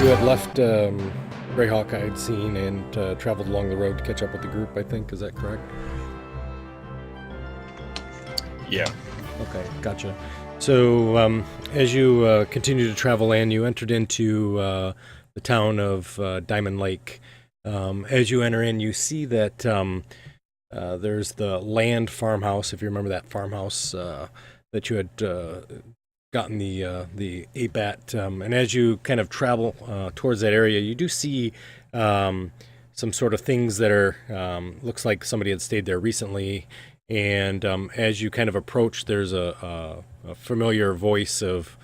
you had left Greyhawk, I had seen, and traveled along the road to catch up with the group, I think. Is that correct? Yeah. Okay, gotcha. So, as you continue to travel in, you entered into the town of Diamond Lake. As you enter in, you see that there's the land farmhouse, if you remember that farmhouse that you had gotten the ape at. And as you kind of travel towards that area, you do see some sort of things that are looks like somebody had stayed there recently. And as you kind of approach, there's a familiar voice of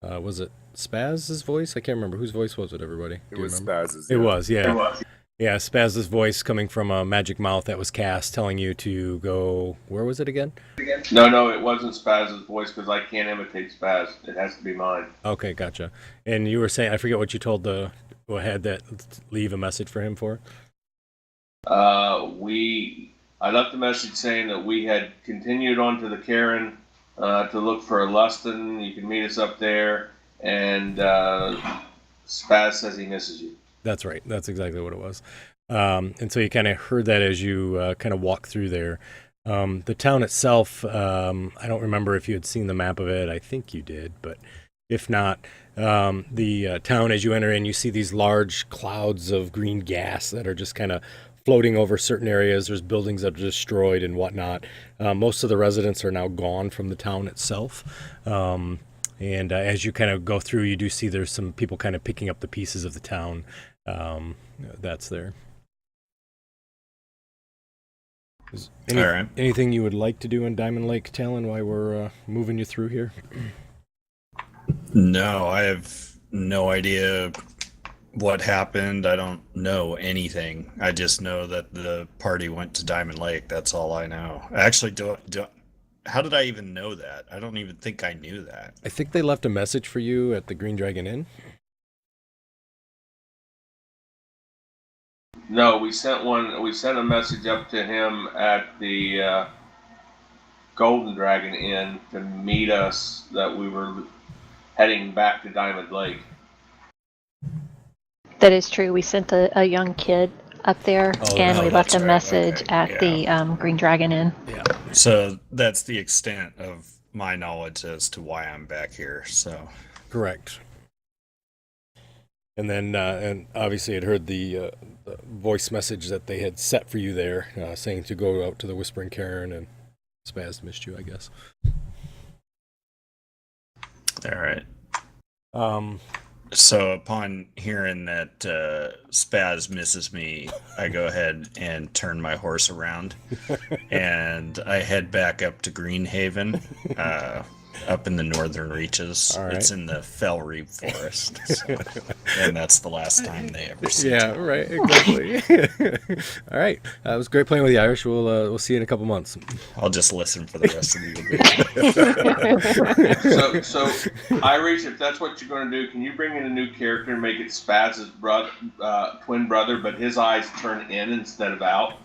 was it Spaz's voice? I can't remember whose voice was it. Everybody, It was remember? Spaz's. It was, yeah. Yeah, Spaz's voice coming from a magic mouth that was cast, telling you to go. Where was it again? No, it wasn't Spaz's voice because I can't imitate Spaz. It has to be mine. Okay, gotcha. And you were saying, I forget what you told the who had that leave a message for him for. I left a message saying that we had continued on to the Karen to look for Lustin. You can meet us up there, and Spaz says he misses you. That's right. That's exactly what it was. And so you kind of heard that as you kind of walk through there. The town itself, I don't remember if you had seen the map of it. I think you did, but if not, the town, as you enter in, you see these large clouds of green gas that are just kind of floating over certain areas. There's buildings that are destroyed and whatnot. Most of the residents are now gone from the town itself. And as you kind of go through, you do see there's some people kind of picking up the pieces of the town that's there. All right. Anything you would like to do in Diamond Lake, Talon, while we're moving you through here? No, I have no idea what happened. I don't know anything. I just know that the party went to Diamond Lake. That's all I know. Actually, how did I even know that? I don't even think I knew that. I think they left a message for you at the Green Dragon Inn. No, we sent one. We sent a message up to him at the Golden Dragon Inn to meet us. That we were heading back to Diamond Lake. That is true. We sent a young kid up there, and we left a message at the Green Dragon Inn. Yeah. So that's the extent of my knowledge as to why I'm back here. So Correct. And then, and obviously, I'd heard the voice message that they had set for you there, saying to go out to the Whispering Cairn, and Spaz missed you, I guess. all right. Um, So upon hearing that Spaz misses me, I go ahead and turn my horse around, and I head back up to Greenhaven, up in the northern reaches. All right. It's in the Fellreap Forest, so, and that's the last time they ever see. yeah, right, exactly. All right, it was great playing with the Irish. We'll see you in a couple months. I'll just listen for the rest of the evening. So Irish, if that's what you're going to do, can you bring in a new character and make it Spaz's brother, twin brother, but his eyes turn in instead of out?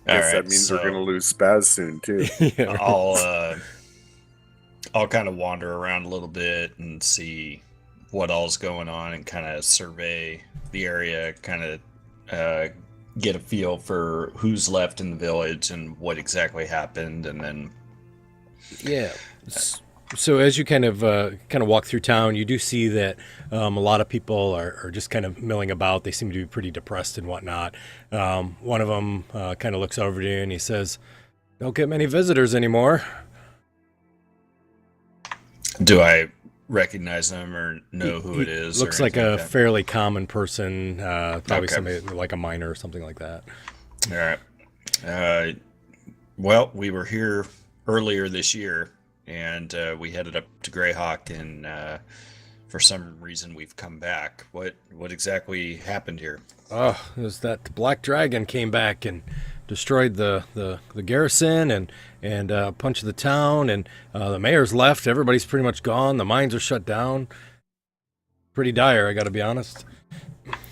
Guess that means we're gonna lose Spaz soon too. Yeah, I'll kind of wander around a little bit and see what all's going on and kind of survey the area, kind of get a feel for who's left in the village and what exactly happened, and then yeah. So as you kind of walk through town, you do see that a lot of people are just kind of milling about. They seem to be pretty depressed and whatnot. One of them kind of looks over to you and he says, "Don't get many visitors anymore." do I recognize them or know who it is? Looks or like anything a like that? fairly common person, probably Okay. somebody like a miner or something like that. All right. Well, we were here earlier this year, and we headed up to Greyhawk, and for some reason we've come back. What exactly happened here? Oh, it was that the Black Dragon came back and destroyed the garrison and a bunch of the town, and the mayor's left. Everybody's pretty much gone. The mines are shut down. Pretty dire, I got to be honest.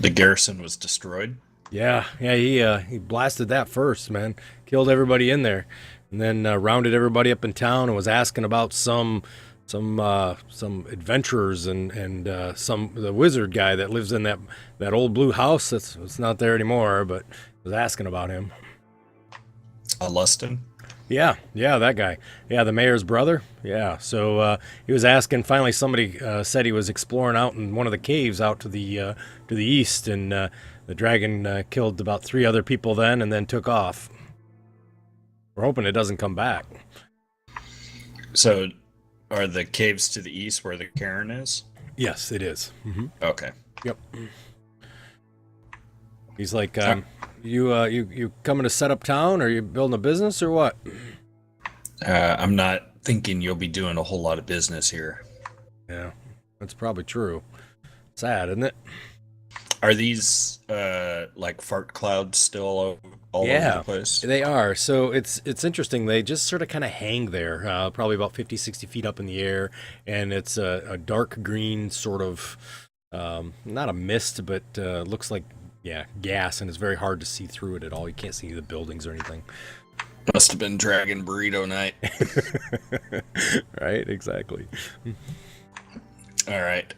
The garrison was destroyed. Yeah, he blasted that first, man. Killed everybody in there. and then rounded everybody up in town and was asking about some adventurers and the wizard guy that lives in that old blue house it's not there anymore, but was asking about him. Lustin? Yeah, that guy. Yeah, the mayor's brother. Yeah, so he was asking. Finally, somebody said he was exploring out in one of the caves out to the east, and the dragon killed about 3 other people and then took off. We're hoping it doesn't come back. So, are the caves to the east where the cairn is? Yes, it is. Mm-hmm. Okay. Yep. He's like, you coming to set up town, or you building a business, or what? I'm not thinking you'll be doing a whole lot of business here. Yeah, that's probably true. Sad, isn't it? Are these like fart clouds still all over the place? They are. So it's interesting. They just sort of kind of hang there, probably about 50, 60 feet up in the air, and it's a dark green sort of, not a mist, but looks like gas, and it's very hard to see through it at all. You can't see the buildings or anything. Must have been Dragon Burrito night. Right, exactly. All right.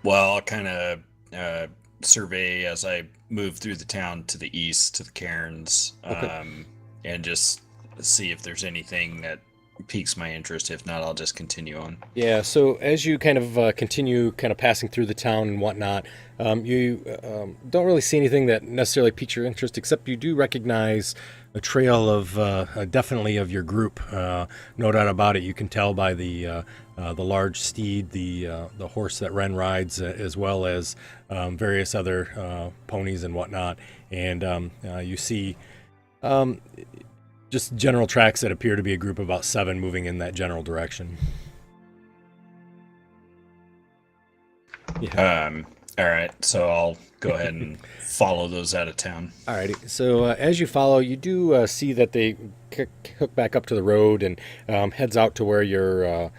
Well, I'll kind of survey as I move through the town to the east to the cairns, and just see if there's anything that piques my interest. If not, I'll just continue on. Yeah, so as you kind of continue kind of passing through the town and whatnot, you don't really see anything that necessarily piques your interest, except you do recognize a trail of definitely of your group. No doubt about it. You can tell by the large steed, the horse that Ren rides, as well as various other ponies and whatnot. And you see just general tracks that appear to be a group of about 7 moving in that general direction. Yeah. All right, so I'll go ahead and follow those out of town. All righty. So as you follow, you do see that they hook back up to the road and heads out to where your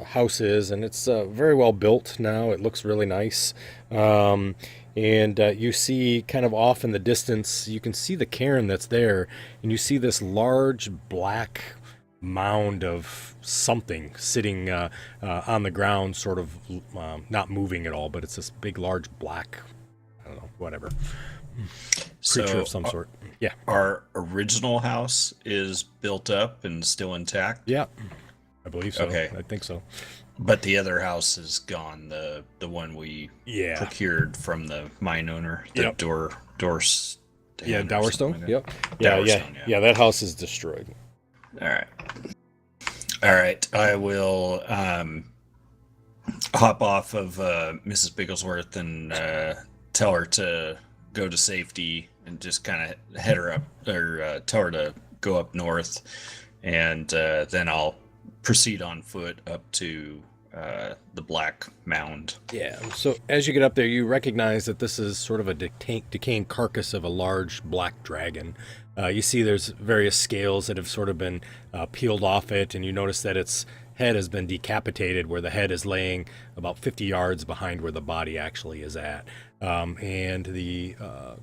house is, and it's very well built now. It looks really nice. And you see kind of off in the distance, you can see the cairn that's there, and you see this large black mound of something sitting on the ground, sort of not moving at all, but it's this big, large black, I don't know, whatever, creature of some sort. Yeah. Our original house is built up and still intact? Yeah, I believe so. Okay. I think so. But the other house is gone, the one we procured from the mine owner, the Doorstone. Yeah, Dowerstone. Like yep. Yeah, that house is destroyed. All right. I will hop off of Mrs. Bigglesworth and tell her to go to safety and just kind of head her up, or tell her to go up north, and then I'll proceed on foot up to the Black Mound. Yeah. So as you get up there, you recognize that this is sort of a decaying carcass of a large black dragon. You see there's various scales that have sort of been peeled off it, and you notice that its head has been decapitated, where the head is laying about 50 yards behind where the body actually is at. And the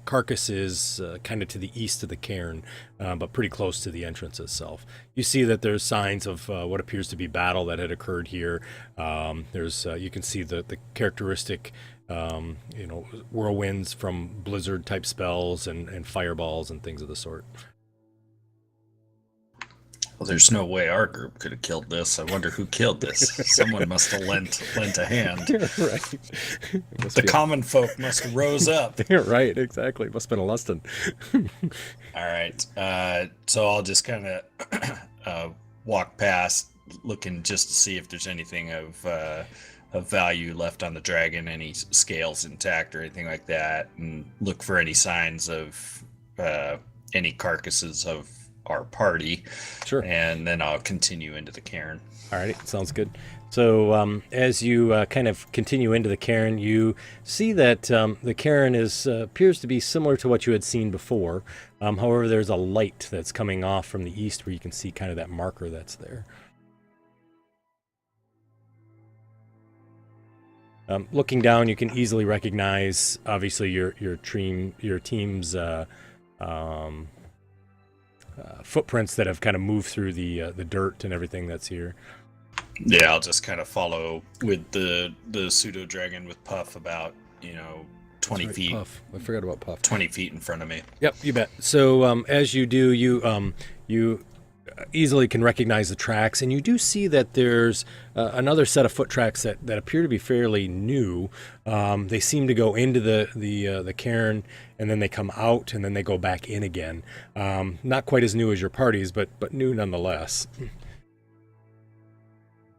carcass is kind of to the east of the cairn, but pretty close to the entrance itself. You see that there's signs of what appears to be battle that had occurred here. There's you can see the characteristic whirlwinds from blizzard type spells and fireballs and things of the sort. Well, there's no way our group could have killed this. I wonder who killed this. Someone must have lent a hand. Right. The common folk must have rose up. Right, exactly. Must have been a Lustin. All right. So I'll just kind of walk past, looking just to see if there's anything of value left on the dragon, any scales intact or anything like that, and look for any signs of any carcasses of our party. Sure. And then I'll continue into the cairn. All right, sounds good. So as you kind of continue into the cairn, you see that the cairn appears to be similar to what you had seen before. However, there's a light that's coming off from the east where you can see kind of that marker that's there. Looking down, you can easily recognize, obviously, your team's footprints that have kind of moved through the dirt and everything that's here. Yeah, I'll just kind of follow with the pseudo dragon with Puff about 20 That's right, feet. Puff. I forgot about Puff. 20 feet in front of me. Yep, you bet. So as you do, you easily can recognize the tracks, and you do see that there's another set of foot tracks that appear to be fairly new. They seem to go into the cairn, and then they come out, and then they go back in again. Not quite as new as your party's, but new nonetheless.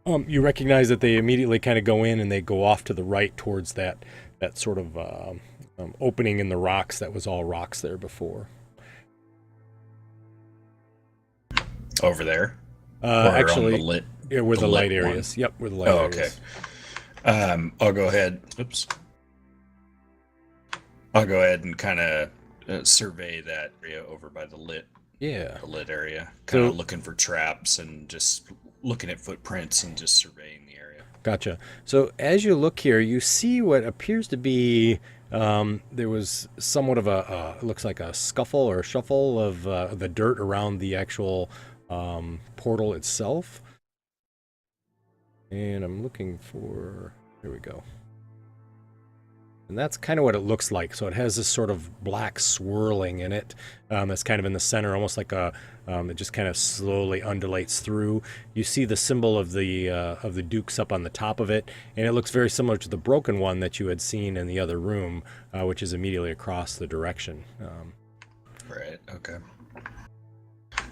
You recognize that they immediately kind of go in, and they go off to the right towards that sort of opening in the rocks that was all rocks there before. Over there? Actually, on the lit, yeah, where the light lit one? areas. Yep, where the light Oh, okay. areas. I'll go ahead. Oops. I'll go ahead and kind of survey that area over by the lit Yeah. area. Kind of So- looking for traps and just looking at footprints and just surveying the area. Gotcha. So as you look here, you see what appears to be there was somewhat of it looks like a scuffle or a shuffle of the dirt around the actual portal itself. And I'm looking for, here we go. And that's kind of what it looks like. So it has this sort of black swirling in it that's kind of in the center, almost like it just kind of slowly undulates through. You see the symbol of the dukes up on the top of it, and it looks very similar to the broken one that you had seen in the other room, which is immediately across the direction. Right. Okay.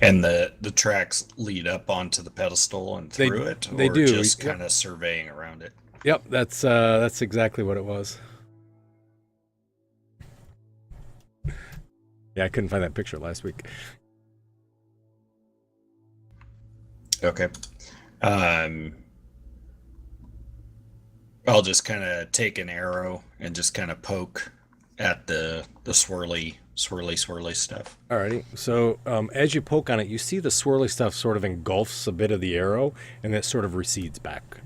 And the tracks lead up onto the pedestal and They- through it, they or do, just yep. kind of surveying around it. Yep, that's exactly what it was. Yeah, I couldn't find that picture last week. Okay. I'll just kind of take an arrow and just kind of poke at the swirly stuff. Alrighty, so as you poke on it, you see the swirly stuff sort of engulfs a bit of the arrow, and it sort of recedes back.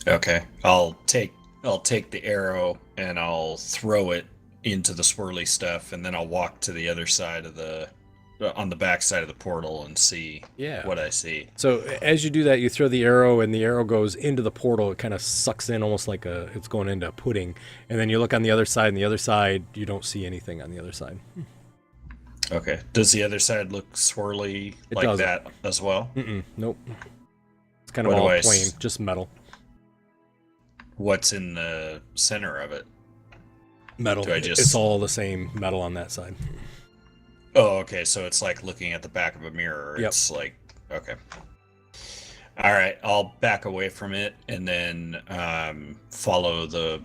Okay. I'll take the arrow and I'll throw it into the swirly stuff, and then I'll walk to the other side of on the back side of the portal and see Yeah. what I see. So as you do that, you throw the arrow, and the arrow goes into the portal. It kind of sucks in almost like it's going into pudding. And then you look on the other side, and the other side, you don't see anything on the other side. Okay. Does the other side look swirly It like doesn't. that as well? Nope. It's kind of What do all I plain, just metal. What's in the center of it? Metal. Do I just- It's all the same metal on that side. Oh, okay. So it's like looking at the back of a mirror. Yep. It's like, okay. All right. I'll back away from it and then follow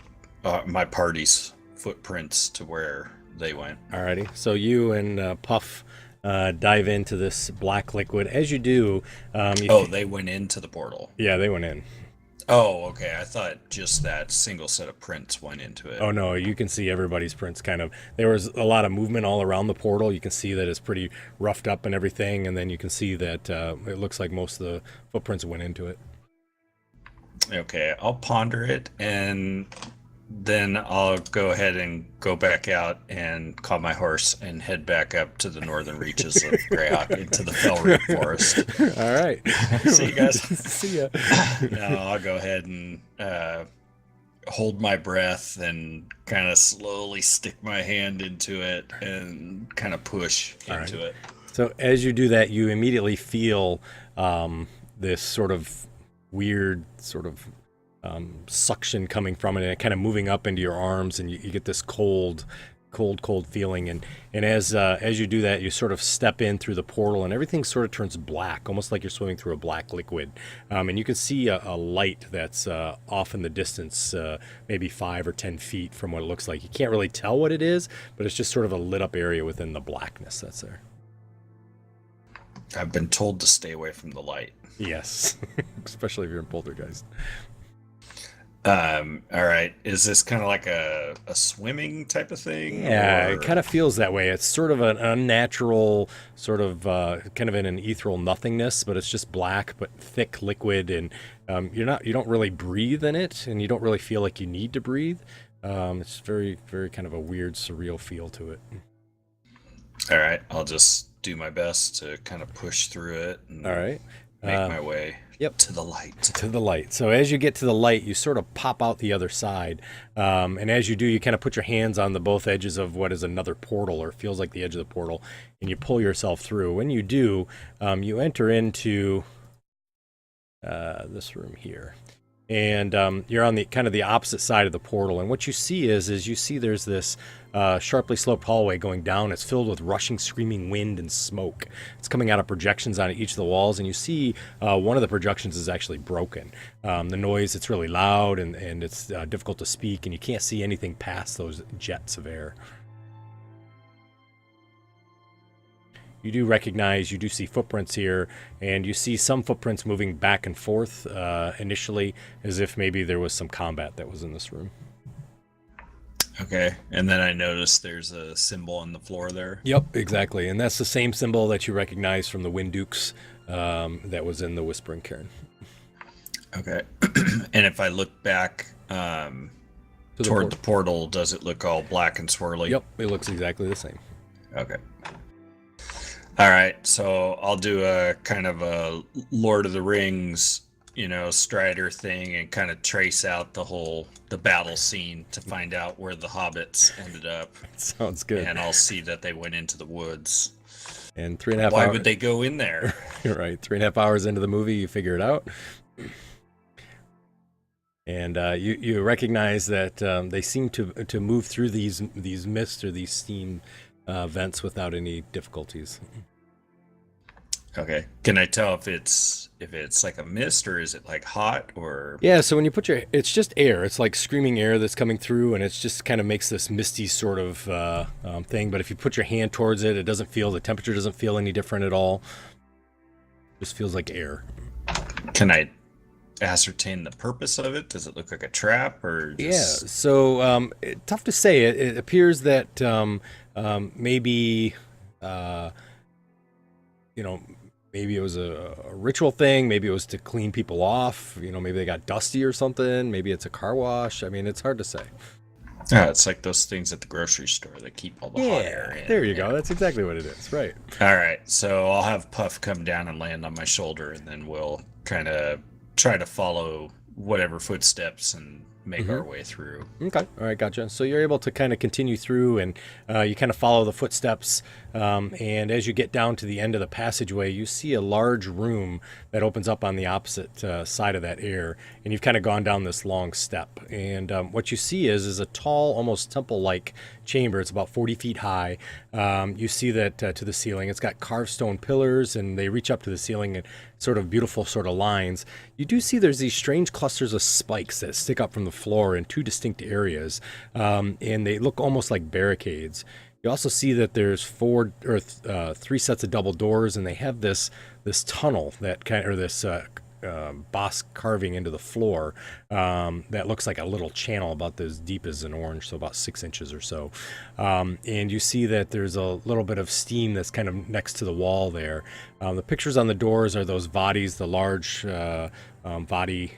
my party's footprints to where they went. Alrighty, so you and Puff dive into this black liquid. As you do, They went into the portal. yeah, they went in. Oh, okay. I thought just that single set of prints went into it. Oh no, you can see everybody's prints kind of. There was a lot of movement all around the portal. You can see that it's pretty roughed up and everything, and then you can see that it looks like most of the footprints went into it. Okay, I'll ponder it and then I'll go ahead and go back out and call my horse and head back up to the northern reaches of Greyhawk into the Felreed Forest. All right, See you guys. See ya. No, I'll go ahead and hold my breath and kind of slowly stick my hand into it and kind of push All into right. it. So as you do that, you immediately feel this sort of weird sort of suction coming from it, and it kind of moving up into your arms, and you get this cold feeling. And as you do that, you sort of step in through the portal, and everything sort of turns black, almost like you're swimming through a black liquid. And you can see a light that's off in the distance, maybe 5 or 10 feet from what it looks like. You can't really tell what it is, but it's just sort of a lit up area within the blackness that's there. I've been told to stay away from the light. Yes, especially if you're in Poltergeist. All right. Is this kind of like a swimming type of thing? Yeah, or- it kind of feels that way. It's sort of an unnatural, sort of kind of in an ethereal nothingness, but it's just black but thick liquid, and you don't really breathe in it, and you don't really feel like you need to breathe. It's very, very kind of a weird, surreal feel to it. All right, I'll just do my best to kind of push through it and All right. make my way Yep. to the light. To the light. So as you get to the light, you sort of pop out the other side. And as you do, you kind of put your hands on the both edges of what is another portal, or feels like the edge of the portal, and you pull yourself through. When you do, you enter into this room here. And you're on the kind of the opposite side of the portal. And what you see is you see there's this sharply sloped hallway going down. It's filled with rushing, screaming wind and smoke. It's coming out of projections on each of the walls. And you see one of the projections is actually broken. The noise, it's really loud and it's difficult to speak. And you can't see anything past those jets of air. You do recognize, you do see footprints here, and you see some footprints moving back and forth initially, as if maybe there was some combat that was in this room. Okay, and then I noticed there's a symbol on the floor there. Yep, exactly, and that's the same symbol that you recognize from the Wind Dukes that was in the Whispering Cairn. Okay, and if I look back toward the portal, does it look all black and swirly? Yep, it looks exactly the same. Okay. All right, so I'll do a kind of a Lord of the Rings, Strider thing and kind of trace out the battle scene to find out where the hobbits ended up. Sounds good. And I'll see that they went into the woods. And 3.5 hours. Why would they go in there? You're right. 3.5 hours into the movie, you figure it out. And you recognize that they seem to move through these mists or these steam vents without any difficulties. Okay. Can I tell if it's like a mist or is it like hot or? Yeah. So when you put it's just air. It's like screaming air that's coming through, and it's just kind of makes this misty sort of thing. But if you put your hand towards it, it doesn't feel, the temperature doesn't feel any different at all. It just feels like air. Can I ascertain the purpose of it? Does it look like a trap or just... Yeah, so tough to say. It appears that maybe maybe it was a ritual thing, maybe it was to clean people off, maybe they got dusty or something, maybe it's a car wash. I mean, it's hard to say. Yeah, it's like those things at the grocery store that keep all the hot air in. There you go. That's exactly what it is, right? All right, so I'll have Puff come down and land on my shoulder, and then we'll kind of try to follow whatever footsteps and make our way through. Okay. All right. Gotcha. So you're able to kind of continue through, and you kind of follow the footsteps. And as you get down to the end of the passageway, you see a large room that opens up on the opposite side of that air. And you've kind of gone down this long step. And what you see is a tall, almost temple-like chamber. It's about 40 feet high. You see that to the ceiling. It's got carved stone pillars, and they reach up to the ceiling and sort of beautiful sort of lines. You do see there's these strange clusters of spikes that stick up from the floor in two distinct areas, and they look almost like barricades. You also see that there's three sets of double doors, and they have this tunnel that this boss carving into the floor that looks like a little channel about as deep as an orange, so about 6 inches or so. And you see that there's a little bit of steam that's kind of next to the wall there. The pictures on the doors are those Vadis, the large Vadi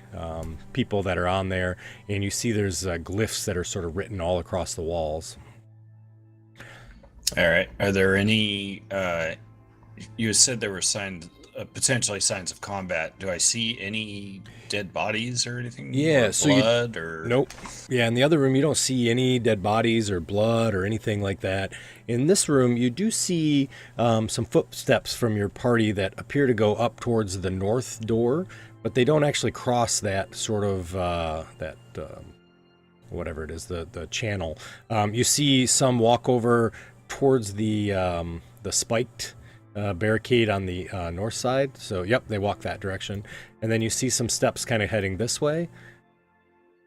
people that are on there. And you see there's glyphs that are sort of written all across the walls. All right. Are there any... you said there were potentially signs of combat. Do I see any dead bodies or anything? Yeah, or blood or nope. Yeah, in the other room you don't see any dead bodies or blood or anything like that. In this room you do see some footsteps from your party that appear to go up towards the north door, but they don't actually cross that sort of whatever it is, the channel. You see some walk over towards the spiked barricade on the north side. So, yep, they walk that direction. And then you see some steps kind of heading this way.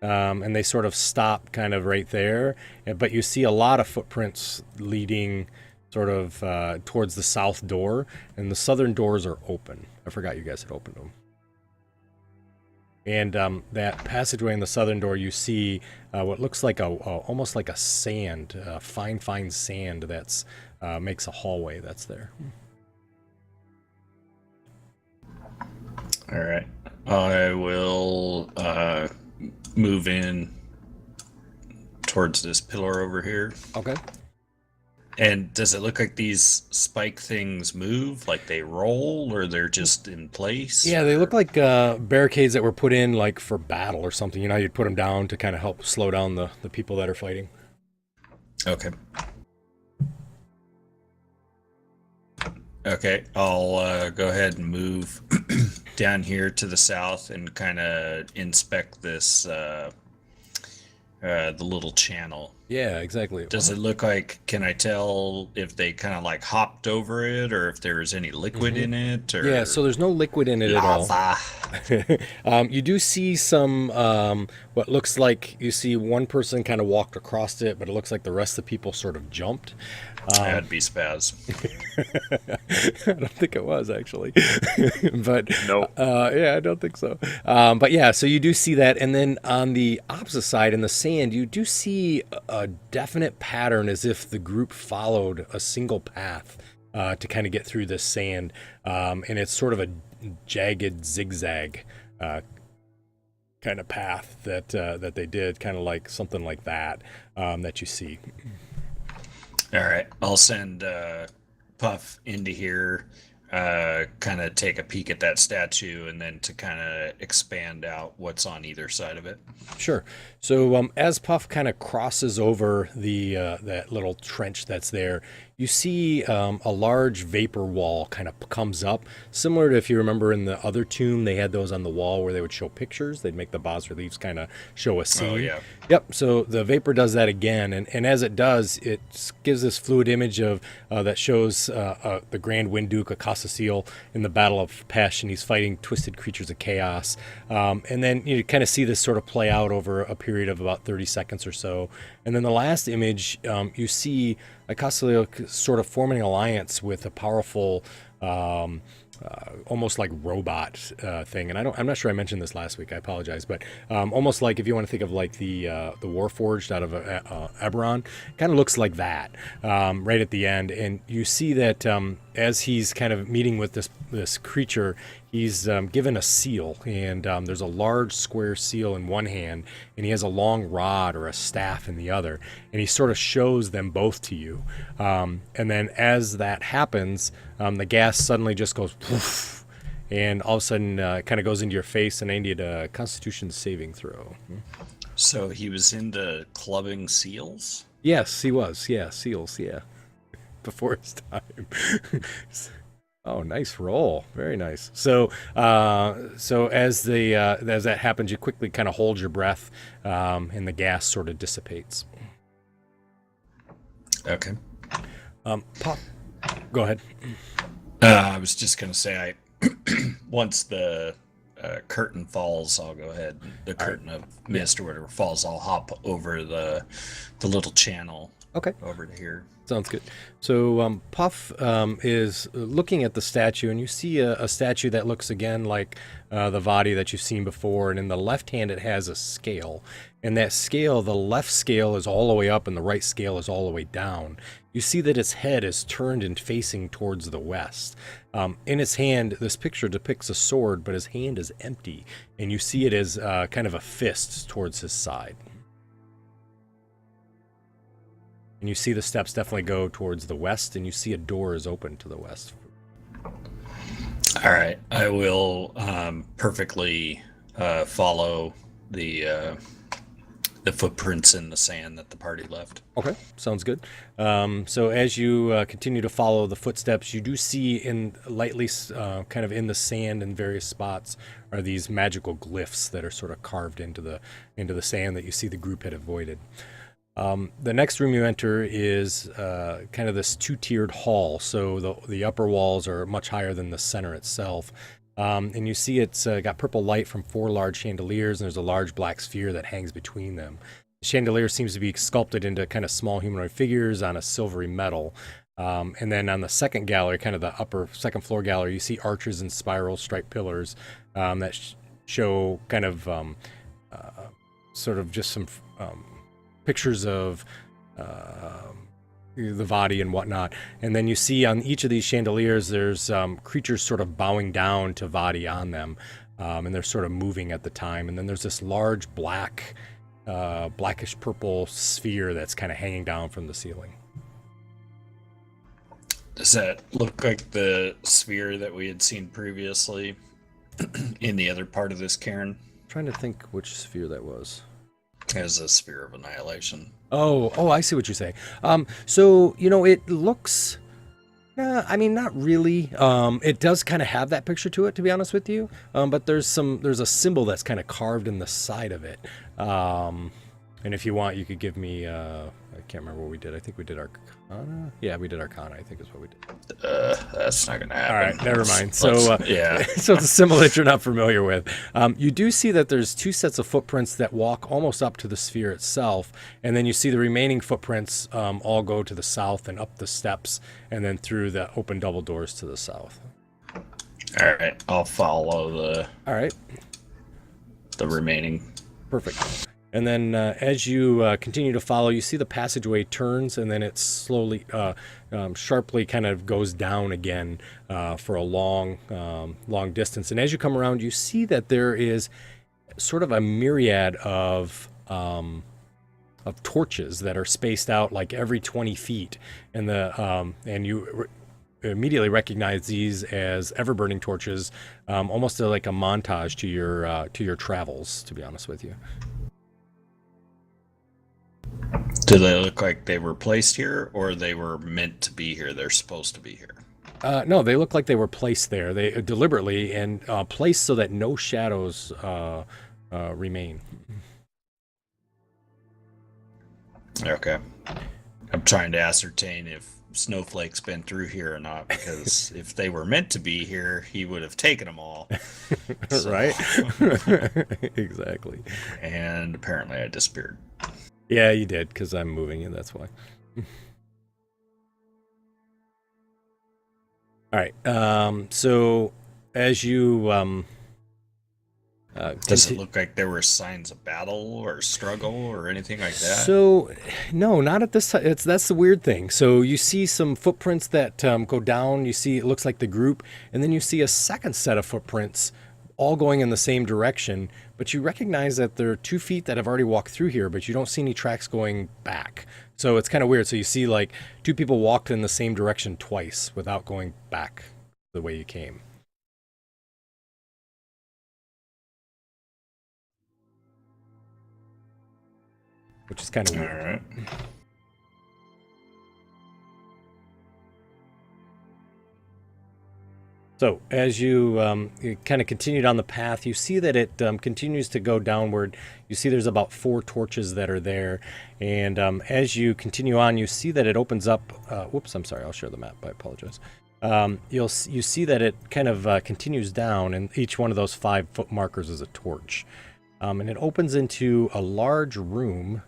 And they sort of stop kind of right there. But you see a lot of footprints leading sort of towards the south door. And the southern doors are open. I forgot you guys had opened them. And that passageway in the southern door, you see what looks like almost like a sand, fine sand that's makes a hallway that's there. All right. I will move in towards this pillar over here. Okay. And does it look like these spike things move, like they roll, or they're just in place? Yeah, they look like barricades that were put in like for battle or something. You know, you'd put them down to kind of help slow down the people that are fighting. Okay. Okay, I'll go ahead and move down here to the south and kind of inspect this, the little channel. Yeah, exactly. Does it look like, can I tell if they kind of like hopped over it or if there's any liquid in it? Or Yeah, so there's no liquid in it at all. lava? You do see some, what looks like you see one person kind of walked across it, but it looks like the rest of the people sort of jumped. That'd be Spaz. I don't think it was actually, but Nope. yeah, I don't think so. But yeah, so you do see that, and then on the opposite side in the sand, you do see a definite pattern, as if the group followed a single path to kind of get through this sand, and it's sort of a jagged zigzag kind of path that they did, kind of like something like that that you see. All right, I'll send Puff into here, kind of take a peek at that statue, and then to kind of expand out what's on either side of it. Sure. So as Puff kind of crosses over the that little trench that's there, you see a large vapor wall kind of comes up, similar to, if you remember in the other tomb, they had those on the wall where they would show pictures. They'd make the bas reliefs kind of show a scene. Oh, yeah. Yep. So the vapor does that again, and as it does, it gives this fluid image of that shows the Grand Wind Duke Akasasiel in the Battle of Pesh, and he's fighting twisted creatures of chaos. And then you kind of see this sort of play out over a period of about 30 seconds or so. And then the last image, you see Akasasiel sort of forming an alliance with a powerful, almost like robot thing. And I'm not sure I mentioned this last week. I apologize, but almost like, if you want to think of like the Warforged out of Eberron, kind of looks like that right at the end. And you see that as he's kind of meeting with this creature, he's given a seal, and there's a large square seal in one hand, and he has a long rod or a staff in the other, and he sort of shows them both to you. And then as that happens, the gas suddenly just goes poof, and all of a sudden it kind of goes into your face, and I need a Constitution saving throw. So he was into clubbing seals? Yes, he was. Yeah, seals. Yeah, before his time. Oh, nice roll. Very nice. So, so as that happens, you quickly kind of hold your breath, and the gas sort of dissipates. Okay. Pop. Go ahead. I was just going to say, once the curtain falls, I'll go ahead. The curtain of mist or whatever falls, I'll hop over the little channel. Okay. Over to here. Sounds good. So Puff is looking at the statue, and you see a statue that looks again like the Vadi that you've seen before. And in the left hand, it has a scale. And that scale, the left scale is all the way up, and the right scale is all the way down. You see that its head is turned and facing towards the west. In its hand, this picture depicts a sword, but his hand is empty. And you see it as kind of a fist towards his side. And you see the steps definitely go towards the west, and you see a door is open to the west. All right, I will perfectly follow the footprints in the sand that the party left. Okay, sounds good. So as you continue to follow the footsteps, you do see in lightly kind of in the sand in various spots are these magical glyphs that are sort of carved into the sand that you see the group had avoided. The next room you enter is kind of this two-tiered hall. So the upper walls are much higher than the center itself. And you see it's got purple light from 4 large chandeliers, and there's a large black sphere that hangs between them. The chandelier seems to be sculpted into kind of small humanoid figures on a silvery metal. And then on the second gallery, kind of the upper second floor gallery, you see arches and spiral striped pillars that show kind of sort of just some pictures of the Vadi and whatnot. And then you see on each of these chandeliers, there's creatures sort of bowing down to Vadi on them. And they're sort of moving at the time. And then there's this large blackish purple sphere that's kind of hanging down from the ceiling. Does that look like the sphere that we had seen previously in the other part of this cairn? Trying to think which sphere that was. As a sphere of annihilation. Oh, I see what you're saying. So, it looks, I mean, not really. It does kind of have that picture to it, to be honest with you. But there's a symbol that's kind of carved in the side of it. And if you want, you could give me, I can't remember what we did. I think we did Arcana. Yeah, we did Arcana, I think is what we did. That's not going to happen. All right, never mind. Yeah. So it's a symbol that you're not familiar with. You do see that there's two sets of footprints that walk almost up to the sphere itself, and then you see the remaining footprints all go to the south and up the steps, and then through the open double doors to the south. All right, I'll follow All right, the remaining. perfect. And then as you continue to follow, you see the passageway turns, and then it slowly, sharply kind of goes down again for a long distance. And as you come around, you see that there is sort of a myriad of torches that are spaced out like every 20 feet. And you immediately recognize these as ever-burning torches, almost like a montage to your travels, to be honest with you. Do they look like they were placed here, or they were meant to be here? They're supposed to be here. No, they look like they were placed there. They deliberately and placed so that no shadows remain. Okay. I'm trying to ascertain if Snowflake's been through here or not, because if they were meant to be here, he would have taken them all. Right? Exactly. And apparently I disappeared. Yeah, you did, because I'm moving, and that's why. All right. So as you does it look like there were signs of battle or struggle or anything like that? So, no, not at this time. That's the weird thing. So you see some footprints that go down. You see it looks like the group, and then you see a second set of footprints all going in the same direction, but you recognize that there are 2 feet that have already walked through here, but you don't see any tracks going back. So it's kind of weird. So you see like 2 people walked in the same direction twice without going back the way you came. Which is kind of weird. All right. So as you kind of continue down the path, you see that it continues to go downward. You see there's about 4 torches that are there. And as you continue on, you see that it opens up. Whoops, I'm sorry. I'll share the map. I apologize. You see that it kind of continues down, and each one of those 5 foot markers is a torch. And it opens into a large room.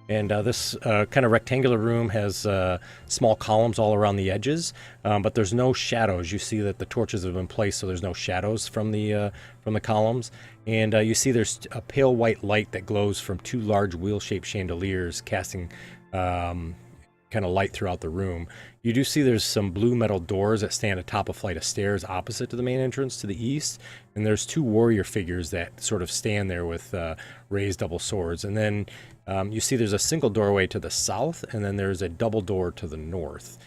And this kind of rectangular room has small columns all around the edges, but there's no shadows. You see that the torches have been placed, so there's no shadows from the columns. And you see there's a pale white light that glows from 2 large wheel-shaped chandeliers, casting kind of light throughout the room. You do see there's some blue metal doors that stand atop a flight of stairs opposite to the main entrance to the east. And there's 2 warrior figures that sort of stand there with raised double swords. And then you see there's a single doorway to the south, and then there's a double door to the north.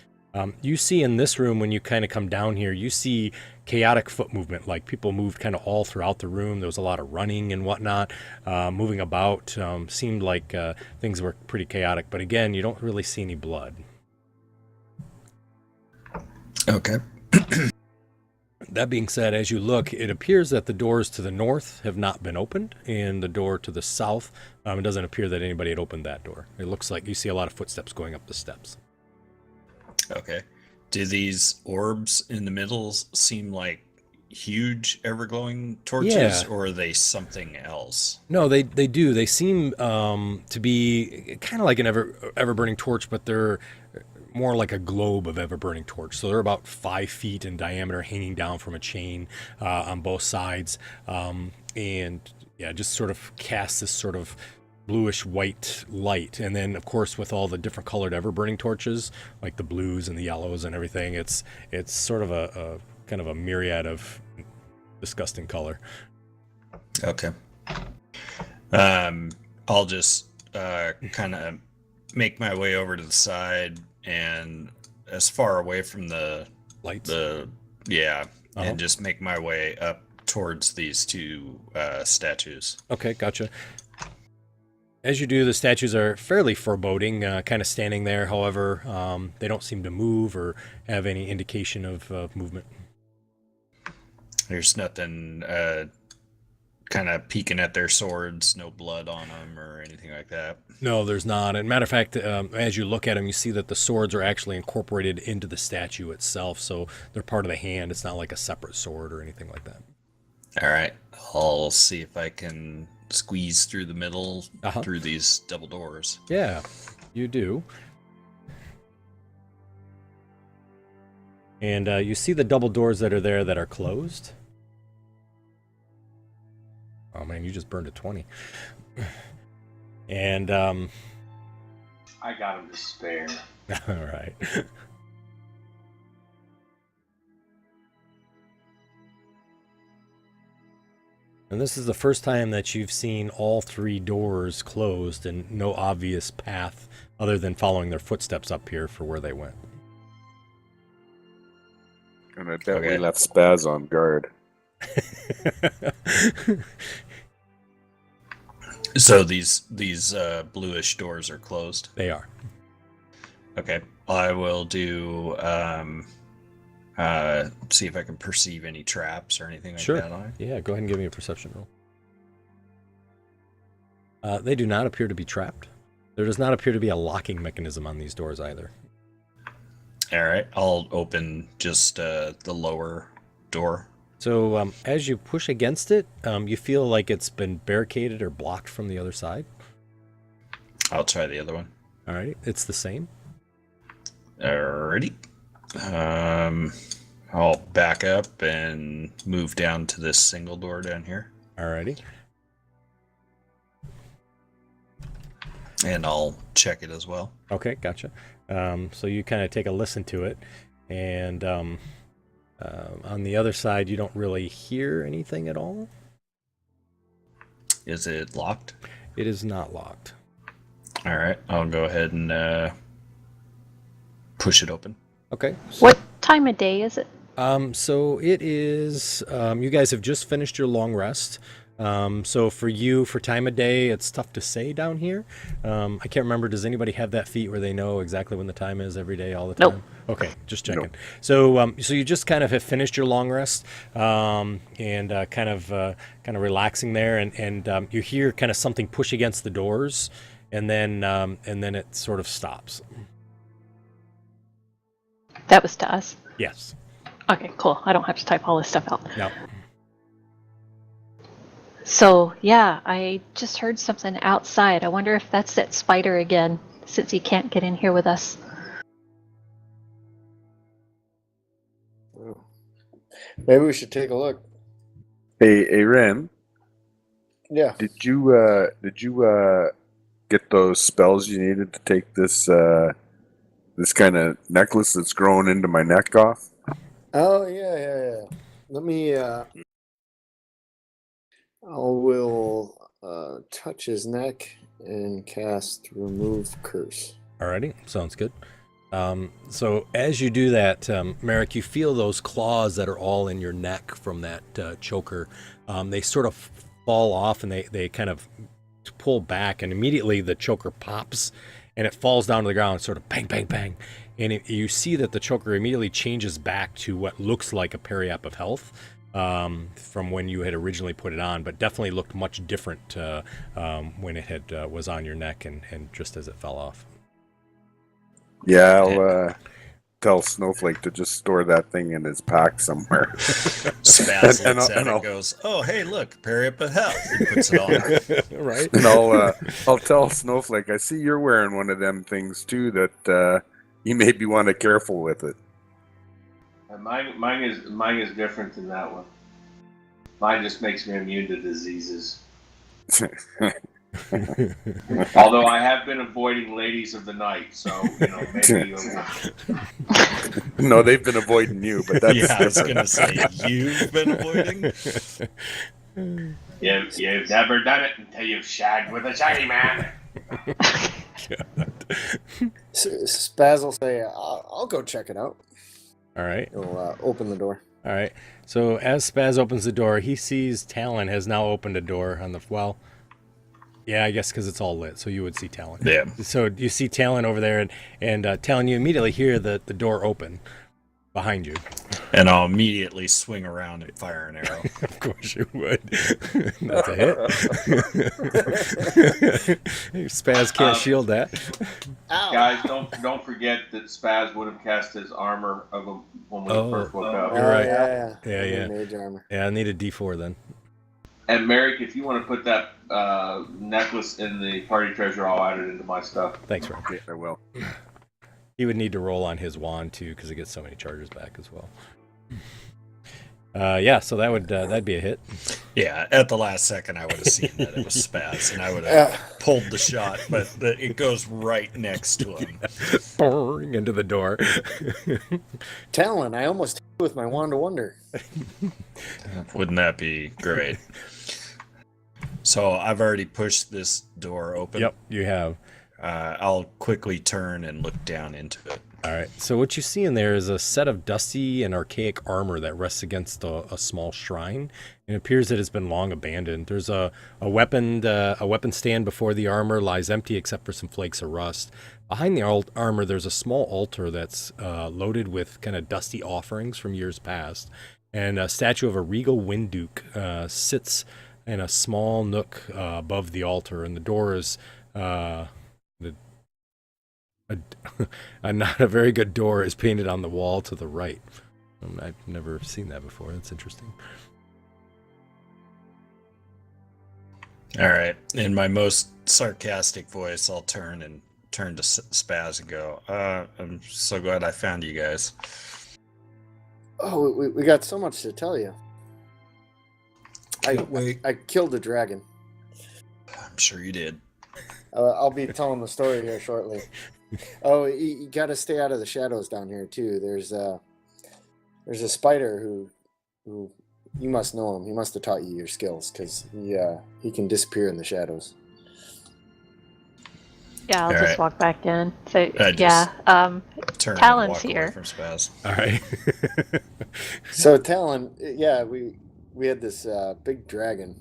You see in this room, when you kind of come down here, you see chaotic foot movement, like people moved kind of all throughout the room. There was a lot of running and whatnot, moving about. Seemed like things were pretty chaotic, but again, you don't really see any blood. Okay. That being said, as you look, it appears that the doors to the north have not been opened, and the door to the south, it doesn't appear that anybody had opened that door. It looks like you see a lot of footsteps going up the steps. Okay. Do these orbs in the middle seem like huge ever-glowing torches, Yeah. or are they something else? No, they do. They seem to be kind of like an ever-burning torch, but they're more like a globe of ever-burning torch. So they're about 5 feet in diameter, hanging down from a chain on both sides, and yeah, just sort of cast this sort of bluish white light. And then, of course, with all the different colored ever-burning torches, like the blues and the yellows and everything, it's sort of a kind of a myriad of disgusting color. Okay. I'll just kind of make my way over to the side and as far away from the Lights. and just make my way up towards these two statues. Okay, gotcha. As you do, the statues are fairly foreboding, kind of standing there. However, they don't seem to move or have any indication of movement. There's nothing kind of peeking at their swords, no blood on them or anything like that. No, there's not. And matter of fact, as you look at them, you see that the swords are actually incorporated into the statue itself, so they're part of the hand. It's not like a separate sword or anything like that. All right, I'll see if I can squeeze through the middle through these double doors. Yeah, you do. And you see the double doors that are there that are closed. Oh man, you just burned a 20. And I got him to spare. all right. And this is the first time that you've seen all three doors closed and no obvious path other than following their footsteps up here for where they went. And I bet we left Spaz on guard. So these bluish doors are closed. They are. Okay, I will do see if I can perceive any traps or anything like Sure. that on it. Yeah, go ahead and give me a perception roll. They do not appear to be trapped. There does not appear to be a locking mechanism on these doors either. All right, I'll open just the lower door. So as you push against it, you feel like it's been barricaded or blocked from the other side. I'll try the other one. All right, it's the same. Alrighty. I'll back up and move down to this single door down here, Alrighty. and I'll check it as well. Okay, gotcha. So you kind of take a listen to it, and on the other side, you don't really hear anything at all. Is it locked? It is not locked. All right, I'll go ahead and push it open. Okay. What time of day is it? So it is, you guys have just finished your long rest. So for you, for time of day, it's tough to say down here. I can't remember, does anybody have that feat where they know exactly when the time is every day, all the time? Nope. Okay, just checking. Nope. So you just kind of have finished your long rest, and kind of relaxing there, and you hear kind of something push against the doors, and then it sort of stops. That was to us. Yes. Okay, cool. I don't have to type all this stuff out. No. So, yeah, I just heard something outside. I wonder if that's that spider again, since he can't get in here with us. Maybe we should take a look. Hey, Ren, Yeah. did you get those spells you needed to take this this kind of necklace that's growing into my neck off? Oh, yeah. Let me, I will touch his neck and cast Remove Curse. Alrighty, sounds good. So as you do that, Merrick, you feel those claws that are all in your neck from that choker. They sort of fall off and they kind of pull back, and immediately the choker pops and it falls down to the ground, sort of bang, bang, bang. And you see that the choker immediately changes back to what looks like a periap of health from when you had originally put it on, but definitely looked much different when it had was on your neck and just as it fell off. Yeah, I'll tell Snowflake to just store that thing in his pack somewhere. Spaz And looks at it I'll- and goes, "Oh, hey, look, periop of health." He puts it on. Right? And I'll tell Snowflake, I see you're wearing one of them things too, that you maybe want to be careful with it. Mine is different than that one. Mine just makes me immune to diseases. Although I have been avoiding ladies of the night, so maybe No, they've been avoiding you, but that's Yeah, I was different. gonna say you've been avoiding. You've never done it until you've shagged with a shaggy man. Spaz will say, I'll go check it out. All right. He'll open the door. All right. So as Spaz opens the door, he sees Talon has now opened a door on the well. Yeah, I guess because it's all lit, so you would see Talon. Yeah. So you see Talon over there, and Talon, you immediately hear the door open behind you. And I'll immediately swing around and fire an arrow. Of course you would. That's a hit. Spaz can't shield that. Ow! Guys, don't forget that Spaz would have cast his armor of him when we first woke up. You're right. Yeah. Mage armor. Yeah, I need a D4 then. And Merrick, if you want to put that necklace in the party treasure, I'll add it into my stuff. Thanks, Rob. Okay, I will. He would need to roll on his wand too, because it gets so many charges back as well. Yeah, so that'd be a hit. Yeah, at the last second, I would have seen that it was Spaz, and I would have pulled the shot, but it goes right next to him. Boing, into the door. Talon, I almost hit you with my wand of wonder. Wouldn't that be great? So I've already pushed this door open. Yep, you have. I'll quickly turn and look down into it. All right. So what you see in there is a set of dusty and archaic armor that rests against a small shrine, and it appears that it's been long abandoned. There's a weapon stand before the armor lies empty except for some flakes of rust. Behind the armor, there's a small altar that's loaded with kind of dusty offerings from years past, and a statue of a regal Winduke sits in a small nook above the altar, and the door is not a very good door is painted on the wall to the right. I've never seen that before. That's interesting. All right. In my most sarcastic voice, I'll turn to Spaz and go, I'm so glad I found you guys. Oh, we got so much to tell you. I killed a dragon. I'm sure you did. I'll be telling the story here shortly. Oh, you got to stay out of the shadows down here too. There's a spider who you must know him. He must have taught you your skills because he can disappear in the shadows. Yeah, I'll All just right. walk back in. So Turn Talon's and walk here. away from Spaz. All right. So Talon, we had this big dragon.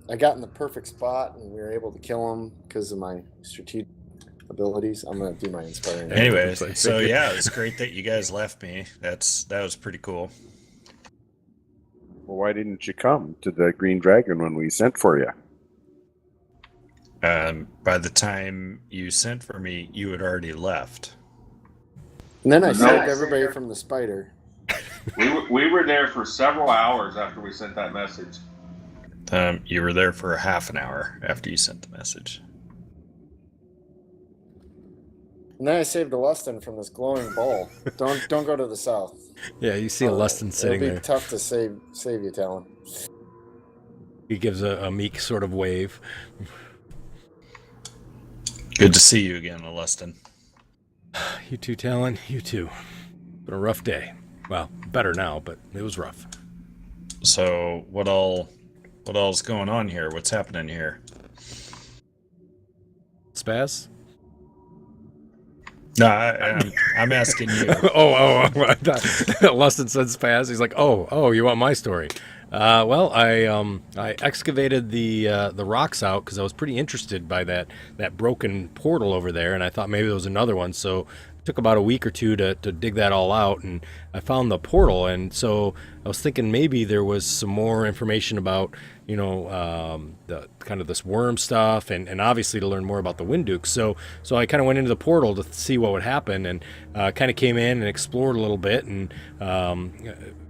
I got in the perfect spot and we were able to kill him because of my strategic abilities. I'm gonna do my inspiring. Anyways, so yeah, it's great that you guys left me. That was pretty cool. Well, why didn't you come to the Green Dragon when we sent for you? By the time you sent for me, you had already left. And then I saved Nice. everybody from the spider. We were there for several hours after we sent that message. You were there for half an hour after you sent the message. And then I saved a Lustin from this glowing ball. Don't go to the south. Yeah, you see a Lustin sitting It'll be there. tough to save you, Talon. He gives a meek sort of wave. Good to see you again, Lustin. You too, Talon. You too. Been a rough day. Well, better now, but it was rough. So what all's going on here? What's happening here? Spaz? No, I'm asking you. oh, I thought Lustin said Spaz. He's like, oh, you want my story? Well, I excavated the rocks out because I was pretty interested by that broken portal over there, and I thought maybe there was another one. So it took about a week or two to dig that all out, and I found the portal. And so I was thinking maybe there was some more information about, the kind of this worm stuff, and obviously to learn more about the Winduke. So I kind of went into the portal to see what would happen, and kind of came in and explored a little bit, and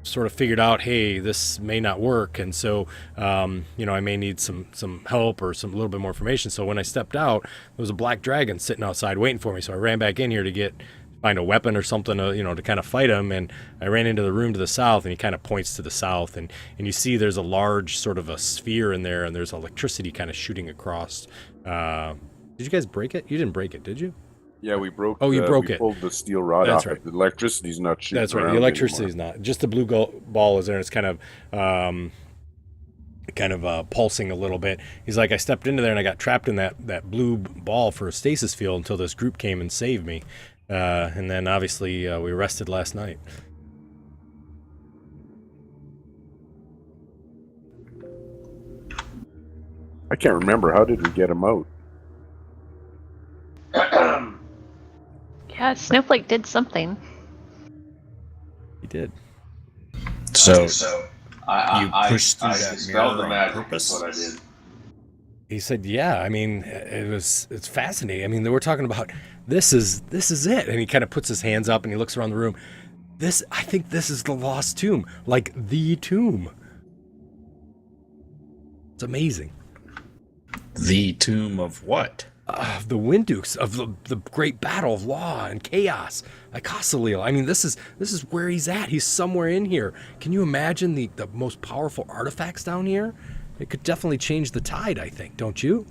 sort of figured out, hey, this may not work, and so I may need some help or some little bit more information. So when I stepped out, there was a black dragon sitting outside waiting for me. So I ran back in here to find a weapon or something to kind of fight him, and I ran into the room to the south, and he kind of points to the south, and you see there's a large sort of a sphere in there, and there's electricity kind of shooting across. Did you guys break it? You didn't break it, did you? Yeah, we broke. Oh, you broke we it. Pulled the steel rod That's off. right. It. The electricity's not shooting. That's right. around The electricity anymore. is not. Just the blue ball is there. And it's kind of pulsing a little bit. He's like, I stepped into there and I got trapped in that blue ball for a stasis field until this group came and saved me. And then obviously we rested last night. I can't remember. How did we get him out? Yeah, Snowflake did something. He did. So I pushed through I that dispelled mirror the on magic. purpose? That's what I did. He said, "Yeah, I mean, it's fascinating. I mean, they were talking about this is it." And he kind of puts his hands up and he looks around the room. I think this is the lost tomb, like the tomb. It's amazing. The tomb of what? The Windukes of the great battle of law and chaos, Icossalil. I mean, this is where he's at. He's somewhere in here. Can you imagine the most powerful artifacts down here? It could definitely change the tide, I think, don't you?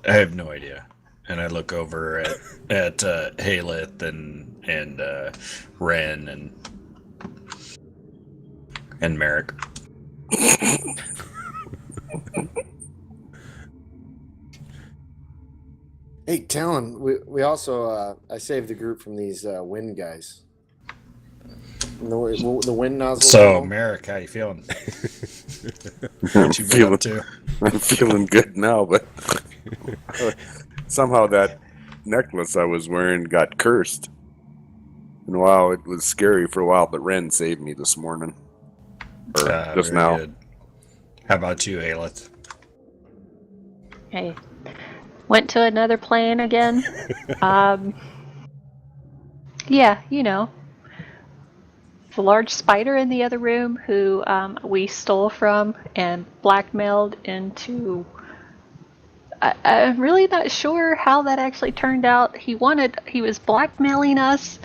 I have no idea. And I look over at Haleth and Ren and Merrick. Hey, Talon, we also I saved the group from these wind guys. The wind nozzle. So, Merrick, how you feeling? I'm What you been up feeling, to? I'm feeling good now, but somehow that necklace I was wearing got cursed. And wow, it was scary for a while, but Ren saved me this morning. Or just Very now. good. How about you, Haleth? Okay. Went to another plane again. Yeah, you know. The large spider in the other room who we stole from and blackmailed into... I'm really not sure how that actually turned out. He was blackmailing us.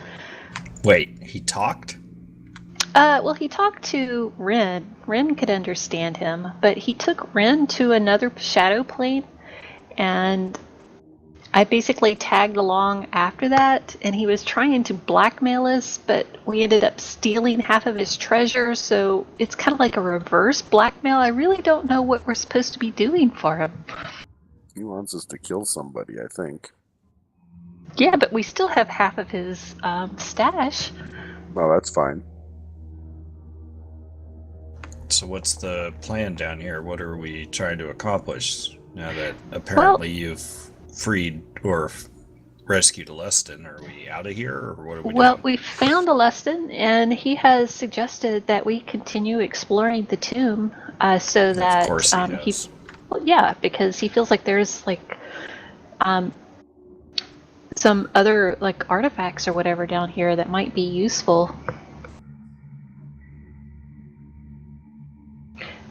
Wait, he talked? Well, he talked to Ren. Ren could understand him, but he took Ren to another shadow plane, and I basically tagged along after that, and he was trying to blackmail us, but we ended up stealing half of his treasure, so it's kind of like a reverse blackmail. I really don't know what we're supposed to be doing for him. He wants us to kill somebody, I think. Yeah, but we still have half of his stash. Well, that's fine. So what's the plan down here? What are we trying to accomplish now that apparently you've freed or rescued Alestin? Are we out of here, or what are we Well, doing? we found Alestin, and he has suggested that we continue exploring the tomb, so that Of course he does. well, yeah, because he feels like there's like some other like artifacts or whatever down here that might be useful.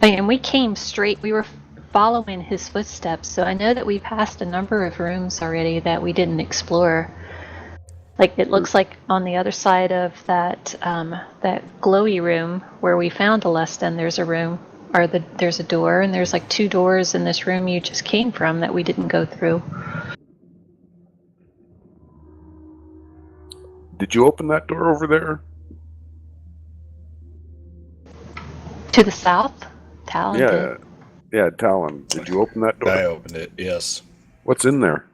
And we came straight. We were following his footsteps, so I know that we passed a number of rooms already that we didn't explore. Like it looks like on the other side of that that glowy room where we found Alestin, there's a room, or there's a door, and there's like two doors in this room you just came from that we didn't go through. Did you open that door over there? To the south, Talon Yeah. did. Yeah, Talon. Did you open that door? I opened it, yes. What's in there?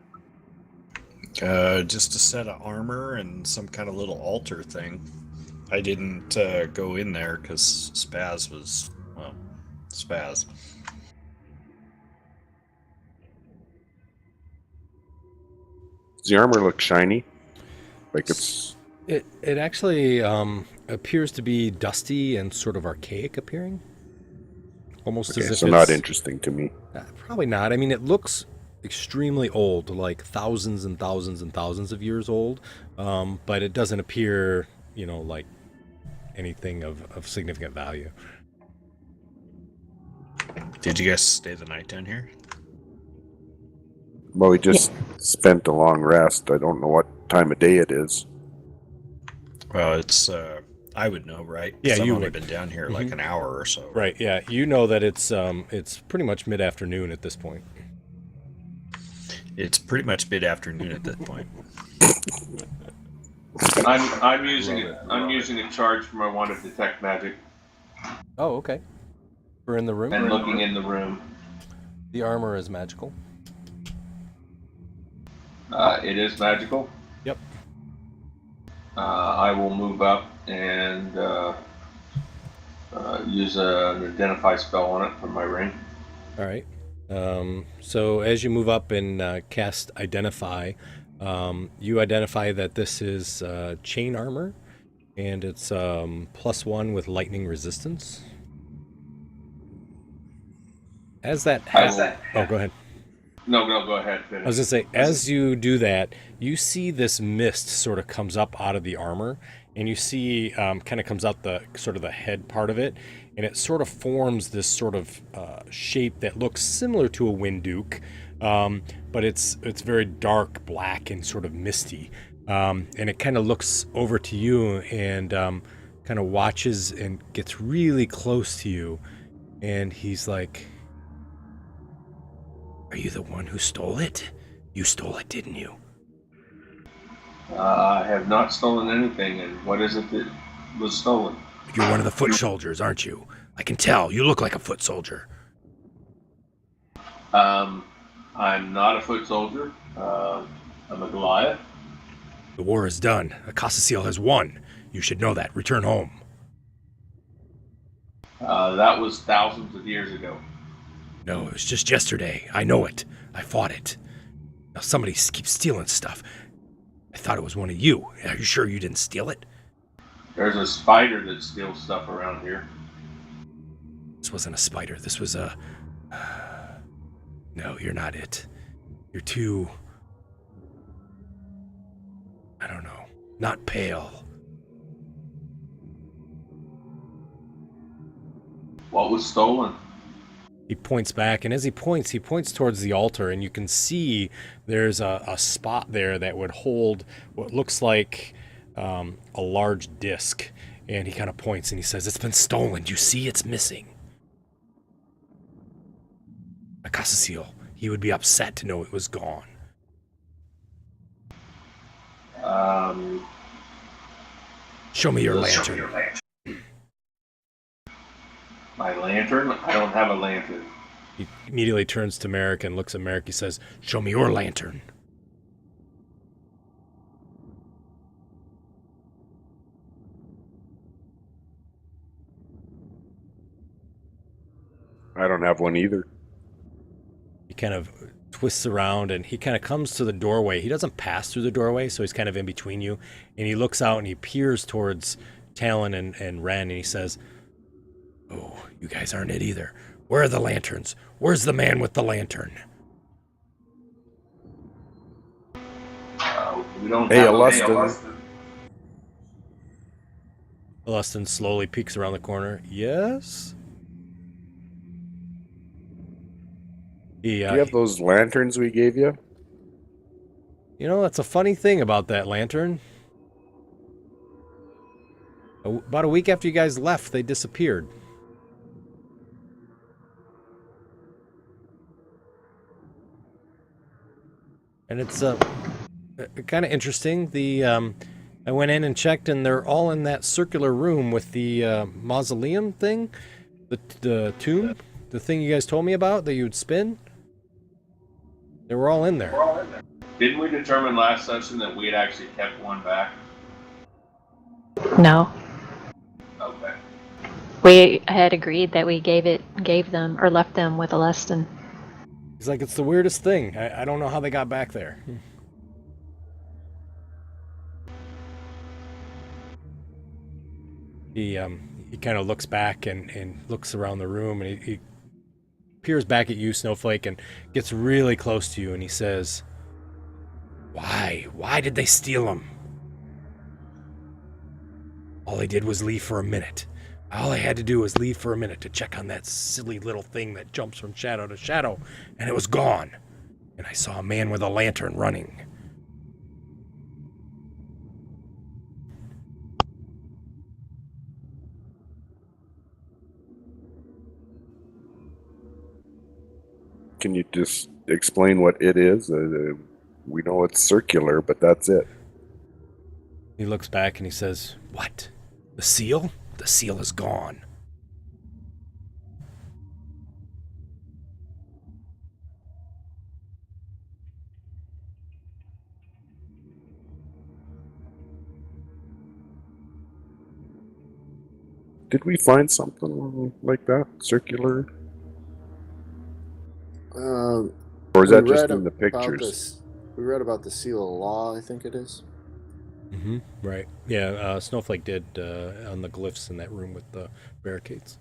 Just a set of armor and some kind of little altar thing. I didn't go in there because Spaz was, well, Spaz. Does the armor look shiny? Like it's... It actually appears to be dusty and sort of archaic appearing. Almost Okay, as if so it's not interesting to me. Probably not. I mean, it looks extremely old, like thousands and thousands and thousands of years old, but it doesn't appear, like anything of significant value. Did you guys stay the night down here? Well, we just spent a long rest. I don't know what time of day it is. Well, it's, I would know, right? Yeah, 'Cause I've you only would. been down here like an hour or so. Right, yeah. You know that it's pretty much mid-afternoon at this point. It's pretty much mid-afternoon at that point. I'm using Love it. I'm using a charge for my wand of detect magic Oh, okay. We're in the room. and looking in the room. The armor is magical. It is magical. Yep. I will move up and use an identify spell on it from my ring. All right. So as you move up and cast Identify, you identify that this is chain armor, and it's +1 with lightning resistance. As that oh, go ahead. No, go ahead. I was gonna say, as you do that, you see this mist sort of comes up out of the armor, and you see kind of comes out the sort of the head part of it, and it sort of forms this sort of shape that looks similar to a Winduke, but it's very dark black and sort of misty, and it kind of looks over to you and kind of watches and gets really close to you, and he's like, "Are you the one who stole it? You stole it, didn't you?" I have not stolen anything, and what is it that was stolen? You're one of the foot soldiers, aren't you? I can tell. You look like a foot soldier. I'm not a foot soldier. I'm a Goliath. The war is done. Akasasiel has won. You should know that. Return home. That was thousands of years ago. No, it was just yesterday. I know it. I fought it. Now somebody keeps stealing stuff. I thought it was one of you. Are you sure you didn't steal it? There's a spider that steals stuff around here. This wasn't a spider. This was a... No, you're not it. You're too... I don't know. Not pale. What was stolen? He points back, and as he points towards the altar, and you can see there's a spot there that would hold what looks like a large disc. And he kind of points and he says, "It's been stolen. You see, it's missing." Akasasiel, he would be upset to know it was gone. Show me your lantern. My lantern? I don't have a lantern. He immediately turns to Merrick and looks at Merrick. He says, "Show me your lantern." I don't have one either. He kind of twists around and he kind of comes to the doorway. He doesn't pass through the doorway, so he's kind of in between you. And he looks out and he peers towards Talon and Ren, and he says, "Oh, you guys aren't it either. Where are the lanterns? Where's the man with the lantern?" We don't Hey, have Alustin. Alustin slowly peeks around the corner. "Yes?" He, Do you have those lanterns we gave you? You know, that's a funny thing about that lantern. About a week after you guys left, they disappeared. And it's kind of interesting. I went in and checked, and they're all in that circular room with the mausoleum thing, the tomb, the thing you guys told me about that you would spin. They were all in there. Didn't we determine last session that we had actually kept one back? No. Okay. We had agreed that we gave them, or left them with Alestin. He's like, "It's the weirdest thing. I don't know how they got back there." He kind of looks back and looks around the room, and he peers back at you, Snowflake, and gets really close to you, and he says, "Why? Why did they steal them? All they did was leave for a minute. All I had to do was leave for a minute to check on that silly little thing that jumps from shadow to shadow, and it was gone. And I saw a man with a lantern running." Can you just explain what it is? We know it's circular, but that's it. He looks back and he says, "What? The seal? The seal is gone." Did we find something like that, circular? Or is that just in the pictures? We read about the seal of law, I think it is. Mm-hmm. Right. Yeah, Snowflake did on the glyphs in that room with the barricades.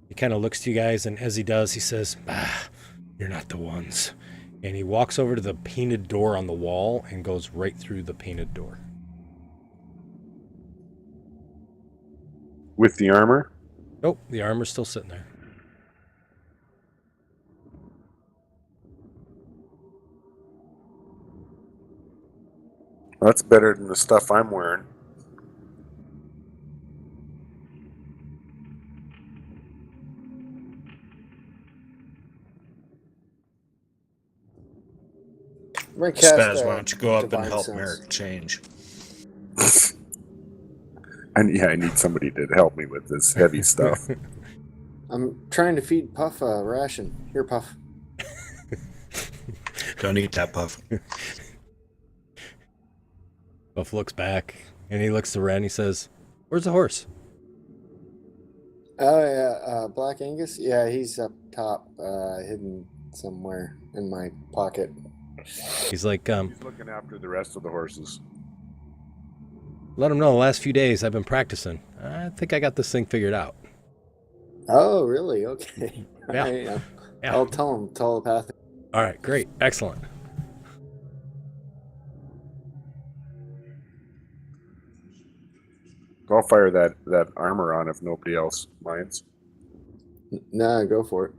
He kind of looks to you guys, and as he does, he says, "You're not the ones." And he walks over to the painted door on the wall and goes right through the painted door. With the armor? Nope, the armor's still sitting there. That's better than the stuff I'm wearing. I'm gonna cast, Spaz, why don't you go up and Divine help Sense. Merrick change? And yeah, I need somebody to help me with this heavy stuff. I'm trying to feed Puff a ration. Here, Puff. Don't eat that, Puff. Buff looks back, and he looks to Ren. He says, "Where's the horse?" Oh yeah, Black Angus. Yeah, he's up top, hidden somewhere in my pocket. He's like, He's looking after the rest of the horses. "Let him know the last few days I've been practicing. I think I got this thing figured out." Oh, really? Okay. Yeah. All right, Yeah. I'll tell him telepathic. All right, great. Excellent. I'll fire that armor on if nobody else minds. No, go for it.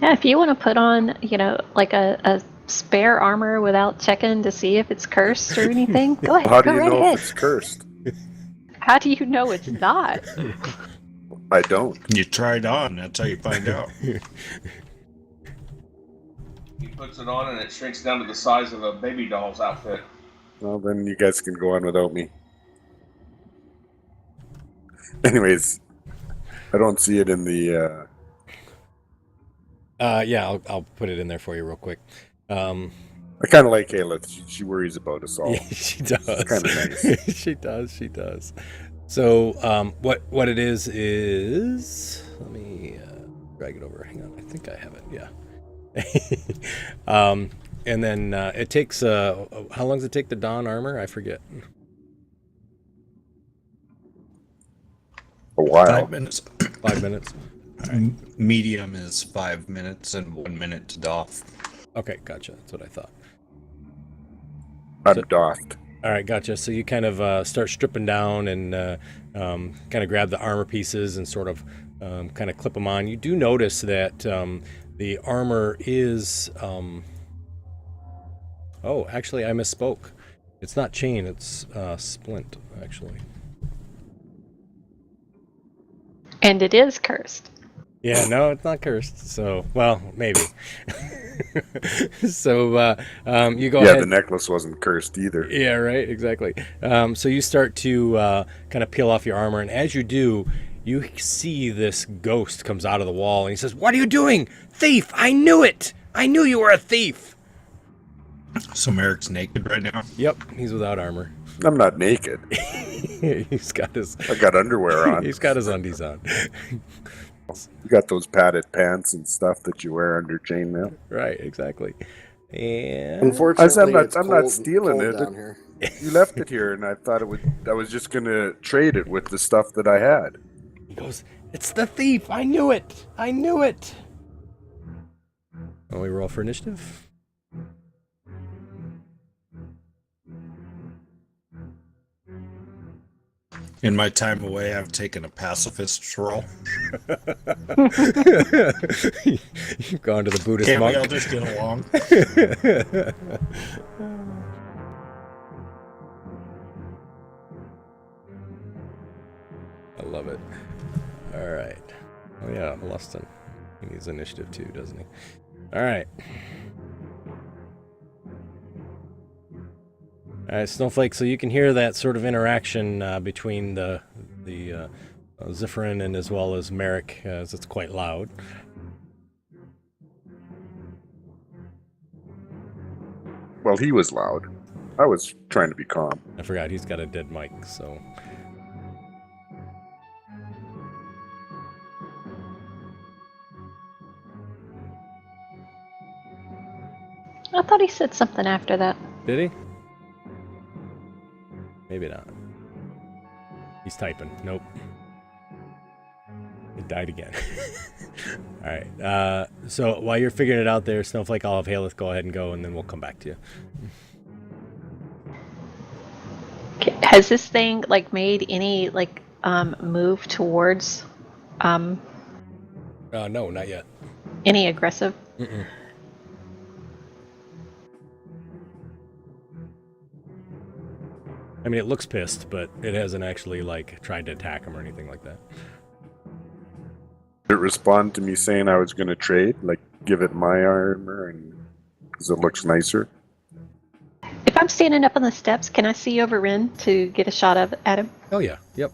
Yeah, if you want to put on, like a spare armor without checking to see if it's cursed or anything, go ahead. How do go you right know ahead. if it's cursed? How do you know it's not? I don't. You try it on. That's how you find out. He puts it on and it shrinks down to the size of a baby doll's outfit. Well, then you guys can go on without me. Anyways, I don't see it in the. Yeah, I'll put it in there for you real quick. I kind of like Ayla. She worries about us all. Yeah, she does. Kind of nice. She does. So, what it is let me drag it over. Hang on, I think I have it. Yeah. And then it takes. How long does it take to don armor? I forget. A while. 5 minutes. 5 minutes. Medium is 5 minutes and 1 minute to doff. Okay, gotcha. That's what I thought. I'm doffed. All right, gotcha. So you kind of start stripping down and kind of grab the armor pieces and sort of kind of clip them on. You do notice that the armor is... oh, actually, I misspoke. It's not chain, it's splint, actually. And it is cursed. Yeah, no, it's not cursed. So, well, maybe. So you go Yeah, ahead. the necklace wasn't cursed either. Yeah, right, exactly. So you start to kind of peel off your armor, and as you do, you see this ghost comes out of the wall, and he says, "What are you doing? Thief! I knew it! I knew you were a thief!" So Merrick's naked right now? Yep, he's without armor. I'm not naked. He's got his I got underwear on. he's got his undies on. You got those padded pants and stuff that you wear under chainmail. Right, exactly. And Unfortunately, I'm it's not cold, stealing cold it. down here. You left it here, and I thought I was just gonna trade it with the stuff that I had. he goes, "It's the thief! I knew it! I knew it!" When we roll for initiative. In my time away, I've taken a pacifist role. You've gone to the Buddhist Can't we all monk. just get along? I love it. All right. Oh yeah, Lustin. He needs initiative too, doesn't he? All right. All right, Snowflake. So you can hear that sort of interaction between the Zephyrin and as well as Merrick, as it's quite loud. Well, he was loud. I was trying to be calm. I forgot he's got a dead mic, so. I thought he said something after that. Did he? Maybe not. He's typing. Nope. It died again. All right. So while you're figuring it out there, Snowflake, I'll have Haleth go ahead and go, and then we'll come back to you. Has this thing like made any like move towards No, not yet. any aggressive? Mm-mm. I mean, it looks pissed, but it hasn't actually like tried to attack him or anything like that. Did it respond to me saying I was going to trade, like give it my armor, and because it looks nicer? If I'm standing up on the steps, can I see over Rin to get a shot at him? Oh yeah. Yep.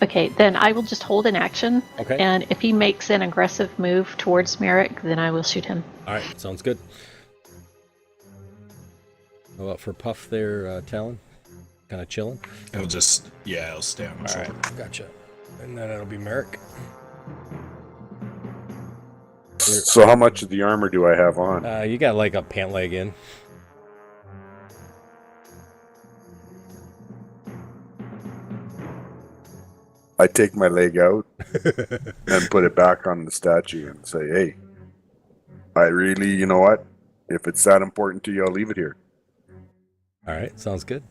Okay, then I will just hold an action, Okay. and if he makes an aggressive move towards Merrick, then I will shoot him. All right. Sounds good. How about for Puff there, Talon? Kind of chilling. He'll just, yeah, he'll stay on my All shoulder. right. Gotcha. And then it'll be Merrick. So how much of the armor do I have on? You got like a pant leg in. I take my leg out and put it back on the statue and say, hey, I really, you know what? If it's that important to you, I'll leave it here. All right. Sounds good.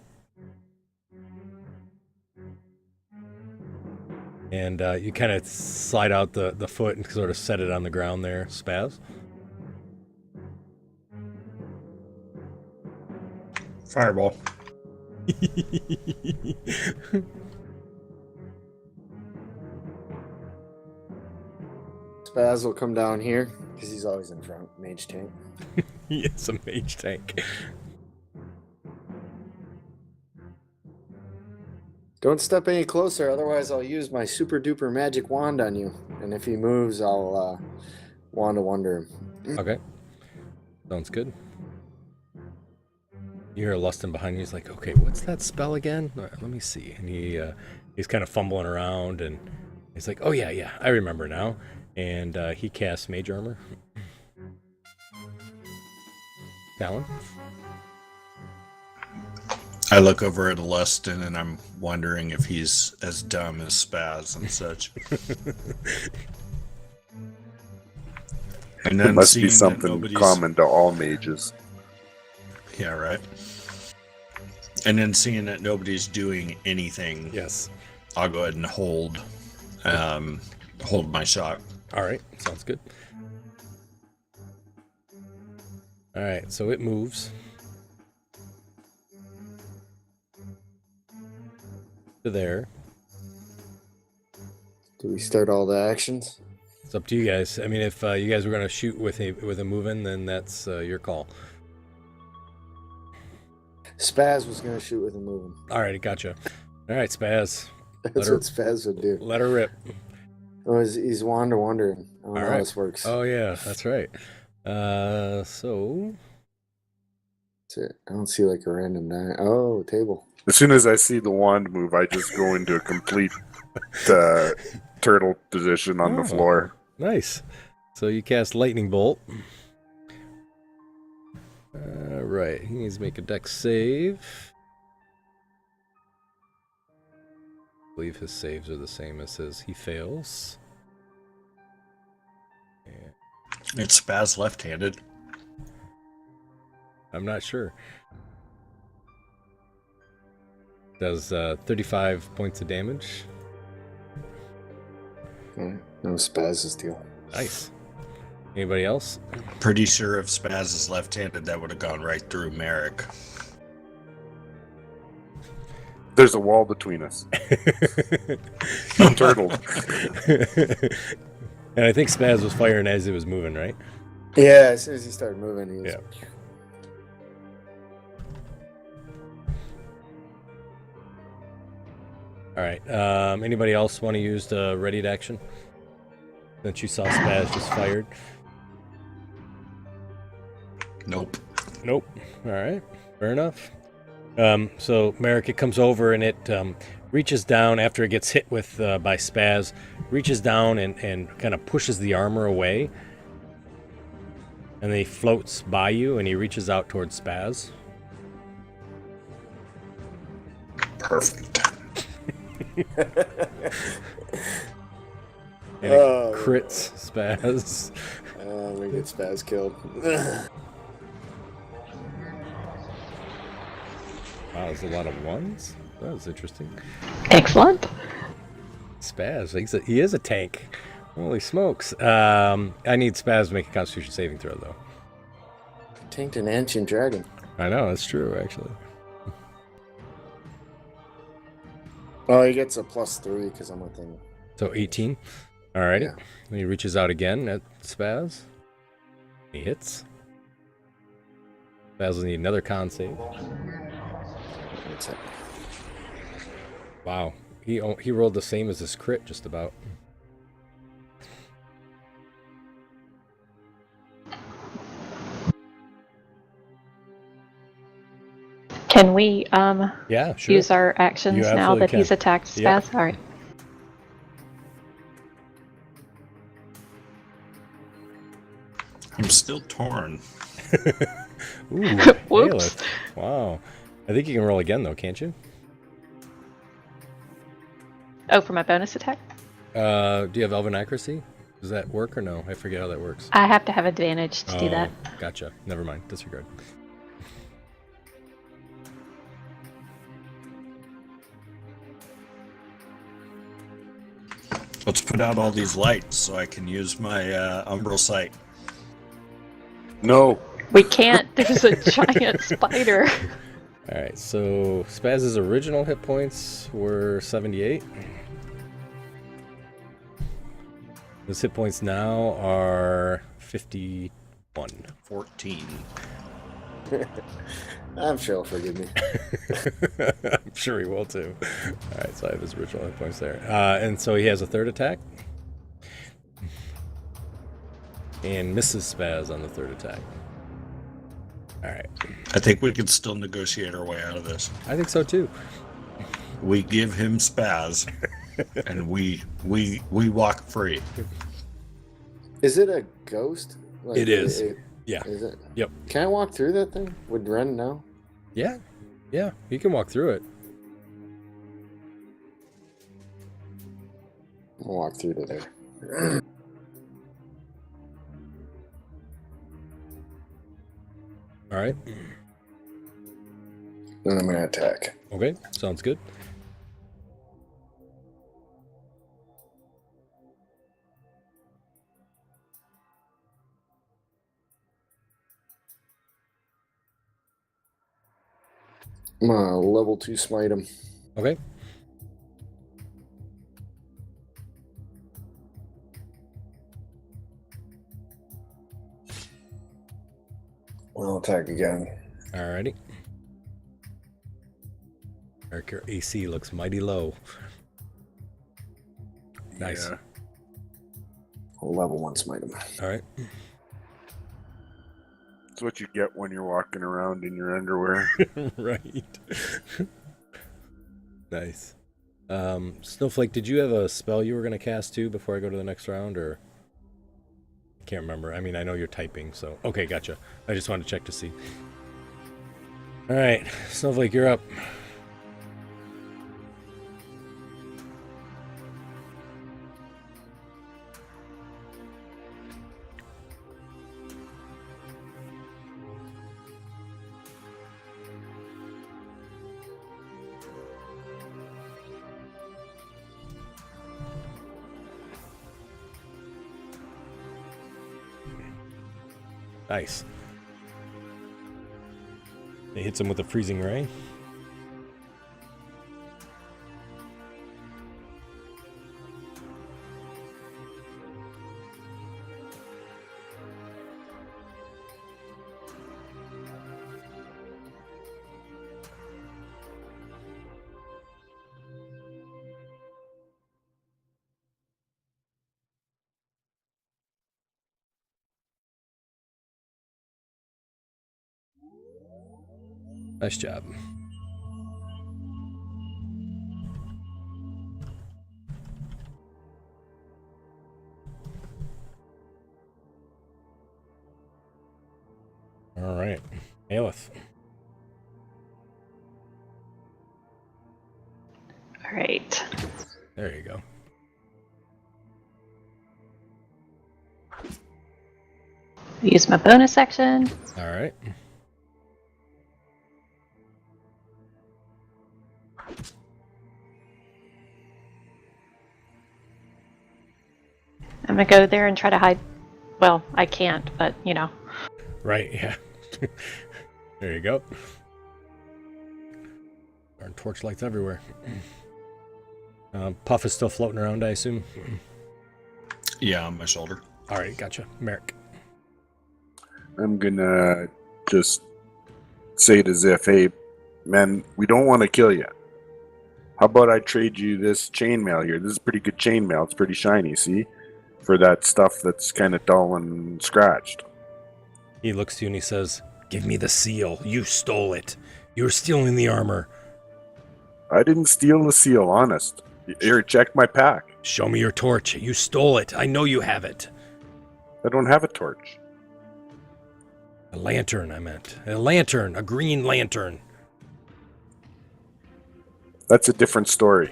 And you kind of slide out the foot and sort of set it on the ground there, Spaz. Fireball. Spaz will come down here because he's always in front. Mage tank. He is a mage tank. Don't step any closer, otherwise I'll use my super duper magic wand on you. And if he moves, I'll wand of wonder him. Okay. Sounds good. You hear Lustin behind you. He's like, okay, what's that spell again? All right, let me see. And he's kind of fumbling around, and he's like, oh, yeah, I remember now. And he casts Mage Armor. Talon? I look over at Lustin and I'm wondering if he's as dumb as Spaz and such. And It then must seeing be that something nobody's- common to all mages. Yeah, right. And then seeing that nobody's doing anything, Yes. I'll go ahead and hold my shot. All right, sounds good. All right, so it moves to there. Do we start all the actions? It's up to you guys. I mean, if you guys were going to shoot with a move-in, then that's your call. Spaz was going to shoot with a moving. All right, gotcha. All right, Spaz, That's her- what Spaz would do. let her rip. Oh, he's wander wondering. I don't know how Alright. this works. Oh yeah, that's right. So That's it. I don't see like a random die. Oh, table. As soon as I see the wand move, I just go into a complete turtle position on Oh. the floor. nice. So you cast Lightning Bolt. Right, he needs to make a dex save. I believe his saves are the same as his. He fails. Yeah, It's Spaz left-handed. I'm not sure. Does 35 points of damage. Yeah, no Spaz's deal. Nice. Anybody else? Pretty sure if Spaz is left-handed, that would have gone right through Merrick. There's a wall between us. I'm turtled. And I think Spaz was firing as it was moving, right? Yeah, as soon as he started moving, he was. Yeah. All right. Anybody else want to use the ready to action? Since you saw Spaz just fired. Nope. Nope. All right. Fair enough. So Merrick, it comes over and it reaches down after it gets hit with by Spaz, reaches down and kind of pushes the armor away. And then he floats by you and he reaches out towards Spaz. Perfect. And it crits Spaz. We get Spaz killed. Wow, there's a lot of ones. That was interesting. Excellent. Spaz, he is a tank. Holy smokes. I need Spaz to make a Constitution saving throw, though. Tanked an ancient dragon. I know, that's true, actually. Oh, he gets a +3 because I'm within. So 18. Alrighty. Yeah. Then he reaches out again at Spaz. He hits. Spaz will need another con save. What's that? Wow. He rolled the same as his crit, just about. Can we Yeah, sure. use our actions You now absolutely that can. he's attacked Spaz? Yep. All right. I'm still torn. Ooh, Whoops. Aelith. Wow. I think you can roll again, though, can't you? Oh, for my bonus attack? Do you have Elven Accuracy? Does that work or no? I forget how that works. I have to have advantage to do that. Gotcha. Never mind. Disregard. Let's put out all these lights so I can use my umbral sight. No. We can't. There's a giant spider. All right. So Spaz's original hit points were 78. His hit points now are 51. 14. I'm sure he'll forgive me. I'm sure he will too. All right, so I have his original hit points there. And so he has a third attack. And misses Spaz on the third attack. All right. I think we can still negotiate our way out of this. I think so too. We give him spaz, and we walk free. Is it a ghost? Like, It is. Yeah. Is it? Yep. Can I walk through that thing? Would Ren know? Yeah. Yeah. You can walk through it. I'll walk through to there. All right. Then I'm gonna attack. Okay. Sounds good. I'm gonna level 2 smite him. Okay. I'll attack again. Alrighty. Eric, your AC looks mighty low. Nice. Yeah. I'll level 1 smite him. All right. It's what you get when you're walking around in your underwear. Right. Nice. Snowflake, did you have a spell you were going to cast too before I go to the next round, or? I can't remember. I mean, I know you're typing, so. Okay, gotcha. I just wanted to check to see. All right. Snowflake, you're up. Nice. It hits him with a freezing ray. Nice job. All right. Aelith. All right. There you go. Use my bonus action. All right. I'm gonna go there and try to hide. Well, I can't, but you know. Right, yeah. There you go. Darn torchlights everywhere. Puff is still floating around, I assume. Yeah, on my shoulder. All right, gotcha. Merrick. I'm gonna just say it as if, hey, man, we don't want to kill you. How about I trade you this chainmail here? This is pretty good chainmail. It's pretty shiny, see? For that stuff that's kind of dull and scratched. He looks to you and he says, "Give me the seal. You stole it. You were stealing the armor. I didn't steal the seal, honest. Here, check my pack. Show me your torch. You stole it. I know you have it. I don't have a torch. A lantern, I meant. A lantern. A green lantern." That's a different story.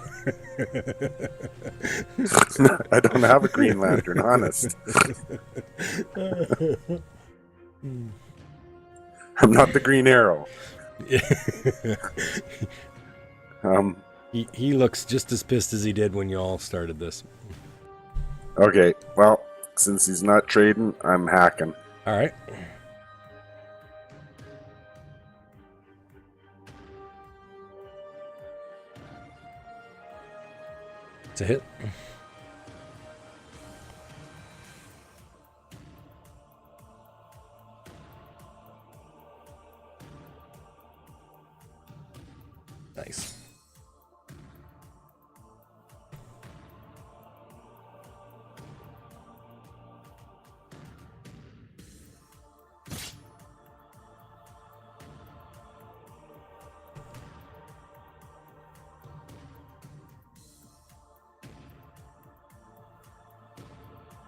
I don't have a green lantern, honest. I'm not the Green Arrow. He looks just as pissed as he did when you all started this. Okay, well, since he's not trading, I'm hacking. All right. It's a hit. Nice.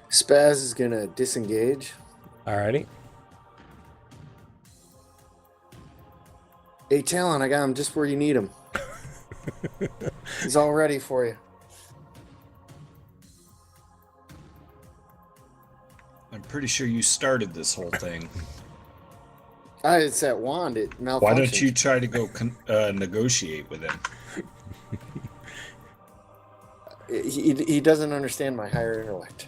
Spaz is gonna disengage. Alrighty. Hey, Talon, I got him just where you need him. He's all ready for you. I'm pretty sure you started this whole thing. It's that wand. It malfunctioned. Why don't you try to go negotiate with him? He doesn't understand my higher intellect.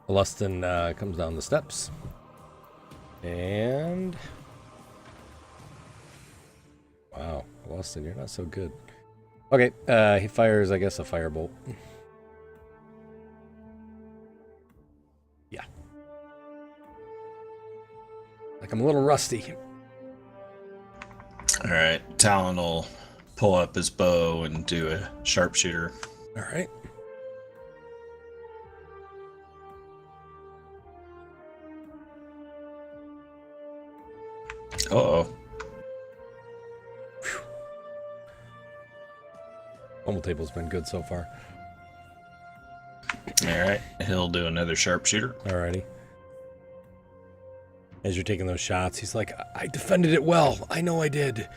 Lustin comes down the steps. And... Wow, Lustin, you're not so good. Okay, he fires, I guess, a firebolt. Yeah. Like I'm a little rusty. All right, Talon will pull up his bow and do a sharpshooter. All right. Uh-oh. Pummel table's been good so far. All right, he'll do another sharpshooter. Alrighty. As you're taking those shots, he's like, I defended it well. I know I did.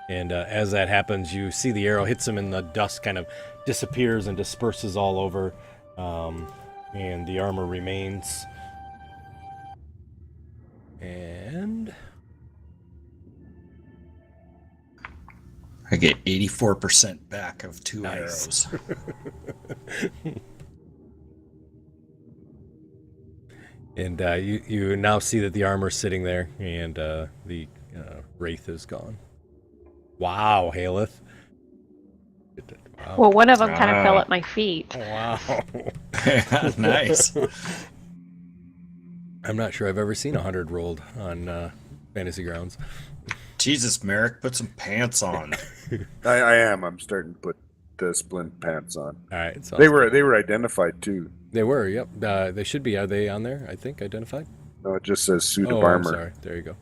And as that happens, you see the arrow hits him and the dust kind of disappears and disperses all over. And the armor remains. And... I get 84% back of 2 Nice. arrows. And you now see that the armor's sitting there, and the wraith is gone. Wow, Haleth. Wow. Well, one of them kind of fell Ah. at my feet. Wow. Nice. I'm not sure I've ever seen 100 rolled on Fantasy Grounds. Jesus, Merrick, put some pants on. I am. I'm starting to put splint pants on. All right. So They were identified too. They were. Yep. They should be. Are they on there? I think identified. No, it just says suit of Oh, I'm armor. sorry. There you go.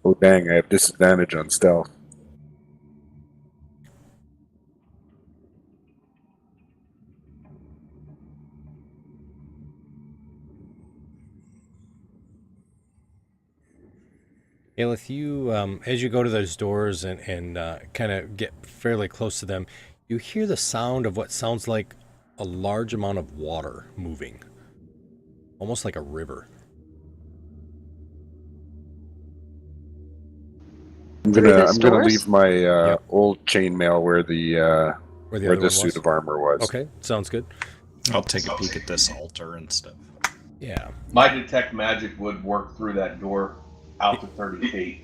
Oh dang! I have disadvantage on stealth. Aelith, you as you go to those doors and kind of get fairly close to them, you hear the sound of what sounds like a large amount of water moving, almost like a river. I'm Through gonna those I'm gonna doors? leave my Yep. old chainmail where the Where the where other the one suit was. of armor was. Okay, sounds good. I'll take a peek at this altar and stuff. Yeah, My detect magic would work through that door out to 30 feet.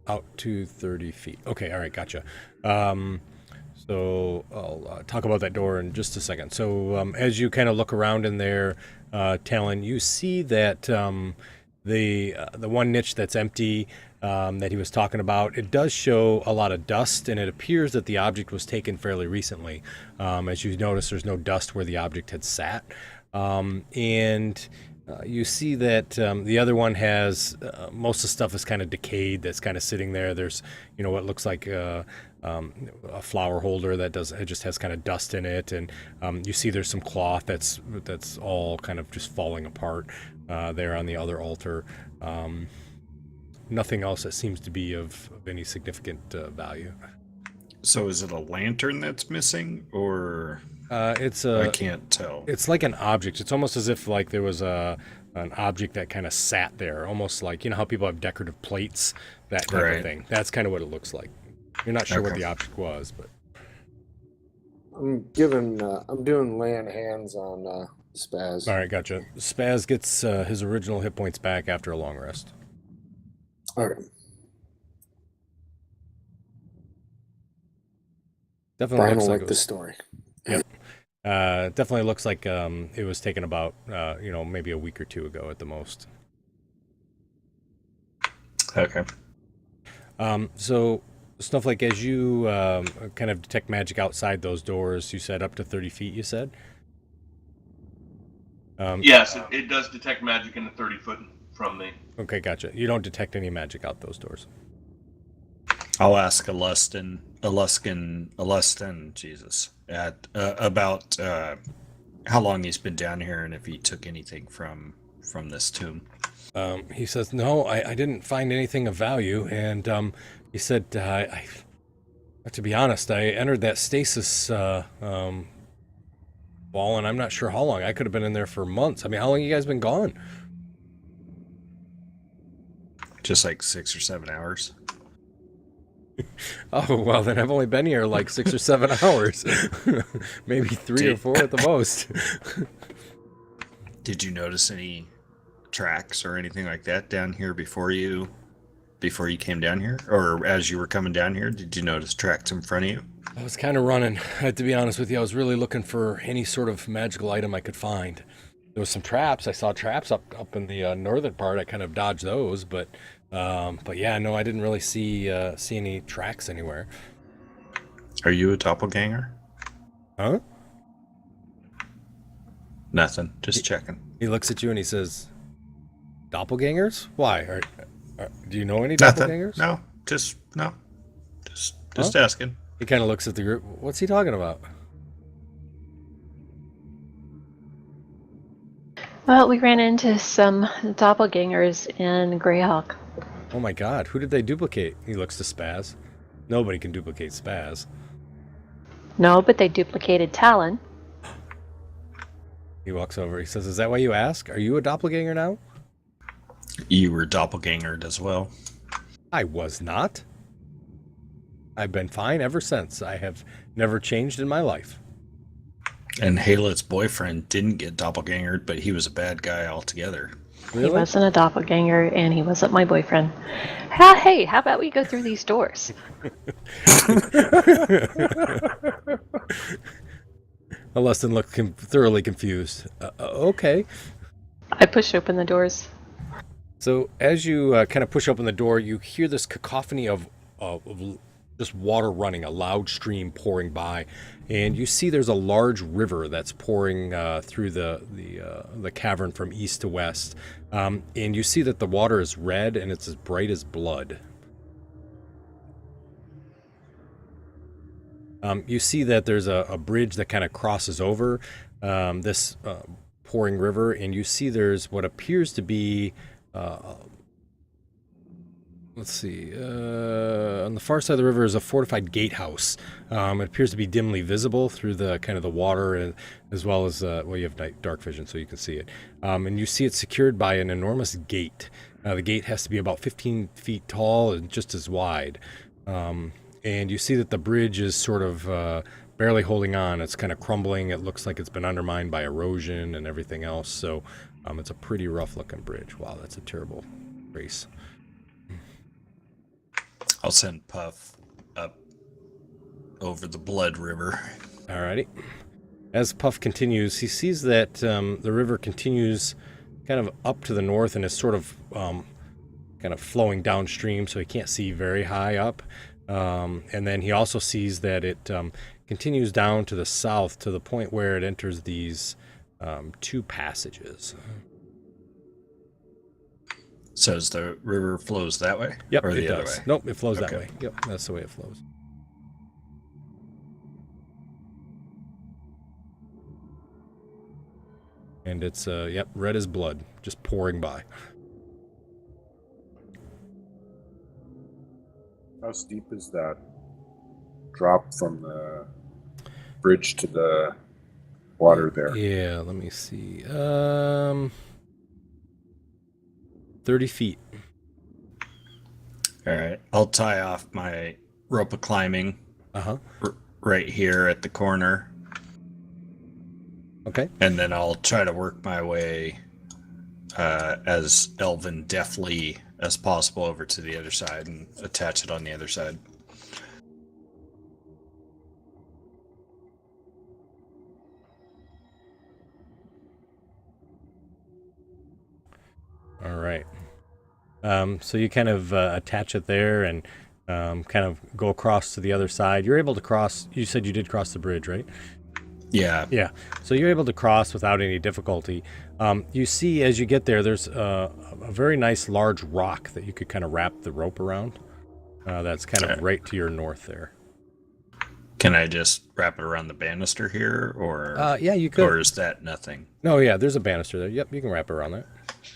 out to 30 feet. Okay, all right, gotcha. So I'll talk about that door in just a second. So as you kind of look around in there, Talon, you see that the one niche that's empty that he was talking about, it does show a lot of dust, and it appears that the object was taken fairly recently. As you notice, there's no dust where the object had sat. And you see that the other one has most of the stuff is kind of decayed. That's kind of sitting there. There's, what looks like a flower holder that just has kind of dust in it, and you see there's some cloth that's all kind of just falling apart there on the other altar. Nothing else that seems to be of any significant value. So is it a lantern that's missing, or It's I a can't tell? It's like an object. It's almost as if like there was an object that kind of sat there, almost like how people have decorative plates, that type Right. of thing. That's kind of what it looks like. You're not sure what Okay. the object was, but I'm doing laying hands on Spaz. all right, gotcha. Spaz gets his original hit points back after a long rest. All right. Definitely Brian looks will like like it the was, story. definitely looks like it was taken about maybe a week or two ago at the most. Okay. So Snowflake, as you kind of detect magic outside those doors, you said up to 30 feet. You said. Yes, it does detect magic in the 30 foot from me. Okay, gotcha. You don't detect any magic out those doors. I'll ask Alustin, Jesus, about how long he's been down here and if he took anything from this tomb. He says, no, I didn't find anything of value. And he said, to be honest, I entered that stasis ball, and I'm not sure how long. I could have been in there for months. I mean, how long you guys been gone? Just like 6 or 7 hours. Oh, well, then I've only been here like 6 or 7 hours. Maybe 3 or 4 at the most. Did you notice any tracks or anything like that down here before you came down here, or as you were coming down here? Did you notice tracks in front of you? I was kind of running. To be honest with you, I was really looking for any sort of magical item I could find. There was some traps. I saw traps up in the northern part. I kind of dodged those, but yeah, no, I didn't really see any tracks anywhere. Are you a doppelganger? Huh? Nothing. Just checking. He looks at you and he says, "Doppelgangers? Why? Do you know any Nothing. doppelgangers?" No. Just asking. He kind of looks at the group. What's he talking about? Well, we ran into some doppelgangers in Greyhawk. Oh my God, who did they duplicate? He looks to Spaz. Nobody can duplicate Spaz. No, but they duplicated Talon. He walks over. He says, "Is that why you ask? Are you a doppelganger now?" You were doppelgangered as well. I was not. I've been fine ever since. I have never changed in my life. And Halot's boyfriend didn't get doppelgangered, but he was a bad guy altogether. Really? He wasn't a doppelganger, and he wasn't my boyfriend. Hey, how about we go through these doors? Alustin looked thoroughly confused. Okay. I push open the doors. So as you kind of push open the door, you hear this cacophony of just water running, a loud stream pouring by, and you see there's a large river that's pouring through the cavern from east to west, and you see that the water is red and it's as bright as blood. You see that there's a bridge that kind of crosses over this pouring river, and you see there's what appears to be let's see. On the far side of the river is a fortified gatehouse. It appears to be dimly visible through the kind of the water, and as well as well, you have dark vision, so you can see it. And you see it secured by an enormous gate. The gate has to be about 15 feet tall and just as wide. And you see that the bridge is sort of barely holding on. It's kind of crumbling. It looks like it's been undermined by erosion and everything else. So it's a pretty rough-looking bridge. Wow, that's a terrible race. I'll send Puff up over the Blood River. Alrighty. As Puff continues, he sees that the river continues kind of up to the north and is sort of kind of flowing downstream, so he can't see very high up. And then he also sees that it continues down to the south to the point where it enters these two passages. So as the river flows that way? Yep, or it the other does. way? Nope, it flows that Okay. way. Yep, that's the way it flows. And it's, yep, red as blood, just pouring by. How steep is that drop from the bridge to the water there? Yeah, let me see. 30 feet. All right. I'll tie off my rope of climbing Uh-huh. right here at the corner, Okay. and then I'll try to work my way as elven deftly as possible over to the other side and attach it on the other side. All right. So you kind of attach it there and kind of go across to the other side. You're able to cross. You said you did cross the bridge, right? Yeah. Yeah. So you're able to cross without any difficulty. You see as you get there, there's a very nice large rock that you could kind of wrap the rope around. That's kind of right to your north there. Can I just wrap it around the banister here, or Yeah, you could. or is that nothing? No, yeah, there's a banister there. Yep, you can wrap it around that.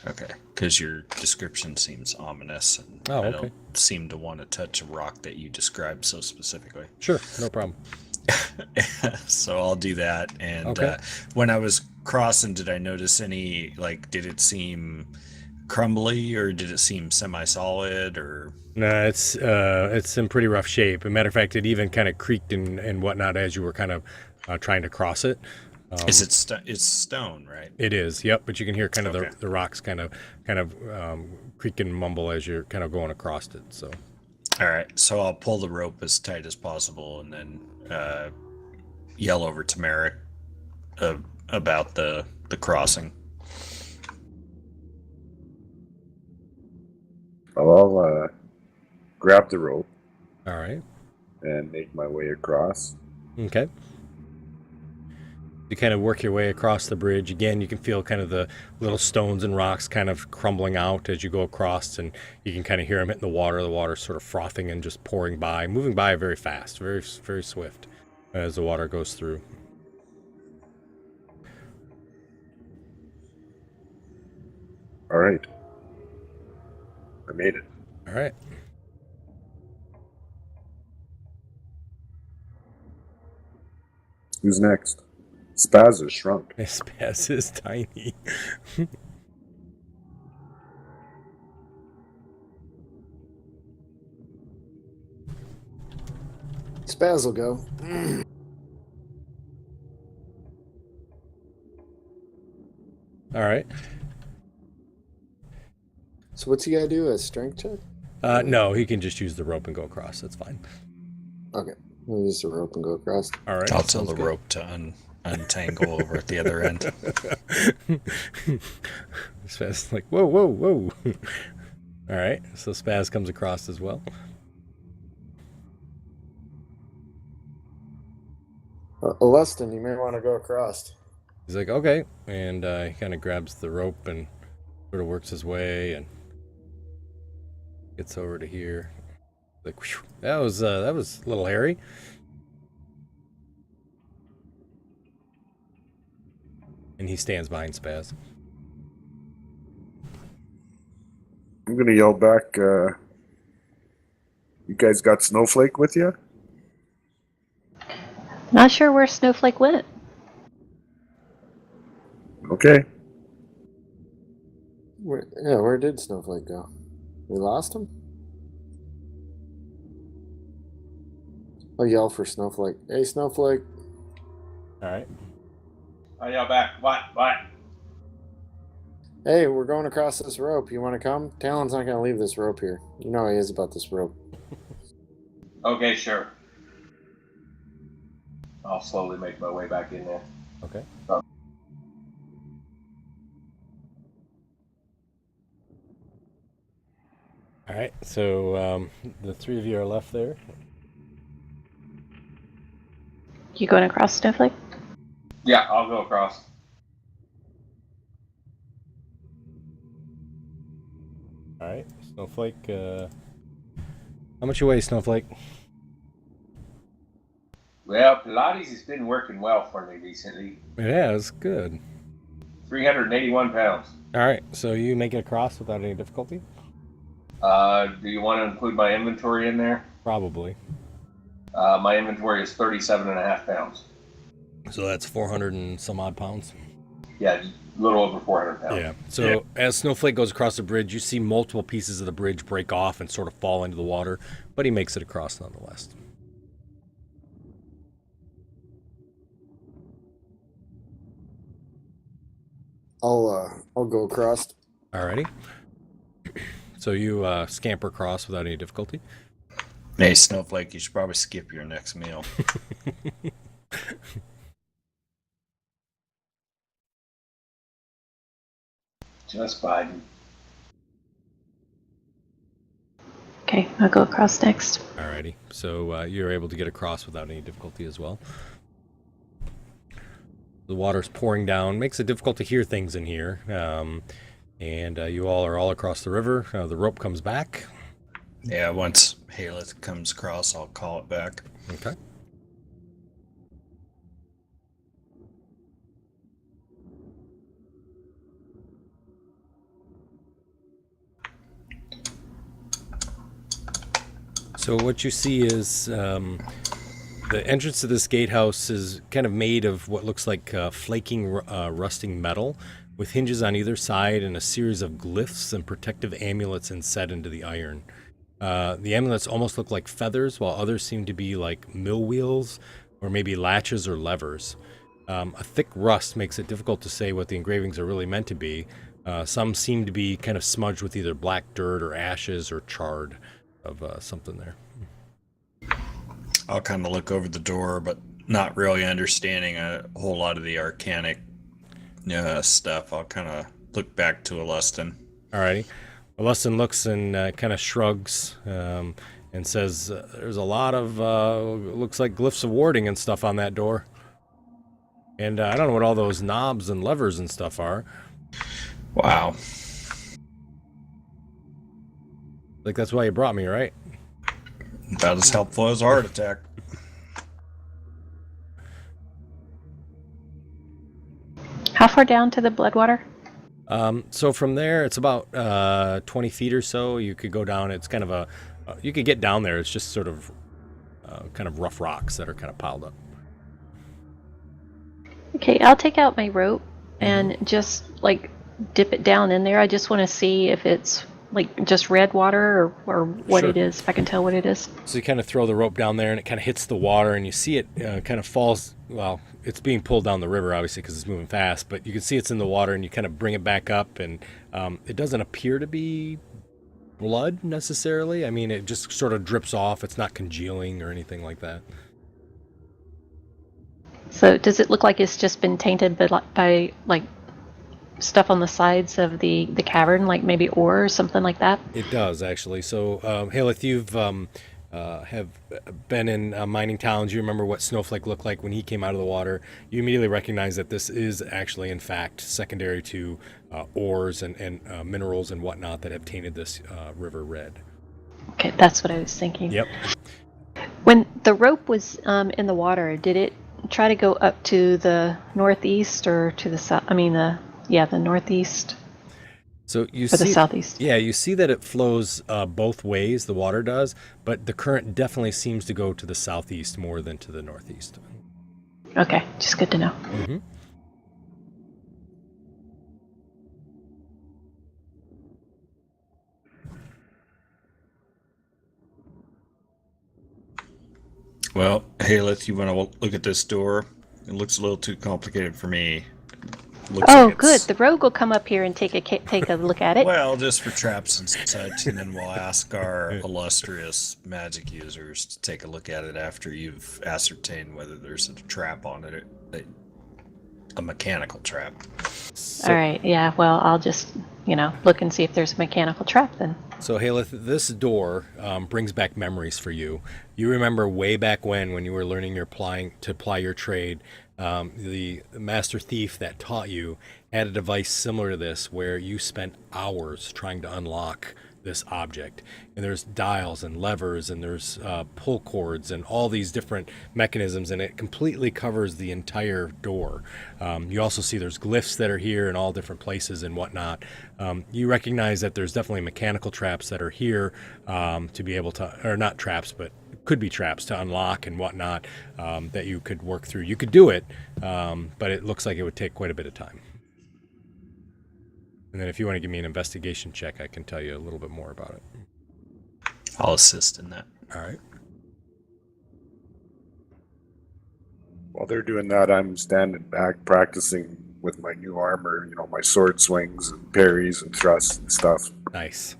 Okay, because your description seems ominous, and Oh, I okay. don't seem to want to touch a rock that you described so specifically. Sure, no problem. So I'll do that. And Okay. when I was crossing, did I notice any, did it seem crumbly, or did it seem semi-solid, or? No, it's in pretty rough shape. As a matter of fact, it even kind of creaked and whatnot as you were kind of trying to cross it. Is it it's stone, right? It is, yep. But you can hear kind of Okay. the rocks kind of creak and mumble as you're kind of going across it. So, All right, so I'll pull the rope as tight as possible, and then yell over to Merrick about the crossing. I'll grab the rope all right, and make my way across. okay. You kind of work your way across the bridge. Again, you can feel kind of the little stones and rocks kind of crumbling out as you go across, and you can kind of hear them hitting the water. The water's sort of frothing and just pouring by, moving by very fast, very, very swift as the water goes through. All right. I made it. All right. Who's next? Spaz is shrunk. This pass is tiny. Spaz will go. All right. So what's he gotta do? A strength check? No, he can just use the rope and go across. That's fine. Okay. We'll use the rope and go across. All right. I'll tell sounds the good. rope to untangle over at the other end. Spaz is like, whoa, whoa, whoa. All right, so Spaz comes across as well. Lustin, you may want to go across. He's like, okay, and he kind of grabs the rope and sort of works his way and gets over to here. Like, whew, that was a little hairy. And he stands behind Spaz. I'm gonna yell back. You guys got Snowflake with you? Not sure where Snowflake went. Okay. Where did Snowflake go? We lost him? I'll yell for Snowflake. Hey, Snowflake. All right. I yell back. What? Hey, we're going across this rope. You want to come? Talon's not going to leave this rope here. You know how he is about this rope. Okay, sure. I'll slowly make my way back in there. Okay. All right, so the three of you are left there. You going across, Snowflake? Yeah, I'll go across. All right, Snowflake. How much you weigh, Snowflake? Well, Pilates has been working well for me recently. It has. Good. 381 pounds. All right, so you make it across without any difficulty? Do you want to include my inventory in there? Probably. My inventory is 37.5 pounds. So that's 400 and some odd pounds. Yeah, a little over 400 pounds. Yeah. So as Snowflake goes across the bridge, you see multiple pieces of the bridge break off and sort of fall into the water, but he makes it across nonetheless. I'll go across. Alrighty. So you scamper across without any difficulty. Hey, Snowflake, you should probably skip your next meal. Just Biden. Okay, I'll go across next. Alrighty. So you're able to get across without any difficulty as well. The water's pouring down. Makes it difficult to hear things in here. And you all are all across the river. The rope comes back. Yeah, once Haleth comes across, I'll call it back. Okay. So what you see is the entrance to this gatehouse is kind of made of what looks like flaking, rusting metal, with hinges on either side and a series of glyphs and protective amulets inset into the iron. The amulets almost look like feathers, while others seem to be like mill wheels or maybe latches or levers. A thick rust makes it difficult to say what the engravings are really meant to be. Some seem to be kind of smudged with either black dirt or ashes or charred of something there. I'll kind of look over the door, but not really understanding a whole lot of the arcanic stuff. I'll kind of look back to Alustin. Alrighty. Alustin looks and kind of shrugs and says, there's a lot of, looks like glyphs of warding and stuff on that door. And I don't know what all those knobs and levers and stuff are. Wow. Like, that's why you brought me, right? About as helpful as a heart attack. How far down to the Bloodwater? So from there, it's about 20 feet or so. You could go down. It's kind of a, you could get down there. It's just sort of kind of rough rocks that are kind of piled up. Okay, I'll take out my rope and just like dip it down in there. I just want to see if it's like just red water or what Sure. it is, if I can tell what it is. So you kind of throw the rope down there and it kind of hits the water and you see it kind of falls. Well, it's being pulled down the river, obviously, because it's moving fast, but you can see it's in the water and you kind of bring it back up and it doesn't appear to be blood necessarily. I mean, it just sort of drips off. It's not congealing or anything like that. So does it look like it's just been tainted by like stuff on the sides of the cavern, like maybe ore or something like that? It does actually. So, Haleth, you've have been in mining towns. You remember what Snowflake looked like when he came out of the water. You immediately recognize that this is actually, in fact, secondary to ores and minerals and whatnot that have tainted this river red. Okay, that's what I was thinking. Yep. When the rope was in the water, did it try to go up to the northeast or to the south? I mean, the northeast So you or the see, southeast. yeah, you see that it flows both ways. The water does, but the current definitely seems to go to the southeast more than to the northeast. Okay, just good to know. Mm-hmm. Well, Haleth, you want to look at this door? It looks a little too complicated for me. Looks Oh, like good. it's- The rogue will come up here and take a look at it. Well, just for traps and such, and then we'll ask our illustrious magic users to take a look at it after you've ascertained whether there's a trap on it, a mechanical trap. So, All right. Yeah. Well, I'll just look and see if there's a mechanical trap then. So, Haleth, this door brings back memories for you. You remember way back when you were learning to ply your trade, the master thief that taught you had a device similar to this where you spent hours trying to unlock this object. And there's dials and levers and there's pull cords and all these different mechanisms, and it completely covers the entire door. You also see there's glyphs that are here in all different places and whatnot. You recognize that there's definitely mechanical traps that are here to be able to, or not traps, but could be traps to unlock and whatnot that you could work through. You could do it, but it looks like it would take quite a bit of time. And then if you want to give me an investigation check, I can tell you a little bit more about it. I'll assist in that. All right. While they're doing that, I'm standing back practicing with my new armor, my sword swings and parries and thrusts and stuff. Nice.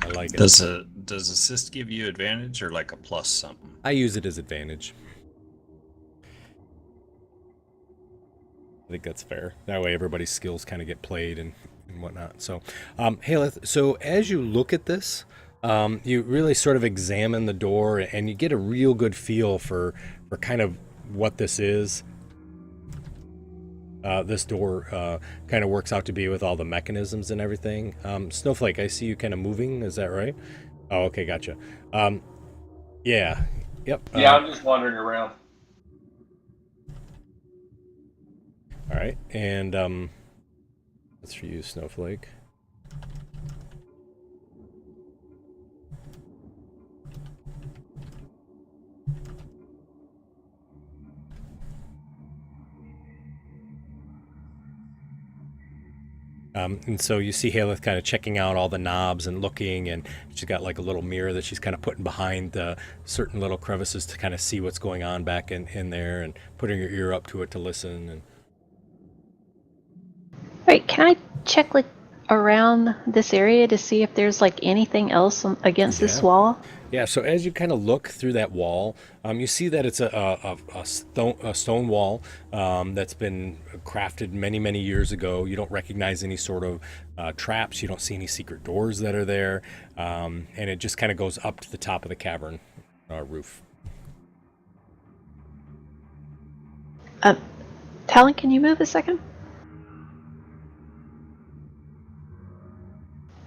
I like it. Does assist give you advantage or like a plus something? I use it as advantage. I think that's fair. That way everybody's skills kind of get played and whatnot. So, Haleth, so as you look at this, you really sort of examine the door and you get a real good feel for kind of what this is. This door kind of works out to be with all the mechanisms and everything. Snowflake, I see you kind of moving. Is that right? Oh, okay, gotcha. Yeah. Yep. Yeah, I'm just wandering around. All right, and that's for you, Snowflake. And so you see Haleth kind of checking out all the knobs and looking, and she's got like a little mirror that she's kind of putting behind certain little crevices to kind of see what's going on back in there, and putting her ear up to it to listen. And Wait, can I check like around this area to see if there's like anything else against this Yeah. wall? yeah, so as you kind of look through that wall, you see that it's a stone wall that's been crafted many, many years ago. You don't recognize any sort of traps. You don't see any secret doors that are there. And it just kind of goes up to the top of the cavern roof. Talon, can you move a second?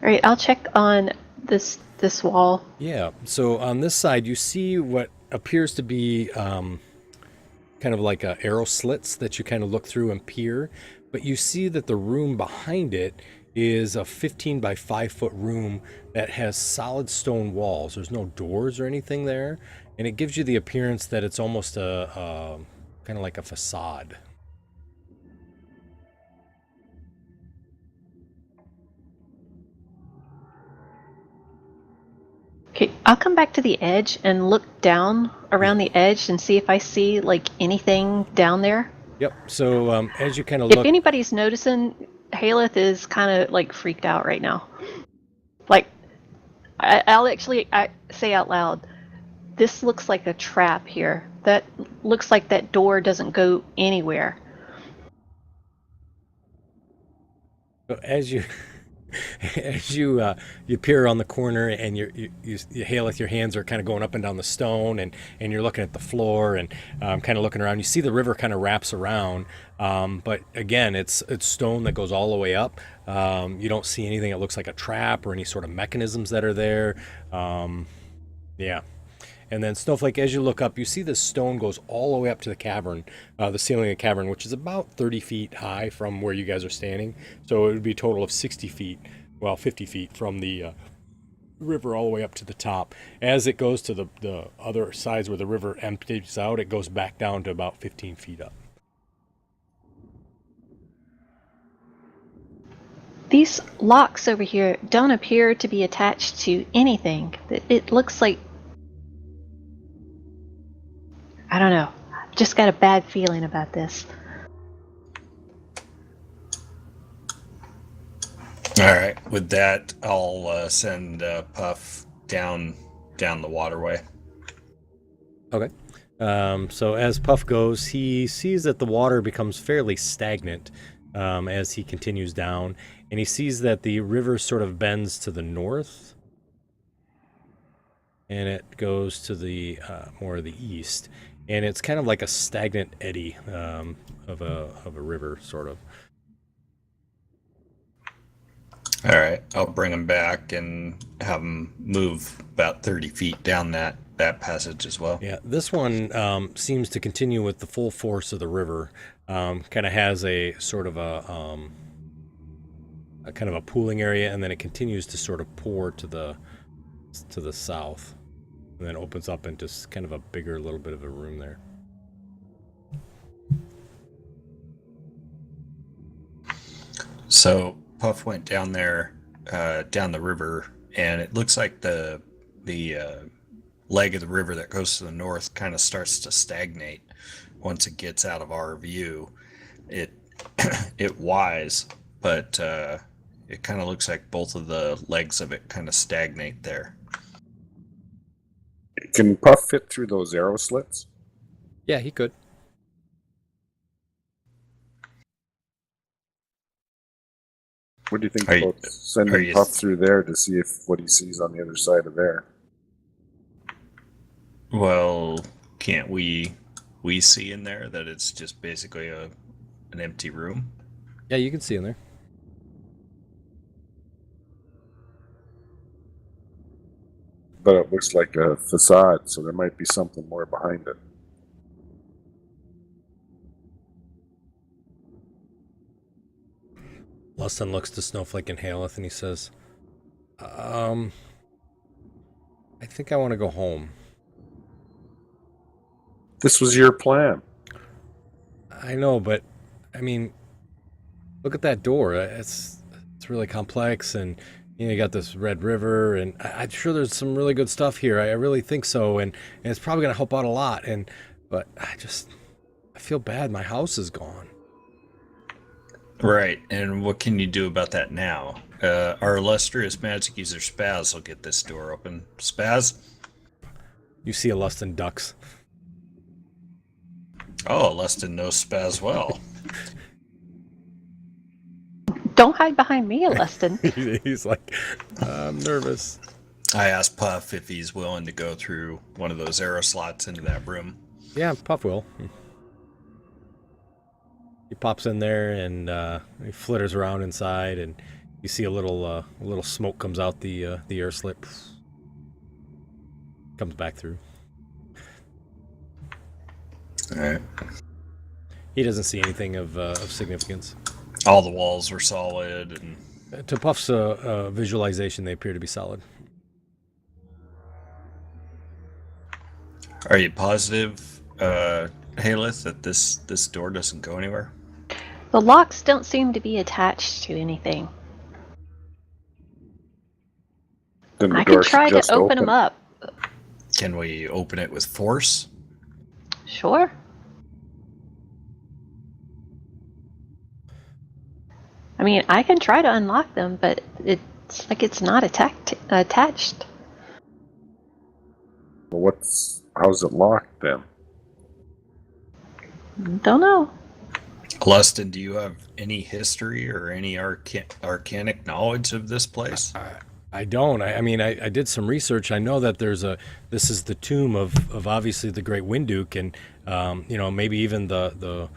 All right, I'll check on this wall. Yeah, so on this side, you see what appears to be kind of like arrow slits that you kind of look through and peer, but you see that the room behind it is a 15 by 5 foot room that has solid stone walls. There's no doors or anything there, and it gives you the appearance that it's almost a kind of like a facade. Okay, I'll come back to the edge and look down around the edge and see if I see like anything down there. Yep, so as you kind of If look... anybody's noticing, Haleth is kind of like freaked out right now. Like, I'll actually say out loud, this looks like a trap here. That looks like that door doesn't go anywhere. So as you you peer around the corner and you hail with your hands are kind of going up and down the stone and you're looking at the floor and kind of looking around. You see the river kind of wraps around, but again, it's stone that goes all the way up. You don't see anything that looks like a trap or any sort of mechanisms that are there. Yeah. And then Snowflake, as you look up, you see this stone goes all the way up to the cavern, the ceiling of the cavern, which is about 30 feet high from where you guys are standing. So it would be a total of 60 feet, well, 50 feet from the river all the way up to the top. As it goes to the other sides where the river empties out, it goes back down to about 15 feet up. These locks over here don't appear to be attached to anything. It looks like, I don't know. Just got a bad feeling about this. All right. With that, I'll send Puff down the waterway. Okay. So as Puff goes, he sees that the water becomes fairly stagnant as he continues down, and he sees that the river sort of bends to the north, and it goes to the more of the east, and it's kind of like a stagnant eddy of a river, sort of. All right. I'll bring him back and have him move about 30 feet down that passage as well. Yeah, this one seems to continue with the full force of the river. Kind of has a sort of a kind of a pooling area, and then it continues to sort of pour to the south, and then opens up into kind of a bigger little bit of a room there. So Puff went down there, down the river, and it looks like the leg of the river that goes to the north kind of starts to stagnate once it gets out of our view. It wise, but it kind of looks like both of the legs of it kind of stagnate there. Can Puff fit through those arrow slits? Yeah, he could. What do you think Are you- about sending are you- Puff through there to see what he sees on the other side of there? Well, can't we see in there that it's just basically an empty room? Yeah, you can see in there. But it looks like a facade, so there might be something more behind it. Lustin looks to Snowflake and Haleth, and he says, I think I want to go home. This was your plan. I know, but I mean, look at that door. It's really complex, and you got this Red River, and I'm sure there's some really good stuff here. I really think so, and it's probably gonna help out a lot. But I feel bad. My house is gone. Right, and what can you do about that now? Our illustrious magic user Spaz will get this door open. Spaz? You see a Lustin ducks. Oh, Lustin knows Spaz well. Don't hide behind me, Lustin. He's like, I'm nervous. I asked Puff if he's willing to go through one of those arrow slots into that room. Yeah, Puff will. He pops in there and he flitters around inside, and you see a little smoke comes out the air slit. Comes back through. All right. He doesn't see anything of significance. All the walls were solid, and To Puff's visualization, they appear to be solid. are you positive, Haleth, that this door doesn't go anywhere? The locks don't seem to be attached to anything. Then the I door could try should just to open them up. Can we open it with force? Sure. I mean, I can try to unlock them, but it's like it's not attached. Well, how's it locked then? Don't know. Lustin, do you have any history or any arcanic knowledge of this place? I don't. I mean, I did some research. I know that this is the tomb of obviously the great Winduke, and maybe even the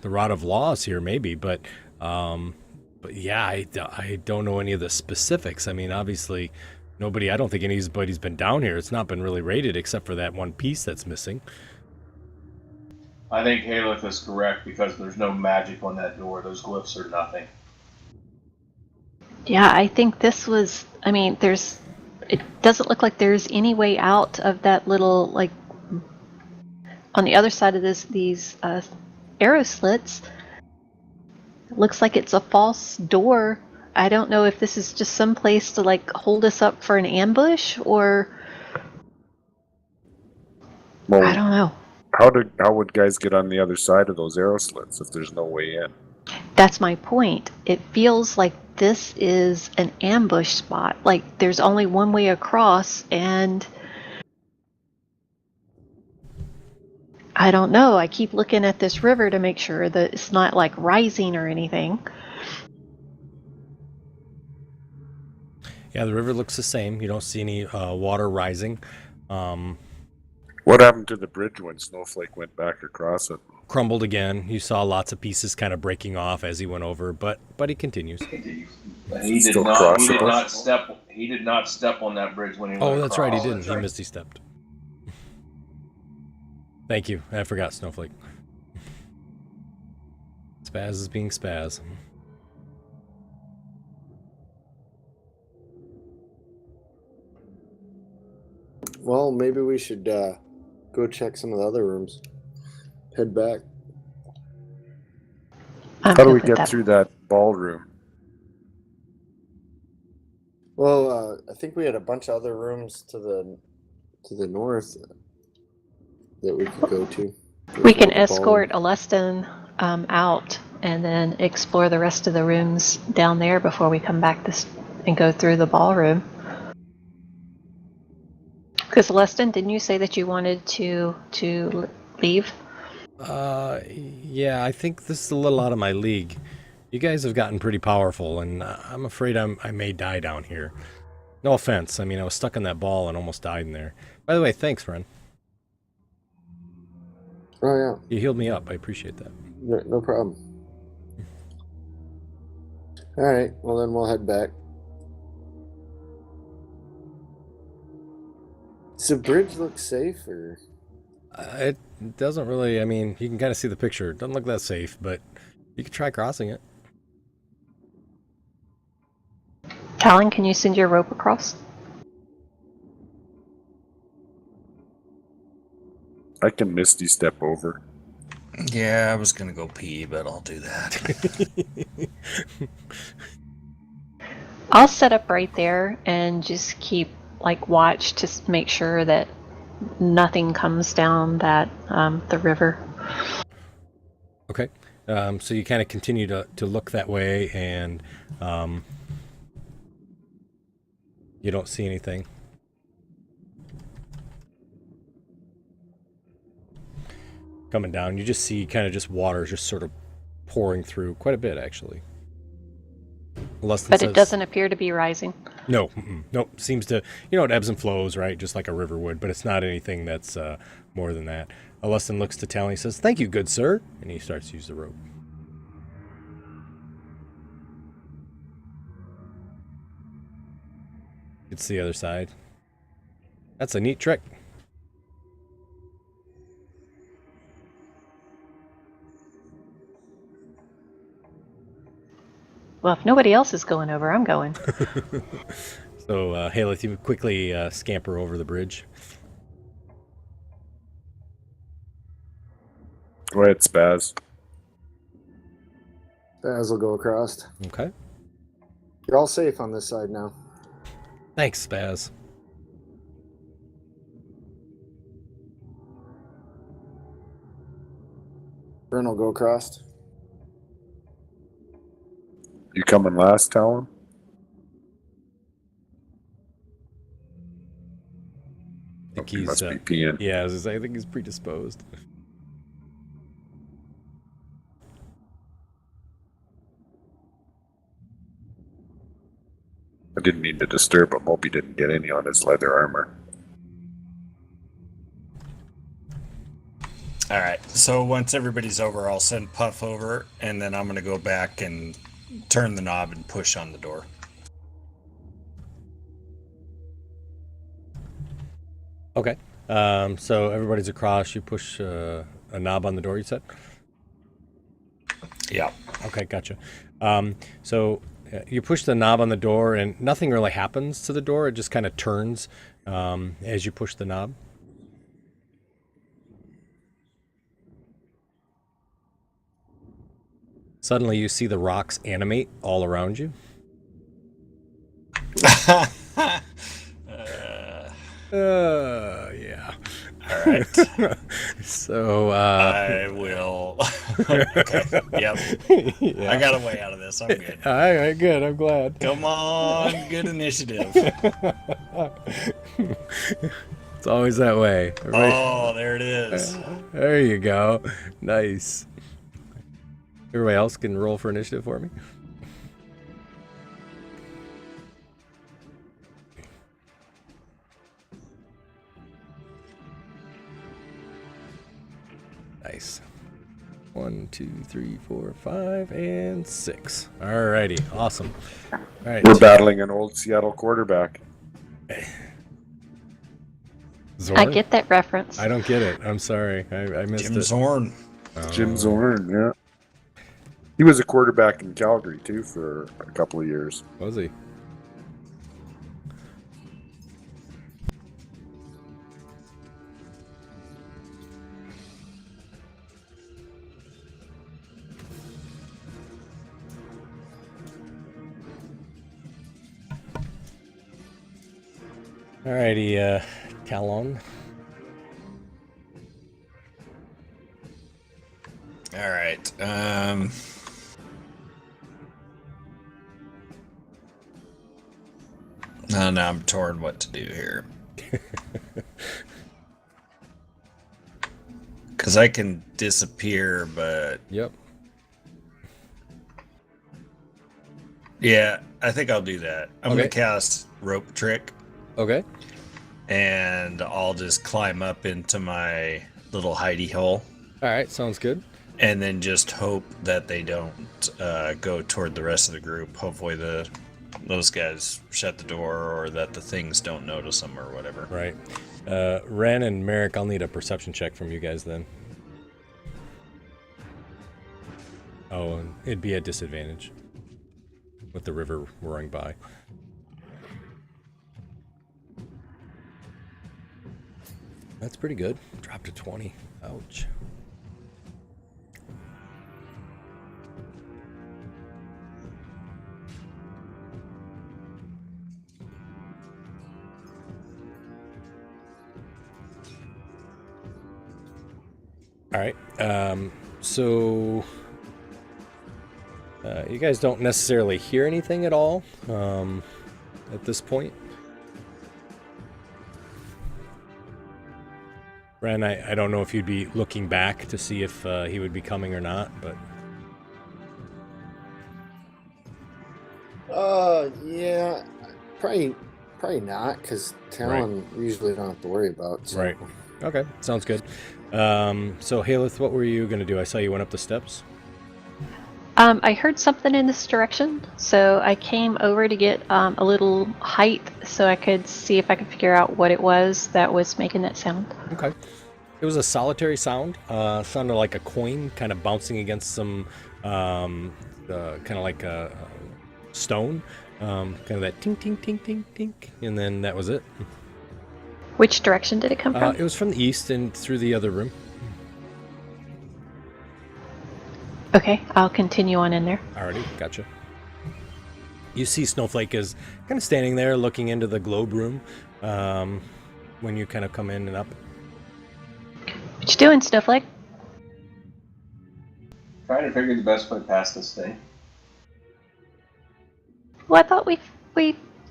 Rod of Laws here, maybe. But yeah, I don't know any of the specifics. I mean, obviously, I don't think anybody's been down here. It's not been really raided except for that one piece that's missing. I think Haleth is correct because there's no magic on that door. Those glyphs are nothing. Yeah, I think this was. I mean, it doesn't look like there's any way out of that little, like, on the other side of these arrow slits. It looks like it's a false door. I don't know if this is just some place to, like, hold us up for an ambush, or Well, I don't know. How would guys get on the other side of those arrow slits if there's no way in? That's my point. It feels like this is an ambush spot. Like there's only one way across, and I don't know. I keep looking at this river to make sure that it's not like rising or anything. Yeah, the river looks the same. You don't see any water rising. What happened to the bridge when Snowflake went back across it? Crumbled again. You saw lots of pieces kind of breaking off as he went over, but he continues. He It's did still not. He did crossable? not step. He did not step on that bridge when he. Oh, went that's right. He across. didn't. He misty stepped. Thank you. I forgot Snowflake. Spaz is being Spaz. Well, maybe we should go check some of the other rooms. Head back. I'm How do good we with get that. through that ballroom? Well, I think we had a bunch of other rooms to the north that we could go to. We can There's another escort Alestin out and then explore the rest of the rooms down there before we come back and go through the ballroom. Because Alestin, didn't you say that you wanted to leave? Yeah, I think this is a little out of my league. You guys have gotten pretty powerful, and I'm afraid I may die down here. No offense. I mean, I was stuck in that ball and almost died in there. By the way, thanks, Ren. Oh yeah, You healed me up. I appreciate that. no problem. All right, well then we'll head back. Does the bridge look safe, or? It doesn't really. I mean, you can kind of see the picture. It doesn't look that safe, but you could try crossing it. Talon, can you send your rope across? I can Misty step over. Yeah, I was gonna go pee, but I'll do that. I'll set up right there and just keep watch to make sure that nothing comes down that the river. Okay. So you kind of continue to look that way, and you don't see anything. Coming down, you just see kind of just water just sort of pouring through quite a bit, actually. But it doesn't appear to be rising. No, nope. Seems to, it ebbs and flows, right? Just like a river would, but it's not anything that's more than that. Alestin looks to Talon, he says, "Thank you, good sir," and he starts to use the rope. It's the other side. That's a neat trick. Well, if nobody else is going over, I'm going. So, Haleth, you quickly scamper over the bridge. Go ahead, Spaz. Baz will go across. Okay. You're all safe on this side now. Thanks, Spaz. Ren will go across. You coming last, Talon? think He he's must be peeing. yeah. I think he's predisposed. I didn't mean to disturb him. Hope he didn't get any on his leather armor. All right. So once everybody's over, I'll send Puff over, and then I'm going to go back and turn the knob and push on the door. Okay. So everybody's across. You push a knob on the door. You said. Yeah. Okay, gotcha. So you push the knob on the door, and nothing really happens to the door. It just kind of turns as you push the knob. Suddenly, you see the rocks animate all around you. Yeah. All right. So, I will. Okay. Yep. yeah. I got a way out of this. I'm good. All right, good. I'm glad. Come on. Good initiative. It's always that way. Everybody- Oh, there it is. There you go. Nice. Everybody else can roll for initiative for me. Nice. 1, 2, 3, 4, 5, and 6. Alrighty, awesome. All right, We're battling an old Seattle quarterback. Zorn? I get that reference. I don't get it. I'm sorry. I missed Jim it. Zorn. Oh. Jim Zorn, yeah. He was a quarterback in Calgary, too, for a couple of years. Was he? Alrighty, Talon. All right. Now I'm torn what to do here. Because I can disappear, but Yep. yeah, I think All do that. I'm Okay. going to cast Rope Trick, Okay. and I'll just climb up into my little hidey hole, Alright, sounds good. and then just hope that they don't go toward the rest of the group. Hopefully those guys shut the door, or that the things don't notice them or whatever. Right. Ren and Merrick, I'll need a perception check from you guys then. Oh, and it'd be a disadvantage with the river roaring by. That's pretty good. Dropped to 20. Ouch. All right. So you guys don't necessarily hear anything at all at this point. Ren, I don't know if you'd be looking back to see if he would be coming or not, but Yeah, probably not, because Talon usually don't have to worry about. So. right. Okay, sounds good. So Haleth, what were you gonna do? I saw you went up the steps. I heard something in this direction, so I came over to get a little height so I could see if I could figure out what it was that was making that sound. Okay. It was a solitary sound. Sounded like a coin kind of bouncing against some kind of like a stone. Kind of that tink, tink, tink, tink, tink. And then that was it. Which direction did it come from? It was from the east and through the other room. Okay, I'll continue on in there. Alrighty, gotcha. You see Snowflake is kind of standing there looking into the globe room when you kind of come in and up. What you doing, Snowflake? Trying to figure the best way past this thing. Well, I thought we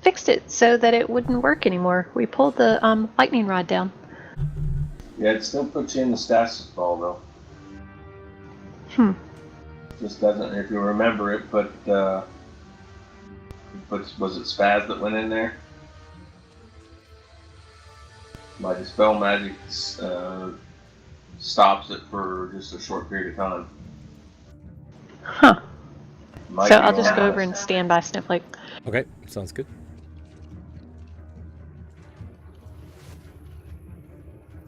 fixed it so that it wouldn't work anymore. We pulled the lightning rod down. Yeah, it still puts you in the stasis ball though. Hmm. Just doesn't, if you remember it, but was it Spaz that went in there? My dispel magic stops it for just a short period of time. Huh. Might So be I'll just wrong. go over and stand by Snowflake. Okay, sounds good.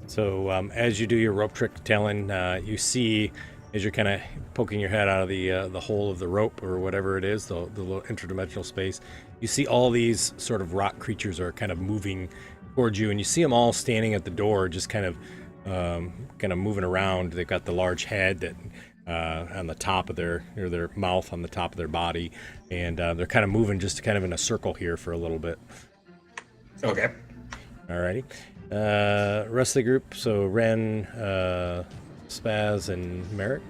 So as you do your rope trick, Talon, you see as you're kind of poking your head out of the hole of the rope or whatever it is, the little interdimensional space, you see all these sort of rock creatures are kind of moving towards you, and you see them all standing at the door, just kind of moving around. They've got the large head that on the top of their mouth on the top of their body, and they're kind of moving just kind of in a circle here for a little bit. Okay. Alrighty. Rest of the group, so Ren, Spaz, and Merrick.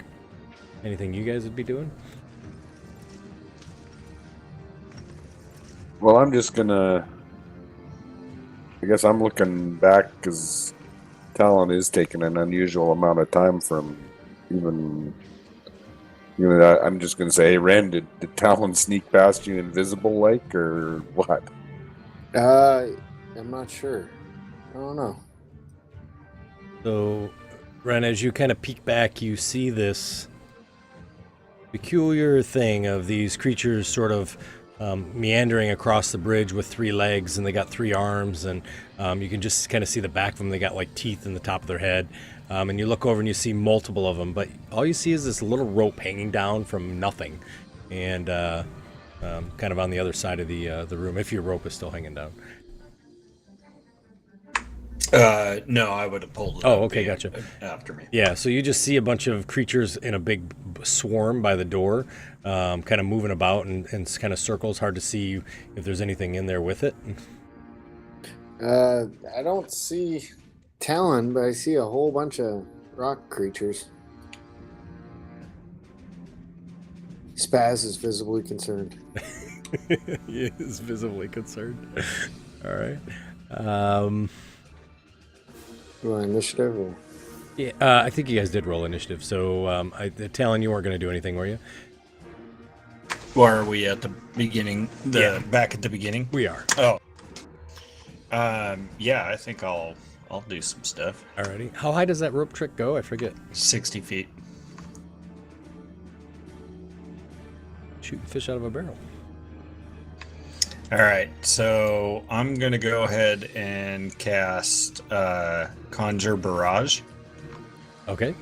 Anything you guys would be doing? Well, I'm just gonna. I guess I'm looking back because Talon is taking an unusual amount of time from even. I'm just gonna say, hey, Ren, did Talon sneak past you invisible like, or what? I'm not sure. I don't know. So, Ren, as you kind of peek back, you see this peculiar thing of these creatures sort of meandering across the bridge with 3 legs, and they got 3 arms, and you can just kind of see the back of them. They got like teeth in the top of their head, and you look over and you see multiple of them, but all you see is this little rope hanging down from nothing, and kind of on the other side of the room, if your rope is still hanging down. No, I would have pulled it. Oh, up okay, gotcha. After me. Yeah, so you just see a bunch of creatures in a big swarm by the door, kind of moving about and kind of circles. Hard to see if there's anything in there with it. I don't see Talon, but I see a whole bunch of rock creatures. Spaz is visibly concerned. He is visibly concerned. All right. You want initiative? Or? Yeah, I think you guys did roll initiative. So, Talon, you weren't going to do anything, were you? Or are we at the beginning? Back at the beginning? We are. Oh. Yeah, I think I'll do some stuff. Alrighty. How high does that rope trick go? I forget. 60 feet. Shooting fish out of a barrel. All right, so I'm gonna go ahead and cast Conjure Barrage. Okay.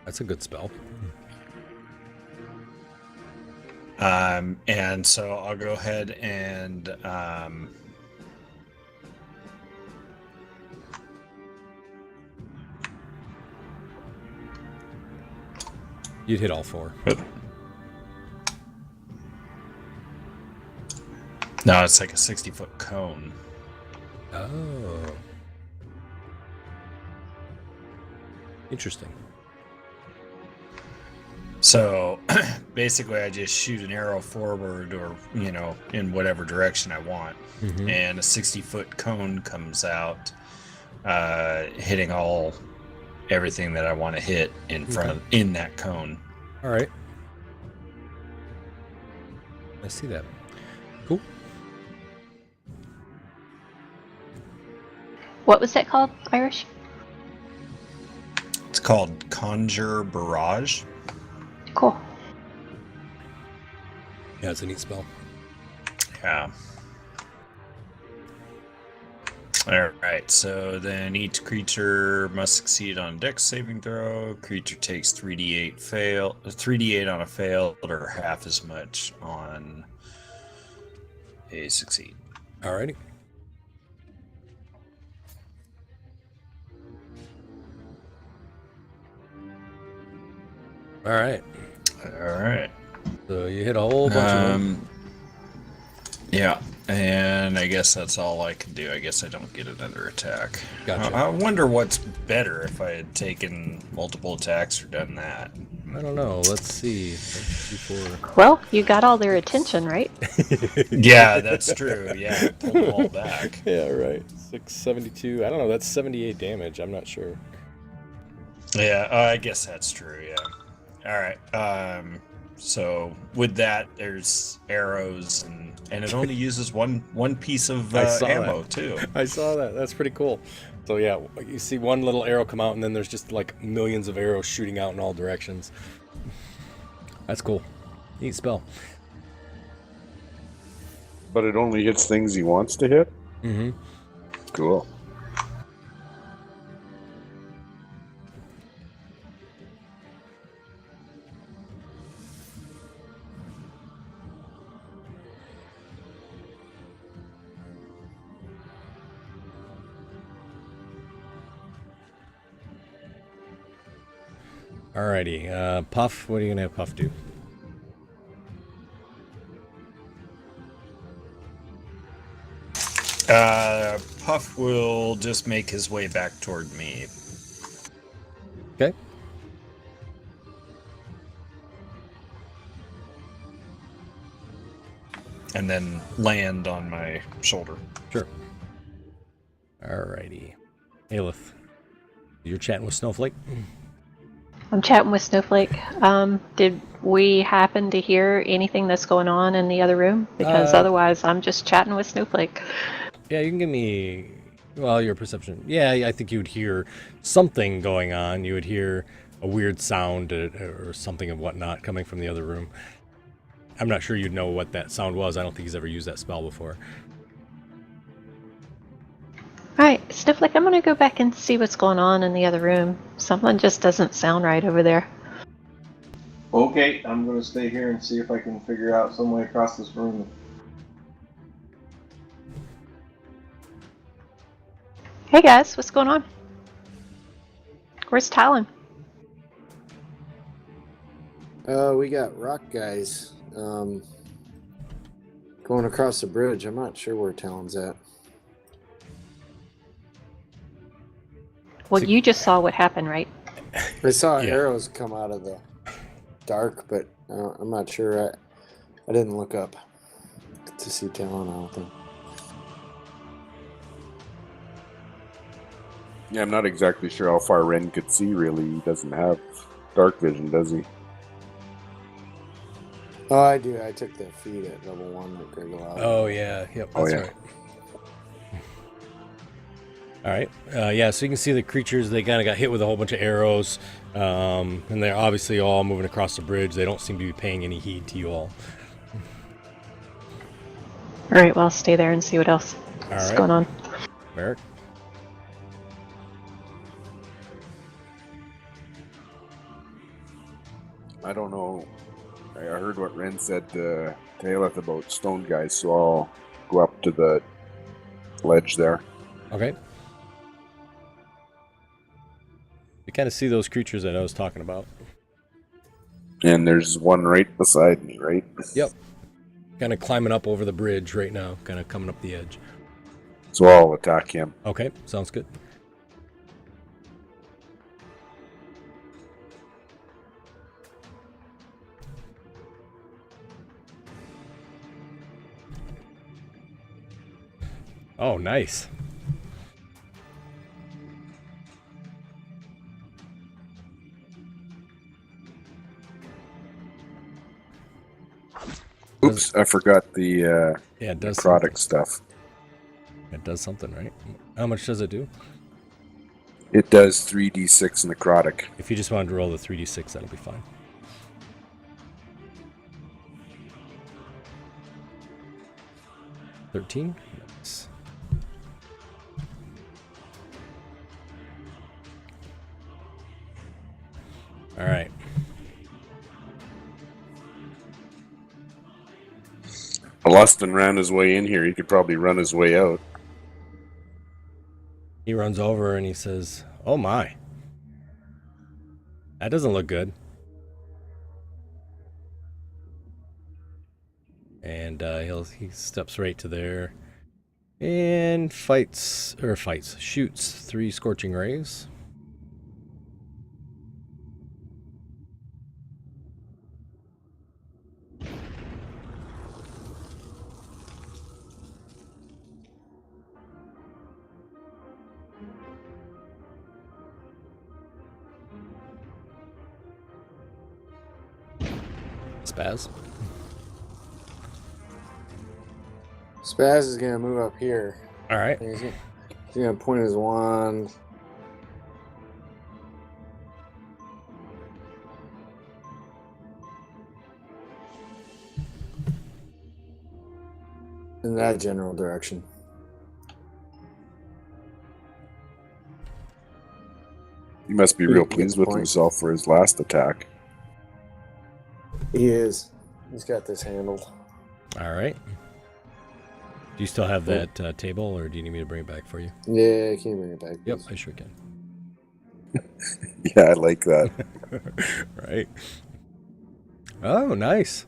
That's a good spell. And so I'll go ahead and You'd hit all 4. no, it's like a 60-foot cone. Oh. Interesting. So basically, I just shoot an arrow forward, or in whatever direction I want, Mhm. and a 60-foot cone comes out, hitting everything that I want to hit in that cone. All right. I see that. Cool. What was that called, Irish? It's called Conjure Barrage. Cool. Yeah, it's a neat spell. Yeah. All right. So then each creature must succeed on a Dex saving throw. Creature takes 3d8 on a failed, or half as much on a succeed. Alrighty. All right. All right. So you hit a whole bunch of them. Yeah, and I guess that's all I can do. I guess I don't get another attack. Gotcha. I wonder what's better, if I had taken multiple attacks or done that. I don't know. Let's see. 64. Well, you got all their attention, right? Yeah, that's true. Yeah, pull them all back. Yeah, right. 672. I don't know. That's 78 damage. I'm not sure. Yeah, I guess that's true. Yeah. All right. So with that, there's arrows, and it only uses one piece of I saw ammo that. too. I saw that. That's pretty cool. So yeah, you see one little arrow come out, and then there's just like millions of arrows shooting out in all directions. That's cool. Neat spell. But it only hits things he wants to hit? Mm-hmm. Cool. Alrighty. Puff, what are you gonna have Puff do? Puff will just make his way back toward me. Okay. And then land on my shoulder. Sure. Alrighty. Aelith, you're chatting with Snowflake? I'm chatting with Snowflake. Did we happen to hear anything that's going on in the other room? Because otherwise, I'm just chatting with Snowflake. Yeah, you can give me, well, your perception. Yeah, I think you would hear something going on. You would hear a weird sound or something of whatnot coming from the other room. I'm not sure you'd know what that sound was. I don't think he's ever used that spell before. Alright, Snowflake, I'm gonna go back and see what's going on in the other room. Something just doesn't sound right over there. Okay, I'm gonna stay here and see if I can figure out some way across this room. Hey guys, what's going on? Where's Talon? We got rock guys going across the bridge. I'm not sure where Talon's at. Well, you just saw what happened, right? I saw Yeah. arrows come out of the dark, but I'm not sure. I didn't look up to see Talon, I don't think. Yeah, I'm not exactly sure how far Ren could see, really. He doesn't have dark vision, does he? Oh, I do. I took the feed at level 1 at Greg allowed. Oh, yeah. Yep, Oh, that's yeah. right. All right. Yeah, so you can see the creatures, they kind of got hit with a whole bunch of arrows, and they're obviously all moving across the bridge. They don't seem to be paying any heed to you all. Alright, well, I'll stay there and see what else is right. going on. Merrick? I don't know. I heard what Ren said to Aelith about stone guys, so I'll go up to the ledge there. Okay. You kind of see those creatures that I was talking about. And there's one right beside me, right? Yep. Kind of climbing up over the bridge right now, kind of coming up the edge. So I'll attack him. Okay, sounds good. Oh, nice. Oops, I forgot the Yeah, it does necrotic stuff. something. It does something, right? How much does it do? It does 3d6 necrotic. If you just wanted to roll the 3d6, that'll be fine. $13? Nice. All right. Alustin ran his way in here. He could probably run his way out. He runs over and he says, "Oh my. That doesn't look good." And he steps right to there and shoots 3 scorching rays. Spaz. Spaz is gonna move up here. All right. He's gonna point his wand. In that general direction. He must be Pretty real good pleased with point. himself for his last attack. He is. He's got this handled. All right. Do you still have that table, or do you need me to bring it back for you? Yeah, can you bring it back? Yep, please? I sure can. Yeah, I like that. Right. Oh, nice.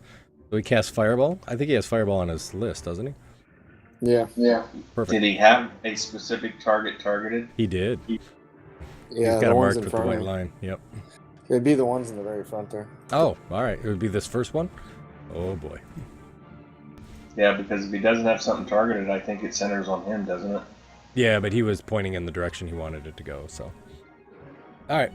So he cast Fireball? I think he has Fireball on his list, doesn't he? Yeah. Perfect. Did he have a specific target targeted? He did. Yeah, He's got the it ones marked in with the front white of me. line. Yep. It'd be the ones in the very front there. Oh, all right. It would be this first one? Oh, boy. Yeah, because if he doesn't have something targeted, I think it centers on him, doesn't it? Yeah, but he was pointing in the direction he wanted it to go, so. All right.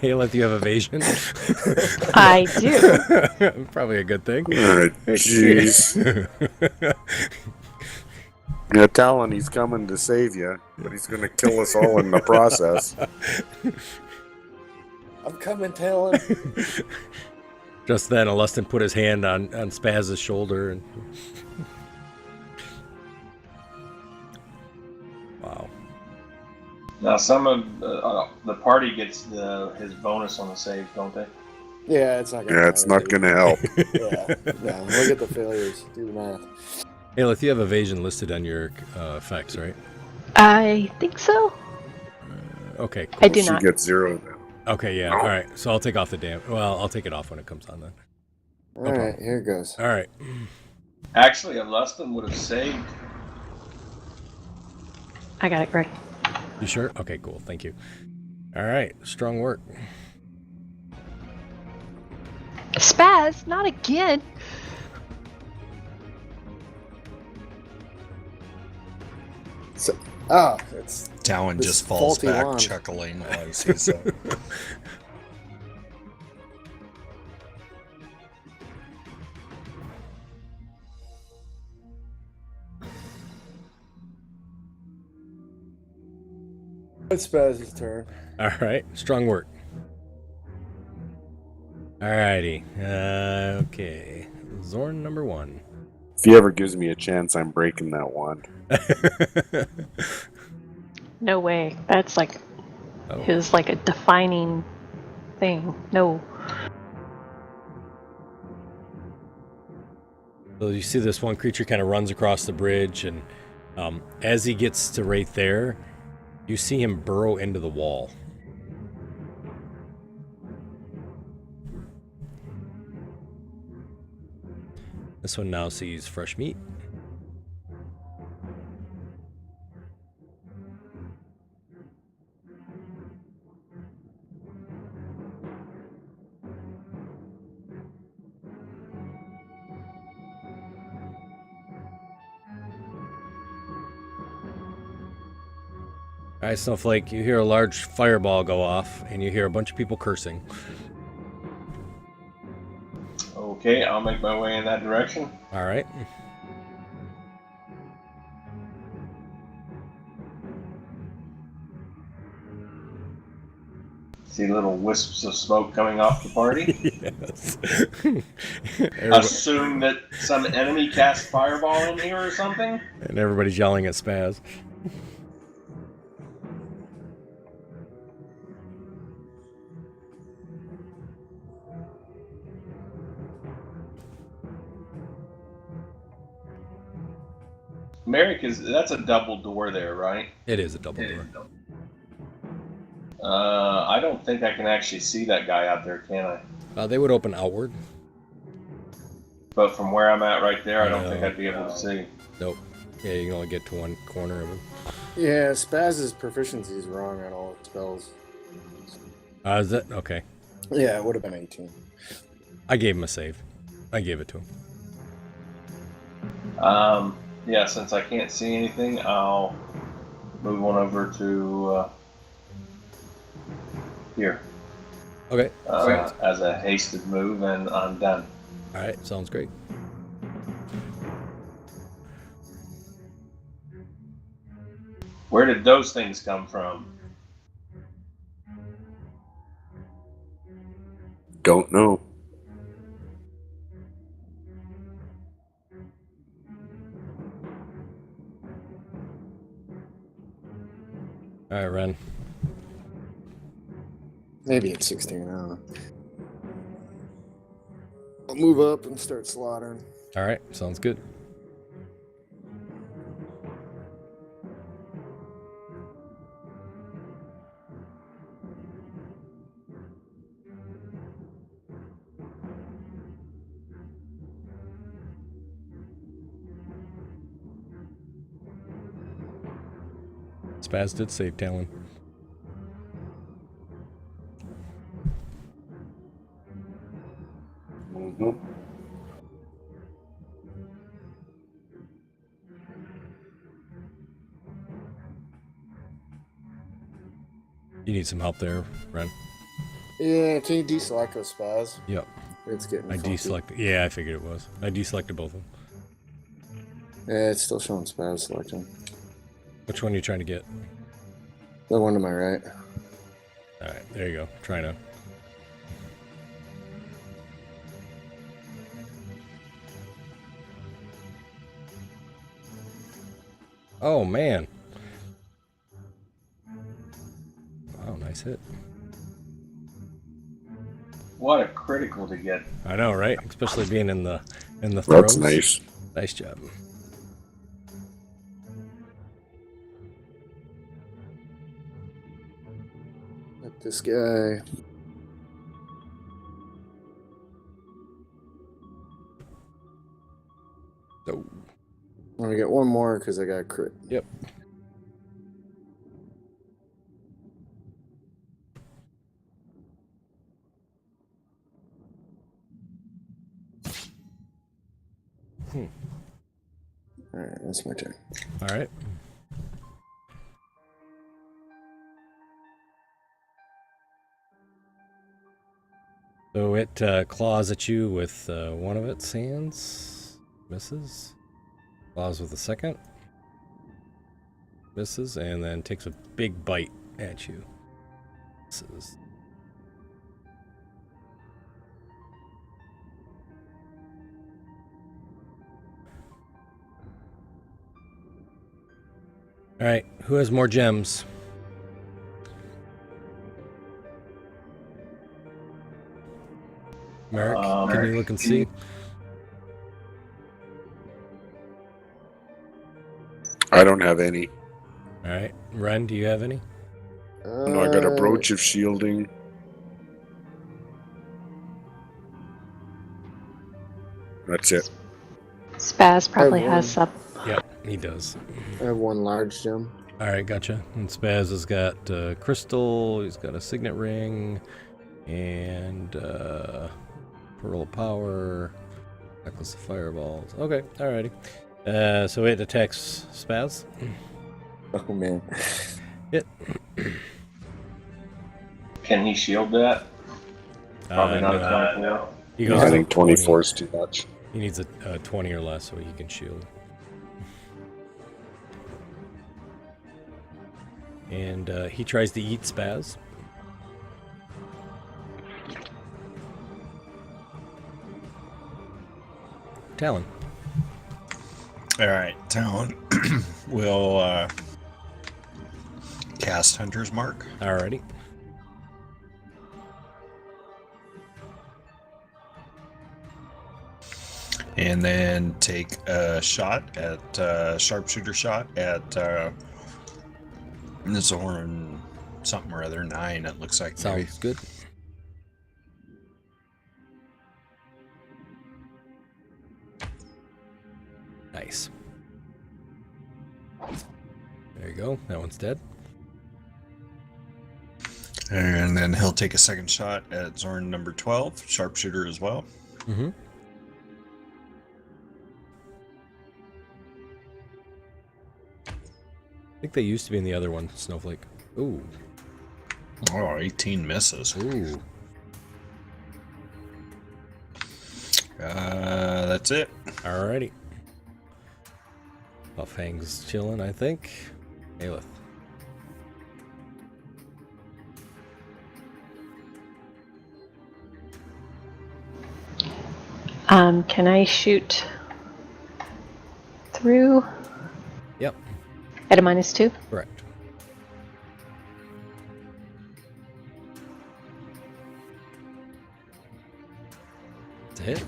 Aelith, do you have evasion? I do. Probably a good thing. Jeez. Yeah, Talon, he's coming to save you, but he's going to kill us all in the process. I'm coming, Talon. Just then, Alustin put his hand on Spaz's shoulder and. Wow. Now, some of the party gets his bonus on the save, don't they? Yeah, it's not gonna Yeah, it's not going to help. Yeah. No, look at the failures. Do the math. Aelith, you have evasion listed on your effects, right? I think so. Okay, cool. I do She not. gets 0 then. Okay, yeah. All right. So I'll take off the damn. Well, I'll take it off when it comes on then. All right, here it goes. All right. Actually, Alustin would have saved. I got it, Greg. You sure? Okay, cool. Thank you. All right. Strong work. Spaz, not again. So, it's Talon This just falls faulty back wand. chuckling while he sees that. it's Spaz's turn. All right. Strong work. All righty. Okay. Zorn number 1. If he ever gives me a chance, I'm breaking that wand. No way. That's like Oh. his like a defining thing. No. So you see this one creature kind of runs across the bridge, and as he gets to right there, you see him burrow into the wall. This one now sees fresh meat. All right, Snowflake, you hear a large fireball go off, and you hear a bunch of people cursing. Okay, I'll make my way in that direction. All right. See little wisps of smoke coming off the party. Yes. Assume that some enemy cast fireball in here or something. And everybody's yelling at Spaz. Merrick, that's a double door there, right? It is a double door. I don't think I can actually see that guy out there, can I? They would open outward. But from where I'm at right there, I don't No, think I'd be able to see. Nope. Yeah, you can only get to one corner of him. Yeah, Spaz's proficiency is wrong on all his spells. Is that okay? Yeah, it would have been 18. I gave him a save. I gave it to him. Yeah, since I can't see anything, I'll move on over to here Okay. as a hasted move, and I'm done. All right. Sounds great. Where did those things come from? Don't know. All right, Ren. Maybe it's 16. I don't know. I'll move up and start slaughtering. All right. Sounds good. Spaz did save Talon. Mm-hmm. You need some help there, Ren. Yeah, can you deselect those spaz? Yep. It's getting I funky. deselected. Yeah, I figured it was. I deselected both of them. Yeah, it's still showing spaz selecting. Which one are you trying to get? The one to my right. All right, there you go. Try now. Oh, man. Wow, nice hit. What a critical to get. I know, right? Especially being in the throws. That's nice. Nice job. Let this guy. So, Let me get one more because I got a crit. yep. Alright, that's my turn. All right. So it claws at you with one of its hands. Misses. Claws with the second. Misses. And then takes a big bite at you. Misses. All right. Who has more gems? Merrick, can you look and see? I don't have any. All right. Ren, do you have any? No, I got a brooch of shielding. That's it. Spaz probably one. has some. Yep, he does. I have one large gem. All right, gotcha. And Spaz has got crystal. He's got a signet ring, and pearl of power, necklace of fireballs. Okay, alrighty. So it attacks Spaz. Oh man. Hit. Can he shield that? Probably not a 24. He goes I to think 24 is too much. He needs a 20 or less so he can shield. And he tries to eat Spaz. Talon. All right, Talon will cast Hunter's Mark. Alrighty. And then take a shot at sharpshooter shot at Zorn something or other 9. It looks like maybe. Sounds good. Nice. There you go. That one's dead. And then he'll take a second shot at Zorn number 12, sharpshooter as well. Mm-hmm. I think they used to be in the other one, Snowflake. Ooh. Oh, 18 misses. Ooh. That's it. Alrighty. Well, Fang's chilling, I think. Aelith. Can I shoot through Yep, at a -2? correct. It's a hit.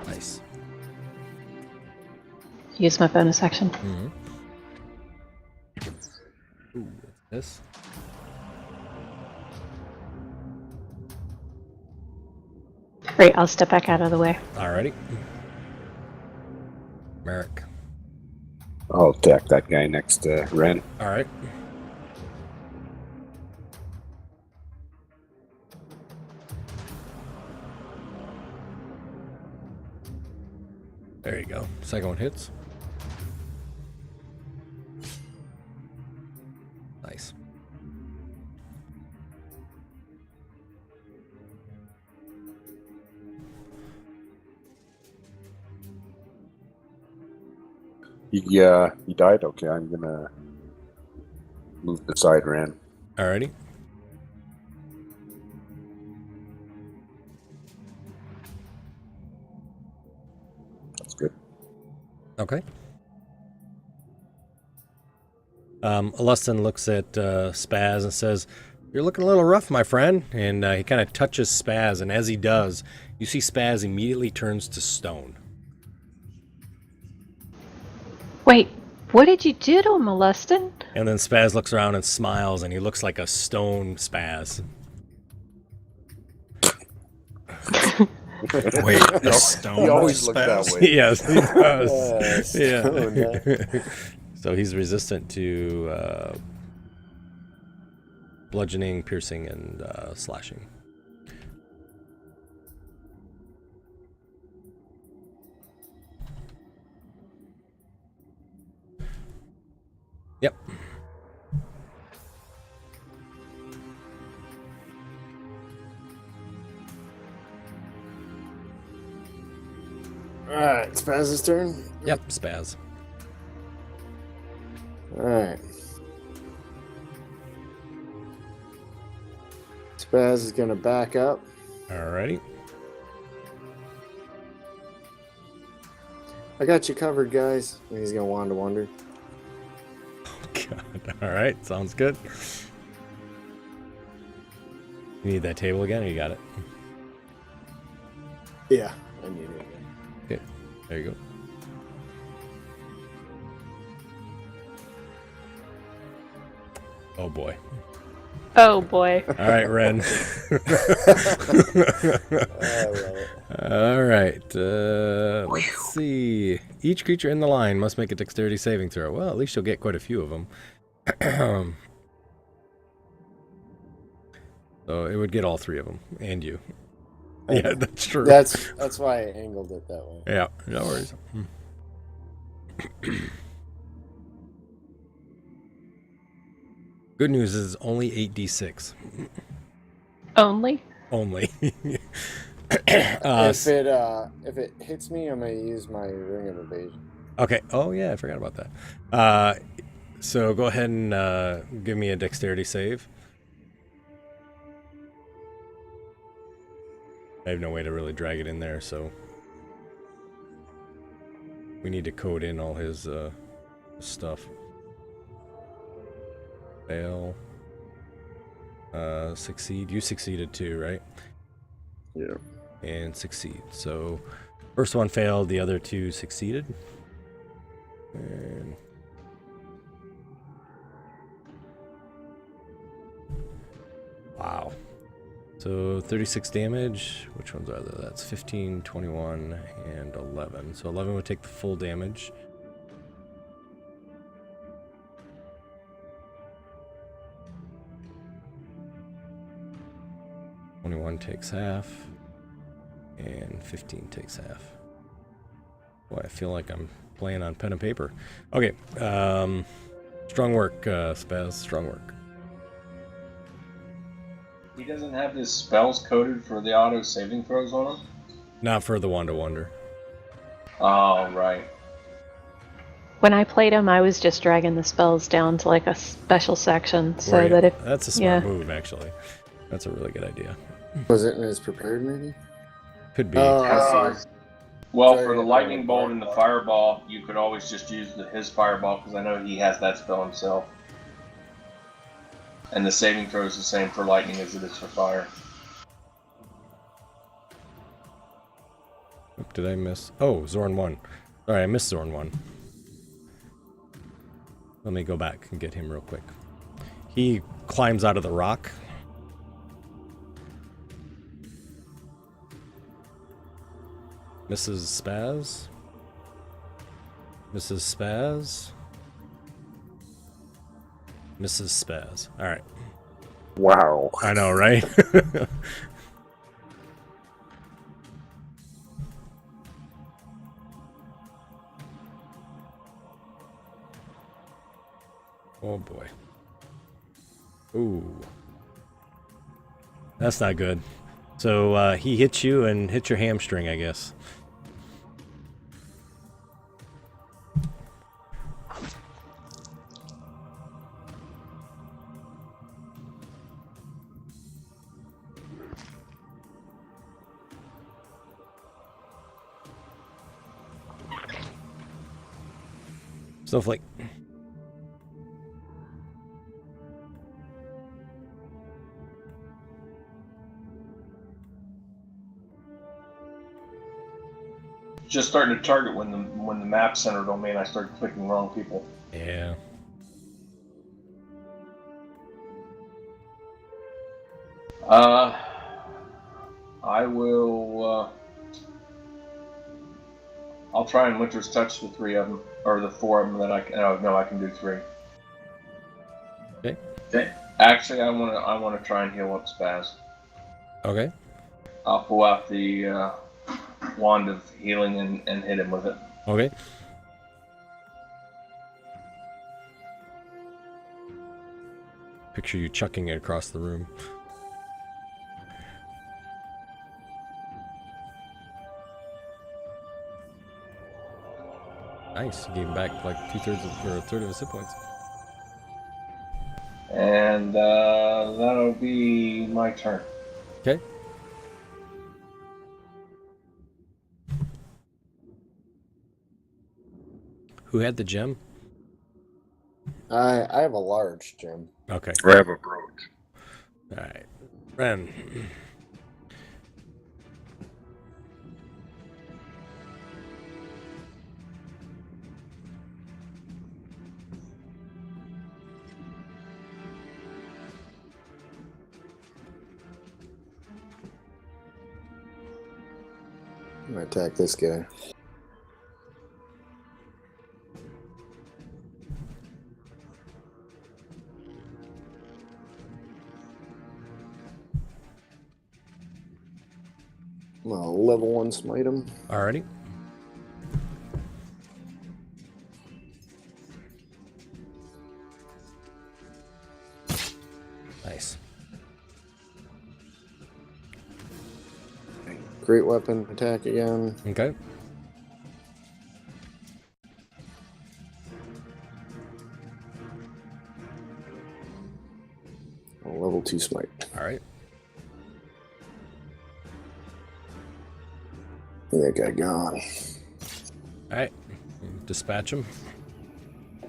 Nice. Use my bonus action. Mm-hmm. Ooh, this. Great, I'll step back out of the way. Alrighty. Merrick. I'll attack that guy next to Ren. Alright. There you go. Second one hits. Nice. He died. Okay, I'm gonna move beside Ren. Alrighty. That's good. Okay. Alustin looks at Spaz and says, "You're looking a little rough, my friend." And he kind of touches Spaz, and as he does, you see Spaz immediately turns to stone. Wait, what did you do to him, Alustin? And then Spaz looks around and smiles, and he looks like a stone Spaz. Wait, the stone He always looked that spaz? way. Yes, he does. Stone, Yeah. So he's resistant to bludgeoning, piercing, and slashing. Yep. Alright, Spaz's turn. Yep, Spaz. Alright. Spaz is gonna back up. Alrighty. I got you covered, guys. And he's gonna wander. God. Alright, sounds good. You need that table again, or you got it? Yeah, I need it. Okay, there you go. Oh boy. Oh boy. All right, Ren. I love it. All right. Let's see. Each creature in the line must make a dexterity saving throw. Well, at least you'll get quite a few of them. So it would get all three of them, and you. Yeah, that's true. That's why I angled it that way. Yeah, no worries. Good news is only 8d6. Only? Only. If it hits me, I'm gonna use my ring of evasion. Okay. Oh, yeah, I forgot about that. So go ahead and give me a dexterity save. I have no way to really drag it in there, so we need to code in all his stuff. Fail. Succeed. You succeeded too, right? Yeah. And succeed. So first one failed, the other two succeeded. And wow. So 36 damage. Which ones are there? That's 15, 21, and 11. So 11 would take the full damage. One takes half, and 15 takes half. Boy, I feel like I'm playing on pen and paper. Okay. Strong work, Spaz. Strong work. He doesn't have his spells coded for the auto saving throws on him? Not for the Wand of Wonder. Oh, right. When I played him, I was just dragging the spells down to like a special section so Were you? that if That's a smart yeah. move, actually. That's a really good idea. Was it in his prepared, maybe? Could be. Oh, I see. Well, Sorry, for the I lightning don't bolt know. and the fireball, you could always just use his fireball because I know he has that spell himself. And the saving throw is the same for lightning as it is for fire. Oop, did I miss? Oh, Zorn 1. Sorry, I missed Zorn 1. Let me go back and get him real quick. He climbs out of the rock. Mrs. Spaz? Mrs. Spaz? Mrs. Spaz. Alright. Wow. I know, right? Oh boy. Ooh. That's not good. So he hits you and hits your hamstring, I guess. Snowflake. Just starting to target when the map centered on me and I started clicking wrong people. Yeah. I will. I'll try and Winter's Touch the 3 of them, or the 4 of them that I can. Oh no, I can do 3. Okay. Okay. Actually, I want to try and heal up Spaz. Okay. I'll pull out the wand of healing and hit him with it. Okay. Picture you chucking it across the room. Nice. You gave him back like 2/3 or a third of his hit points. And that'll be my turn. Okay. Who had the gem? I have a large gem. Okay. I have a brooch. All right. Ren. I'm gonna attack this guy. I'm gonna level 1 smite him. Alrighty. Nice. Great weapon attack again. Okay. A level 2 smite. Alright. That guy gone. Alright. Dispatch him.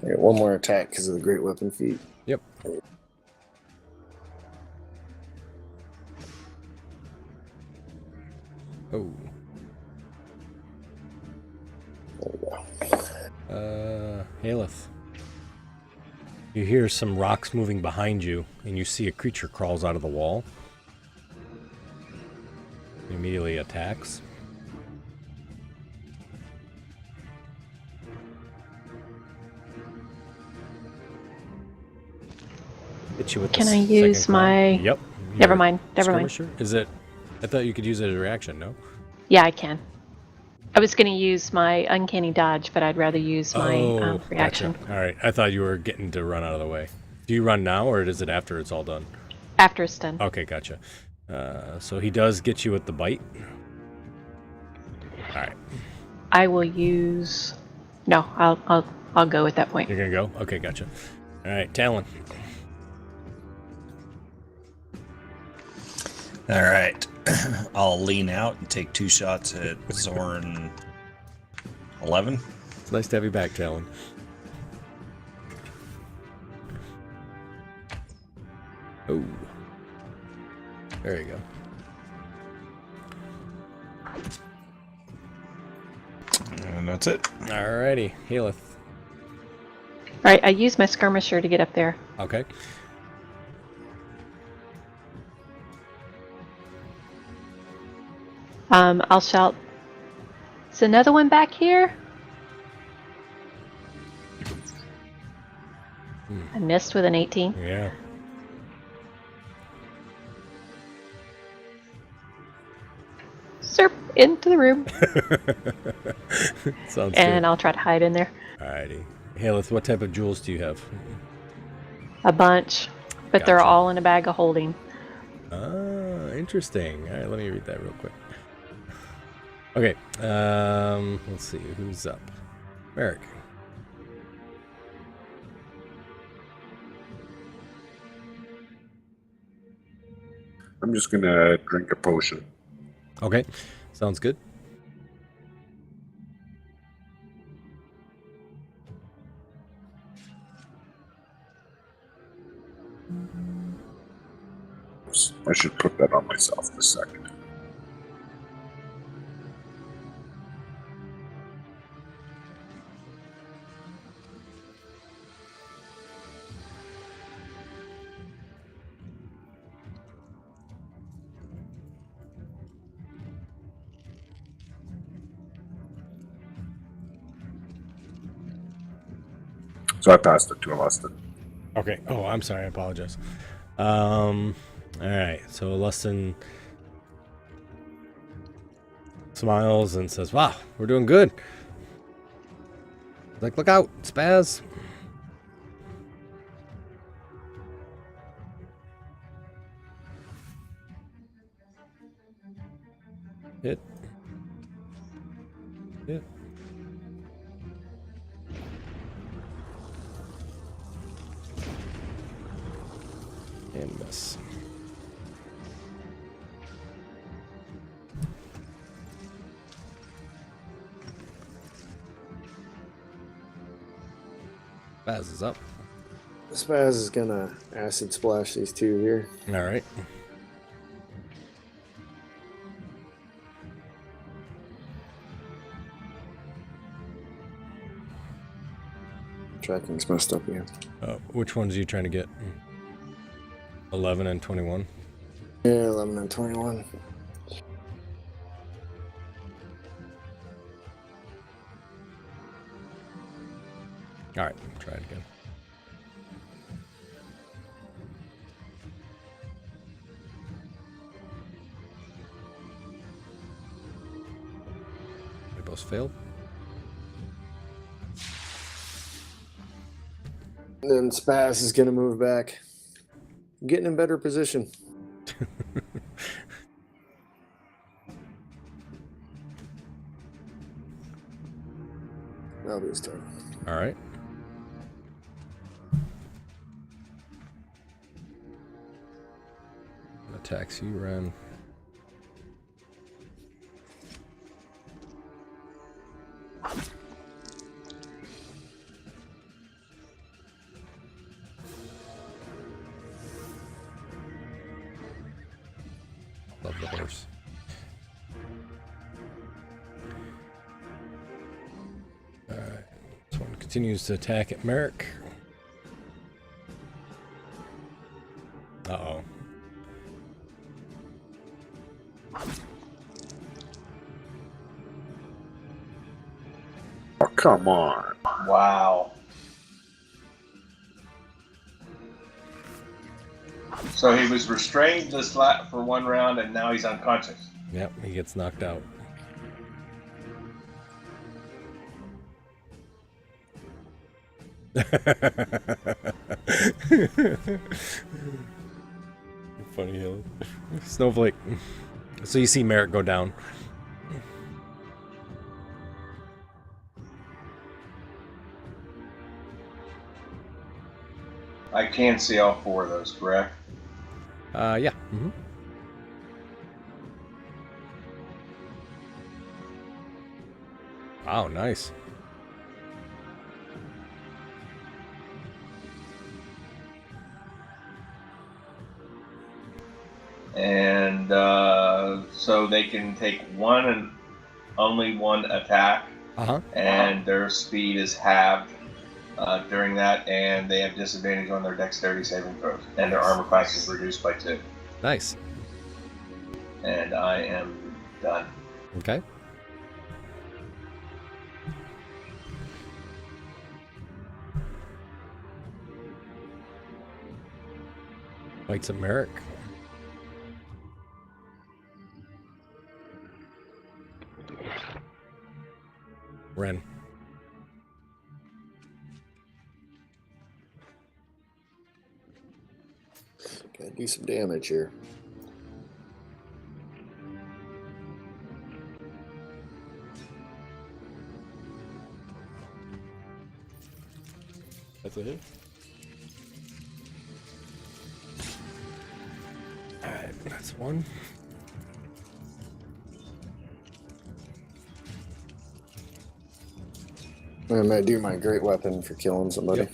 I got one more attack because of the great weapon feat. Yep. Oh. There we go. Haleth. You hear some rocks moving behind you, and you see a creature crawls out of the wall. It immediately attacks. Hit you with Can the I use second claw. my- Yep. Never Your mind. Never mind. skirmisher? Is it? I thought you could use it as a reaction. No. Yeah, I can. I was going to use my uncanny dodge, but I'd rather use my reaction Gotcha. All right. I thought you were getting to run out of the way. Do you run now, or is it after it's all done? after it's done. Okay, gotcha. So he does get you with the bite. All right. I will use. No, I'll go at that point. You're gonna go? Okay, gotcha. All right, Talon. All right. I'll lean out and take 2 shots at Zorn 11. It's nice to have you back, Talon. Oh. There you go. And that's it. Alrighty, Healeth. All right, I use my skirmisher to get up there. Okay. I'll shout. Is another one back here? I missed with an 18. Yeah. Serp into the room, Sounds and good. I'll try to hide in there. Alrighty. Healeth, what type of jewels do you have? A bunch, but they're Gotcha. all in a bag of holding. Ah, interesting. Alright, let me read that real quick. Okay, let's see, who's up? Merrick. I'm just gonna drink a potion. Okay, sounds good. I should put that on myself this second. So I passed it to Alustin. Okay. Oh, I'm sorry. I apologize. All right. So Lustin smiles and says, "Wow, we're doing good." Like, look out, Spaz. Hit. Hit. And miss. Spaz is up. Spaz is gonna acid splash these two here. All right. Tracking's messed up again. Which ones are you trying to get? 11 and 21. Yeah, 11 and 21. All right, try it again. They both failed. Then Spaz is gonna move back. Getting in better position. That'll be his turn. All right. Attacks you, Ren. Love the horse. Alright. This one continues to attack at Merrick. Uh-oh. Oh, come on. Wow. So he was restrained for 1 round, and now he's unconscious. Yep, he gets knocked out. Funny, Hill. Snowflake. So you see Merrick go down. I can see all four of those, correct? Yeah. Mm-hmm. Wow, nice. And so they can take one and only one attack, Uh-huh. and their speed is halved during that, and they have disadvantage on their dexterity saving throws, and their armor class is reduced by 2. Nice. And I am done. Okay. Bites at Merrick. Ren. Gotta do some damage here. That's a hit. Alright, that's one. I'm gonna do my great weapon for killing somebody. Yep.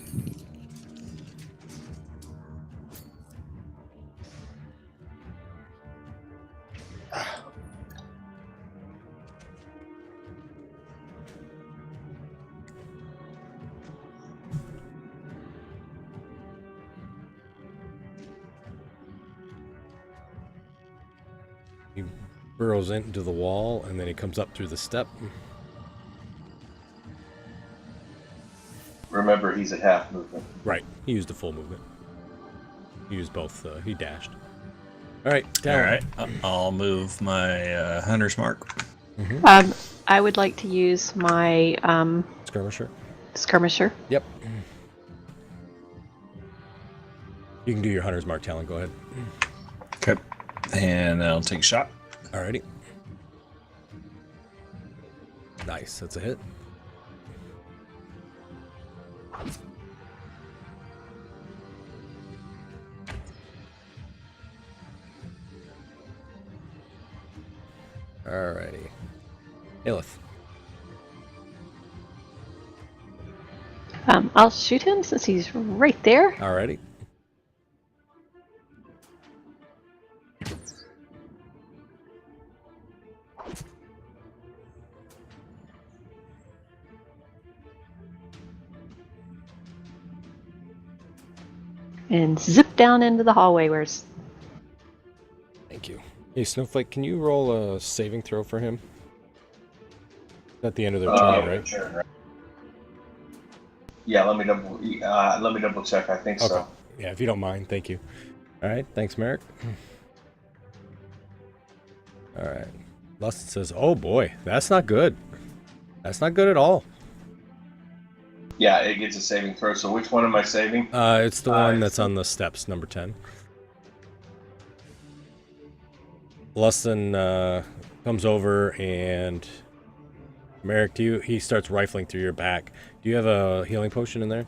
He burrows into the wall and then he comes up through the step. Remember, he's at half movement. Right. He used a full movement. He used both. He dashed. All right. Down. All right. I'll move my hunter's mark. I would like to use my Skirmisher. skirmisher. Yep. You can do your hunter's mark, Talon. Go ahead. Okay. And I'll take a shot. Alrighty. Nice. That's a hit. Alrighty. Ilith. I'll shoot him since he's right there. Alrighty. And zip down into the hallway where's Thank you. Hey, Snowflake, can you roll a saving throw for him? At the end of their turn, right? Sure. Yeah, let me double check. I think so. Yeah, if you don't mind, thank you. All right, thanks, Merrick. All right. Lust says, "Oh boy, that's not good. That's not good at all." Yeah, it gets a saving throw. So which one am I saving? It's the one that's on the steps, number 10. Lustin comes over and Merrick, he starts rifling through your back. Do you have a healing potion in there?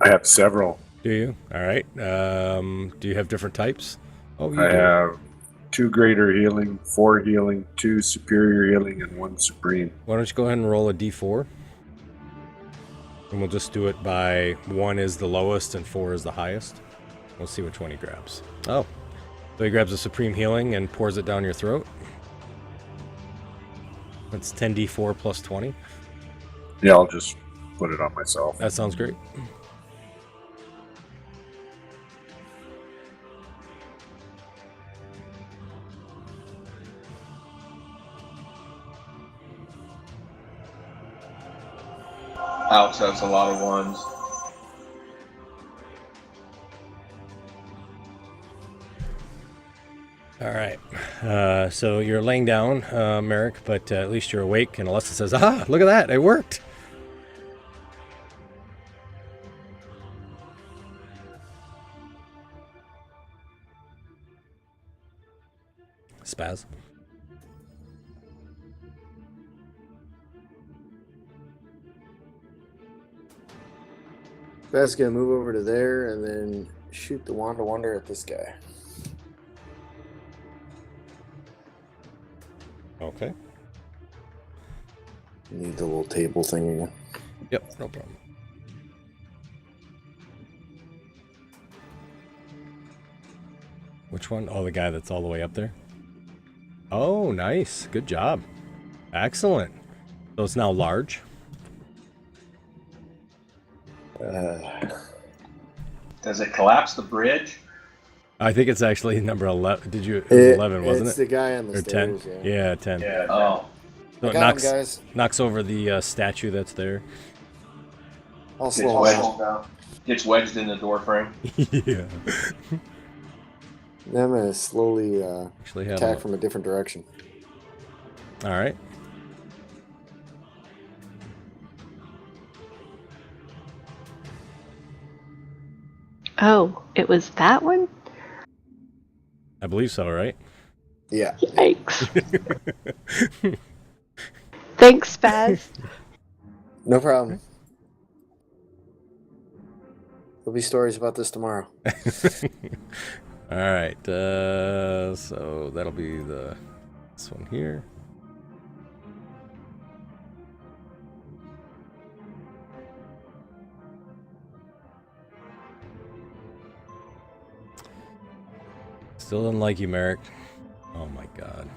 I have several. Do you? All right. Do you have different types? Oh, you I do. have 2 greater healing, 4 healing, 2 superior healing, and 1 supreme. Why don't you go ahead and roll a d4? And we'll just do it by 1 is the lowest and 4 is the highest. We'll see which one he grabs. Oh. So he grabs a supreme healing and pours it down your throat. That's 10d4 plus 20. Yeah, I'll just put it on myself. That sounds great. Ouch, that's a lot of ones. All right. So you're laying down, Merrick, but at least you're awake. And Alessa says, "Ah, look at that! It worked." Spaz. That's gonna move over to there and then shoot the wand of wonder at this guy. Okay. Need the little table thing again. Yep, no problem. Which one? Oh, the guy that's all the way up there? Oh, nice. Good job. Excellent. So it's now large. Does it collapse the bridge? I think it's actually number 11. It was 11, wasn't it's it? the guy on the Or 10? stairs. Yeah, 10. Oh, So I it got him, guys. knocks over the statue that's there. I'll gets slow him down. wedged in the door frame. Yeah. Then I'm gonna slowly Actually have attack from a different direction. All right. Oh, it was that one? I believe so, right? Yeah. Yikes. Thanks, Spaz. No problem. There'll be stories about this tomorrow. All right. So that'll be this one here. Still doesn't like you, Merrick. Oh my god.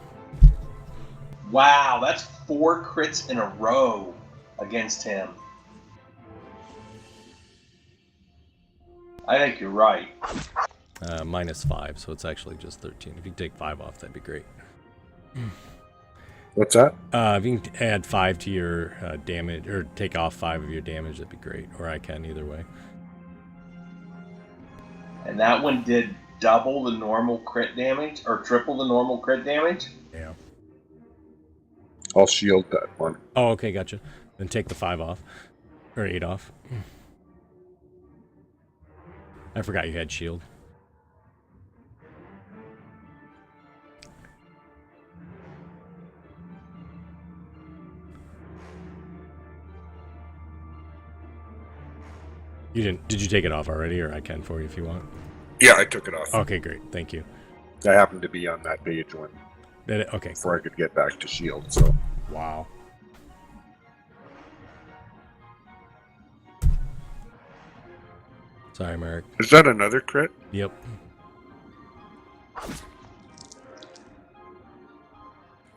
Wow, that's 4 crits in a row against him. I think you're right. -5, so it's actually just 13. If you take 5 off, that'd be great. What's that? If you can add 5 to your damage, or take off 5 of your damage, that'd be great. Or I can, either way. And that one did double the normal crit damage, or triple the normal crit damage? Yeah. I'll shield that one. Oh, okay, gotcha. Then take the 5 off. Or 8 off. I forgot you had shield. You didn't? Did you take it off already, or I can for you if you want? Yeah, I took it off. Okay, great. Thank you. I happened to be on that page when Okay. before I could get back to shield. So Wow. Sorry, Merrick. is that another crit? Yep.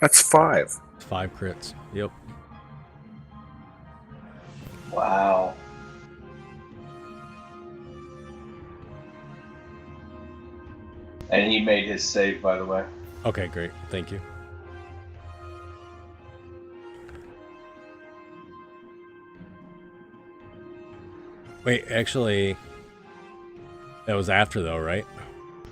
That's 5. 5 crits. Yep. Wow. And he made his save, by the way. Okay, great. Thank you. Wait, actually, that was after, though, right?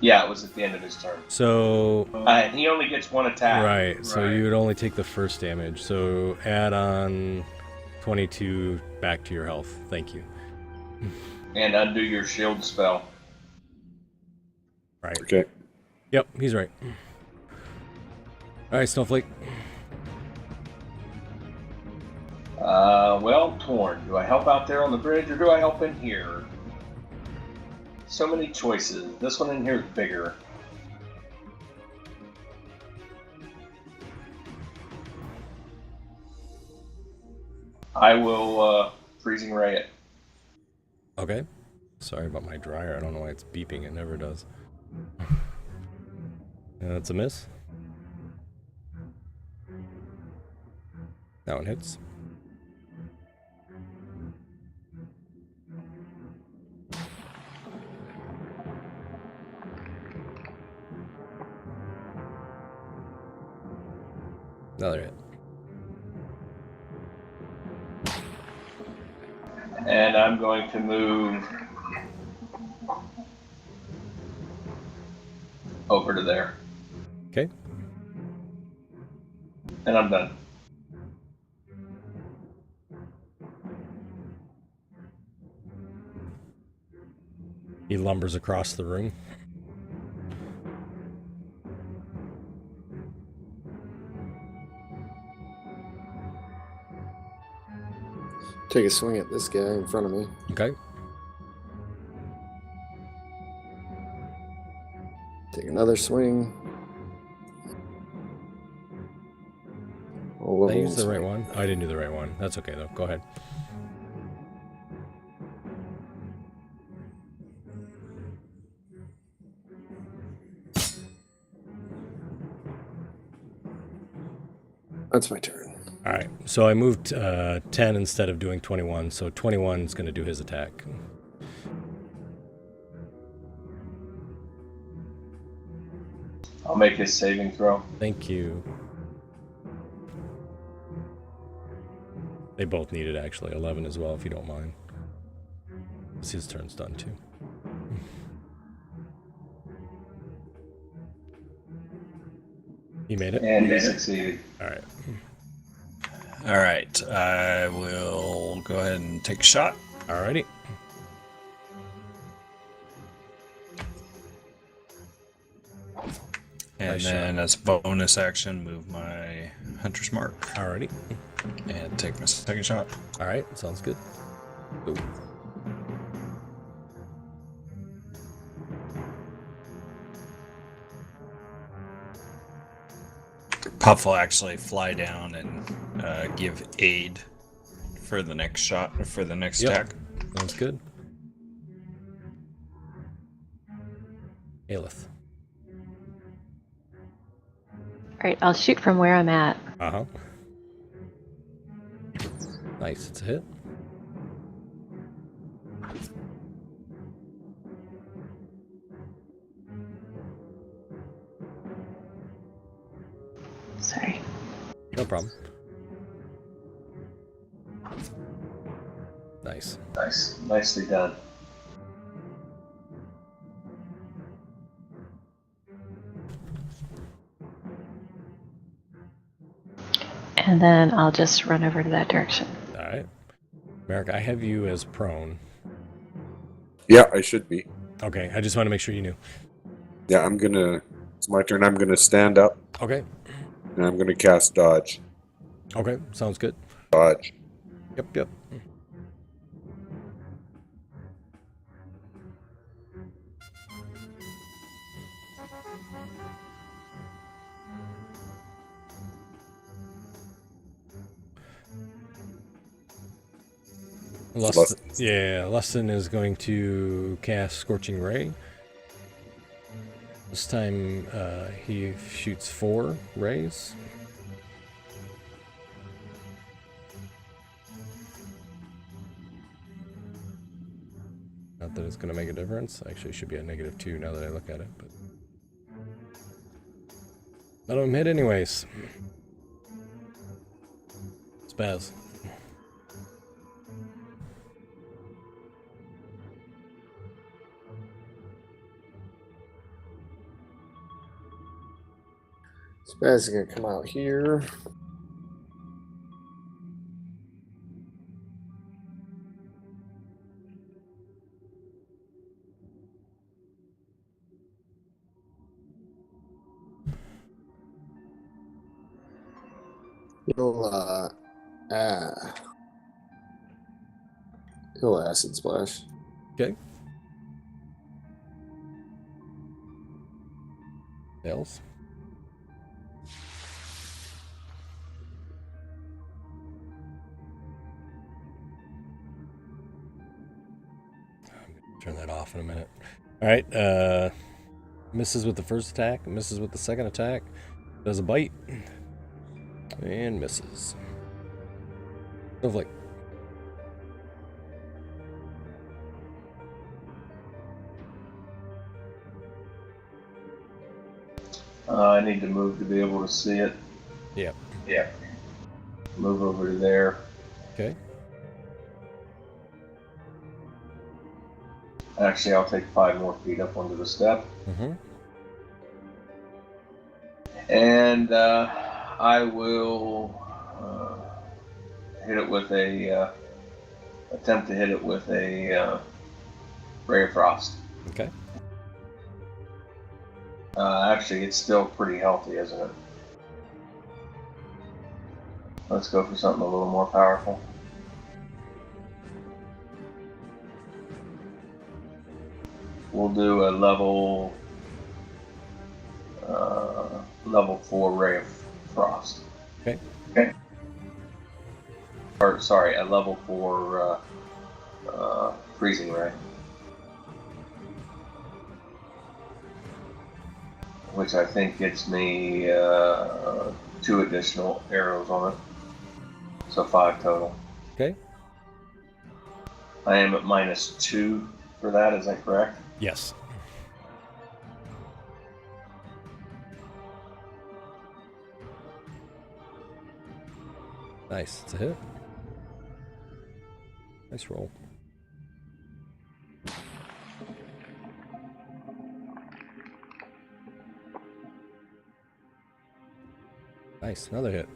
Yeah, it was at the end of his turn. So, He only gets 1 attack. right. So you would only take the first damage. So add on 22 back to your health. Thank you. And undo your shield spell. Right. Okay. Yep, he's right. All right, Snowflake. Well, torn. Do I help out there on the bridge, or do I help in here? So many choices. This one in here is bigger. I will freezing ray it. Okay. Sorry about my dryer. I don't know why it's beeping. It never does. That's a miss. That one hits. Another hit. And I'm going to move over to there. Okay. And I'm done. He lumbers across the room. take a swing at this guy in front of me. Okay. Take another swing. Roll Did I level use the right swing. one? Oh, I didn't do the right one. That's okay though. Go ahead. That's my turn. All right. So I moved 10 instead of doing 21. So 21 is going to do his attack. I'll make his saving throw. Thank you. They both need it actually. 11 as well, if you don't mind. His turn's done too. He made it. And he succeeded. All right. All right, I will go ahead and take a shot. Alrighty. And Nice then as a bonus action, move my Hunter's Mark Alrighty. and take my second shot. All right. Sounds good. Ooh. Puff will actually fly down and give aid for the next shot, for the next Yep. attack. Sounds good. Aelith. All right, I'll shoot from where I'm at. Uh-huh. Nice. It's a hit. Sorry. No problem. Nice. Nice. Nicely done. And then I'll just run over to that direction. All right. Merrick, I have you as prone. Yeah, I should be. Okay. I just want to make sure you knew. Yeah, it's my turn. I'm gonna stand up Okay. and I'm gonna cast dodge. Okay. Sounds good. Dodge. Yep. Lustin is going to cast Scorching Ray. This time he shoots 4 rays. Not that it's going to make a difference. Actually, it should be a -2 now that I look at it. But none of them hit anyways. Spaz. Spaz is gonna come out here. He'll acid splash. Okay. Else. Turn that off in a minute. All right. Misses with the first attack. Misses with the second attack. Does a bite. And misses. Lovely. I need to move to be able to see it. Yep. Yeah. Move over to there. Okay. Actually, I'll take 5 more feet up onto the step. Mm-hmm. And I will hit it with a attempt to hit it with a Ray of Frost. Okay. Actually, it's still pretty healthy, isn't it? Let's go for something a little more powerful. we'll do a level 4 ray of frost. Okay. Or sorry, a level 4 freezing ray, which I think gets me 2 additional arrows on it, so 5 total. Okay. I am at -2 for that. Is that correct? Yes. Nice. It's a hit. Nice roll. Nice. Another hit.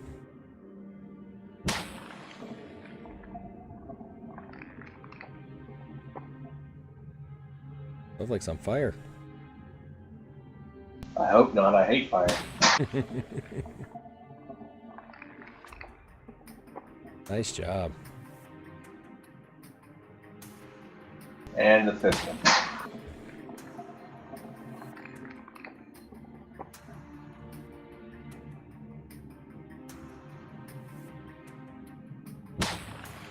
Snowflake's on fire. I hope not. I hate fire. Nice job. And the 5th one.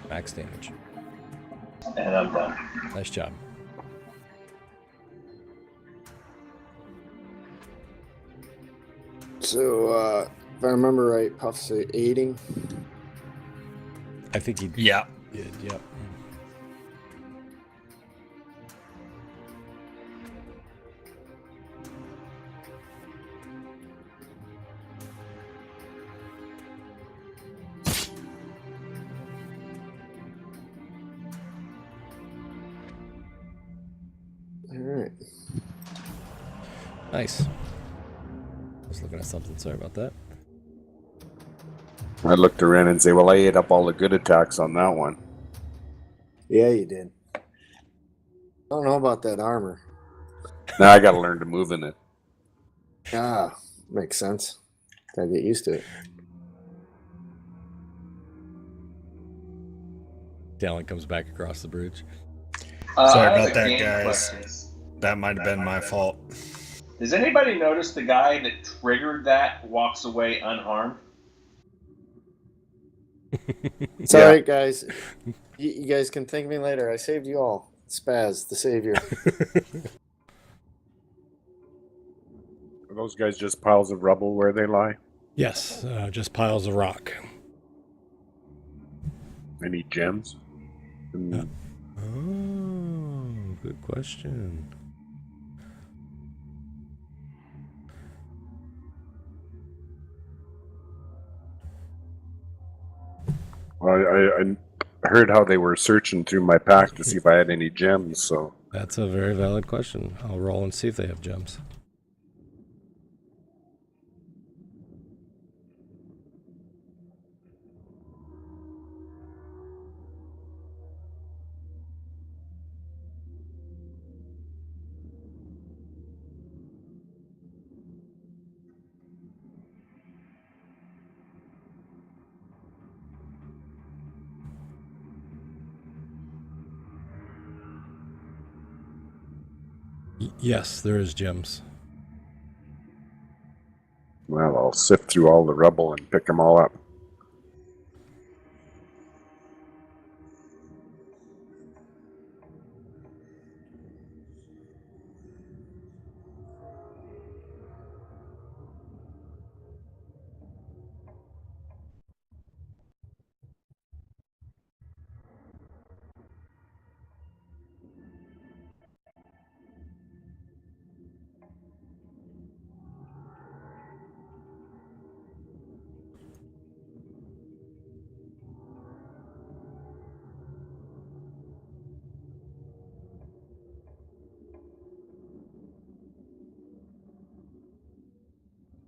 Max damage. And I'm done. Nice job. So, if I remember right, Puff's aiding. I think he Yeah. did. Yep. All right. Nice. I was looking at something. Sorry about that. I looked around and say, well, I ate up all the good attacks on that one. Yeah, you did. I don't know about that armor. Now I got to learn to move in it. Ah, makes sense. Gotta get used to it. Talon comes back across the bridge. Sorry I have about a that, game guys. question. That might have been my fault. Does anybody notice the guy that triggered that walks away unharmed? It's Yeah. all right, guys. You guys can thank me later. I saved you all. Spaz, the savior. Are those guys just piles of rubble where they lie? Yes, just piles of rock. Any gems? Mm, Oh, good question. I heard how they were searching through my pack to see if I had any gems, so That's a very valid question. I'll roll and see if they have gems. Yes, there is gems. well, I'll sift through all the rubble and pick them all up.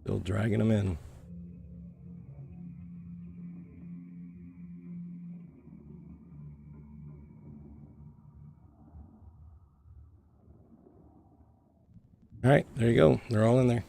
Still dragging them in. All right, there you go. They're all in there.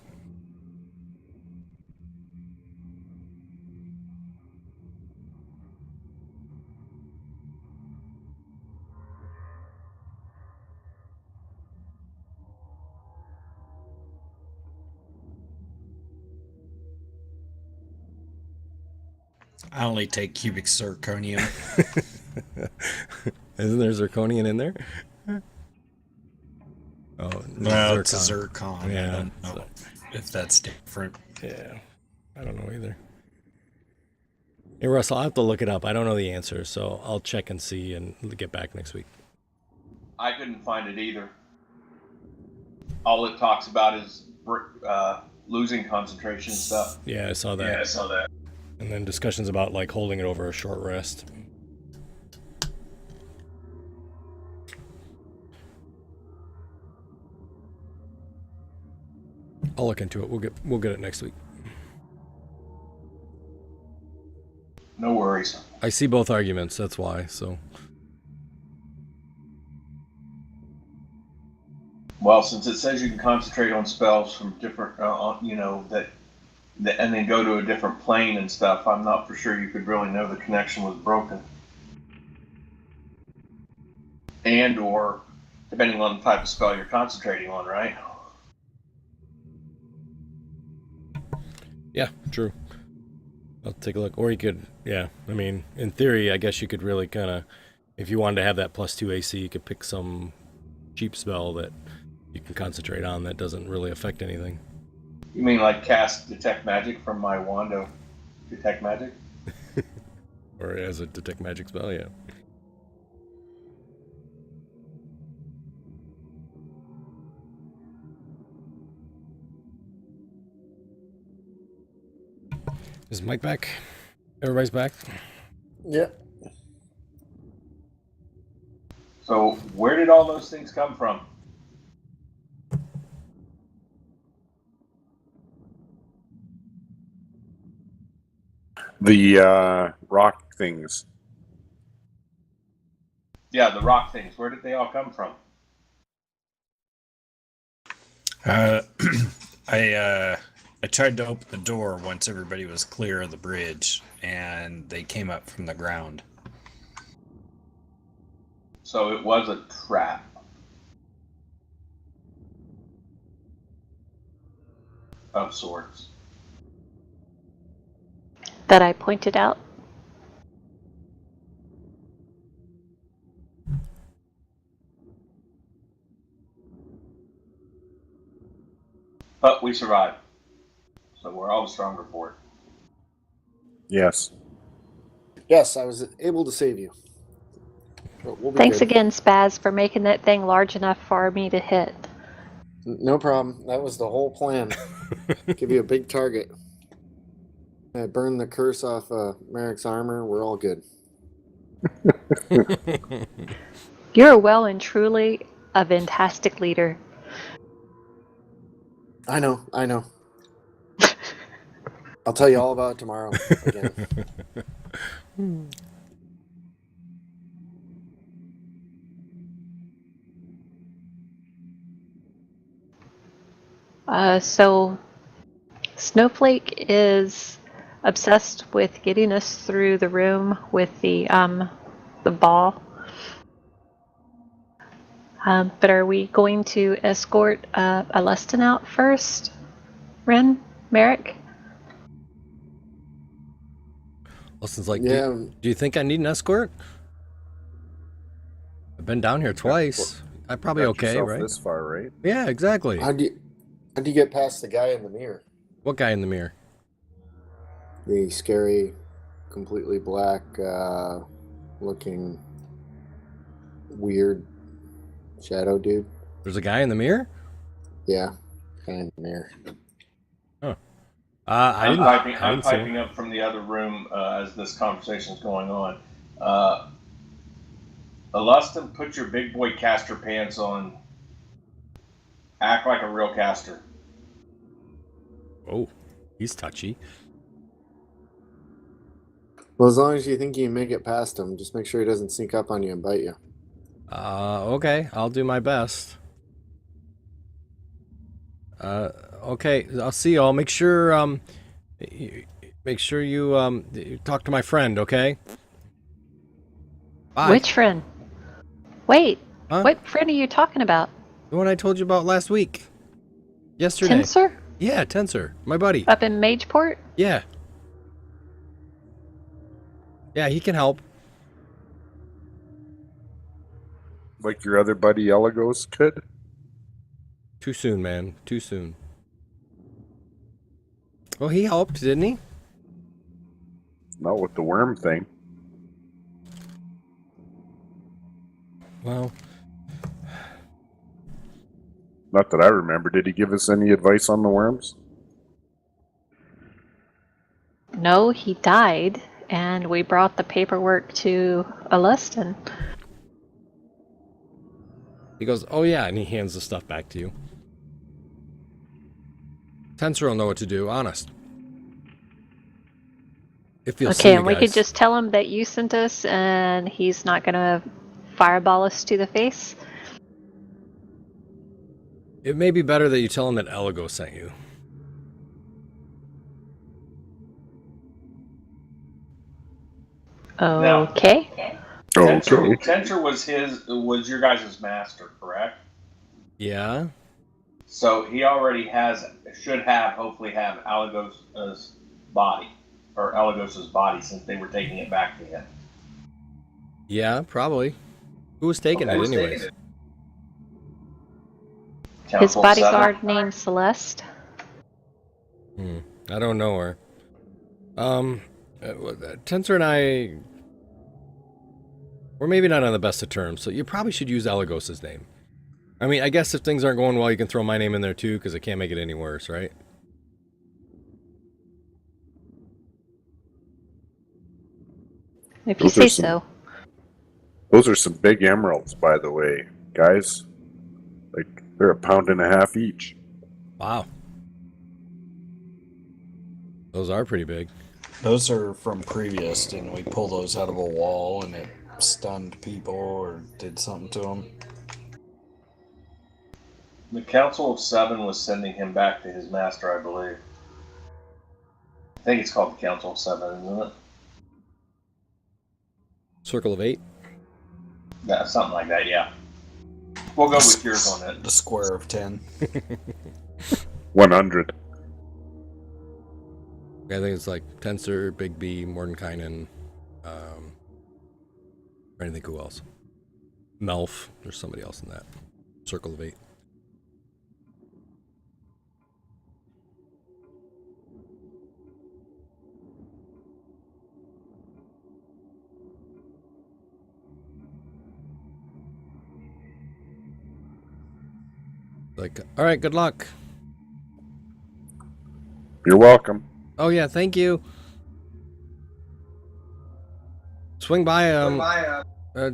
I only take cubic zirconium. Isn't there zirconium in there? Oh, No, it's a zircon. zircon. Yeah, I don't know if that's different. Yeah, I don't know either. Hey, Russ, I'll have to look it up. I don't know the answer, so I'll check and see and get back next week. I couldn't find it either. All it talks about is losing concentration stuff. Yeah, I saw that. And then discussions about like holding it over a short rest. I'll look into it. We'll get it next week. No worries. I see both arguments. That's why. So Well, since it says you can concentrate on spells from different, and then go to a different plane and stuff, I'm not for sure you could really know the connection was broken. And or depending on the type of spell you're concentrating on, right? yeah, true. I'll take a look. Or you could, yeah. I mean, in theory, I guess you could really kind of, if you wanted to have that +2 AC, you could pick some cheap spell that you can concentrate on that doesn't really affect anything. You mean like cast Detect Magic from my wand of Detect Magic? Or as a detect magic spell, yeah. Is Mike back? Everybody's back? Yeah. So where did all those things come from? The rock things. Yeah, the rock things. Where did they all come from? I tried to open the door once everybody was clear of the bridge, and they came up from the ground. So it was a trap. Of sorts. That I pointed out. But we survived. So we're all the stronger for it. Yes. Yes, I was able to save you. But we'll be Thanks good. again, Spaz, for making that thing large enough for me to hit. No problem. That was the whole plan. Give you a big target. I burned the curse off Merrick's armor. We're all good. You're well and truly a fantastic leader. I know. I'll tell you all about it tomorrow again. So Snowflake is obsessed with getting us through the room with the ball. But are we going to escort Alestin out first? Ren? Merrick? Wilson's like, Yeah. do you think I need an escort? I've been down here twice. I'm probably Got okay, yourself right? This far, right? Yeah, exactly. How'd you get past the guy in the mirror? What guy in the mirror? The scary, completely black, looking weird shadow dude. There's a guy in the mirror? Yeah, guy in the mirror. I didn't I'm see him. piping up from the other room as this conversation is going on. Alustin, put your big boy caster pants on. Act like a real caster. Oh, he's touchy. Well, as long as you think you can make it past him, just make sure he doesn't sneak up on you and bite you. Okay, I'll do my best. Okay, I'll see y'all. Make sure you talk to my friend, okay? Bye. Which friend? Wait, Huh? what friend are you talking about? The one I told you about last week. Yesterday. Tensor? Yeah, Tensor, my buddy. Up in Mageport? Yeah. Yeah, he can help. Like your other buddy Elagos could? Too soon, man. Too soon. Well, he helped, didn't he? Not with the worm thing. Well, Not that I remember. Did he give us any advice on the worms? No, he died, and we brought the paperwork to Alustin. he goes, oh yeah, and he hands the stuff back to you. Tensor will know what to do, honest. If you'll see Okay, you and we could guys. just tell him that you sent us, and he's not gonna fireball us to the face. It may be better that you tell him that Elagos sent you. Okay. Okay. Tensor was your guys' master, correct? Yeah? So he already hopefully have Alagos' body, or Alagos' body, since they were taking it back to him. Yeah, probably. Who was taking it anyways? His Council bodyguard 7. named Celeste. I don't know her. Tensor and I, we're maybe not on the best of terms, so you probably should use Elagos' name. I mean, I guess if things aren't going well, you can throw my name in there too, because I can't make it any worse, right? If you Those are say some- so. Those are some big emeralds, by the way, guys. Like, they're 1.5 pounds each. Wow. Those are pretty big. Those are from previous. Didn't we pull those out of a wall and it stunned people or did something to them? The Council of 7 was sending him back to his master, I believe. I think it's called the Council of 7, isn't it? Circle of 8? Yeah, something like that, yeah. We'll go with yours on it. The square of 10. 100. I think it's like Tensor, Big B, Mordenkainen, trying to think who else. Melf. There's somebody else in that. Circle of 8. Like, all right, good luck. You're welcome. Oh yeah, thank you. Swing by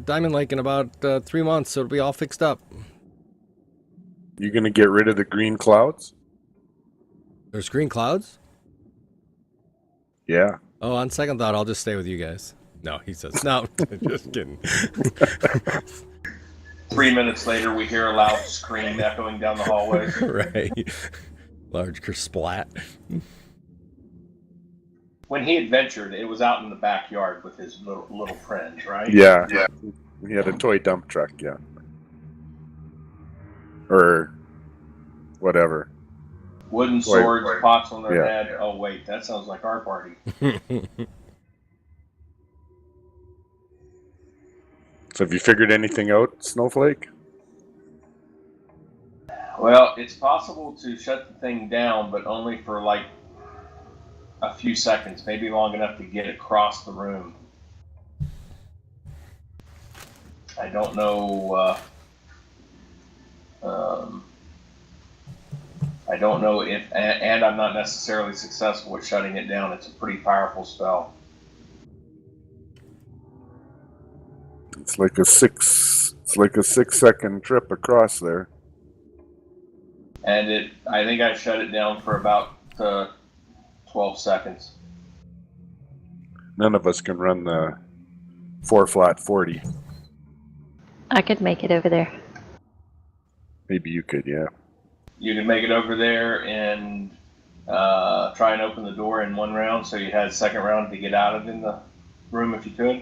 Diamond Lake in about 3 months, so it'll be all fixed up. You gonna get rid of the green clouds? There's green clouds? Yeah. Oh, on second thought, I'll just stay with you guys. No, he says no. Just kidding. 3 minutes later, we hear a loud scream echoing down the hallway. Right. Large splat. When he adventured, it was out in the backyard with his little friends, right? Yeah. He had a toy dump truck, yeah. Or whatever. Wooden swords, Wait. pots on their Yeah. head. Oh wait, that sounds like our party. So have you figured anything out, Snowflake? Well, it's possible to shut the thing down, but only for like a few seconds, maybe long enough to get across the room. I don't know. I don't know if, and I'm not necessarily successful at shutting it down. It's a pretty powerful spell. It's like a 6-second trip across there. And I think I shut it down for about 12 seconds. None of us can run the 4-flat 40. I could make it over there. Maybe you could, yeah. You could make it over there and try and open the door in one round, so you had a second round to get out of in the room if you could.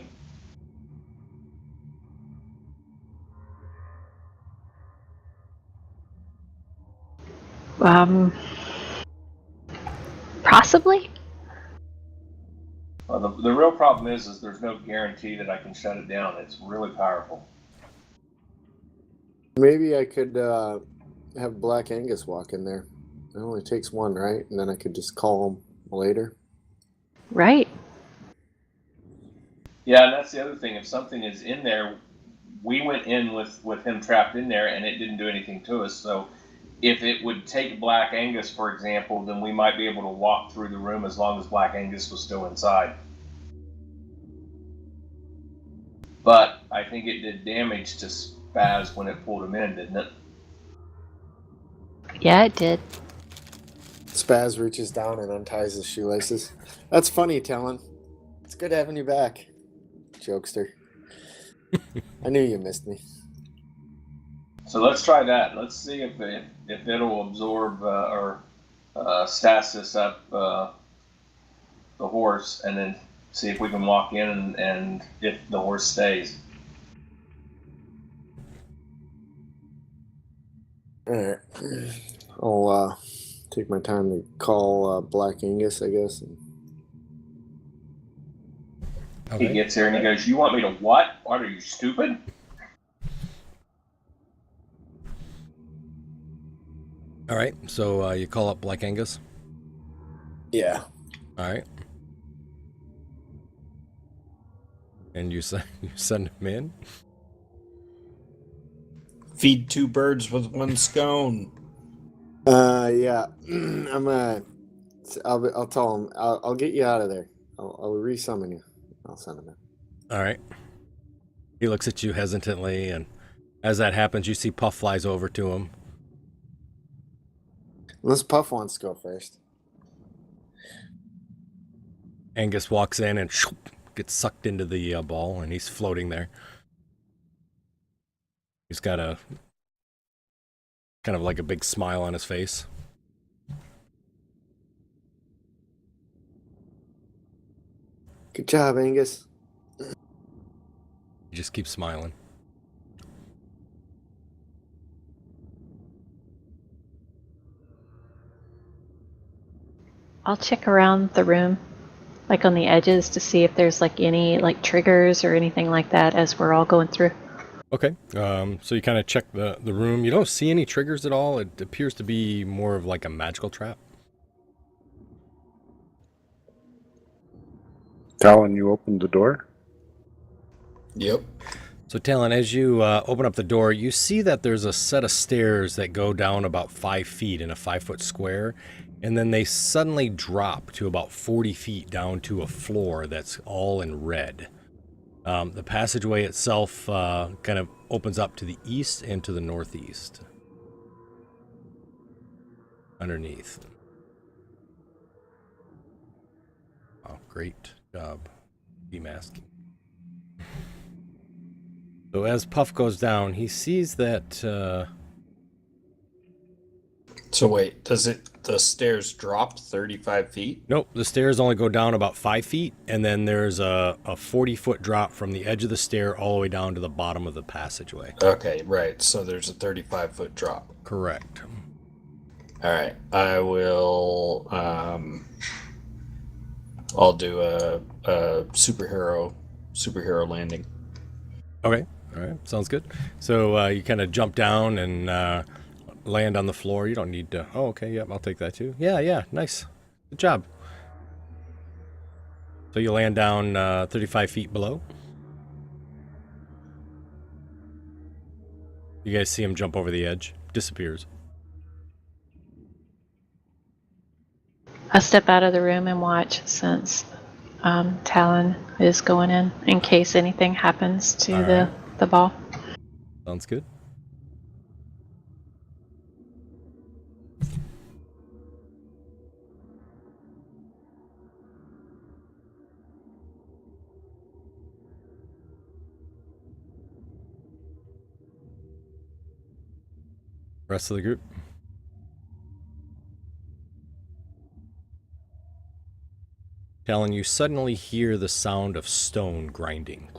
Possibly. Well, the real problem is there's no guarantee that I can shut it down. It's really powerful. Maybe I could have Black Angus walk in there. It only takes one, right? And then I could just call him later. Right. Yeah, and that's the other thing. If something is in there, we went in with him trapped in there, and it didn't do anything to us. So if it would take Black Angus, for example, then we might be able to walk through the room as long as Black Angus was still inside. But I think it did damage to Spaz when it pulled him in, didn't it? Yeah, it did. Spaz reaches down and unties his shoelaces. That's funny, Talon. It's good having you back, jokester. I knew you missed me. So let's try that. Let's see if it'll absorb or stasis up the horse, and then see if we can walk in and if the horse stays. All right. I'll take my time to call Black Angus, I guess. He gets here and he goes, "You want me to what? What, are you stupid?" All right, so you call up Black Angus. Yeah. All right, and you send him in. Feed two birds with one scone. Yeah. I'll tell him. I'll get you out of there. I'll resummon you. I'll send him in. All right. He looks at you hesitantly, and as that happens, you see Puff flies over to him. Unless Puff wants to go first. Angus walks in and gets sucked into the ball, and he's floating there. He's got a kind of like a big smile on his face. Good job, Angus. He just keeps smiling. I'll check around the room, like on the edges, to see if there's like any like triggers or anything like that as we're all going through. Okay, so you kind of check the room. You don't see any triggers at all. It appears to be more of like a magical trap. Talon, you opened the door? Yep. So Talon, as you open up the door, you see that there's a set of stairs that go down about 5 feet in a 5-foot square, and then they suddenly drop to about 40 feet down to a floor that's all in red. The passageway itself kind of opens up to the east and to the northeast. Underneath. Oh, great job demasking. So as Puff goes down, he sees that... So wait, the stairs drop 35 feet? Nope, the stairs only go down about 5 feet, and then there's a 40-foot drop from the edge of the stair all the way down to the bottom of the passageway. Okay, right. So there's a 35-foot drop. Correct. All right. I will. I'll do a superhero landing. Okay, all right, sounds good. So you kind of jump down and land on the floor. You don't need to... Oh, okay, yep, I'll take that too. Yeah, nice. Good job. So you land down 35 feet below. You guys see him jump over the edge. Disappears. I'll step out of the room and watch since Talon is going in case anything happens to All the ball. Sounds good. Rest of the group. Talon, you suddenly hear the sound of stone grinding.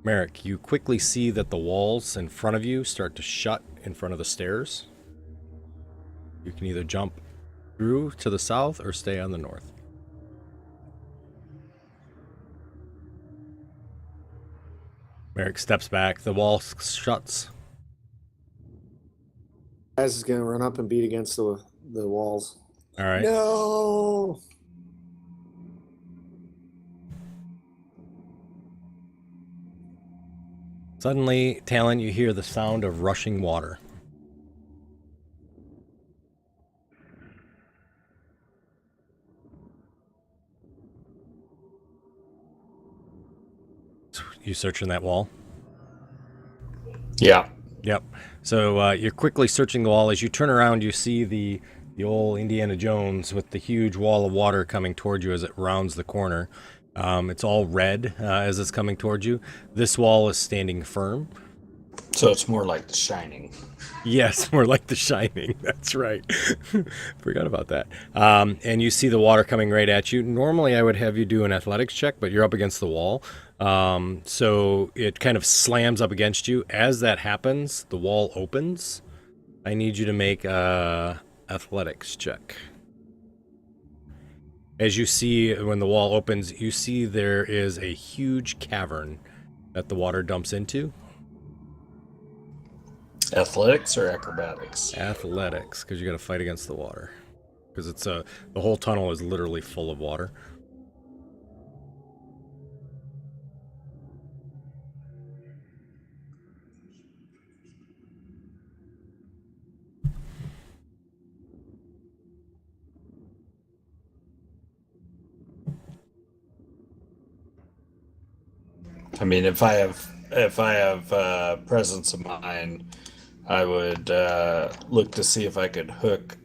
Merrick, you quickly see that the walls in front of you start to shut in front of the stairs. You can either jump through to the south or stay on the north. Merrick steps back. The wall shuts. Spaz is gonna run up and beat against the walls. All right. No. Suddenly, Talon, you hear the sound of rushing water. You searching that wall? Yeah. Yep. So you're quickly searching the wall. As you turn around, you see the old Indiana Jones with the huge wall of water coming toward you as it rounds the corner. It's all red as it's coming towards you. This wall is standing firm. So it's more like The Shining. Yes, more like The Shining. That's right. Forgot about that. And you see the water coming right at you. Normally, I would have you do an athletics check, but you're up against the wall. So it kind of slams up against you. As that happens, the wall opens. I need you to make a athletics check. As you see, when the wall opens, you see there is a huge cavern that the water dumps into. Athletics or acrobatics? Athletics, because you got to fight against the water. Because it's the whole tunnel is literally full of water. I mean, if I have presence of mind, I would look to see if I could hook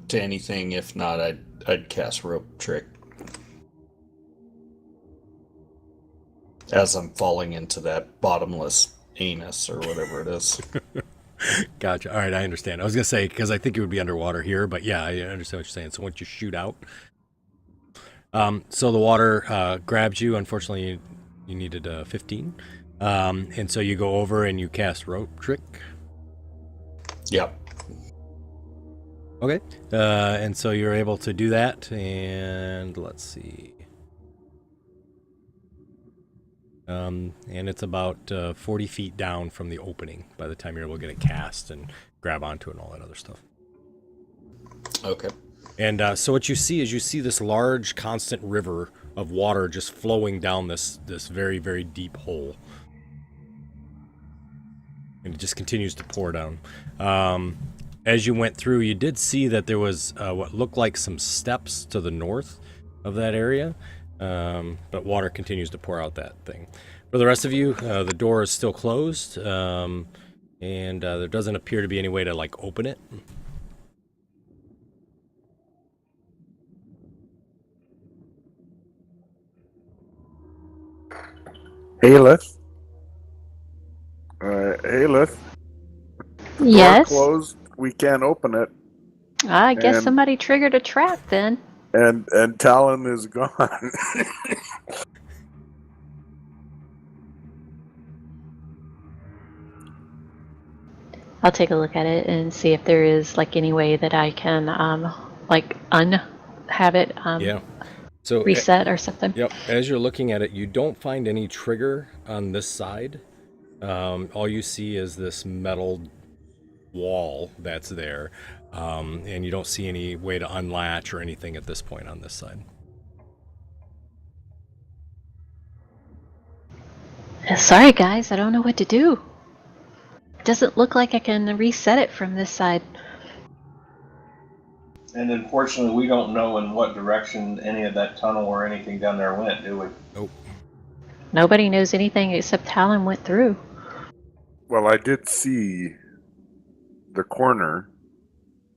to anything. If not, I'd cast rope trick as I'm falling into that bottomless anus or whatever it is. Gotcha. All right, I understand. I was going to say, because I think it would be underwater here, but yeah, I understand what you're saying. So once you shoot out, so the water grabs you. Unfortunately, you needed 15. And so you go over and you cast rope trick. Yep. Okay. And so you're able to do that. And let's see. And it's about 40 feet down from the opening by the time you're able to get it cast and grab onto it and all that other stuff. Okay. And so what you see is this large, constant river of water just flowing down this very, very deep hole. And it just continues to pour down. As you went through, you did see that there was what looked like some steps to the north of that area. But water continues to pour out that thing. For the rest of you, the door is still closed. And there doesn't appear to be any way to, like, open it. Hey, Lith. Hey, Lith. Door Yes. closed. We can't open it. I guess And- somebody triggered a trap then. And Talon is gone. I'll take a look at it and see if there is like any way that I can like have it Yeah. So reset or something. Yep. As you're looking at it, you don't find any trigger on this side. All you see is this metal wall that's there, and you don't see any way to unlatch or anything at this point on this side. Sorry guys, I don't know what to do. It doesn't look like I can reset it from this side. And unfortunately, we don't know in what direction any of that tunnel or anything down there went, do we? Nope. Nobody knows anything except Talon went through. Well, I did see the corner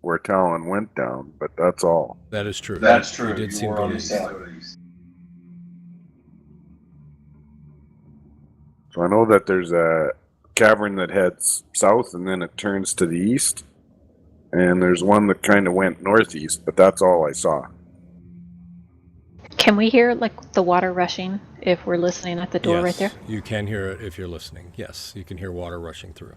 where Talon went down, but that's all. That is true. That's true. You did see him were go on to the the side. east. So I know that there's a cavern that heads south and then it turns to the east. And there's one that kind of went northeast, but that's all I saw. Can we hear like the water rushing if we're listening at the door right there? You can hear it if you're listening. Yes, you can hear water rushing through.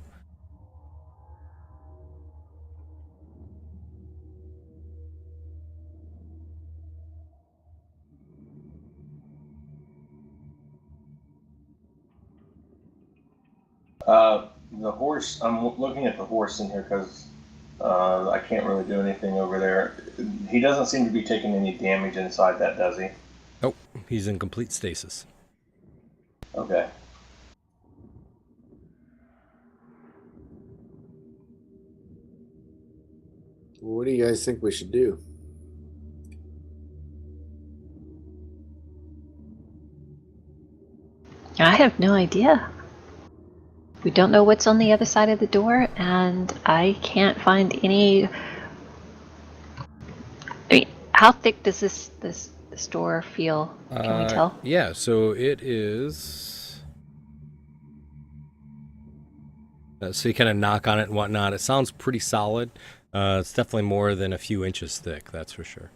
The horse. I'm looking at the horse in here because I can't really do anything over there. He doesn't seem to be taking any damage inside that, does he? Nope, he's in complete stasis. Okay. What do you guys think we should do? I have no idea. We don't know what's on the other side of the door, and I can't find any. I mean, how thick does this door feel? Can we tell? Yeah, so it is. So you kind of knock on it and whatnot. It sounds pretty solid. It's definitely more than a few inches thick, that's for sure.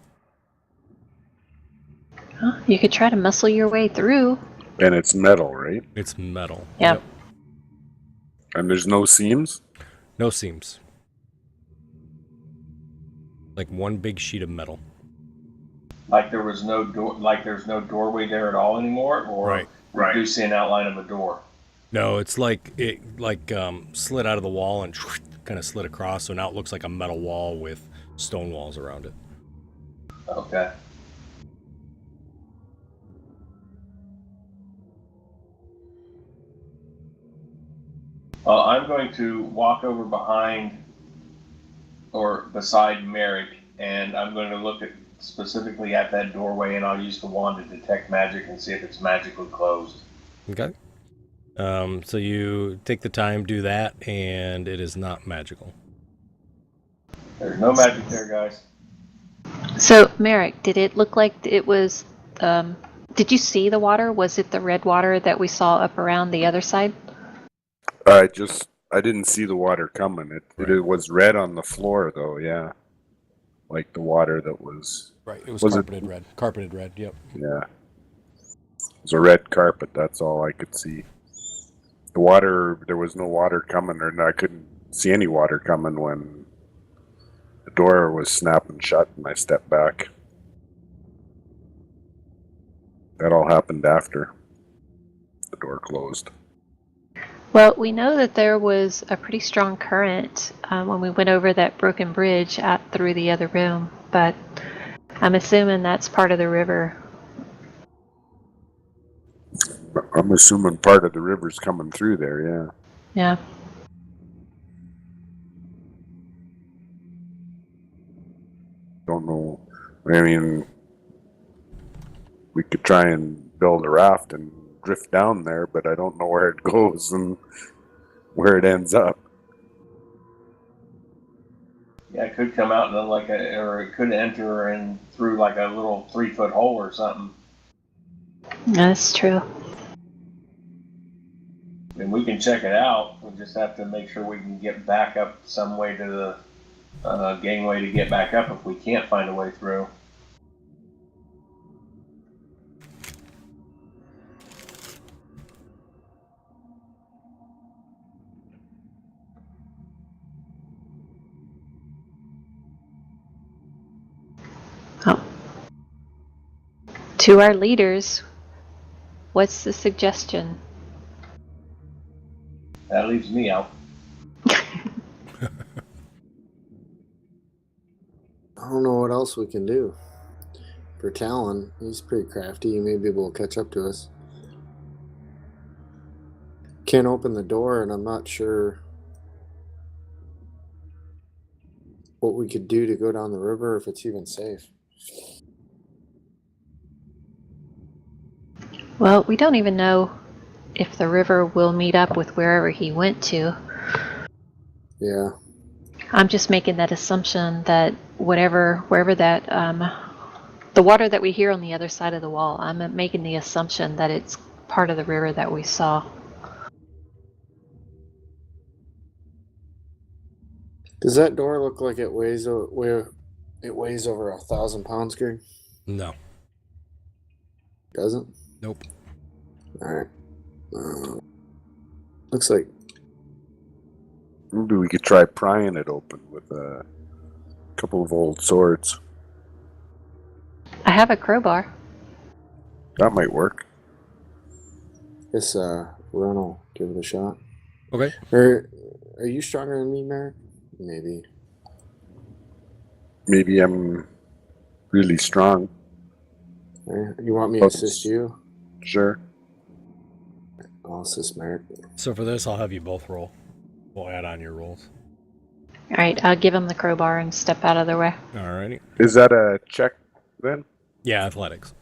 Huh, you could try to muscle your way through. And it's metal, right? It's metal. Yeah. And there's no seams? No seams. Like one big sheet of metal. Like there was no door. Like there's no doorway there at all anymore, or Right. we do see an outline of a door. No, it's like it slid out of the wall and kind of slid across, so now it looks like a metal wall with stone walls around it. Okay. I'm going to walk over behind or beside Merrick, and I'm going to look specifically at that doorway, and I'll use the wand to detect magic and see if it's magically closed. Okay. So you take the time, do that, and it is not magical. There's no magic there, guys. So, Merrick, did it look like it was? Did you see the water? Was it the red water that we saw up around the other side? I didn't see the water coming. It was red on the floor, though, yeah. Like the water that was... Right, it was, Was it- carpeted red. Carpeted red, yep. Yeah. It was a red carpet, that's all I could see. The water, there was no water coming, or I couldn't see any water coming when the door was snapping shut and I stepped back. That all happened after the door closed. Well, we know that there was a pretty strong current when we went over that broken bridge out through the other room, but I'm assuming that's part of the river. I'm assuming part of the river's coming through there, yeah. Yeah. Don't know. I mean, we could try and build a raft and drift down there, but I don't know where it goes and where it ends up. Yeah, it could come out in or it could enter in through like a little 3-foot hole or something. That's true. And we can check it out. We just have to make sure we can get back up some way to the gangway to get back up if we can't find a way through. Oh. To our leaders, what's the suggestion? That leaves me out. I don't know what else we can do. For Talon, he's pretty crafty. He may be able to catch up to us. Can't open the door, and I'm not sure what we could do to go down the river, if it's even safe. Well, we don't even know if the river will meet up with wherever he went to. Yeah. I'm just making that assumption that wherever that, the water that we hear on the other side of the wall, I'm making the assumption that it's part of the river that we saw. Does that door look like it weighs over 1,000 pounds, Greg? No. Doesn't? Nope. All right. Looks like Maybe we could try prying it open with a couple of old swords. I have a crowbar. That might work. Ren will give it a shot. Okay. Or are you stronger than me, Merrick? Maybe. Maybe I'm really strong. You want me to assist you? Sure. I'll assist Merrick. So for this, I'll have you both roll. We'll add on your rolls. All right, I'll give him the crowbar and step out of their way. Alrighty. Is that a check then? Yeah, athletics.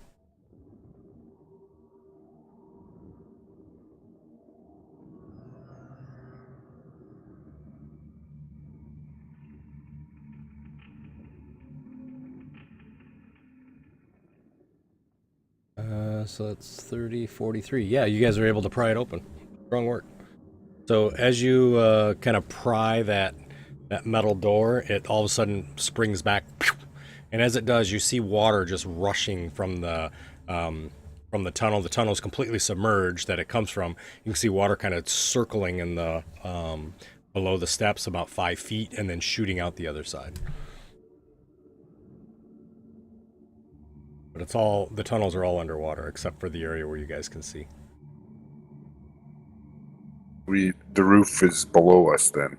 So that's 30, 43. Yeah, you guys are able to pry it open. Strong work. So as you kind of pry that metal door, it all of a sudden springs back, and as it does, you see water just rushing from the tunnel. The tunnel is completely submerged that it comes from. You can see water kind of circling in the below the steps about 5 feet, and then shooting out the other side. But the tunnels are all underwater except for the area where you guys can see. The roof is below us then.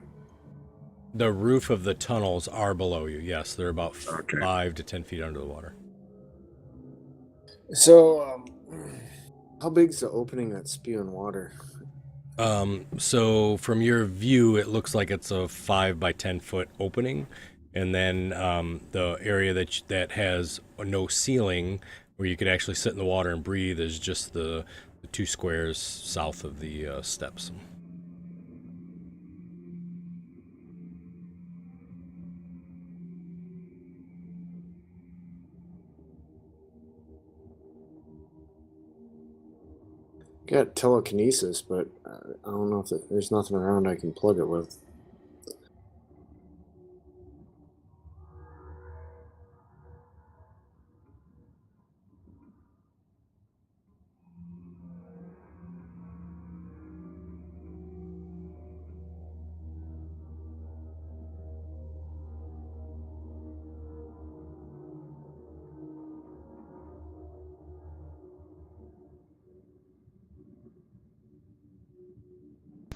The roof of the tunnels are below you. Yes, they're about Okay. 5 to 10 feet under the water. So, how big's the opening that's spewing water? So from your view, it looks like it's a 5 by 10 foot opening, and then the area that has no ceiling, where you could actually sit in the water and breathe, is just the 2 squares south of the steps. Got telekinesis, but I don't know if there's nothing around I can plug it with.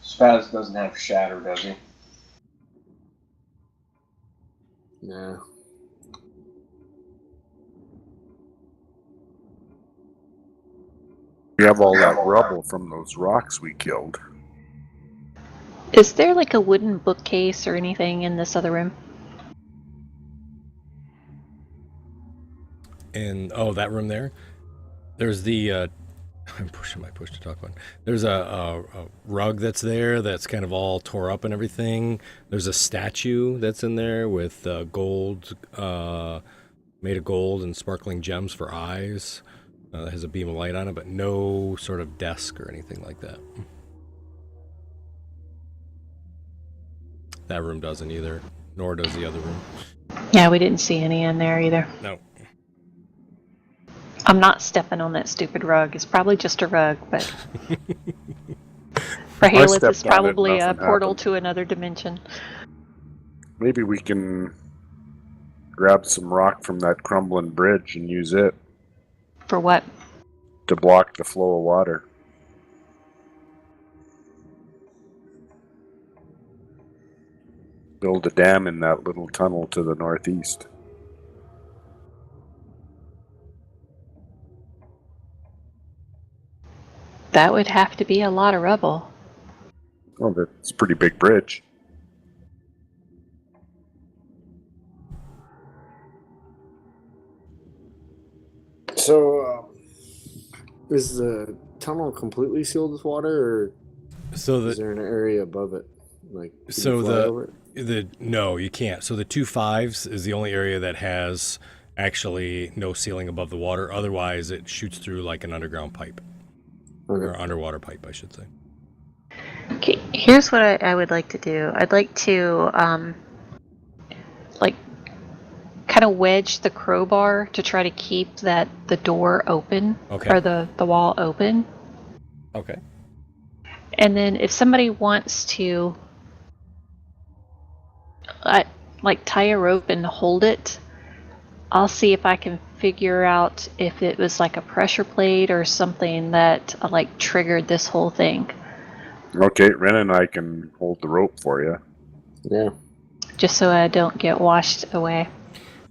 Spaz doesn't have shatter, does he? Nah. We have all that rubble from those rocks we killed. Is there like a wooden bookcase or anything in this other room? And that room there, there's the I'm pushing my push to talk button. There's a rug that's there that's kind of all tore up and everything. There's a statue that's in there with gold, made of gold and sparkling gems for eyes. That has a beam of light on it, but no sort of desk or anything like that. That room doesn't either, nor does the other room. Yeah, we didn't see any in there either. No. I'm not stepping on that stupid rug. It's probably just a rug, but for Halith, it's stepped on it, probably a nothing portal happened. to another dimension. Maybe we can grab some rock from that crumbling bridge and use it For what? to block the flow of water. Build a dam in that little tunnel to the northeast. That would have to be a lot of rubble. Oh, that's a pretty big bridge. So, is the tunnel completely sealed with water, or So is there an area above it? Like, can So you fly the- over it? No, you can't. So the 2.5s is the only area that has actually no ceiling above the water. Otherwise, it shoots through like an underground pipe, or Okay. underwater pipe, I should say. Okay, here's what I would like to do. I'd like to, like, kind of wedge the crowbar to try to keep the door open, Okay. or the wall open. Okay. And then if somebody wants to, like, tie a rope and hold it, I'll see if I can figure out if it was like a pressure plate or something that like triggered this whole thing. Okay, Ren and I can hold the rope for you. Yeah. Just so I don't get washed away.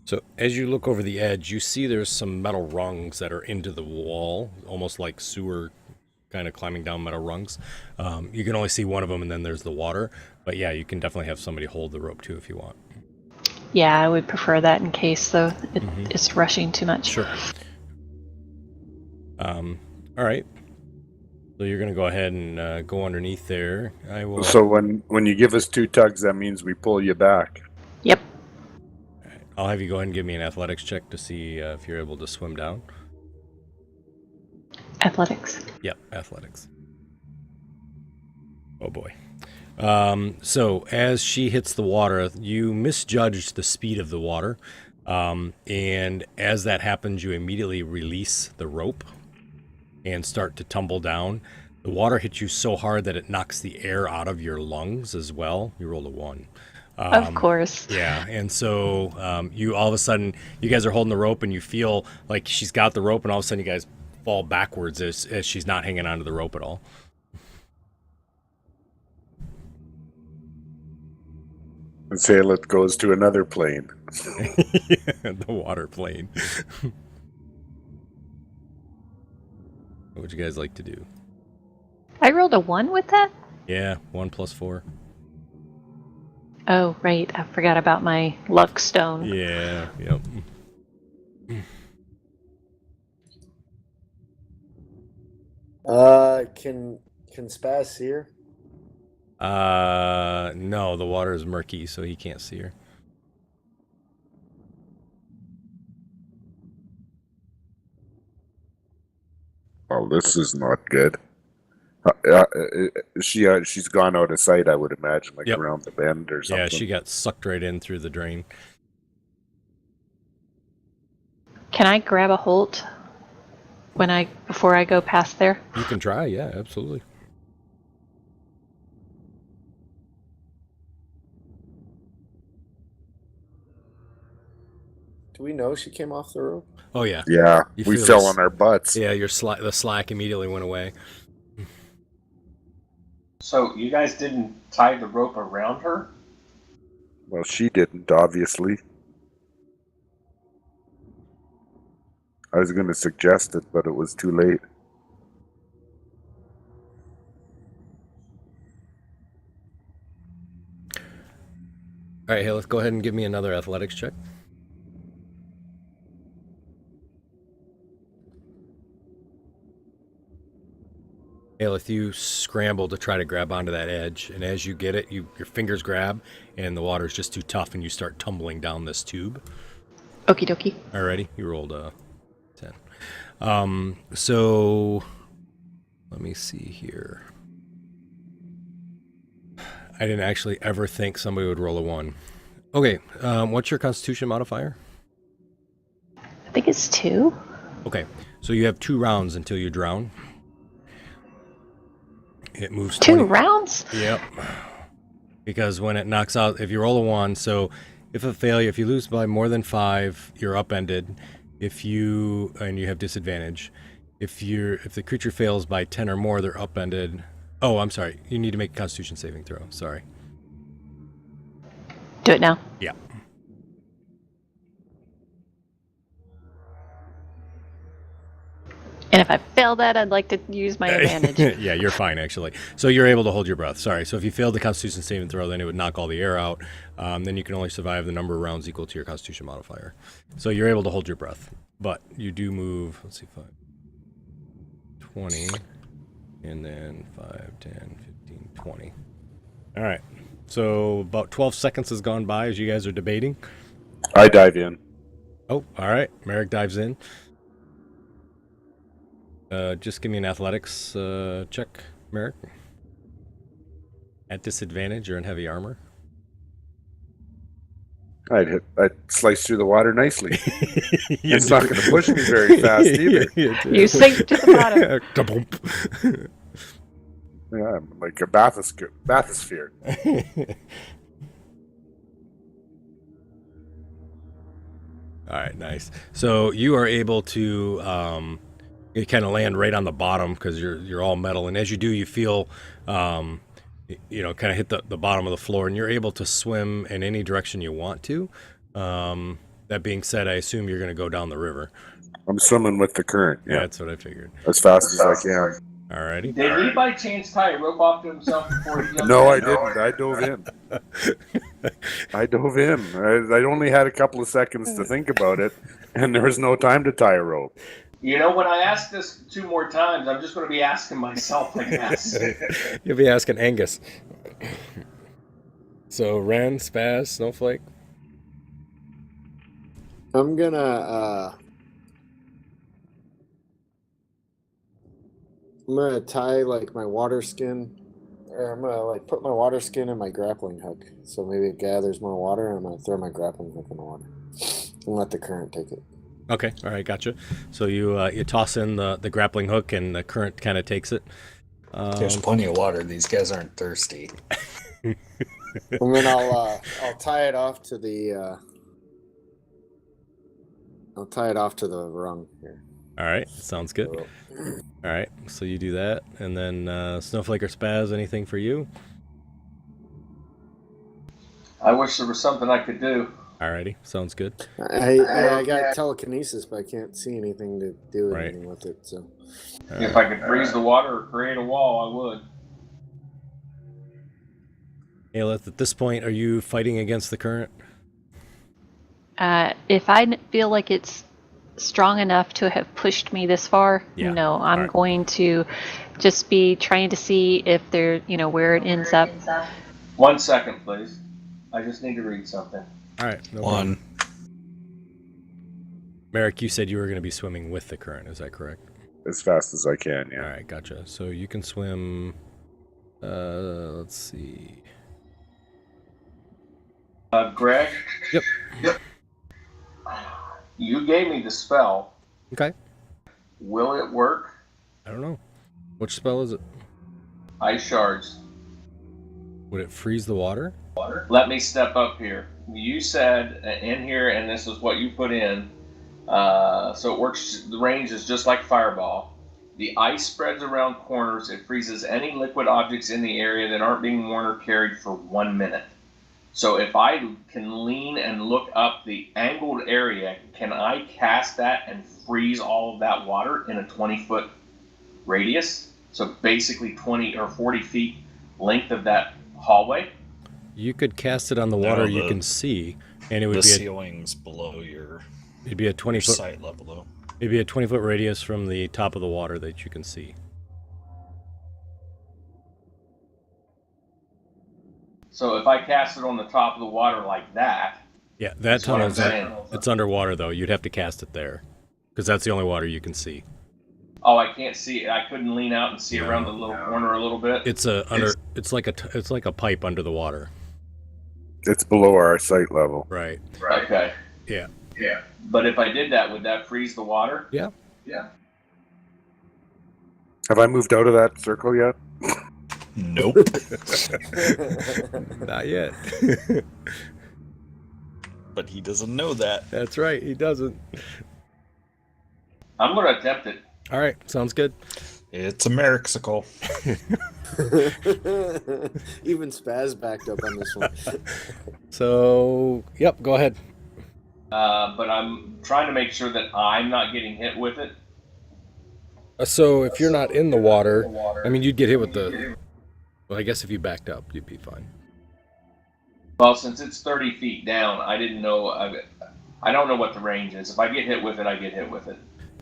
So as you look over the edge, you see there's some metal rungs that are into the wall, almost like sewer kind of climbing down metal rungs. You can only see one of them, and then there's the water. But yeah, you can definitely have somebody hold the rope too if you want. Yeah, I would prefer that in case, though, it's rushing too much. Sure. All right. So you're going to go ahead and go underneath there. I will. So when you give us 2 tugs, that means we pull you back. Yep. I'll have you go ahead and give me an athletics check to see if you're able to swim down. Athletics. Yep, athletics. Oh boy. So as she hits the water, you misjudged the speed of the water. And as that happens, you immediately release the rope and start to tumble down. The water hits you so hard that it knocks the air out of your lungs as well. You rolled a 1. Of course. Yeah, and so you all of a sudden, you guys are holding the rope and you feel like she's got the rope, and all of a sudden you guys fall backwards as she's not hanging onto the rope at all. And Sailor goes to another plane. The water plane. What would you guys like to do? I rolled a 1 with that? Yeah, 1 + 4. Oh, right. I forgot about my luck stone. Yeah, yep. Can Spaz see her? No, the water is murky, so he can't see her. Oh, this is not good. She's gone out of sight, I would imagine, like Yep. around the bend or something. Yeah, she got sucked right in through the drain. Can I grab a Holt before I go past there? You can try, yeah, absolutely. Do we know she came off the rope? Oh yeah, Yeah, You we feel fell this- on our butts. yeah. The slack immediately went away. So you guys didn't tie the rope around her? Well, she didn't, obviously. I was going to suggest it, but it was too late. All right, hey, let's go ahead and give me another athletics check. Aelith, you scramble to try to grab onto that edge, and as you get it, your fingers grab, and the water's just too tough, and you start tumbling down this tube. Okie dokie. Alrighty, you rolled a 10. So let me see here. I didn't actually ever think somebody would roll a 1. Okay, what's your Constitution modifier? I think it's 2. Okay, so you have 2 rounds until you drown. It moves 2 20 rounds? Yep. Because when it knocks out, if you roll a 1, so if you lose by more than 5, you're upended. And you have disadvantage. If the creature fails by 10 or more, they're upended. Oh, I'm sorry. You need to make a Constitution saving throw. Sorry. Do it now. Yeah. And if I fail that, I'd like to use my advantage. Yeah, you're fine, actually. So you're able to hold your breath. Sorry. So if you failed the Constitution saving throw, then it would knock all the air out. Then you can only survive the number of rounds equal to your Constitution modifier. So you're able to hold your breath. But you do move, let's see, 5, 20, and then 5, 10, 15, 20. All right. So about 12 seconds has gone by as you guys are debating. I dive in. Oh, all right. Merrick dives in. Just give me an athletics check, Merrick. At disadvantage or in heavy armor. I'd slice through the water nicely. It's not going to push me very fast either. You sink to the bottom. Da-bump. Yeah, I'm like a bathysphere. All right, nice. So you are able to You kind of land right on the bottom because you're all metal, and as you do, you feel, kind of hit the bottom of the floor, and you're able to swim in any direction you want to. That being said, I assume you're going to go down the river. I'm swimming with the current. Yeah, Yeah, that's what I figured. as fast as I can. Alrighty. Did he by chance tie a rope off to himself before he jumped No, in? I didn't. I dove in. I dove in. I only had a couple of seconds to think about it, and there was no time to tie a rope. You know, when I ask this 2 more times, I'm just going to be asking myself, I guess. You'll be asking Angus. So Ren, Spaz, Snowflake. I'm gonna tie like my water skin, or I'm gonna like put my water skin in my grappling hook, so maybe it gathers more water, and I'm gonna throw my grappling hook in the water and let the current take it. Okay, all right, gotcha. So you toss in the grappling hook, and the current kind of takes it. There's plenty of water. These guys aren't thirsty. And then I'll tie it off to the rung here. All right, sounds good. All right, so you do that, and then Snowflake or Spaz, anything for you? I wish there was something I could do. Alrighty, sounds good. I got telekinesis, but I can't see anything to do anything with it. So If I could freeze the water or create a wall, I would. Aelith, at this point, are you fighting against the current? If I feel like it's strong enough to have pushed me this far, Yeah. no, I'm Alright. going to just be trying to see if there, where it ends up. 1 second, please. I just need to read something. All right, no problem. One. Merrick, you said you were going to be swimming with the current. Is that correct? As fast as I can, All yeah. right, gotcha. So you can swim. Let's see. Greg? Yep. You gave me the spell. Okay. Will it work? I don't know. Which spell is it? Ice shards. Would it freeze the water? Let me step up here. You said in here, and this is what you put in. So it works. The range is just like Fireball. The ice spreads around corners. It freezes any liquid objects in the area that aren't being worn or carried for 1 minute. So if I can lean and look up the angled area, can I cast that and freeze all of that water in a 20-foot radius? So basically 20 or 40 feet length of that hallway? You could cast it on the water you the- can see, and it would The be ceiling's below it'd be a 20 your foot sight level, though. it'd be a 20-foot radius from the top of the water that you can see. So if I cast it on the top of the water like that, Yeah, that that's what I'm tunnel's saying. it's underwater though. You'd have to cast it there because that's the only water you can see. Oh, I can't see it. I couldn't lean out and see around the little corner a little bit. It's it's like a pipe under the water. It's below our sight level. Right. Okay. Yeah. But if I did that, would that freeze the water? Yeah. Have I moved out of that circle yet? Nope. Not yet. But he doesn't know that. That's right. He doesn't. I'm going to attempt it. All right. Sounds good. It's a Merixicle. Even Spaz backed up on this one. So, yep. Go ahead. But I'm trying to make sure that I'm not getting hit with it. So if you're not in the water, I mean, you'd get hit with the. Well, I guess if you backed up, you'd be fine. Well, since it's 30 feet down, I didn't know. I don't know what the range is. If I get hit with it, I get hit with it.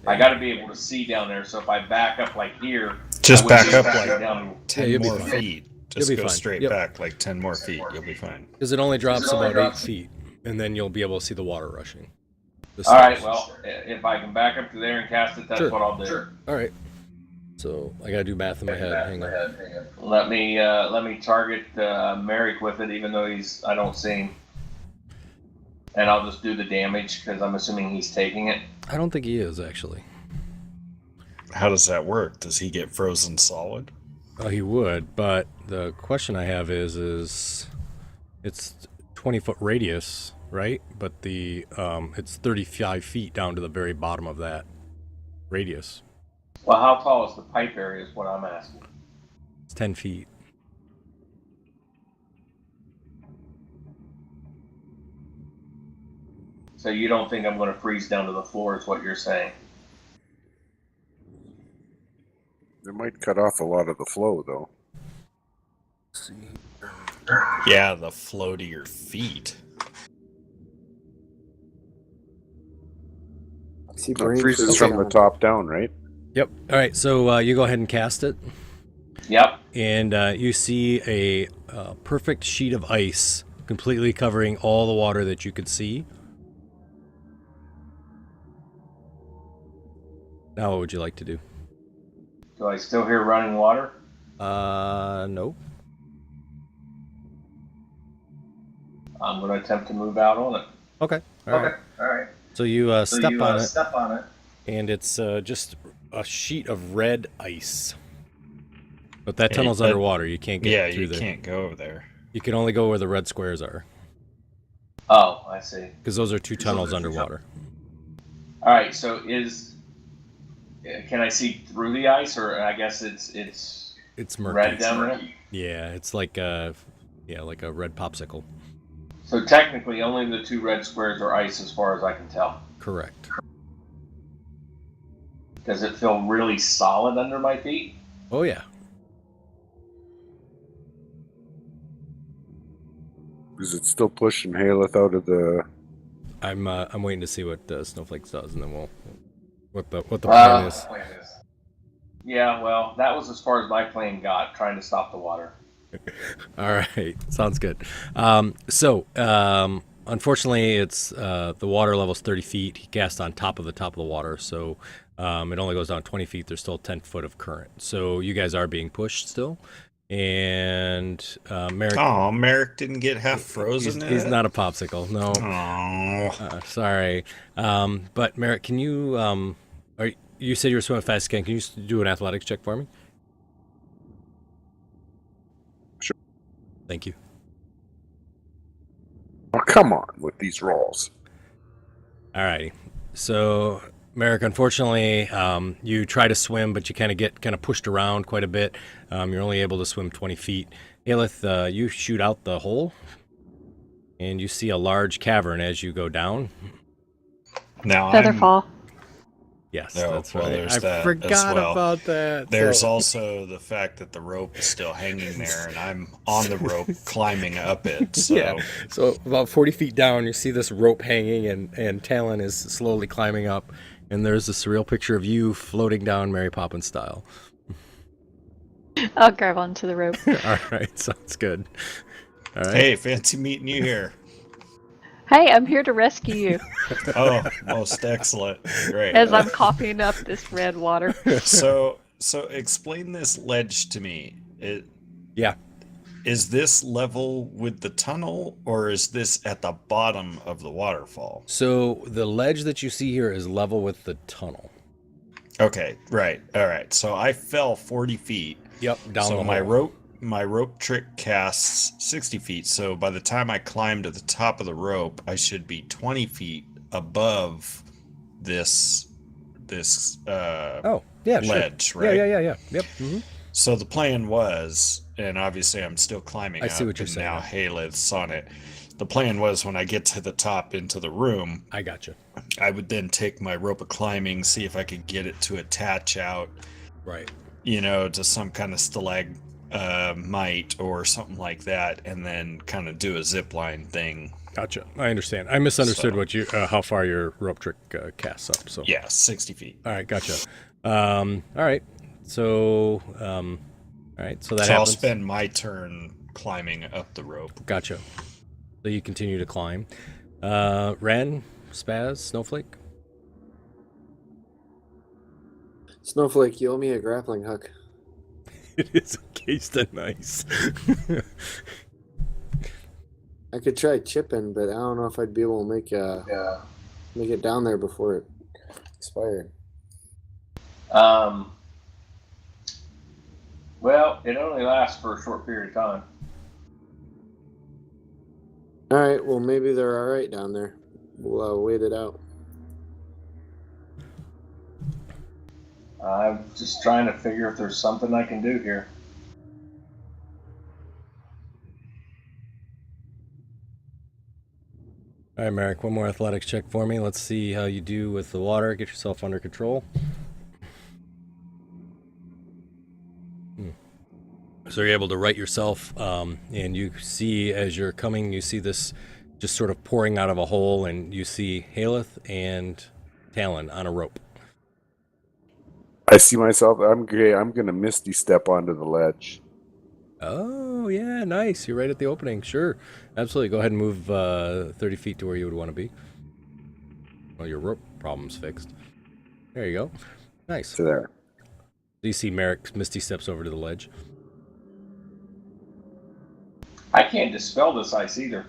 I got to be able to see down there. So if I back up like here, Just I back wouldn't up be like down. 10 you'll be more fine. feet. Just You'll be go fine. straight Yep. back like 10 more feet. You'll be fine. Because it only drops about 8 feet, and then you'll be able to see the water rushing. The All right. stairs. Well, if I can back up to there and cast it, that's Sure. what I'll do. All right. So I gotta do math in my head. Hang on. Let me target Merrick with it, even though I don't see him. And I'll just do the damage because I'm assuming he's taking it. I don't think he is actually. How does that work? Does he get frozen solid? Oh, he would, but the question I have is it's 20-foot radius, right? But the it's 35 feet down to the very bottom of that radius. Well, how tall is the pipe area is what I'm asking. It's 10 feet. So you don't think I'm going to freeze down to the floor is what you're saying? It might cut off a lot of the flow, though. Yeah, the flow to your feet. See, It brain freezes freeze from the down. top down, right? Yep. All right. So you go ahead and cast it, Yep. and you see a perfect sheet of ice completely covering all the water that you could see. Now, what would you like to do? Do I still hear running water? No. I'm going to attempt to move out on it. Okay. All right. All right. So you step on it, Step on it. and it's just a sheet of red ice. But that Yeah, tunnel's that- underwater. You can't get Yeah, through you there. can't go over there. You can only go where the red squares are, Oh, I see. because those are two tunnels underwater. All right. So can I see through the ice, or I guess it's It's red murky. down there? Yeah, it's like like a red popsicle. So technically, only the two red squares are ice, as far as I can tell. Correct. Does it feel really solid under my feet? Oh yeah. Is it still pushing Haleth out of the? I'm waiting to see what Snowflakes does, and then we'll what the plan is. Yeah, well, that was as far as my plane got, trying to stop the water. All right, sounds good. Unfortunately, it's the water level's 30 feet. He cast on top of the water, so it only goes down 20 feet. There's still 10 foot of current. So you guys are being pushed still, and Merrick. Oh, Merrick didn't get half frozen. He's not a popsicle. No. Oh, Sorry. But Merrick, can you you said you were swimming fast. Can you do an athletics check for me? Sure. Thank you. Oh, come on with these rolls. All right. So, Merrick, unfortunately, you try to swim, but you get pushed around quite a bit. You're only able to swim 20 feet. Haleth, you shoot out the hole, and you see a large cavern as you go down. now Featherfall. Yes, Oh, that's well, right. there's I that as forgot well. about that. There's So- also the fact that the rope is still hanging there, and I'm on the rope climbing up it. So Yeah. So about 40 feet down, you see this rope hanging, and Talon is slowly climbing up, and there's a surreal picture of you floating down Mary Poppins style. I'll grab onto the rope. All right, sounds good. All right. hey, fancy meeting you here. Hey, I'm here to rescue you Oh, most excellent. Great. as I'm coughing up this red water. So explain this ledge to me. Yeah. Is this level with the tunnel, or is this at the bottom of the waterfall? So the ledge that you see here is level with the tunnel. Okay, right. All right. So I fell 40 feet. Yep, down So the my hole. rope trick casts 60 feet. So by the time I climb to the top of the rope, I should be 20 feet above this Oh, yeah, sure. ledge, right? Yeah. Yep. Mm-hmm. So the plan was, and obviously I'm still climbing I up, see what you're and saying. now Haleth's on it. The plan was when I get to the top into the room, I gotcha. I would then take my rope of climbing, see if I could get it to attach out, Right. to some kind of stalagmite or something like that, and then kind of do a zip line thing. Gotcha. I understand. I misunderstood So- what you how far your rope trick casts up. So Yeah, 60 feet. All right, gotcha. All right. So all right. So that So I'll happens. spend my turn climbing up the rope. Gotcha. So you continue to climb. Ren, Spaz, Snowflake. Snowflake, you owe me a grappling hook. It is encased in ice. I could try chipping, but I don't know if I'd be able to make it down there before it expired. Well, it only lasts for a short period of time. All right, well maybe they're all right down there. We'll wait it out. I'm just trying to figure if there's something I can do here. All right, Merrick, one more athletics check for me. Let's see how you do with the water. Get yourself under control. So you're able to right yourself, and you see as you're coming, you see this just sort of pouring out of a hole, and you see Haleth and Talon on a rope. I see myself. I'm gonna misty step onto the ledge. Oh, yeah, nice. You're right at the opening. Sure. Absolutely. Go ahead and move 30 feet to where you would want to be. Well, your rope problem's fixed. There you go. Nice. To there. So you see Merrick misty steps over to the ledge. I can't dispel this ice either.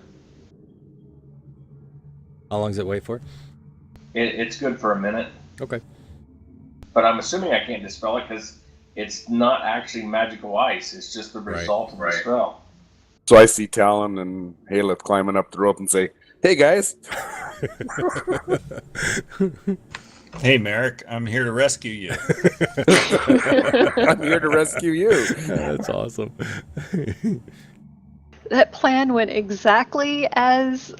How long does it wait for? It's good for a minute, Okay. but I'm assuming I can't dispel it because it's not actually magical ice. It's just the Right. result of the spell. So I see Talon and Haleth climbing up the rope and say, "Hey guys, Hey, Merrick, I'm here to rescue you. I'm here to rescue you." That's awesome. That plan went exactly as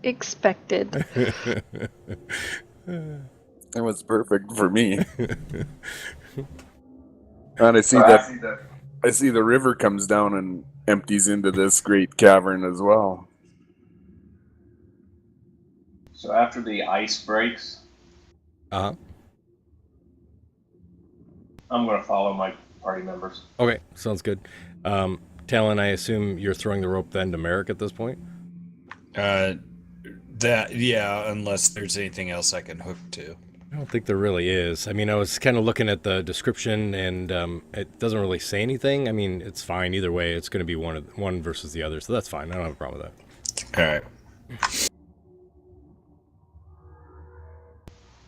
expected. That was perfect for me. And I see that I see the river comes down and empties into this great cavern as well. So after the ice breaks, Uh-huh. I'm going to follow my party members. Okay, sounds good. Talon, I assume you're throwing the rope then to Merrick at this point? Unless there's anything else I can hook to. I don't think there really is. I mean, I was kind of looking at the description, and it doesn't really say anything. I mean, it's fine either way. It's going to be one versus the other, so that's fine. I don't have a problem with that. All right.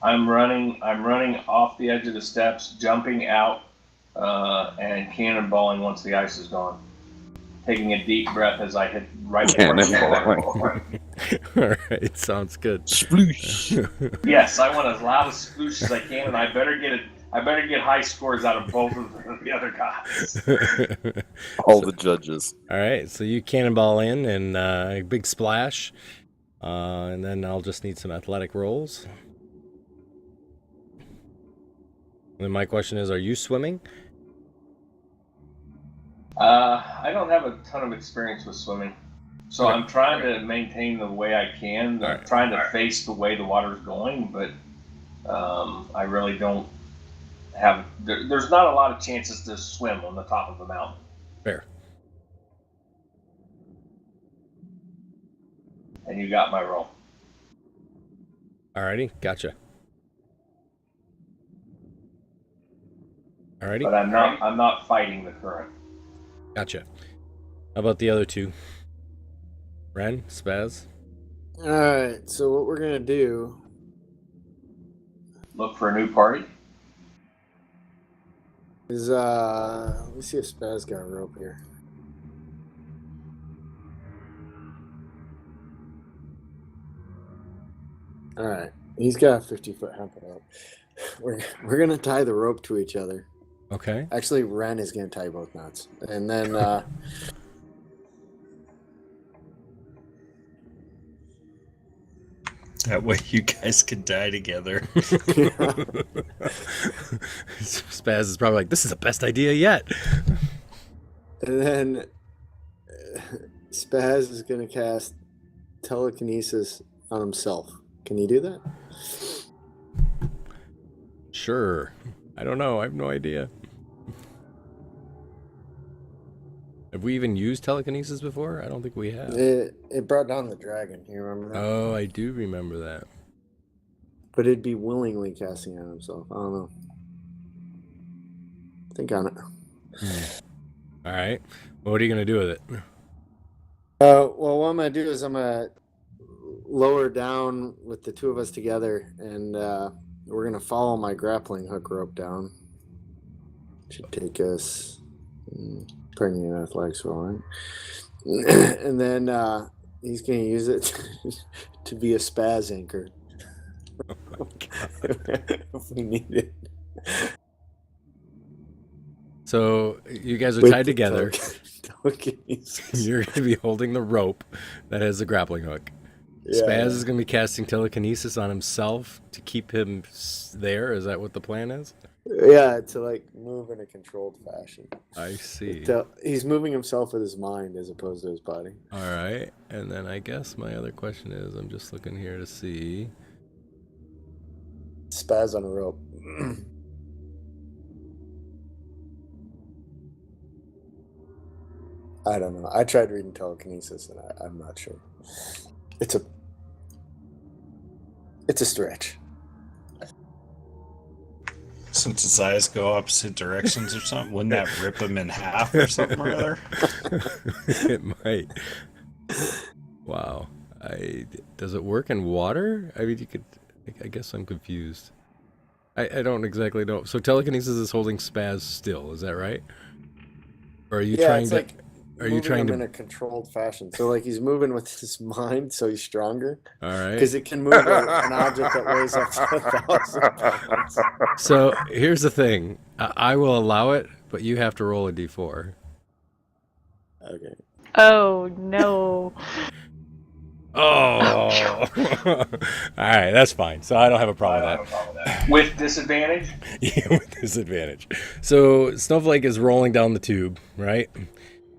I'm running off the edge of the steps, jumping out, and cannonballing once the ice is gone. Taking a deep breath as I hit right before Cannonballing. All right, sounds good. Sploosh. Yes, I want as loud a sploosh as I can, and I better get high scores out of both of the other guys. All the judges. All right, so you cannonball in and a big splash, and then I'll just need some athletic rolls. And then my question is, are you swimming? I don't have a ton of experience with swimming, so Okay. I'm trying to maintain the way I can. I'm Alright. trying to face the way the water's going, but I really don't have. There's not a lot of chances to swim on the top of the mountain. Fair. And you got my roll. Alrighty, gotcha. Alrighty, But I'm not fighting the current. gotcha. How about the other two? Ren, Spaz? All right. So what we're gonna do? Look for a new party. Is let me see if Spaz got a rope here. All right, he's got a 50-foot hemp rope. We're gonna tie the rope to each other. Okay. Actually, Ren is gonna tie both knots, and then That way you guys can die together. Spaz is probably like, this is the best idea yet. and then Spaz is gonna cast telekinesis on himself. Can you do that? Sure. I don't know. I have no idea. Have we even used telekinesis before? I don't think we have. It brought down the dragon. You remember that? Oh, I do remember that. But it'd be willingly casting on himself. I don't know. Think on it. All right. Well, what are you going to do with it? Well, what I'm gonna do is I'm gonna lower down with the two of us together, and we're gonna follow my grappling hook rope down. Should take us putting in athletics roll, right? And then he's gonna use it to be a spaz anchor. Oh my God. If we need it. So you guys are With tied the together. telekinesis. You're going to be holding the rope that has the grappling hook. Yeah, Spaz yeah. is going to be casting telekinesis on himself to keep him there. Is that what the plan is? Yeah, to like move in a controlled fashion. I see. He's moving himself with his mind as opposed to his body. All right. And then I guess my other question is, I'm just looking here to see. Spaz on a rope. I don't know. I tried reading telekinesis, and I'm not sure. It's a stretch. Since his eyes go opposite directions or something, wouldn't that rip him in half or something or other? It might. Wow. Does it work in water? I mean, you could. I guess I'm confused. I don't exactly know. So telekinesis is holding Spaz still. Is that right? Or are you trying it's to? like Are you moving trying him to? in a controlled fashion. So like he's moving with his mind, so he's stronger All right. because it can move an object that weighs up to 1,000 pounds. So here's the thing. I will allow it, but you have to roll a d4. Okay. Oh no. Oh. All right, that's fine. So I don't have a problem with that. With disadvantage? Yeah, with disadvantage. So Snowflake is rolling down the tube, right?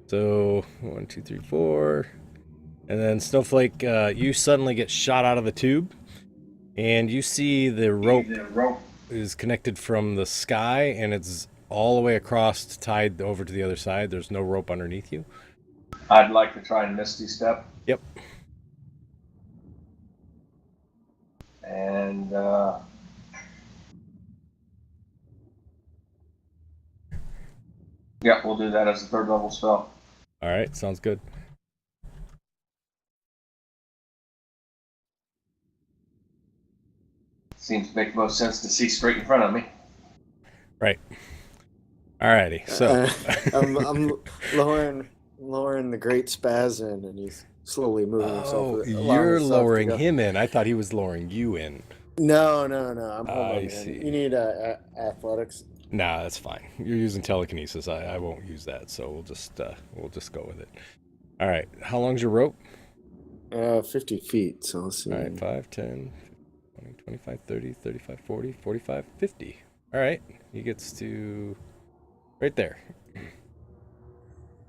So 1, 2, 3, 4, and then Snowflake, you suddenly get shot out of the tube, and you see the rope is connected from the sky, and it's all the way across, tied over to the other side. There's no rope underneath you. I'd like to try and Misty Step. Yep. And yeah, we'll do that as a third level spell. All right, sounds good. Seems to make most sense to see straight in front of me. Right. Alrighty. So I'm lowering the great Spaz in, and he's slowly moving himself. oh, allowing you're himself to lowering go. him in. I thought he was lowering you in. No. I'm holding I him. see. You need athletics. Nah, that's fine. You're using telekinesis. I won't use that, so we'll just go with it. All right. How long's your rope? 50 feet. So let's see. All right, 5, 10, 20, 25, 30, 35, 40, 45, 50. All right. He gets to right there.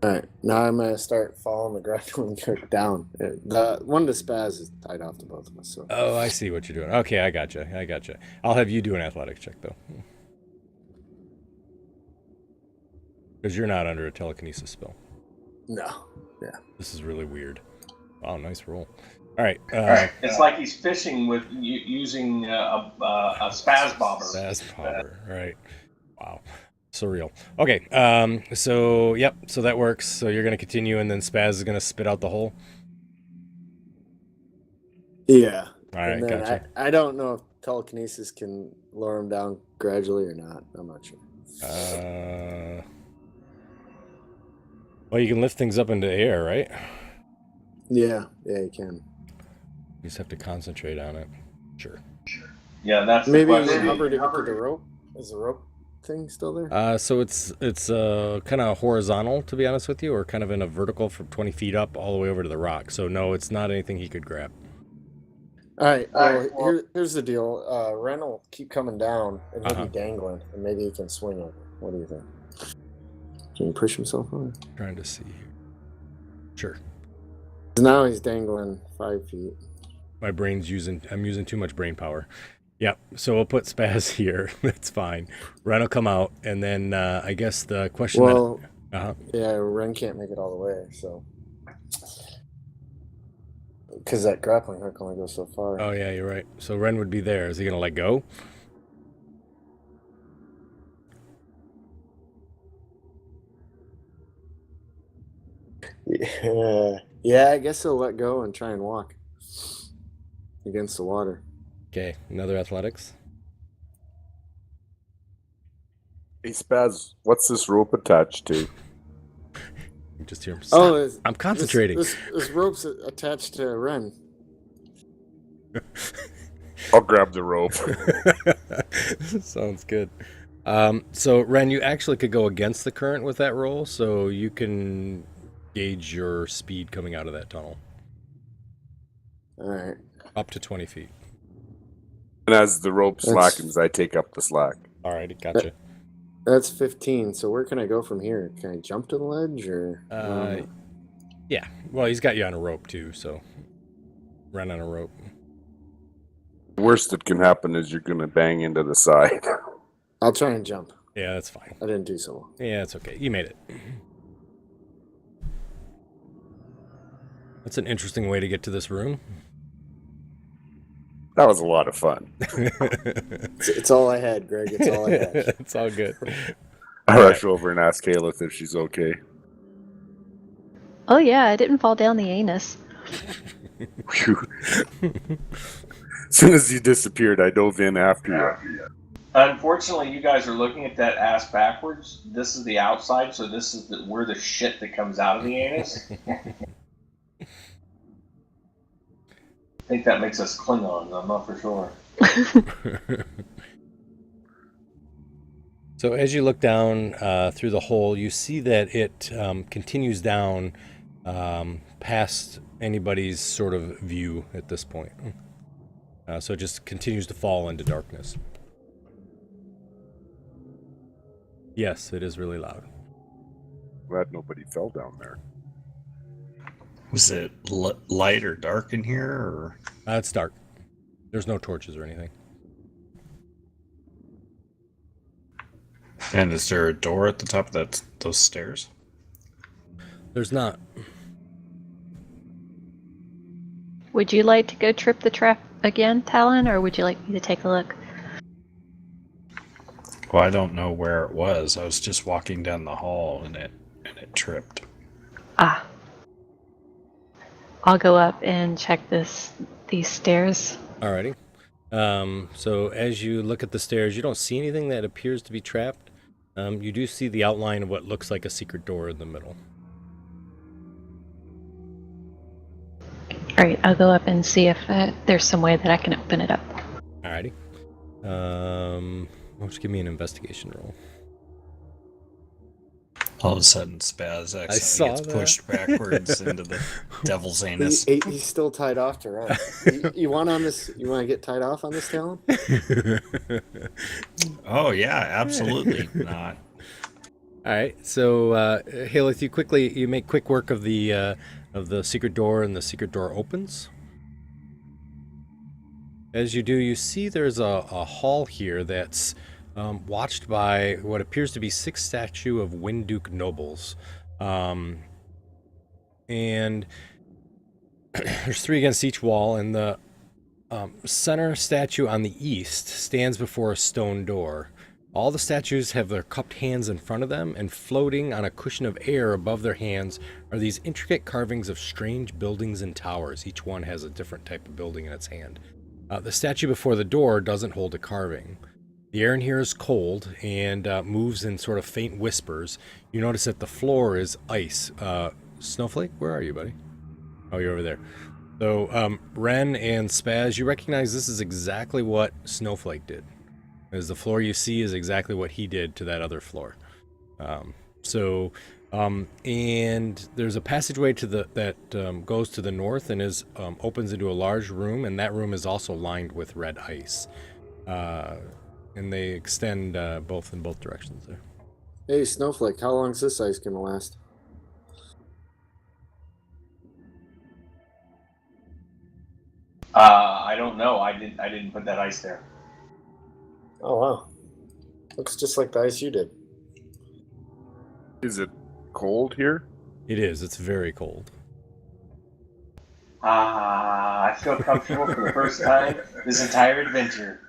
All right. Now I'm gonna start following the grappling hook down. The one to Spaz is tied off to both of us. So Oh, I see what you're doing. Okay, I gotcha. I'll have you do an athletics check, though. Because you're not under a telekinesis spell. no. Yeah. This is really weird. Wow, nice roll. All right. It's like he's fishing with using a spaz bobber. That's power. Right. Wow. Surreal. Okay. So, yep. So that works. So you're going to continue, and then Spaz is going to spit out the hole. Yeah. All right. And then Gotcha. I don't know if telekinesis can lower him down gradually or not. I'm not sure. Well, you can lift things up into the air, right? Yeah, you can. You just have to concentrate on it. Sure. Yeah, that's the Maybe question. hover to get to the rope. Is the rope thing still there? So it's kind of horizontal, to be honest with you, or kind of in a vertical from 20 feet up all the way over to the rock. So no, it's not anything he could grab. All right. Well, here's the deal. Ren will keep coming down, and he'll Uh-huh. be dangling, and maybe he can swing over. What do you think? Can he push himself over? Trying to see here. Sure. 'Cause now he's dangling 5 feet. I'm using too much brain power. Yep. So we'll put Spaz here. That's fine. Ren will come out, and then I guess the question. Well, Uh-huh. yeah, Ren can't make it all the way, so because that grappling hook only goes so far. Oh yeah, you're right. So Ren would be there. Is he gonna let go? Yeah, I guess he'll let go and try and walk against the water. Okay. Another athletics. Hey, Spaz, what's this rope attached to? You just hear him. Oh, this- I'm concentrating. This rope's attached to Ren. I'll grab the rope. Sounds good. So Ren, you actually could go against the current with that roll, so you can gauge your speed coming out of that tunnel. All right. Up to 20 feet. And as the rope That's- slackens, I take up the slack. Alrighty, gotcha. That's 15. So where can I go from here? Can I jump to the ledge or? Yeah. Well, he's got you on a rope too, so run on a rope. The worst that can happen is you're going to bang into the side. I'll try and jump. Yeah, that's fine. I didn't do so well. Yeah, it's okay. You made it. That's an interesting way to get to this room. That was a lot of fun. It's all I had, Greg. It's all I had. It's all good. I rush over and ask Kalith if she's okay. Oh yeah, I didn't fall down the anus. Phew. As soon as you disappeared, I dove in after you. Unfortunately, you guys are looking at that ass backwards. This is the outside, so this is where the shit that comes out of the anus. I think that makes us Klingons. I'm not for sure. So as you look down through the hole, you see that it continues down past anybody's sort of view at this point. So it just continues to fall into darkness. Yes, it is really loud. Glad nobody fell down there. Was it light or dark in here? Or? It's dark. There's no torches or anything. And is there a door at the top of those stairs? There's not. Would you like to go trip the trap again, Talon, or would you like me to take a look? Well, I don't know where it was. I was just walking down the hall and it tripped. Ah. I'll go up and check these stairs. Alrighty. So as you look at the stairs, you don't see anything that appears to be trapped. You do see the outline of what looks like a secret door in the middle. Alright, I'll go up and see if there's some way that I can open it up. Alrighty. Why don't you give me an investigation roll? All of a sudden, Spaz saw accidentally gets that. pushed backwards into the devil's anus. He's still tied off to Ren. You want on this? You want to get tied off on this, Talon? Oh, yeah, absolutely not. All right. So, Haleth, you make quick work of the secret door, and the secret door opens. As you do, you see there's a hall here that's watched by what appears to be 6 statues of Winduke nobles. And there's 3 against each wall, and the center statue on the east stands before a stone door. All the statues have their cupped hands in front of them, and floating on a cushion of air above their hands are these intricate carvings of strange buildings and towers. Each one has a different type of building in its hand. The statue before the door doesn't hold a carving. The air in here is cold and moves in sort of faint whispers. You notice that the floor is ice. Snowflake, where are you, buddy? Oh, you're over there. So, Ren and Spaz, you recognize this is exactly what Snowflake did. As the floor you see is exactly what he did to that other floor. And there's a passageway to that goes to the north and opens into a large room, and that room is also lined with red ice. And they extend in both directions there. Hey, Snowflake, how long is this ice gonna last? I don't know. I didn't put that ice there. Oh wow, looks just like the ice you did. Is it cold here? It is. It's very cold. I feel comfortable for the first time this entire adventure.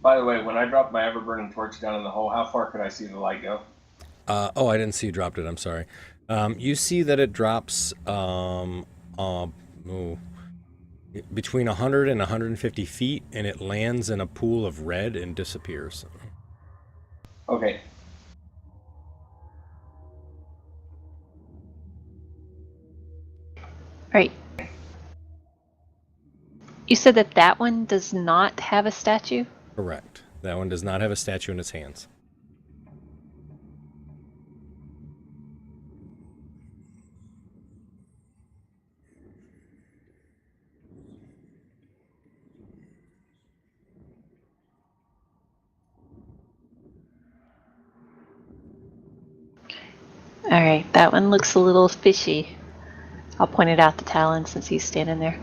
By the way, when I dropped my ever-burning torch down in the hole, how far could I see the light go? I didn't see you dropped it. I'm sorry. You see that it drops between 100 and 150 feet, and it lands in a pool of red and disappears. Okay. Alright. You said that that one does not have a statue? Correct. That one does not have a statue in its hands. Alright, that one looks a little fishy. I'll point it out to Talon since he's standing there.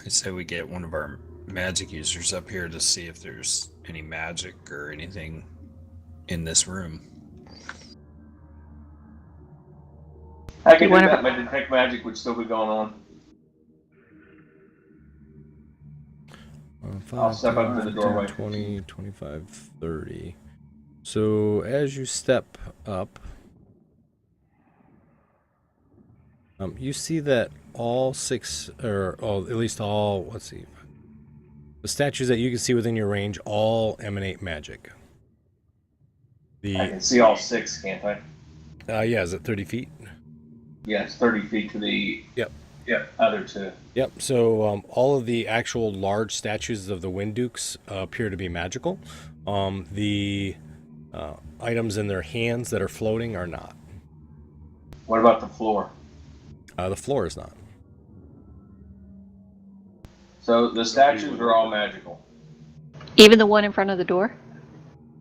I say we get one of our magic users up here to see if there's any magic or anything in this room. I can do Whatever. that. My detect magic would still be going on. I'll step up to the doorway. 20, 25, 30. So as you step up, you see that all six, or at least all, let's see, the statues that you can see within your range all emanate magic. I can see all 6, can't I? Yeah, is it 30 feet? Yeah, it's 30 feet to the Yep. other 2. Yep. So all of the actual large statues of the Wind Dukes appear to be magical. The items in their hands that are floating are not. What about the floor? The floor is not. So the statues are all magical. Even the one in front of the door?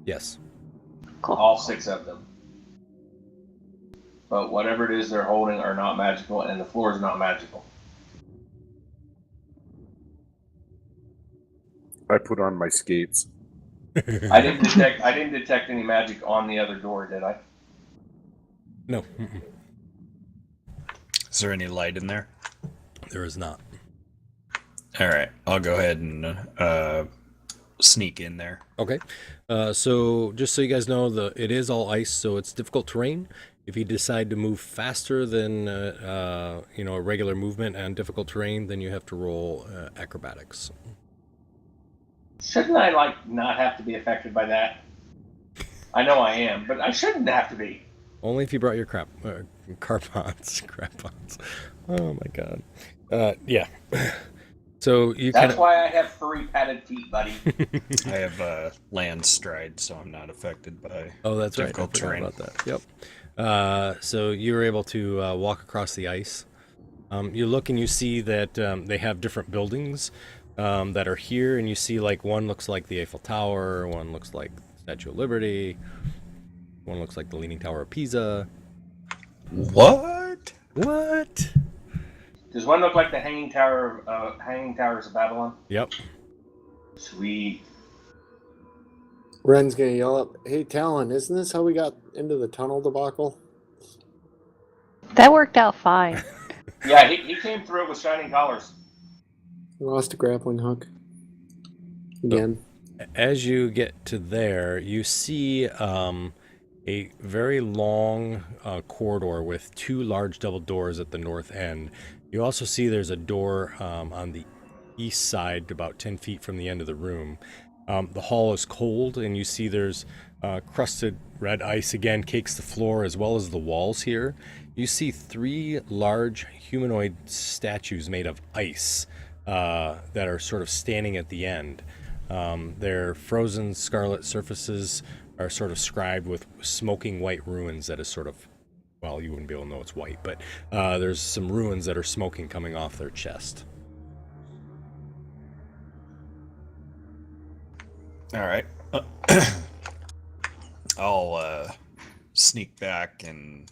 Yes. Cool. All 6 of them. But whatever it is they're holding are not magical, and the floor is not magical. I put on my skates. I didn't detect any magic on the other door, did I? No. Mm-mm. Is there any light in there? There is not. All right, I'll go ahead and sneak in there. Okay. So just so you guys know, it is all ice, so it's difficult terrain. If you decide to move faster than a regular movement on difficult terrain, then you have to roll acrobatics. Shouldn't I not have to be affected by that? I know I am, but I shouldn't have to be. Only if you brought your carpons. Crapons. Oh my god. Yeah. So you That's kind of. why I have furry padded feet, buddy. I have land stride, so I'm not affected by Oh, that's right. I difficult forgot terrain. about that. Yep. So you were able to walk across the ice. You look and you see that they have different buildings that are here, and you see one looks like the Eiffel Tower, one looks like Statue of Liberty, one looks like the Leaning Tower of Pisa. What? What? Does one look like the Hanging Towers of Babylon? Yep. Sweet. Ren's gonna yell up, "Hey Talon, isn't this how we got into the tunnel debacle?" That worked out fine. Yeah, he came through with shining colors. We lost a grappling hook. Again. As you get to there, you see a very long corridor with 2 large double doors at the north end. You also see there's a door on the east side, about 10 feet from the end of the room. The hall is cold, and you see there's crusted red ice again cakes the floor as well as the walls here. You see 3 large humanoid statues made of ice that are sort of standing at the end. Their frozen scarlet surfaces are sort of scribed with smoking white ruins that is sort of, well, you wouldn't be able to know it's white, but there's some ruins that are smoking coming off their chest. All right. I'll sneak back and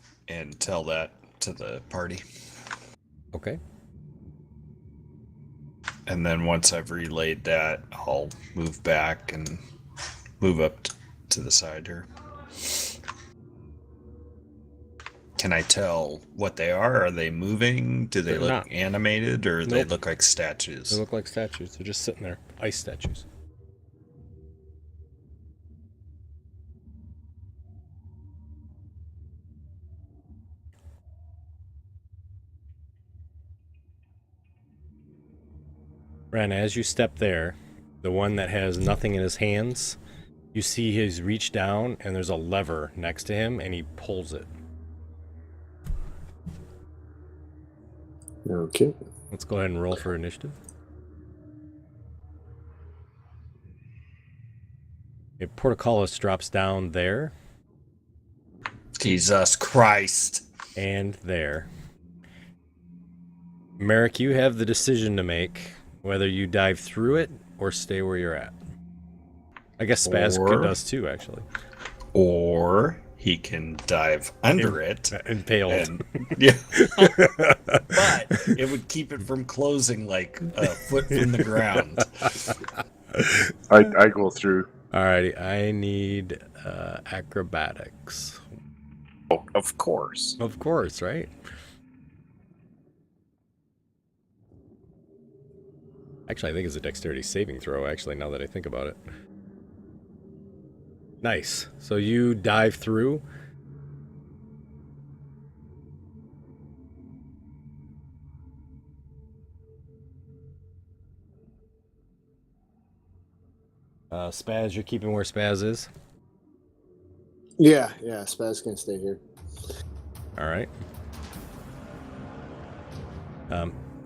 tell that to the party. Okay. And then once I've relayed that, I'll move back and move up to the side here. Can I tell what they are? Are they moving? Do they They're look not. animated, or they Nope. look like statues? They look like statues. They're just sitting there. Ice statues. Ren, as you step there, the one that has nothing in his hands, you see he's reached down and there's a lever next to him and he pulls it. Okay. Let's go ahead and roll for initiative. Okay, Portcullis drops down there Jesus Christ. and there. Merrick, you have the decision to make whether you dive through it or stay where you're at. I guess Spaz Or- does too, actually. Or he can dive under it. Impaled. And, yeah. But it would keep it from closing like a foot from the ground. I go through. Alrighty, I need acrobatics. Oh, of course. Of course, right? Actually, I think it's a dexterity saving throw, actually, now that I think about it. Nice. So you dive through. Spaz, you're keeping where Spaz is. Yeah, Spaz can stay here. All right.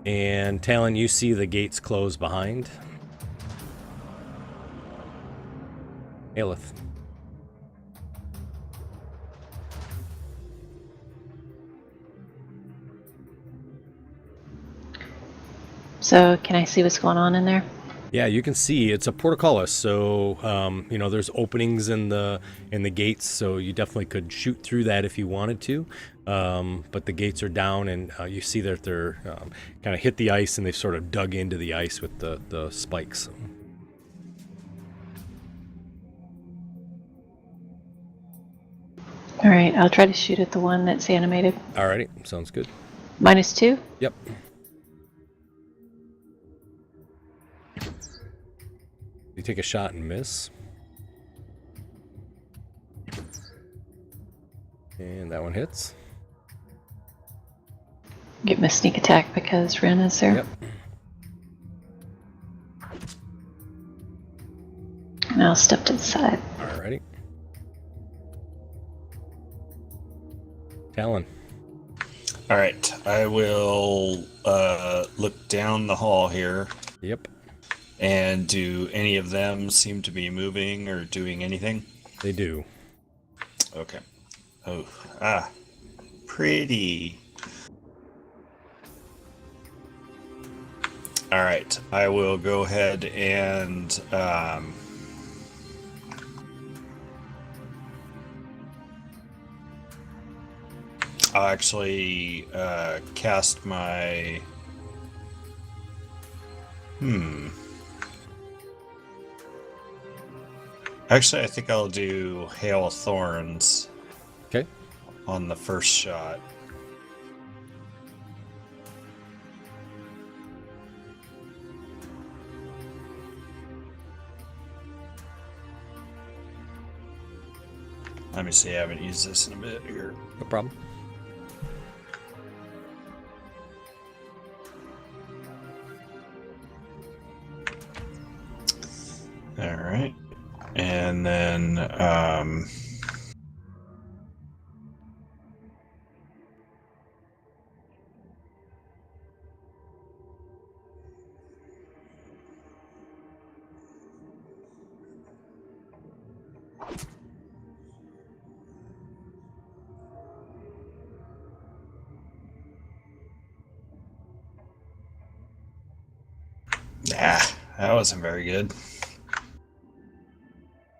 And Talon, you see the gates close behind. Aelith. So can I see what's going on in there? Yeah, you can see it's a portcullis, so there's openings in the gates, so you definitely could shoot through that if you wanted to. But the gates are down, and you see that they're kind of hit the ice, and they've sort of dug into the ice with the spikes. All right, I'll try to shoot at the one that's animated. Alrighty, sounds good. -2. Yep. You take a shot and miss. And that one hits. Get my sneak attack because Ren is there. Yep. And I'll step to the side. Alrighty. Talon. All right, I will look down the hall here. Yep. And do any of them seem to be moving or doing anything? They do. Okay. Oh, pretty. All right, I will go ahead and I'll actually cast my. Actually, I think I'll do Hail of Thorns Okay. on the first shot. Let me see, I haven't used this in a bit here. No problem. All right. And then that wasn't very good.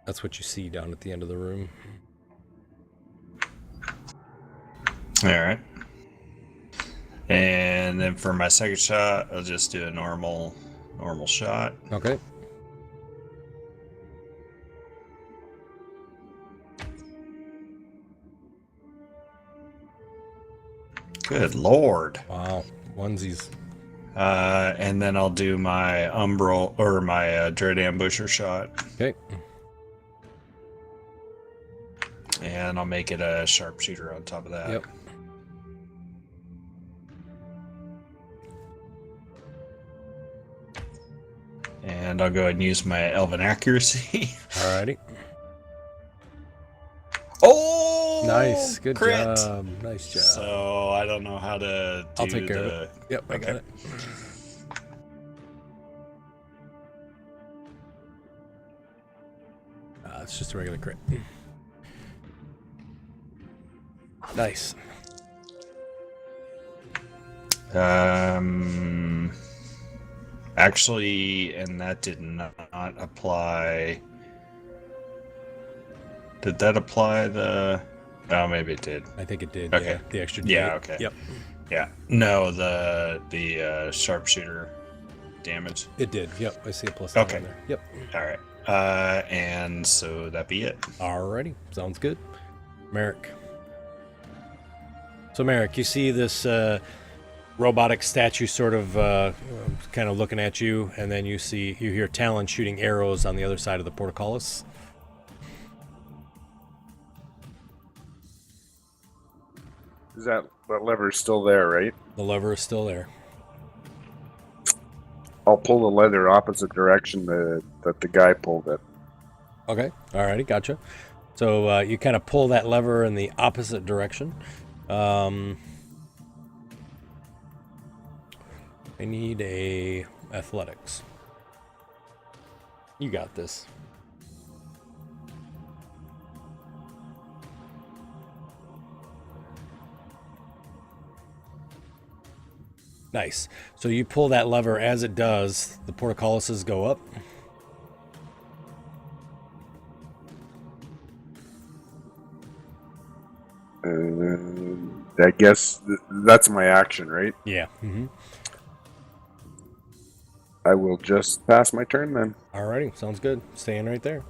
That's what you see down at the end of the room. All right. And then for my second shot, I'll just do a normal shot. Okay. Good lord. Wow. Onesies. And then I'll do my umbral or my dread ambusher shot, Okay. and I'll make it a sharpshooter on top of that. Yep. And I'll go ahead and use my elven accuracy. Alrighty. Oh! Nice. Good crit. job. Nice job. So I don't know how to do I'll take care of the. it. Yep, I got Okay. it. It's just a regular crit. Nice. Actually, and that did not apply. Did that apply the? Oh, maybe it did. I think it did. Okay. Yeah, the extra D8. Yeah. Okay. Yep, Yeah. No, the sharpshooter damage. it did. Yep, I see a plus 9 Okay. on there. Yep. All right. And so that be it. Alrighty, sounds good. Merrick. So Merrick, you see this robotic statue sort of kind of looking at you, and then you hear Talon shooting arrows on the other side of the portcullis. Is that lever still there, right? The lever is still there. I'll pull the lever opposite direction that the guy pulled it. Okay, alrighty, gotcha. So you kind of pull that lever in the opposite direction. I need a athletics. You got this. Nice. So you pull that lever. As it does, the portcullises go up. I guess that's my action, right? Yeah. Mm-hmm. I will just pass my turn then. Alrighty, sounds good. Staying right there.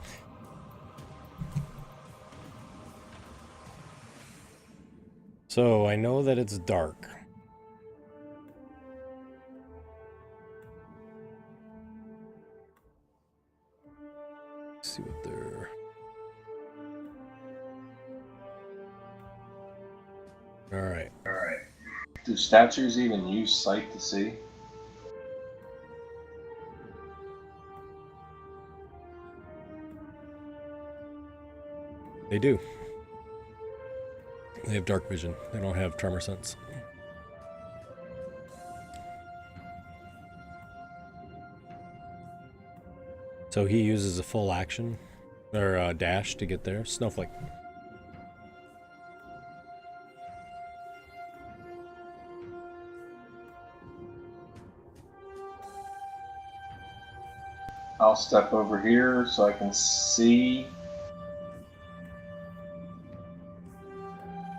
So I know that it's dark. Let's see what they're. Alright. Do statues even use sight to see? They do. They have dark vision. They don't have tremor sense. So he uses a full action or a dash to get there. Snowflake. I'll step over here so I can see.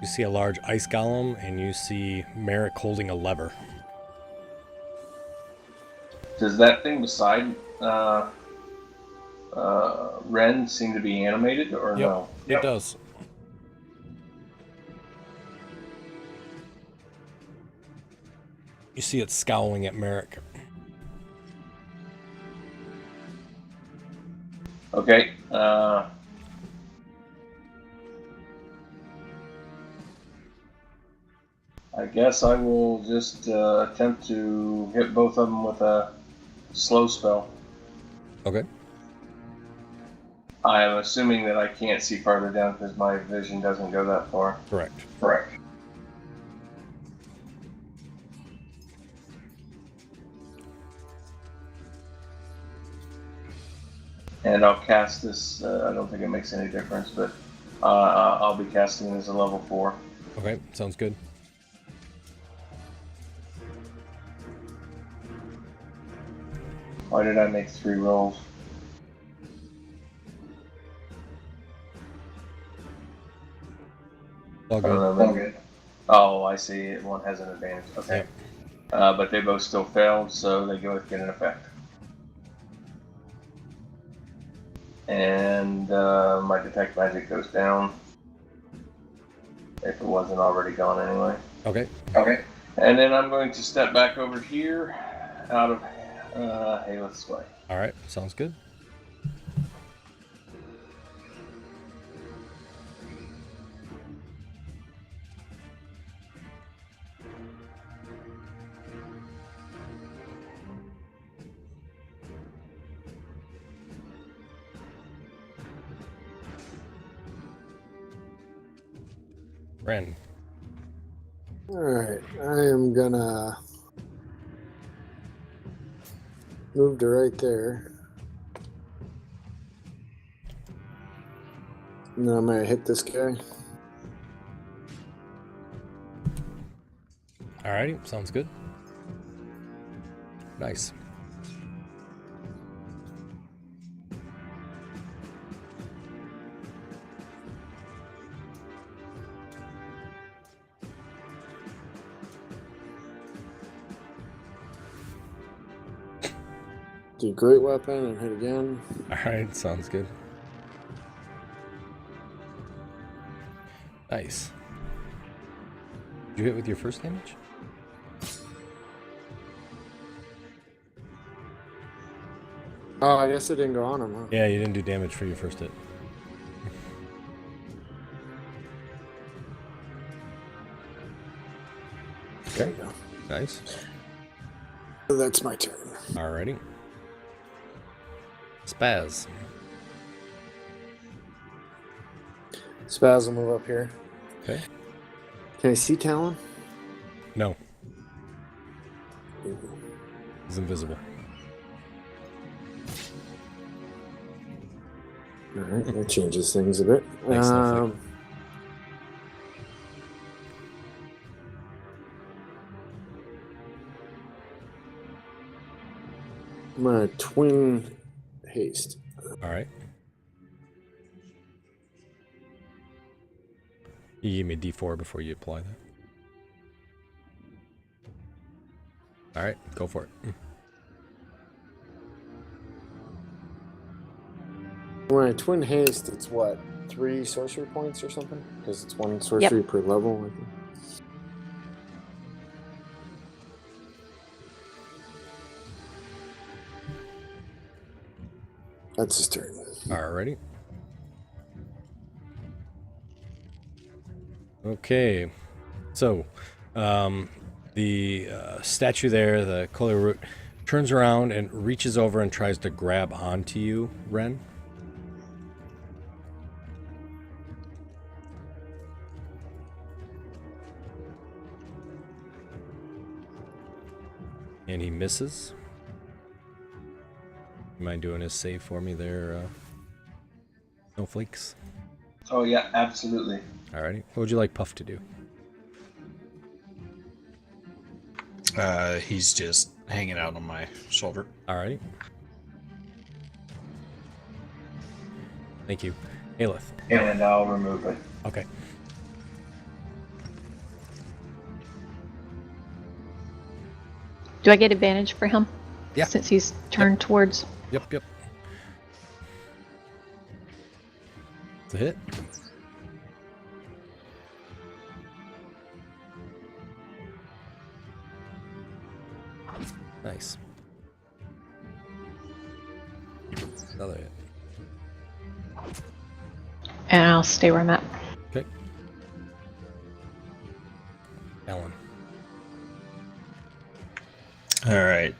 You see a large ice golem, and you see Merrick holding a lever. Does that thing beside Ren seem to be animated or Yep, no? it does. You see it scowling at Merrick. Okay. I guess I will just attempt to hit both of them with a slow spell. Okay. I am assuming that I can't see farther down because my vision doesn't go that far. Correct. Correct. And I'll cast this. I don't think it makes any difference, but I'll be casting it as a level 4. Okay, sounds good. Why did I make 3 rolls? All I don't good. know, maybe- Oh, I see. One has an advantage. Okay. But they both still failed, so they both get an effect. And my detect magic goes down. If it wasn't already gone anyway. Okay. Okay. And then I'm going to step back over here out of Haleth's way. All right, sounds good. Ren. Alright, I am gonna move to right there. And then I'm gonna hit this guy. Alrighty, sounds good. Nice. Do great weapon and hit again. Alright, sounds good. Nice. Did you hit with your first damage? Oh, I guess it didn't go on him, huh? Yeah, you didn't do damage for your first hit. There you go. Nice. That's my turn. Alrighty. Spaz. Spaz will move up here. Okay. Can I see Talon? No, he's invisible. Alright, that changes things a bit. Thanks, Snowflake. I'm gonna twin haste. Alright. You give me a d4 before you apply that. Alright, go for it. When I twin haste, it's what? 3 sorcery points or something? Because it's 1 sorcery per level. I think. That's his turn. Alrighty. Okay. So, the statue there, the Color Root, turns around and reaches over and tries to grab onto you, Ren. And he misses. You mind doing his save for me there, Snowflakes? Oh yeah, absolutely. Alrighty. What would you like Puff to do? He's just hanging out on my shoulder. Alrighty. Thank you. Aelith. And I'll remove it. Okay. Do I get advantage for him? Yeah. Since he's turned towards. Yep. It's a hit. Nice. Another hit. And I'll stay where I'm at. Okay. Alan. All right.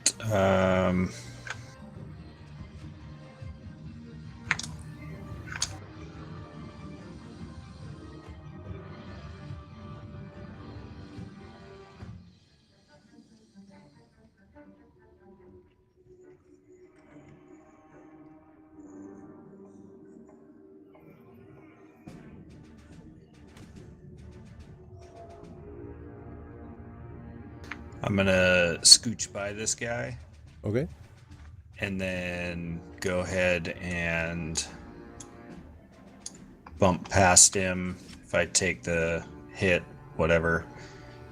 I'm gonna scooch by this guy Okay. and then go ahead and bump past him if I take the hit, whatever.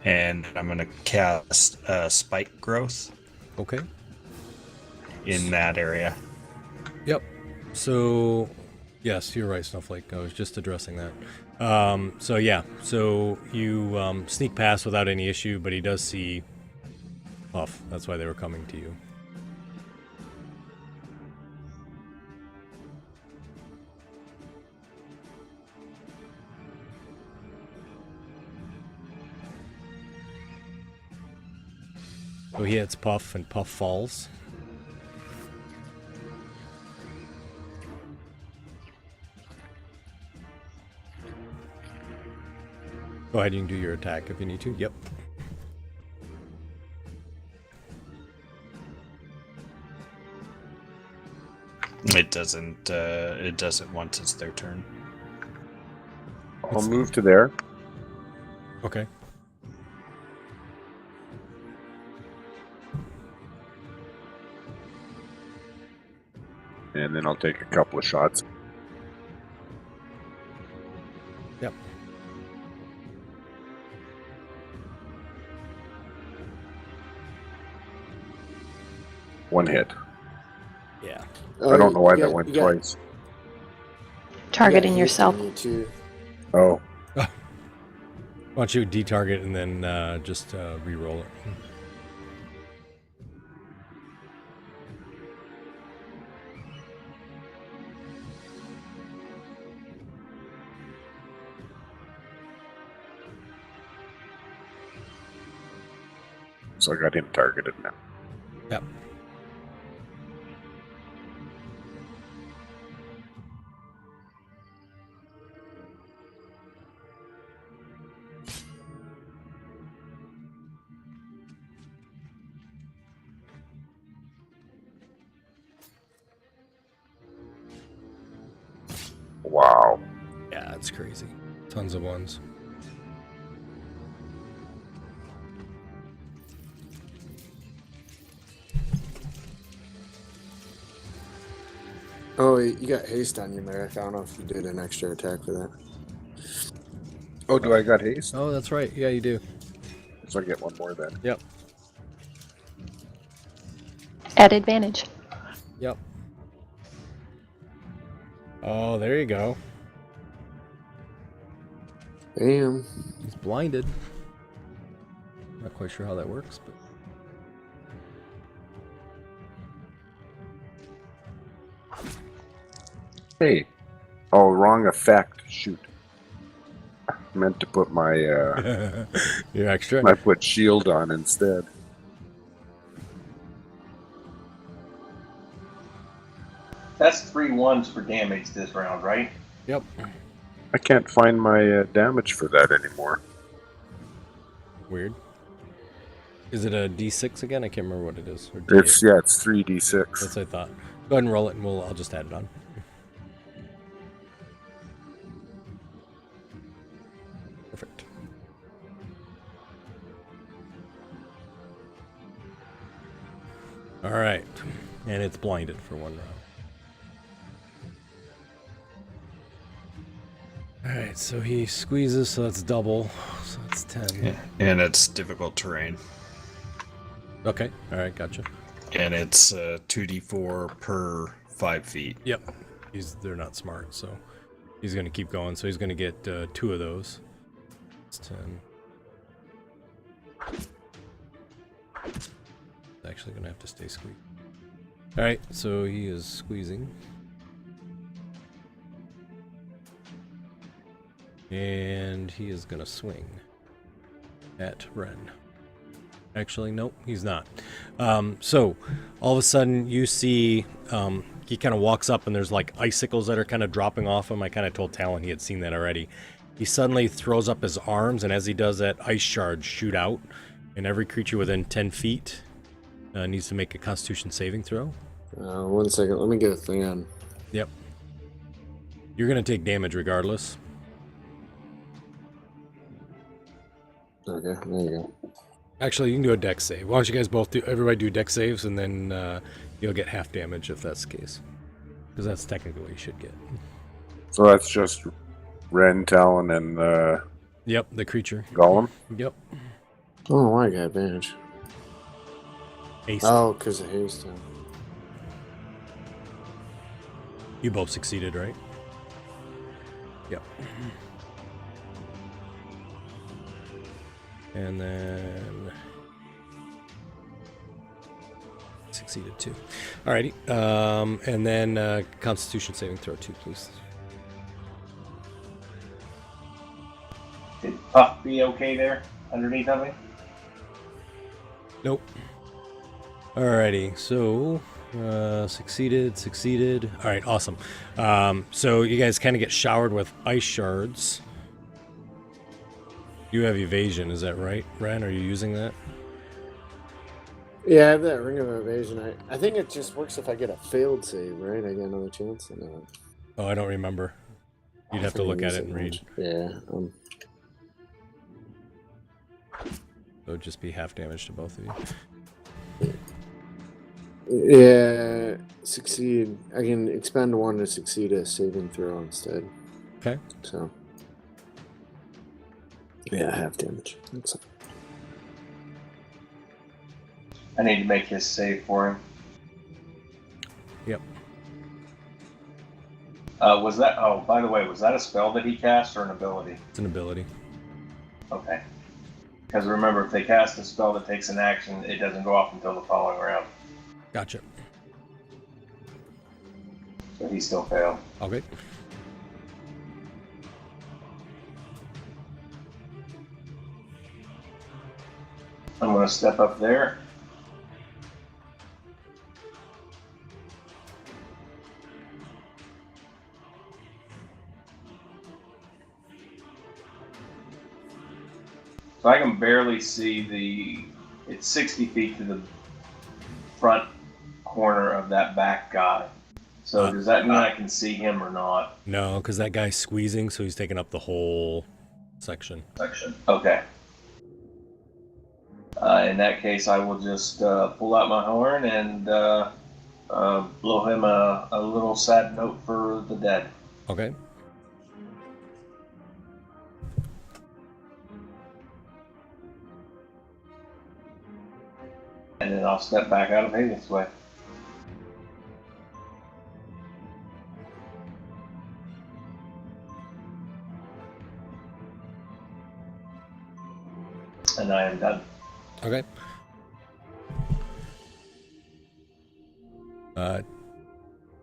And I'm gonna cast spike growth Okay. in that area. Yep. So, yes, you're right, Snowflake. I was just addressing that. So yeah. So you sneak past without any issue, but he does see Puff. That's why they were coming to you. So he hits Puff, and Puff falls. Go ahead, you can do your attack if you need to. Yep. It doesn't. It doesn't once it's their turn. I'll move to there. Okay. And then I'll take a couple of shots. Yep. One hit. Yeah. I don't know why You that got- went you got- twice. Targeting you got haste yourself. on you too. Oh, Why don't you detarget and then just re-roll it? so I got him targeted now. Yep. Wow. Yeah, that's crazy. Tons of ones. Oh, you got haste on you, Merrick. I don't know if you did an extra attack for that. Oh, do I got haste? Oh, that's right. Yeah, you do. So I get one more then. Yep. At advantage. Yep. Oh, there you go. Damn. He's blinded. Not quite sure how that works, but Hey. Oh, wrong effect. Shoot. Meant to put my you're extra. I put shield on instead. That's 3 ones for damage this round, right? Yep. I can't find my damage for that anymore. Weird. Is it a D6 again? I can't remember what it is. Or D8. It's 3d6. That's what I thought. Go ahead and roll it, and I'll just add it on. Perfect. All right, and it's blinded for one round. All right, so he squeezes, so that's double, so it's 10. And it's difficult terrain. Okay, all right, gotcha. And it's 2d4 per 5 feet. Yep, they're not smart, so he's going to keep going. So he's going to get 2 of those. It's 10. It's actually going to have to stay squeezed. All right, so he is squeezing. And he is going to swing at Ren. Actually, nope, he's not. So all of a sudden you see he kind of walks up and there's like icicles that are kind of dropping off him. I kind of told Talon he had seen that already. He suddenly throws up his arms, and as he does that, ice shards shoot out, and every creature within 10 feet needs to make a Constitution saving throw. 1 second. Let me get a thing on. Yep. You're going to take damage regardless. Okay, there you go. Actually, you can do a dex save. Why don't you guys both everybody do dex saves, and then you'll get half damage if that's the case. Because that's technically what you should get. So that's just Ren, Talon, and Yep, the creature. Golem. Yep. Oh, why I got advantage? Ace. Oh, because of haste. You both succeeded, right? Yep. And then succeeded too. Alrighty. And then Constitution saving throw 2, please. Did Puff be okay there underneath of me? Nope. Alrighty, so succeeded. Alright, awesome. So you guys kind of get showered with ice shards. You have evasion, is that right, Ren? Are you using that? Yeah, I have that ring of evasion. I think it just works if I get a failed save, right? I get another chance. No, Oh, I don't remember. You'd have to look at it and read. Yeah. So it'd just be half damage to both of you. Yeah, succeed. I can expend one to succeed a saving throw instead. Okay. So, yeah, half damage. That's I need to make his save for him. Yep. Was that? Oh, by the way, was that a spell that he cast or an ability? It's an ability. Okay. Because remember, if they cast a spell that takes an action, it doesn't go off until the following round. Gotcha. So he still failed. Okay. I'm going to step up there. So I can barely see the. It's 60 feet to the front corner of that back guy. So does that mean I can see him or not? No, because that guy's squeezing, so he's taking up the whole section. Okay. In that case, I will just pull out my horn and blow him a little sad note for the dead. Okay. And then I'll step back out of Haven's way. And I am done. Okay.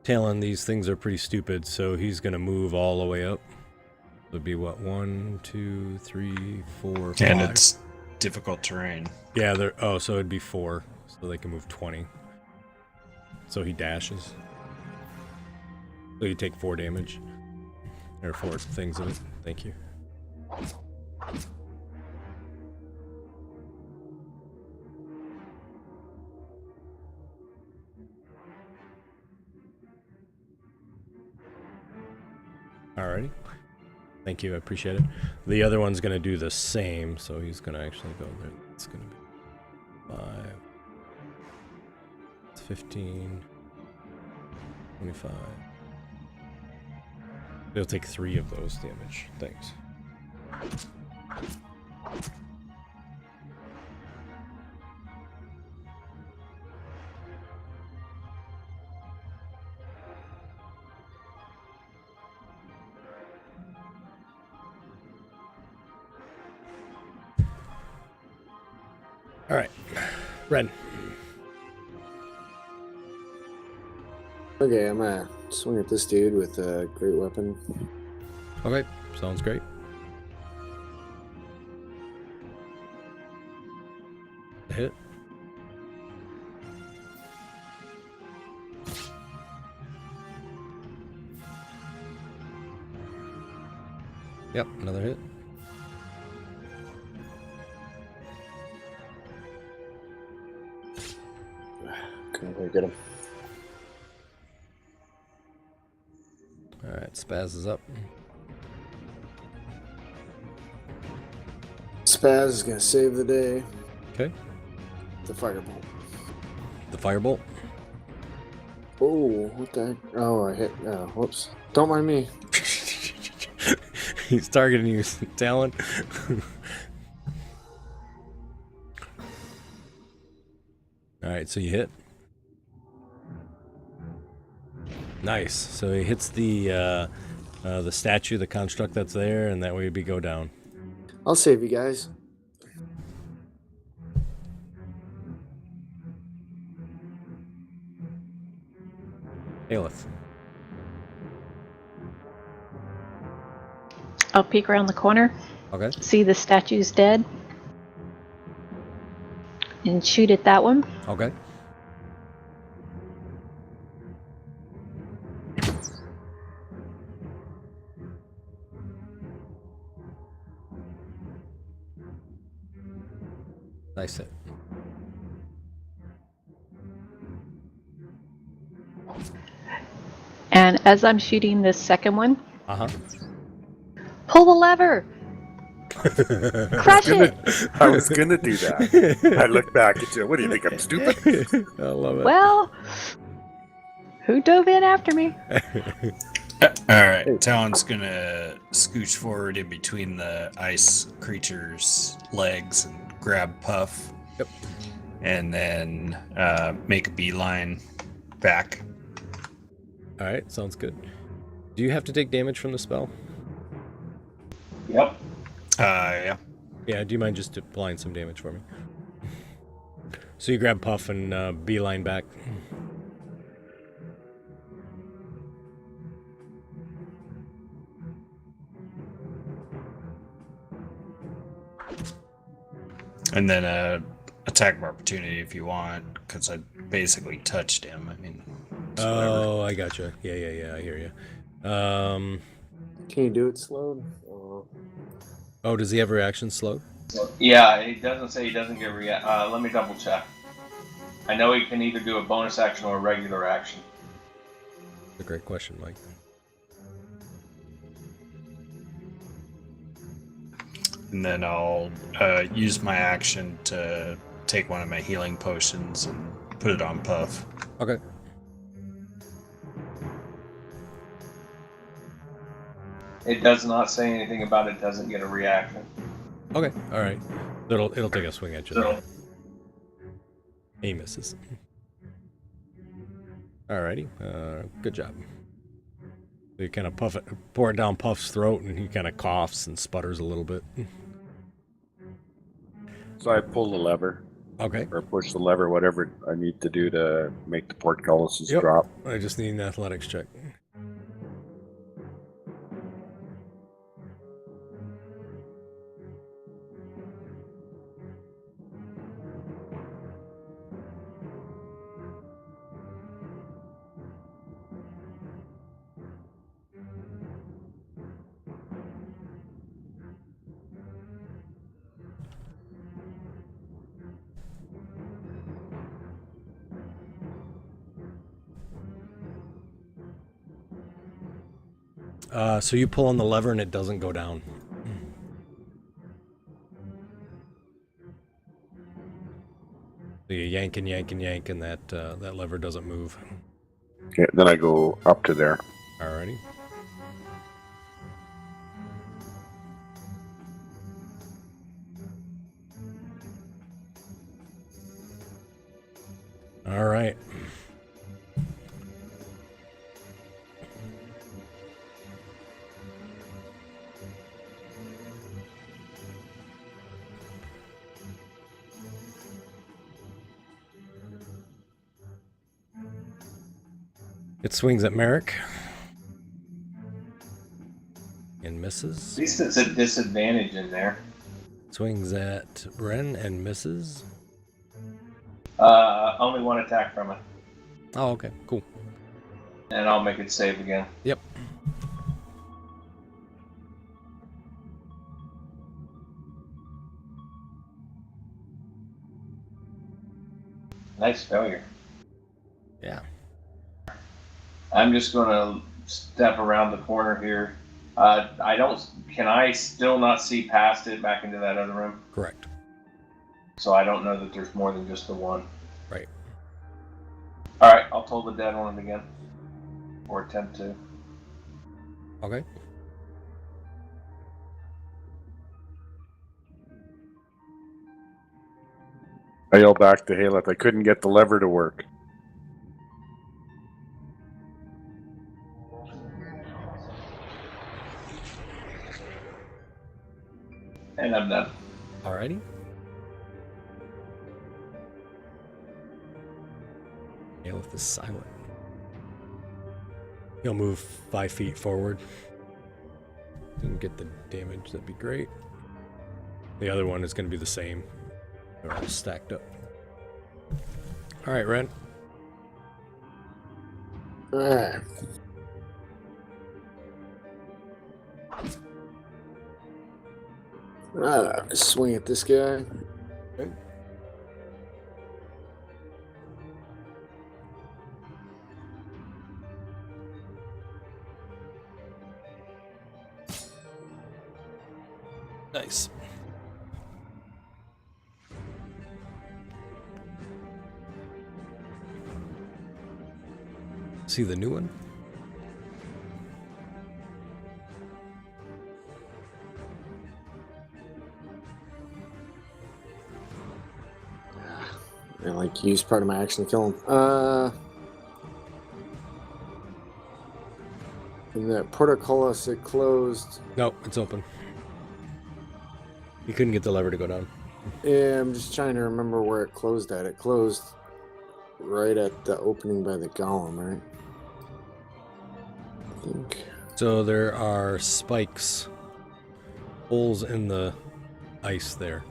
Talon, these things are pretty stupid, so he's gonna move all the way up. Would be what, 1, 2, 3, 4, 5. And it's difficult terrain. Yeah, they're so it'd be 4, so they can move 20. So he dashes. So you take 4 damage. Or 4 things of it. Thank you. Alrighty. Thank you, I appreciate it. The other one's gonna do the same, so he's gonna actually go there. It's gonna be 5. It's 15. 25. He'll take 3 of those damage. Thanks. All right, Ren. Okay, I'm gonna swing at this dude with a great weapon. Okay, sounds great. Hit. Yep, another hit. Couldn't quite get him. All right, Spaz is up. Spaz is gonna save the day. Okay. The firebolt. The firebolt. Oh, what the heck? Oh, I hit. Whoops. Don't mind me. He's targeting you, Talon. All right, so you hit. Nice. So he hits the statue, the construct that's there, and that way we go down. I'll save you guys. Aelith. I'll peek around the corner, Okay. see the statue's dead, and shoot at that one. Okay. Nice hit. And as I'm shooting this second one, Uh-huh. pull the lever! Crush gonna- it! I was gonna do that. I look back at you. What do you think? I'm stupid? I love it. Well, who dove in after me? All right, Talon's gonna scooch forward in between the ice creature's legs and grab Puff. Yep. And then make a beeline back. All right, sounds good. Do you have to take damage from the spell? Yep. Yeah. Yeah, do you mind just applying some damage for me? So you grab Puff and beeline back. And then attack of opportunity if you want, because I basically touched him. I mean, it's whatever. Oh, I gotcha. Yeah, I hear you. Can you do it slowed? Oh, does he have reaction slowed? Yeah, it doesn't say he doesn't get let me double check. I know he can either do a bonus action or a regular action. That's a great question, Mike. And then I'll use my action to take one of my healing potions and put it on Puff. Okay. It does not say anything about it doesn't get a reaction. Okay. All right. It'll take a swing at you. So, He misses. Alrighty. Good job. So you kind of pour it down Puff's throat, and he kind of coughs and sputters a little bit. So I pull the lever Okay. or push the lever, whatever I need to do to make the portcullises Yep. drop. I just need an athletics check. So you pull on the lever and it doesn't go down. So you yank and yank and yank, and that lever doesn't move. Okay, then I go up to there. Alrighty. All right. It swings at Merrick and misses. at least it's a disadvantage in there. Swings at Ren and misses. Only one attack from it. Oh, okay, cool. And I'll make it save again. Yep. Nice failure. Yeah. I'm just gonna step around the corner here. Can I still not see past it back into that other room? Correct. So I don't know that there's more than just the one. Right. Alright, I'll toll the dead one again. Or attempt to. Okay. I yell back to Haleth, I couldn't get the lever to work. And I'm done. Alrighty. Aelith is silent. He'll move 5 feet forward. Didn't get the damage, that'd be great. The other one is going to be the same. They're all stacked up. Alright, Ren. Alright. Swing at this guy. Okay. Nice. See the new one? I like use part of my action to kill him. And that portcullis, it closed. Nope, it's open. You couldn't get the lever to go down. Yeah, I'm just trying to remember where it closed at. It closed right at the opening by the golem, right? I think. So there are spikes, holes in the ice there.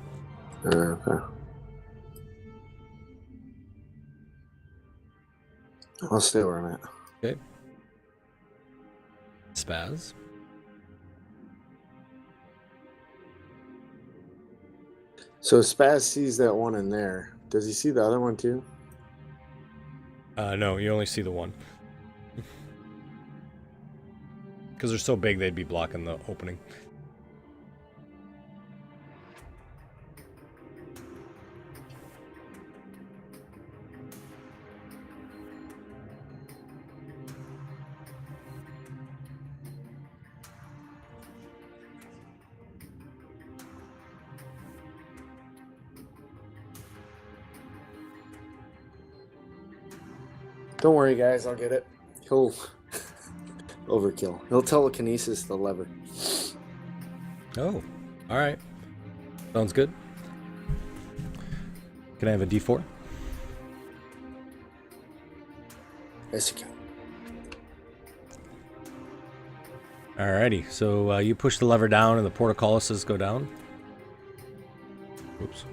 Okay. I'll stay where I'm at. Okay. Spaz. So Spaz sees that one in there. Does he see the other one too? No, you only see the one. Because they're so big, they'd be blocking the opening. Don't worry, guys. I'll get it. He'll overkill. He'll telekinesis the lever. Oh, all right. Sounds good. Can I have a D4? Yes, you can. Alrighty, so you push the lever down and the portcullises go down. Oops.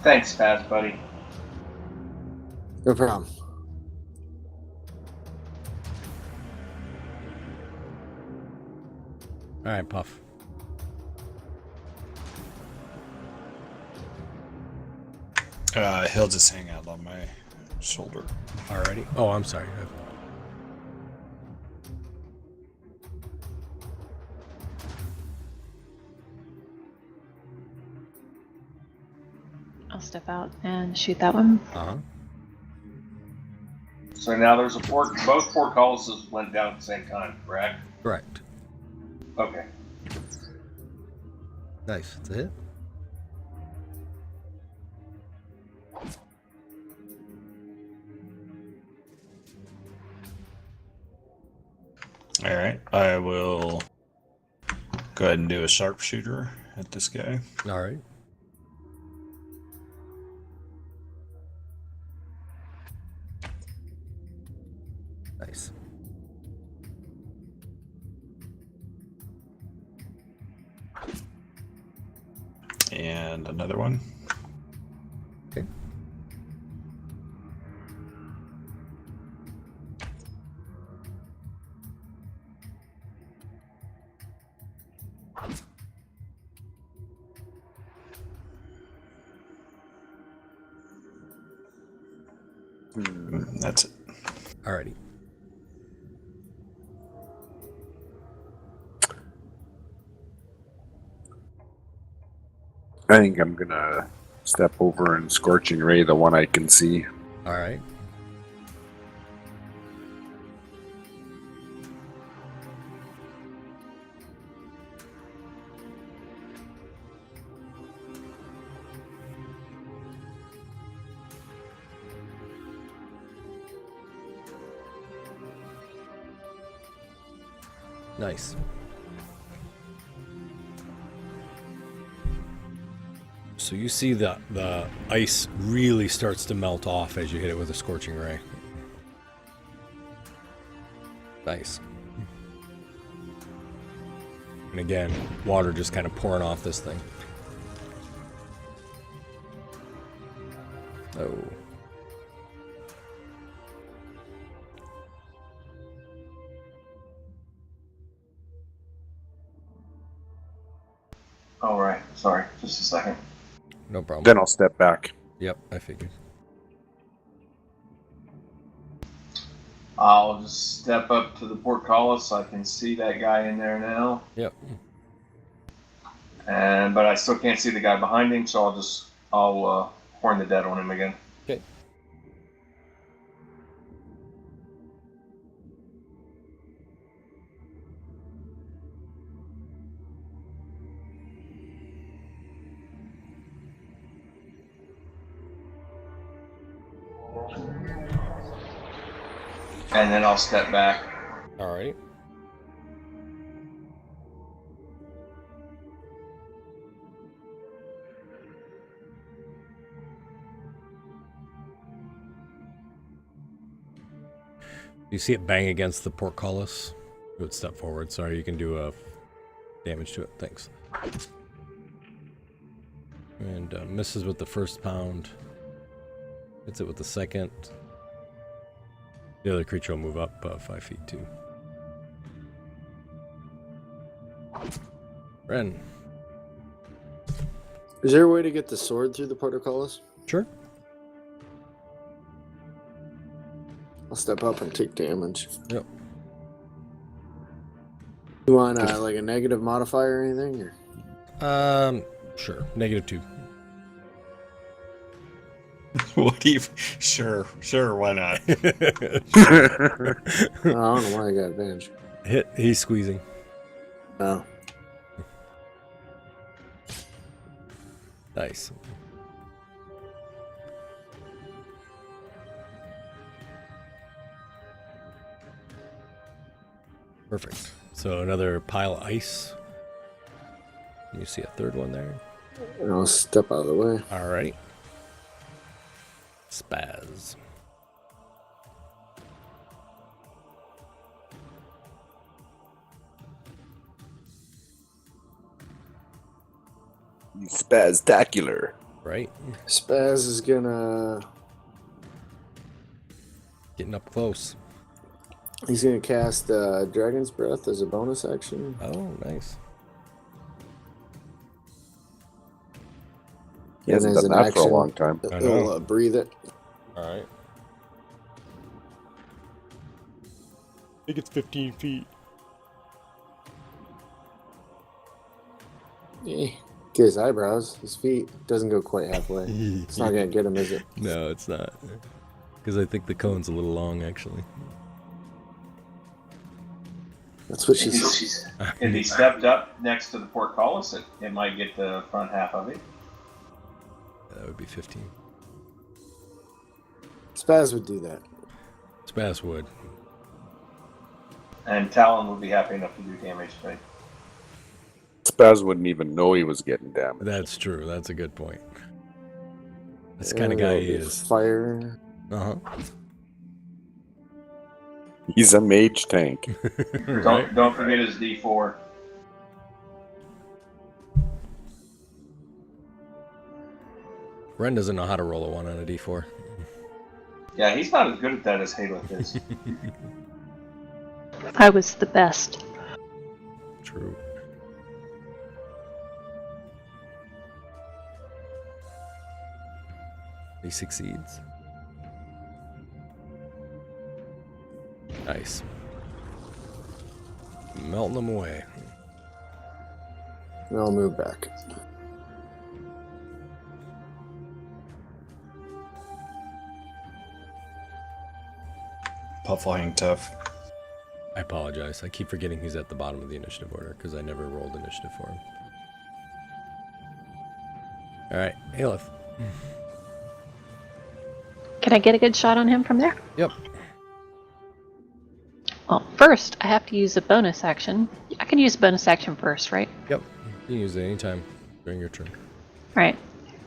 Thanks, Spaz, buddy. No problem. Alright, Puff. He'll just hang out on my shoulder. Alrighty. Oh, I'm sorry. I'll step out and shoot that one. Uh-huh. So now there's a both portcullises went down at the same time, correct? Correct. Okay. Nice. It's a hit. All right, I will go ahead and do a sharpshooter at this guy. Alright. Nice. And another one. Okay. That's it. Alrighty. I think I'm gonna step over and Scorching Ray, the one I can see. Alright. Nice. So you see the ice really starts to melt off as you hit it with a Scorching Ray. Nice. And again, water just kind of pouring off this thing. Oh. All right. Sorry. Just a second. No problem. Then I'll step back. Yep, I figured. I'll just step up to the portcullis. I can see that guy in there now, Yep. but I still can't see the guy behind him. So I'll horn the dead on him again. Okay. And then I'll step back. All right. You see it bang against the portcullis. You would step forward. Sorry, you can do damage to it. Thanks. And misses with the first pound. Hits it with the second. The other creature will move up 5 feet too. Ren. Is there a way to get the sword through the portcullis? Sure. I'll step up and take damage. Yep. You want like a negative modifier or anything? Or? Sure. -2. What do you? Sure, why not? I don't know why I got advantage. Hit. He's squeezing. No. Nice. Perfect. So another pile of ice. You see a third one there. And I'll step out of the way. All right. Spaz. Spaztacular. Right. Spaz is gonna. Getting up close. He's gonna cast Dragon's Breath as a bonus action. Oh, nice. He hasn't as done an that for a action, long time. I He'll know. breathe it. All right. I think it's 15 feet. Eh. Get his eyebrows, his feet. Doesn't go quite halfway. It's not gonna get him, is it? No, it's not. Because I think the cone's a little long, actually. That's what she said. If he stepped up next to the portcullis, it might get the front half of it. That would be 15. Spaz would do that. Spaz would. And Talon would be happy enough to do damage to me. Spaz wouldn't even know he was getting damaged. That's true. That's a good point. That's the kind of guy he There'll be is. Fire. Uh He's a mage tank. huh. Don't forget his D4. Ren doesn't know how to roll a 1 on a d4. Yeah, he's not as good at that as Haleth is. I was the best. True. He succeeds. Nice. Melting them away. And I'll move back. Flying tough. I apologize. I keep forgetting he's at the bottom of the initiative order because I never rolled initiative for him. Alright, Aleph. Can I get a good shot on him from there? Yep. Well, first, I have to use a bonus action. I can use a bonus action first, right? Yep. You can use it anytime during your turn. Alright.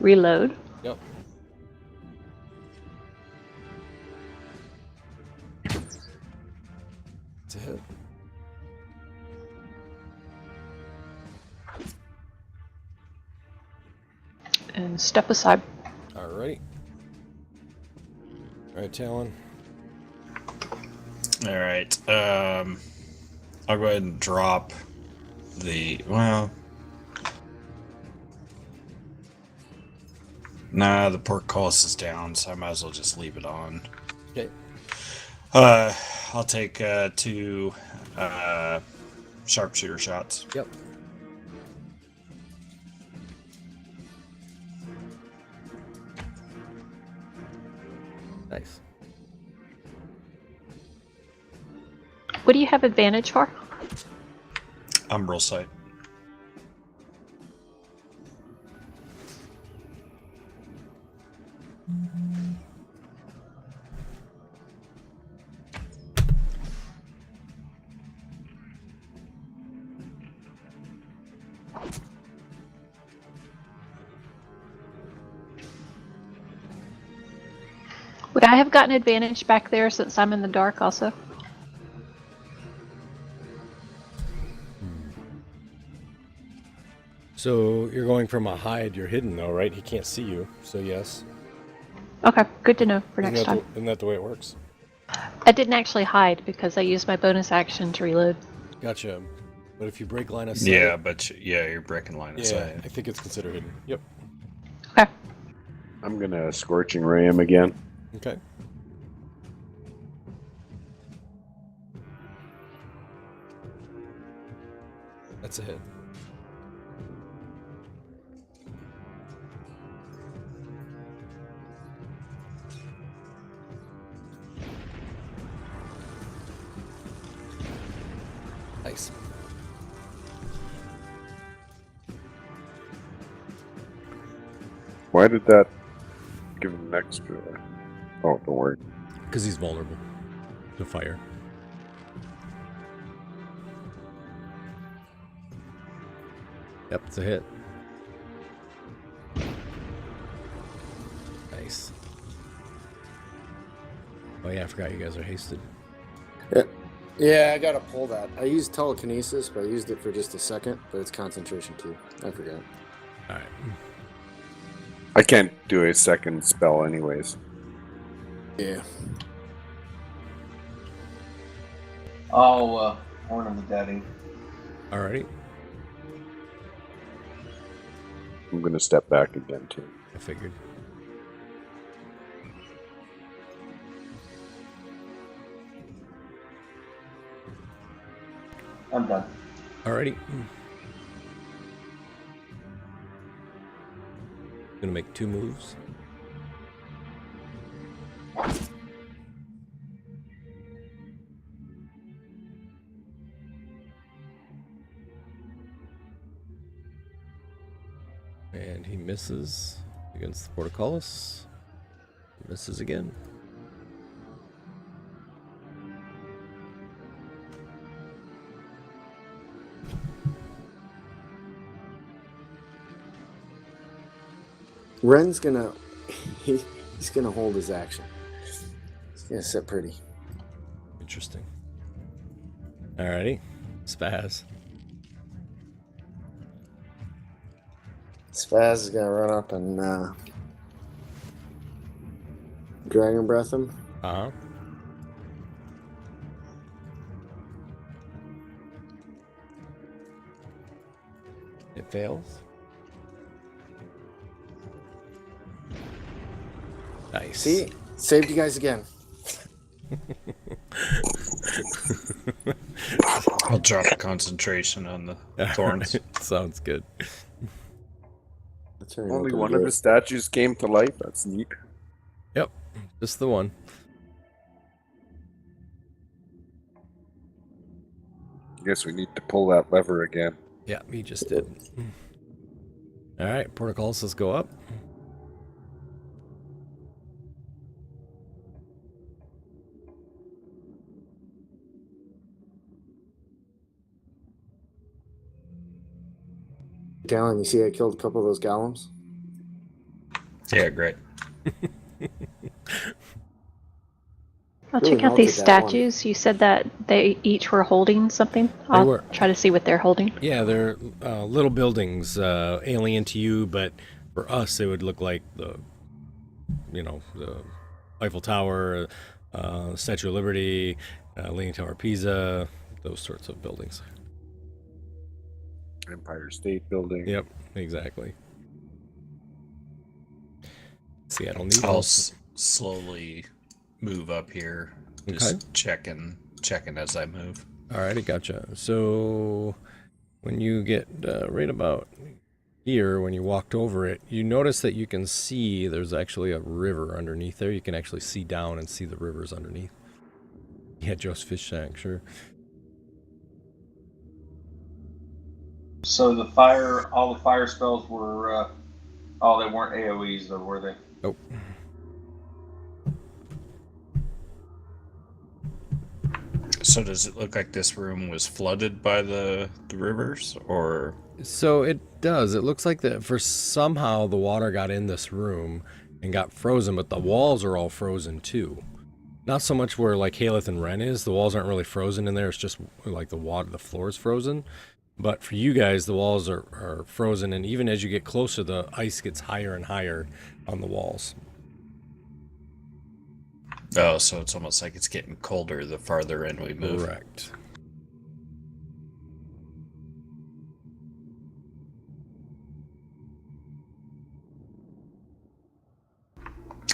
Reload. Yep. That's a hit. And step aside. Alrighty. Alright, Talon. All right. I'll go ahead and drop the. Well. Nah, the portcullis is down, so I might as well just leave it on. Okay. I'll take 2 sharpshooter shots. Yep. Nice. What do you have advantage for? Umbral sight. Would I have gotten advantage back there since I'm in the dark also? So you're going from a hide, you're hidden though, right? He can't see you, so yes. Okay, good to know for Isn't next that time. isn't that the way it works? I didn't actually hide because I used my bonus action to reload. Gotcha. But if you break line of sight, Yeah, but you're breaking line of yeah, sight. I think it's considered hidden. Yep. Okay. I'm gonna scorching ray him again. Okay. That's a hit. Nice. Why did that give him an extra? Oh, don't worry. Because he's vulnerable to fire. Yep, it's a hit. Nice. Oh yeah, I forgot you guys are hasted. Yeah, I gotta pull that. I used telekinesis, but I used it for just a second. But it's concentration too. I forgot. Alright. I can't do a second spell anyways. Yeah. I'll Horn of the Deading. Alrighty. I'm gonna step back again too. I figured. I'm done. Alrighty. Gonna make 2 moves. And he misses against the Portcullis. Misses again. Ren's gonna he's gonna hold his action. He's gonna sit pretty. Interesting. Alrighty. Spaz. Spaz is gonna run up and dragon breath him. Uh-huh. It fails. Nice. See, saved you guys again. I'll drop the concentration on the thorns. Sounds good. That's very Only open one gate. of the statues came to life. That's neat. Yep. Just the one. Guess we need to pull that lever again. Yeah, he just did. Alright, protocols, let's go up. Galen, you see I killed a couple of those golems? Yeah, great. I'll Really check out these melted that one. statues. You said that they each were holding something. I'll were. try to see what they're holding. Yeah, they're little buildings, alien to you, but for us, it would look like the Eiffel Tower, Statue of Liberty, Leaning Tower of Pisa, those sorts of buildings. Empire State Building. Yep, exactly. See, I don't need I'll those. slowly move up here Just checking as I move. Alrighty, gotcha. So when you get right about here, when you walked over it, you notice that you can see there's actually a river underneath there. You can actually see down and see the rivers underneath. Yeah, Joe's fish tank, sure. So all the fire spells were, they weren't AoEs though, were they? Nope. So does it look like this room was flooded by the rivers, or? So it does. It looks like that for somehow the water got in this room and got frozen, but the walls are all frozen too. Not so much where like Haleth and Ren is. The walls aren't really frozen in there. It's just like the floor is frozen. But for you guys, the walls are frozen, and even as you get closer, the ice gets higher and higher on the walls. Oh, so it's almost like it's getting colder the farther in we move. Correct.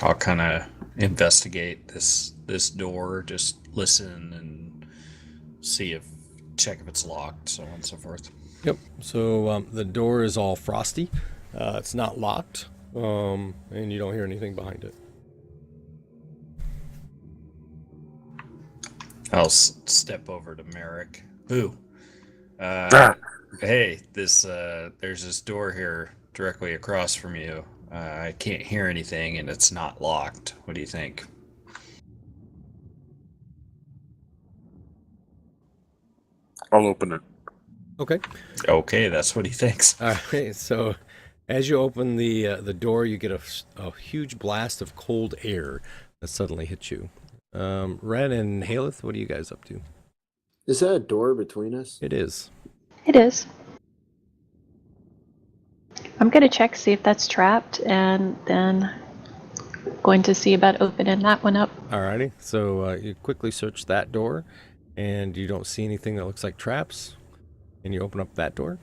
I'll kind of investigate this door, just listen and check if it's locked, so on and so forth. Yep. So the door is all frosty. It's not locked, and you don't hear anything behind it. I'll step over to Merrick. Ooh. Hey, there's this door here directly across from you. I can't hear anything, and it's not locked. What do you think? I'll open it. Okay. Okay, that's what he thinks. All right. So as you open the door, you get a huge blast of cold air that suddenly hits you. Ren and Haleth, what are you guys up to? Is that a door between us? It is. It is. I'm going to check, see if that's trapped, and then going to see about opening that one up. Alrighty. So you quickly search that door, and you don't see anything that looks like traps. And you open up that door.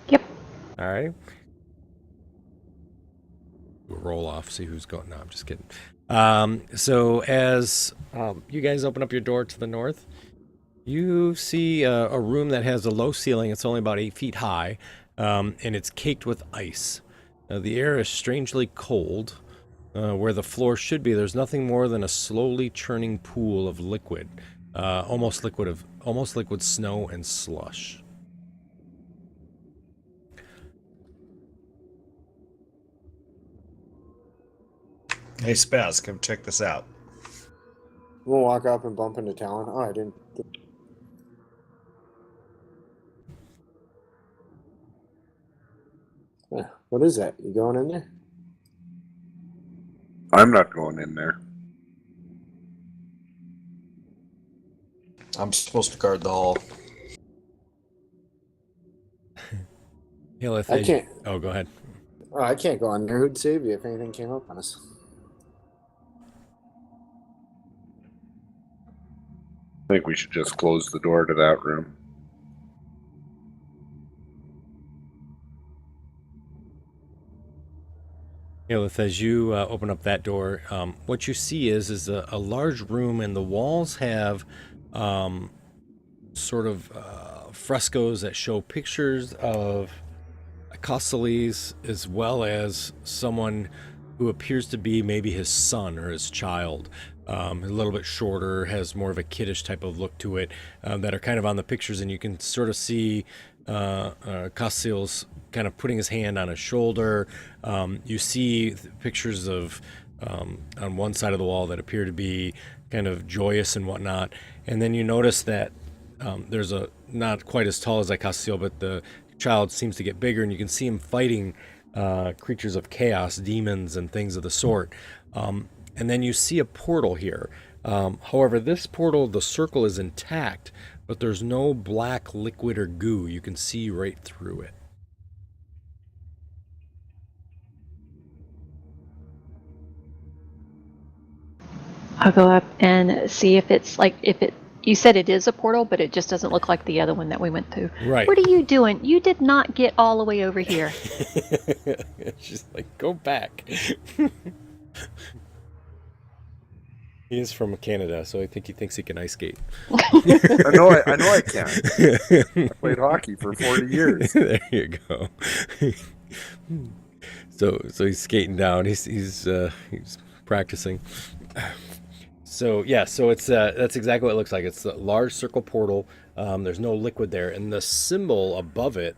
Yep. Alrighty. We'll roll off, see who's going. No, I'm just kidding. So as you guys open up your door to the north, you see a room that has a low ceiling. It's only about 8 feet high, and it's caked with ice. The air is strangely cold. Where the floor should be, there's nothing more than a slowly churning pool of liquid, almost liquid snow and slush. Hey, Spaz, come check this out. We'll walk up and bump into Talon. Oh, I didn't. What is that? You going in there? I'm not going in there. I'm supposed to guard the hall. Haleth, I can't. Oh, go ahead. Oh, I can't go in there. Who'd save you if anything came up on us? I think we should just close the door to that room. Haleth, as you open up that door, what you see is a large room, and the walls have sort of frescoes that show pictures of Icosceles, as well as someone who appears to be maybe his son or his child. A little bit shorter, has more of a kiddish type of look to it, that are kind of on the pictures, and you can sort of see Icosceles kind of putting his hand on his shoulder. You see pictures of on one side of the wall that appear to be kind of joyous and whatnot, and then you notice that there's a not quite as tall as Icosceles, but the child seems to get bigger, and you can see him fighting creatures of chaos, demons, and things of the sort. And then you see a portal here. However, this portal, the circle is intact, but there's no black liquid or goo. You can see right through it. I'll go up and see if it's like, you said it is a portal, but it just doesn't look like the other one that we went through. Right. What are you doing? You did not get all the way over here. She's like, go back. He is from Canada, so I think he thinks he can ice skate. I know I can. I played hockey for 40 years. There you go. So he's skating down. He's practicing. So yeah, so it's that's exactly what it looks like. It's a large circle portal. There's no liquid there, and the symbol above it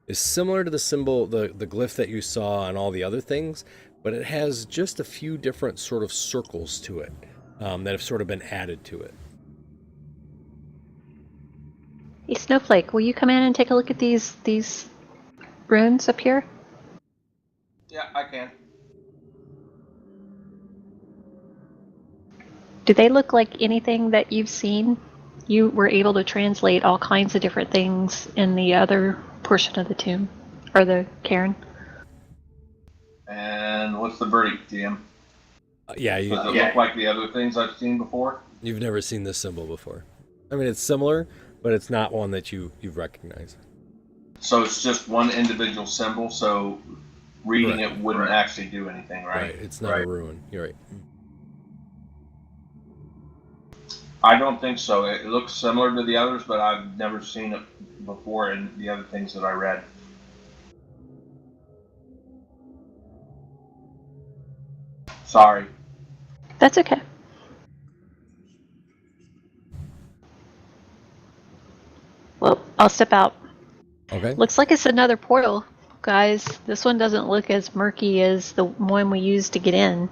is similar to the symbol, the glyph that you saw on all the other things, but it has just a few different sort of circles to it that have sort of been added to it. Hey, Snowflake, will you come in and take a look at these runes up here? Yeah, I can. Do they look like anything that you've seen? You were able to translate all kinds of different things in the other portion of the tomb, or the cairn. And what's the verdict, GM? Yeah, Does it look like the other things I've seen before? you've never seen this symbol before. I mean, it's similar, but it's not one that you've recognized. So it's just one individual symbol, so reading Right. it wouldn't actually do anything, right? It's not a ruin. You're right. I don't think so. It looks similar to the others, but I've never seen it before in the other things that I read. Sorry. That's okay. Well, I'll step out. Okay. Looks like it's another portal, guys. This one doesn't look as murky as the one we used to get in.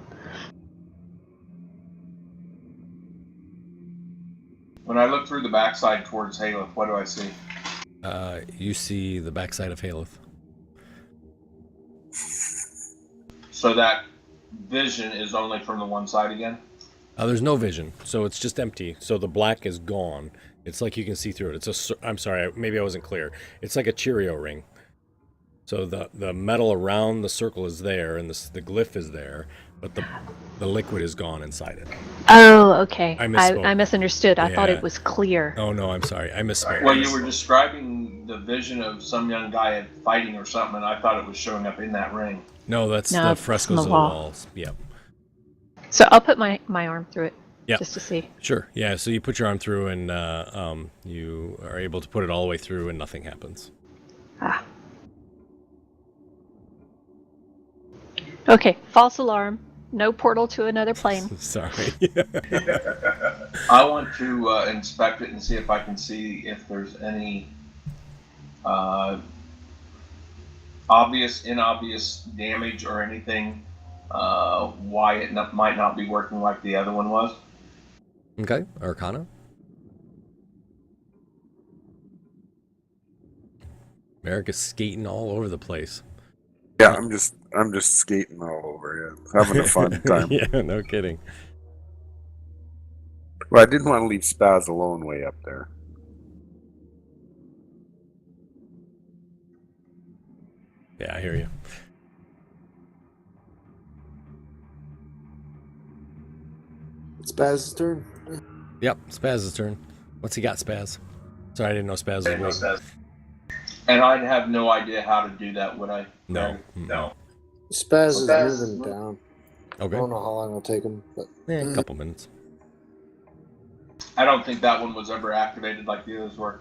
When I look through the backside towards Haleth, what do I see? You see the backside of Haleth. So that vision is only from the one side again? There's no vision, so it's just empty. So the black is gone. It's like you can see through it. I'm sorry, maybe I wasn't clear. It's like a Cheerio ring. So the metal around the circle is there, and the glyph is there, but the liquid is gone inside it. Oh, okay. I misspoke. I misunderstood. I thought Yeah. it was clear. Oh no, I'm sorry, I misspoke. Well, you were describing the vision of some young guy fighting or something, and I thought it was showing up in that ring. No, that's No, the it's frescoes on of the the wall. walls. Yep. So I'll put my arm through it Yep. just to see. Sure. Yeah. So you put your arm through, and you are able to put it all the way through, and nothing happens. Ah. Okay, false alarm. No portal to another plane. Sorry. I want to inspect it and see if I can see if there's any obvious, inobvious damage or anything. Why it might not be working like the other one was. Okay. Arcana. Merrick is skating all over the place. Yeah, I'm just skating all over. Yeah, having a fun time. Yeah. No kidding. Well, I didn't want to leave Spaz alone way up there. Yeah, I hear you. It's Baz's turn. Yep. Spaz's turn. What's he got, Spaz? Sorry, I didn't know Spaz was waiting. And I'd have no idea how to do that, would I? No. No. Spaz is Spaz- moving down. I Okay. don't know how long it'll take him, but Yeah, a couple minutes. I don't think that one was ever activated like the others were.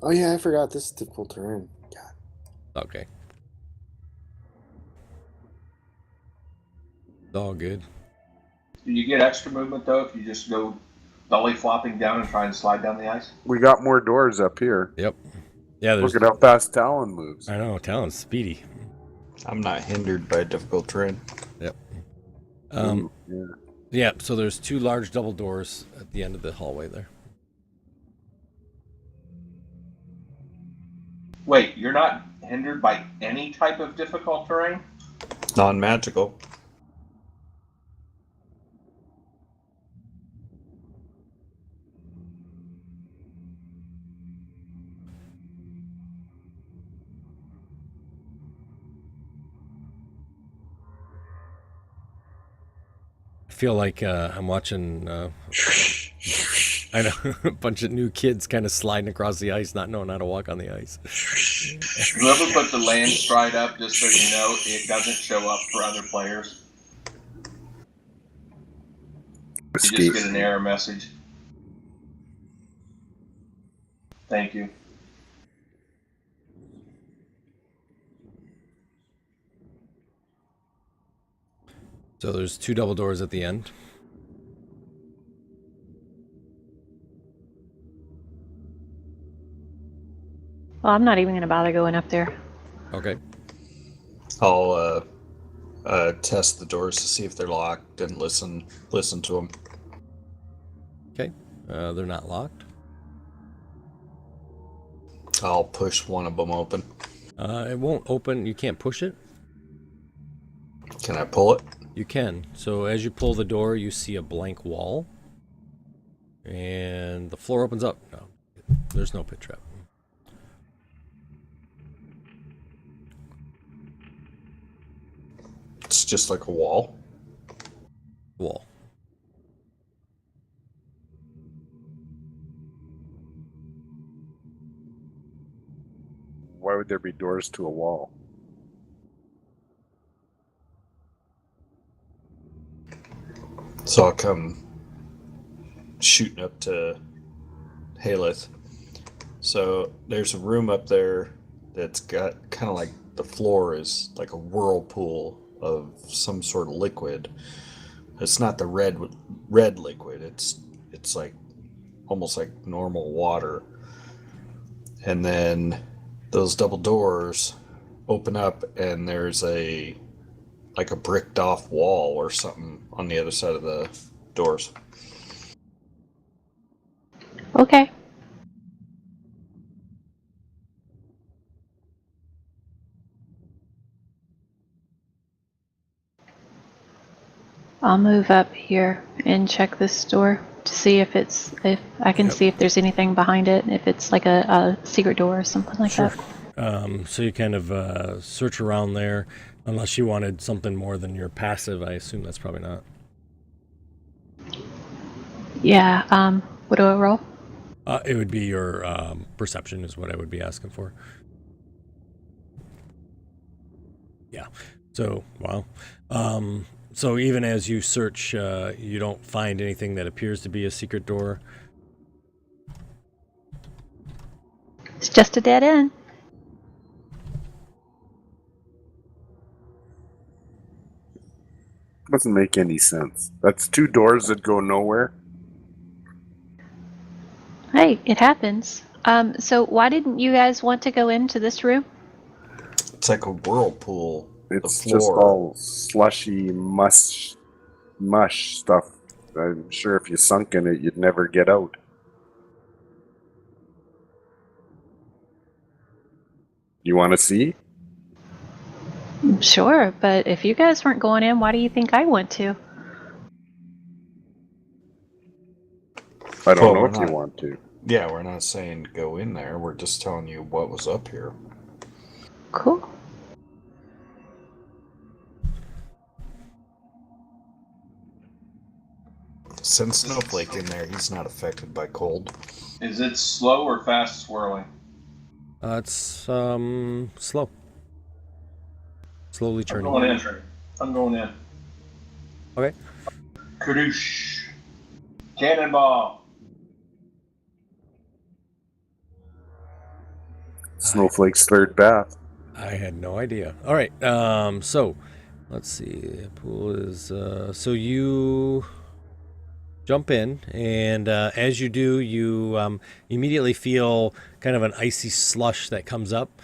oh yeah, I forgot this is difficult terrain. God. Okay. It's all good. Do you get extra movement though if you just go belly flopping down and try and slide down the ice? We got more doors up here. Yep. Yeah, there's. Look at how fast Talon moves. I know, Talon's speedy. I'm not hindered by difficult terrain. Um, Yeah. yeah, so there's two large double doors at the end of the hallway there. Wait, you're not hindered by any type of difficult terrain? Non-magical. I feel like I'm watching. I know a bunch of new kids kind of sliding across the ice, not knowing how to walk on the ice. Whoever put the land stride up, just so you know, it doesn't show up for other players. You just Escape. get an error message. Thank you. So there's 2 double doors at the end. Well, I'm not even going to bother going up there. Okay. I'll test the doors to see if they're locked and listen to them. Okay. They're not locked. I'll push one of them open. It won't open. You can't push it. Can I pull it? You can. So as you pull the door, you see a blank wall. And the floor opens up. No, there's no pit trap. It's just like a wall. Wall. Why would there be doors to a wall? So I'll come shooting up to Haleth. So there's a room up there that's got kind of like the floor is like a whirlpool of some sort of liquid. It's not the red liquid. It's like almost like normal water. And then those double doors open up and there's like a bricked off wall or something on the other side of the doors. Okay. I'll move up here and check this door to see if I can Yep. see if there's anything behind it, if it's like a secret door or something like Sure. that. So you kind of search around there, unless you wanted something more than your passive. I assume that's probably not. Yeah. What do I roll? It would be your perception is what I would be asking for. Yeah. So, wow. So even as you search, you don't find anything that appears to be a secret door. It's just a dead end. Doesn't make any sense. That's 2 doors that go nowhere. Hey, it happens. So why didn't you guys want to go into this room? It's like a whirlpool. It's The just floor. all slushy mush stuff. I'm sure if you sunk in it, you'd never get out. You want to see? Sure, but if you guys weren't going in, why do you think I went to? I don't Well, know we're if you not- want to. Yeah, we're not saying go in there. We're just telling you what was up here. Cool. Send Snowflake in there. He's not affected by cold. Is it slow or fast swirling? It's slow. Slowly I'm churning. going in. I'm going in. Okay. Kadoosh. Cannonball. Snowflake's third bath. I had no idea. All right. So let's see. Pool is so you jump in, and as you do, you immediately feel kind of an icy slush that comes up.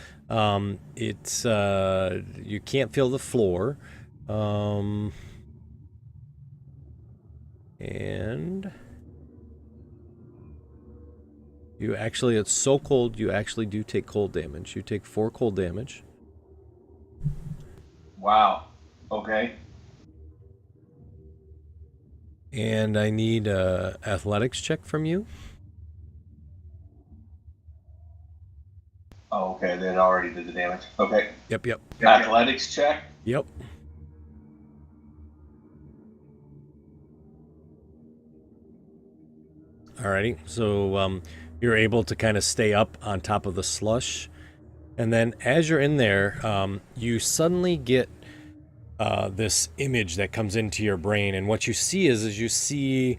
It's you can't feel the floor, and you actually, it's so cold, you actually do take cold damage. You take 4 cold damage. Wow. Okay. And I need a athletics check from you. Oh, okay. Then already did the damage. Okay. Yep. Athletics check. Yep. Alrighty. So you're able to kind of stay up on top of the slush. And then as you're in there, you suddenly get this image that comes into your brain, and what you see is you see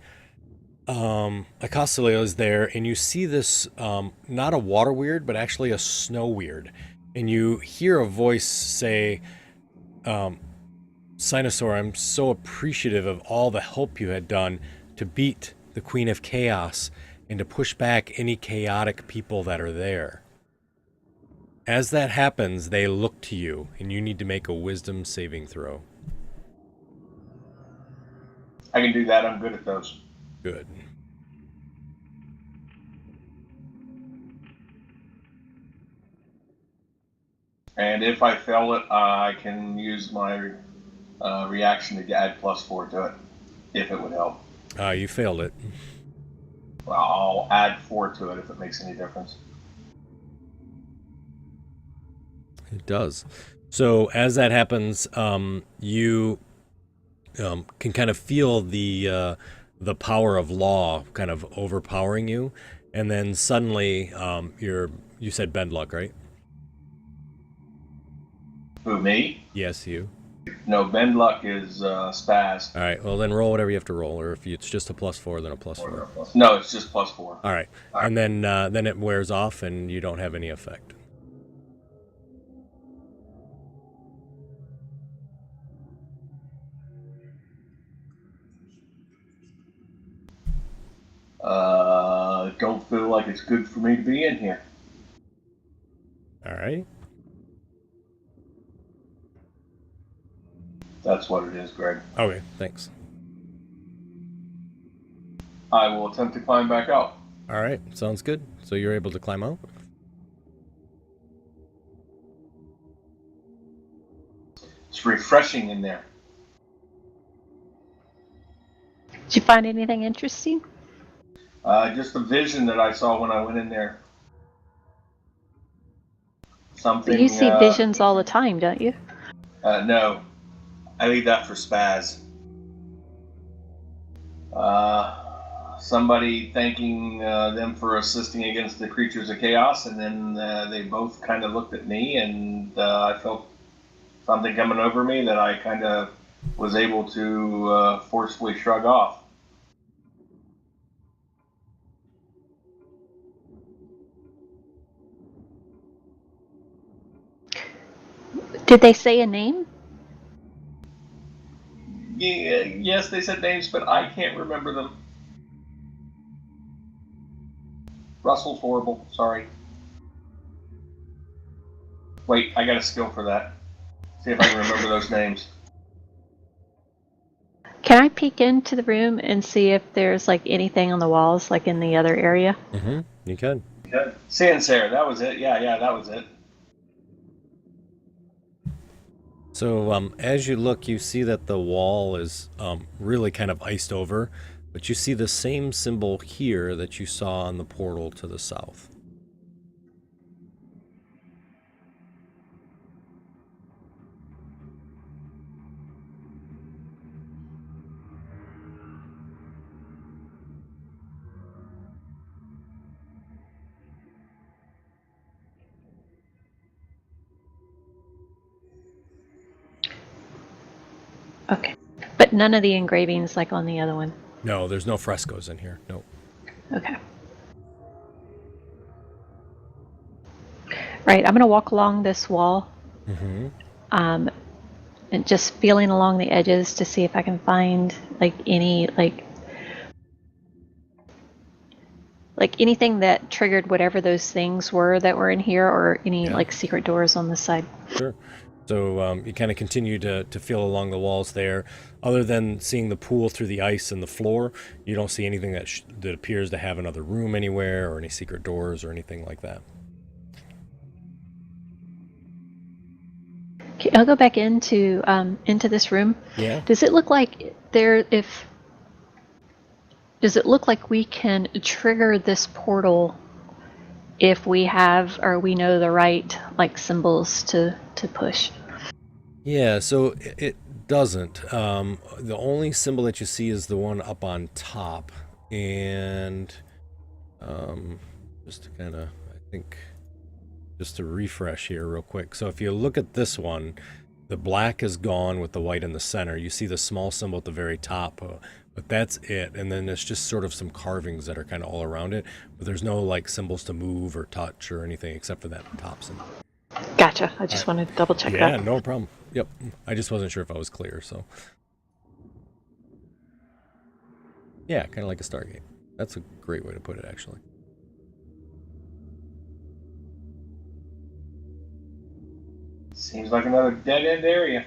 Icostaleo is there, and you see this not a water weird, but actually a snow weird, and you hear a voice say, Sinosaur, I'm so appreciative of all the help you had done to beat the Queen of Chaos and to push back any chaotic people that are there. As that happens, they look to you, and you need to make a wisdom saving throw. I can do that. I'm good at those. Good. And if I fail it, I can use my reaction to add +4 to it, if it would help. You failed it. Well, I'll add 4 to it if it makes any difference. It does. So as that happens, you can kind of feel the power of law kind of overpowering you, and then suddenly you said Bendluck, right? Who, me? Yes, you. No, Bendluck is Spaz. All right. Well, then roll whatever you have to roll, or if it's just a +4, then a +4. No, it's just +4. All right. And then it wears off, and you don't have any effect. Don't feel like it's good for me to be in here. All right. That's what it is, Greg. Okay. Thanks. I will attempt to climb back out. All right. Sounds good. So you're able to climb out. It's refreshing in there. Did you find anything interesting? Just a vision that I saw when I went in there. Something. But you see visions all the time, don't you? No, I leave that for Spaz. Somebody thanking them for assisting against the creatures of chaos, and then they both kind of looked at me, and I felt something coming over me that I kind of was able to forcefully shrug off. Did they say a name? Yeah, yes, they said names, but I can't remember them. Russell's horrible. Sorry. Wait, I got a skill for that. See if I can remember those names. Can I peek into the room and see if there's like anything on the walls, like in the other area? Mm-hmm. You can. Sancerre, that was it. Yeah, that was it. So as you look, you see that the wall is really kind of iced over, but you see the same symbol here that you saw on the portal to the south. Okay. But none of the engravings like on the other one. No, there's no frescoes in here. No. Okay. Right, I'm going to walk along this wall, Mm-hmm. and just feeling along the edges to see if I can find like any like anything that triggered whatever those things were that were in here, or any like secret doors on the side. Sure. So you kind of continue to feel along the walls there. Other than seeing the pool through the ice and the floor, you don't see anything that appears to have another room anywhere, or any secret doors or anything like that. Okay, I'll go back into this room. Yeah. Does it look like we can trigger this portal if we have, or we know the right like symbols to push? Yeah, so it doesn't. The only symbol that you see is the one up on top, and just to kind of, I think, just to refresh here real quick. So if you look at this one, The black is gone with the white in the center. You see the small symbol at the very top, but that's it. And then it's just sort of some carvings that are kind of all around it. But there's no like symbols to move or touch or anything except for that top symbol. Gotcha. I just wanted to double check Yeah, that. no problem. Yep. I just wasn't sure if I was clear, so. Yeah, kind of like a Stargate. That's a great way to put it, actually. Seems like another dead end area.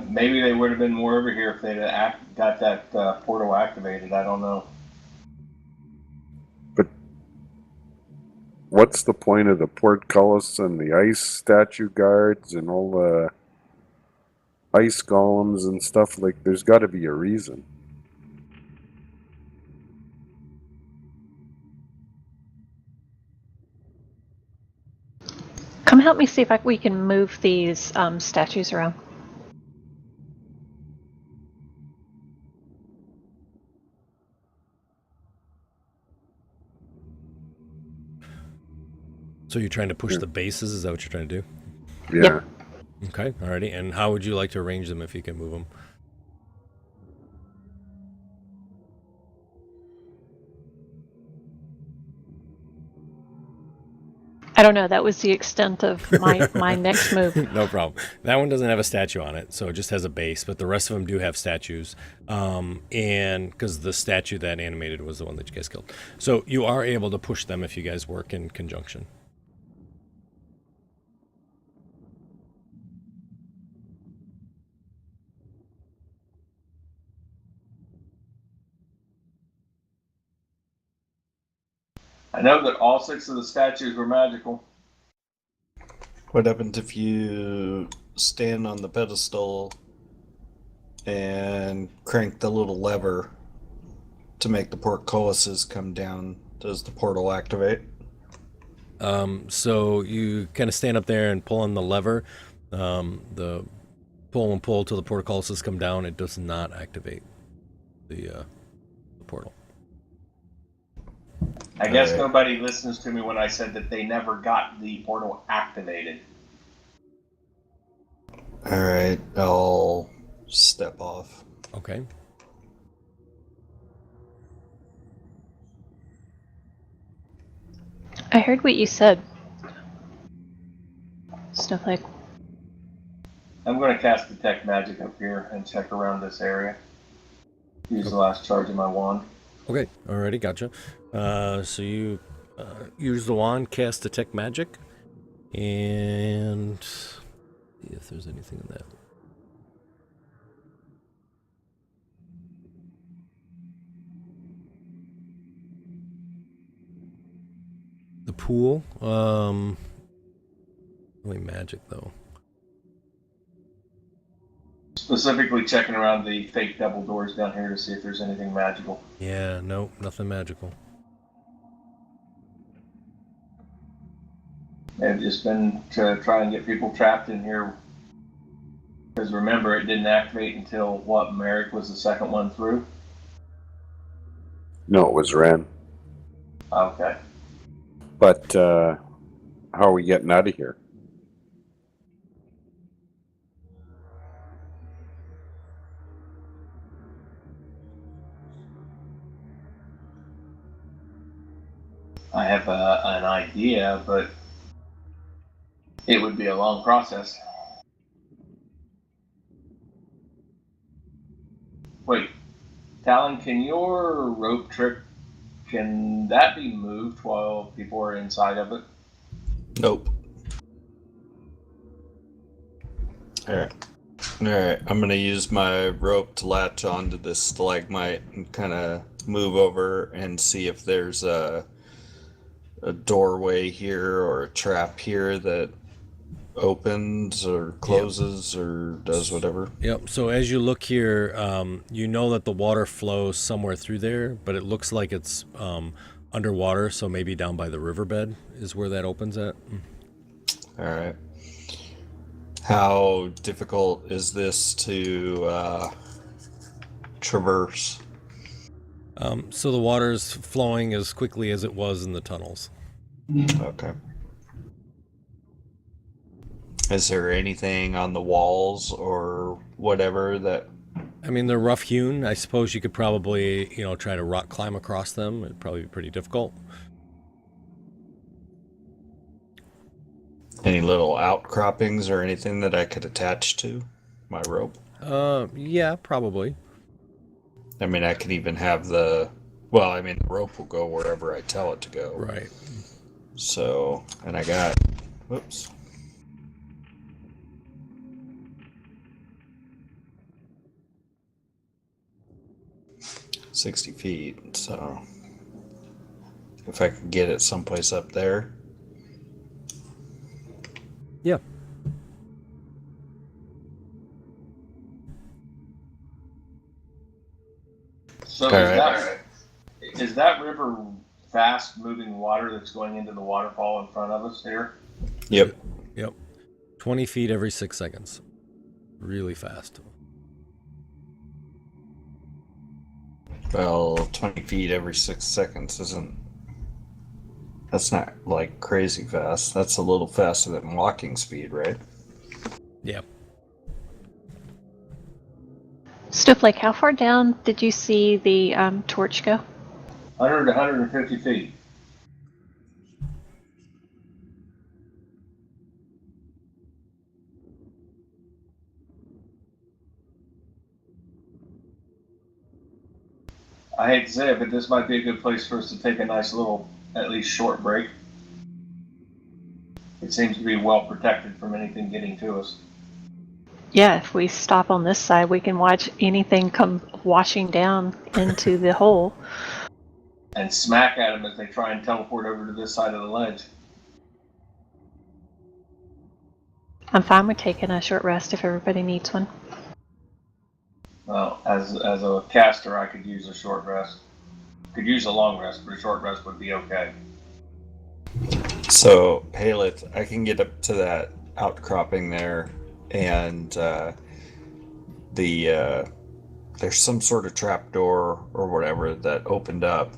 Maybe they would have been more over here if they'd have got that portal activated. I don't know. But what's the point of the portcullis and the ice statue guards and all the ice golems and stuff? Like, there's got to be a reason. Come help me see if we can move these statues around. So you're trying to push the bases? Is that what you're trying to do? Yeah. Yep. Okay, alrighty. And how would you like to arrange them if you can move them? I don't know. That was the extent of my next move. No problem. That one doesn't have a statue on it, so it just has a base. But the rest of them do have statues, and because the statue that animated was the one that you guys killed, so you are able to push them if you guys work in conjunction. I know that all 6 of the statues were magical. What happens if you stand on the pedestal and crank the little lever to make the portcullises come down? Does the portal activate? So you kind of stand up there and pull on the lever. The pull and pull till the portcullises come down. It does not activate the portal. I guess Alright. nobody listens to me when I said that they never got the portal activated. Alright, I'll step off. Okay. I heard what you said. Snowflake. I'm going to cast Detect Magic up here and check around this area. Use the last charge of my wand. Okay, alrighty, gotcha. So you use the wand, cast Detect Magic, and see if there's anything in that. The pool, only magic though. Specifically checking around the fake double doors down here to see if there's anything magical. Yeah, nope, nothing magical. They've just been to try and get people trapped in here. Because remember, it didn't activate until, what, Merrick was the second one through? No, it was Ren. Okay. But how are we getting out of here? I have an idea, but it would be a long process. Wait, Talon, can your rope trick, can that be moved while people are inside of it? Nope. Alright. Alright, I'm gonna use my rope to latch onto this stalagmite and kind of move over and see if there's a doorway here or a trap here that opens or closes or does whatever. Yep. So as you look here, you know that the water flows somewhere through there, but it looks like it's underwater. So maybe down by the riverbed is where that opens at. Alright. How difficult is this to traverse? So the water's flowing as quickly as it was in the tunnels. Okay. Is there anything on the walls or whatever that? I mean, they're rough hewn. I suppose you could probably, try to rock climb across them. It'd probably be pretty difficult. Any little outcroppings or anything that I could attach to my rope? Yeah, probably. I mean, I could even have the rope will go wherever I tell it to go. Right. So, and I got, whoops. $60 so if I could get it someplace up there. Yeah. So All right. is that river fast moving water that's going into the waterfall in front of us here? Yep. 20 feet every 6 seconds. Really fast. Well, 20 feet every 6 seconds that's not like crazy fast. That's a little faster than walking speed, right? Yeah. Snowflake, how far down did you see the torch go? 100 to 150 feet. I hate to say it, but this might be a good place for us to take a nice little, at least short break. It seems to be well protected from anything getting to us. Yeah, if we stop on this side, we can watch anything come washing down into the hole. And smack at them as they try and teleport over to this side of the ledge. I'm fine with taking a short rest if everybody needs one. Well, as a caster, I could use a short rest. Could use a long rest, but a short rest would be okay. So, Haleth, I can get up to that outcropping there, and there's some sort of trapdoor or whatever that opened up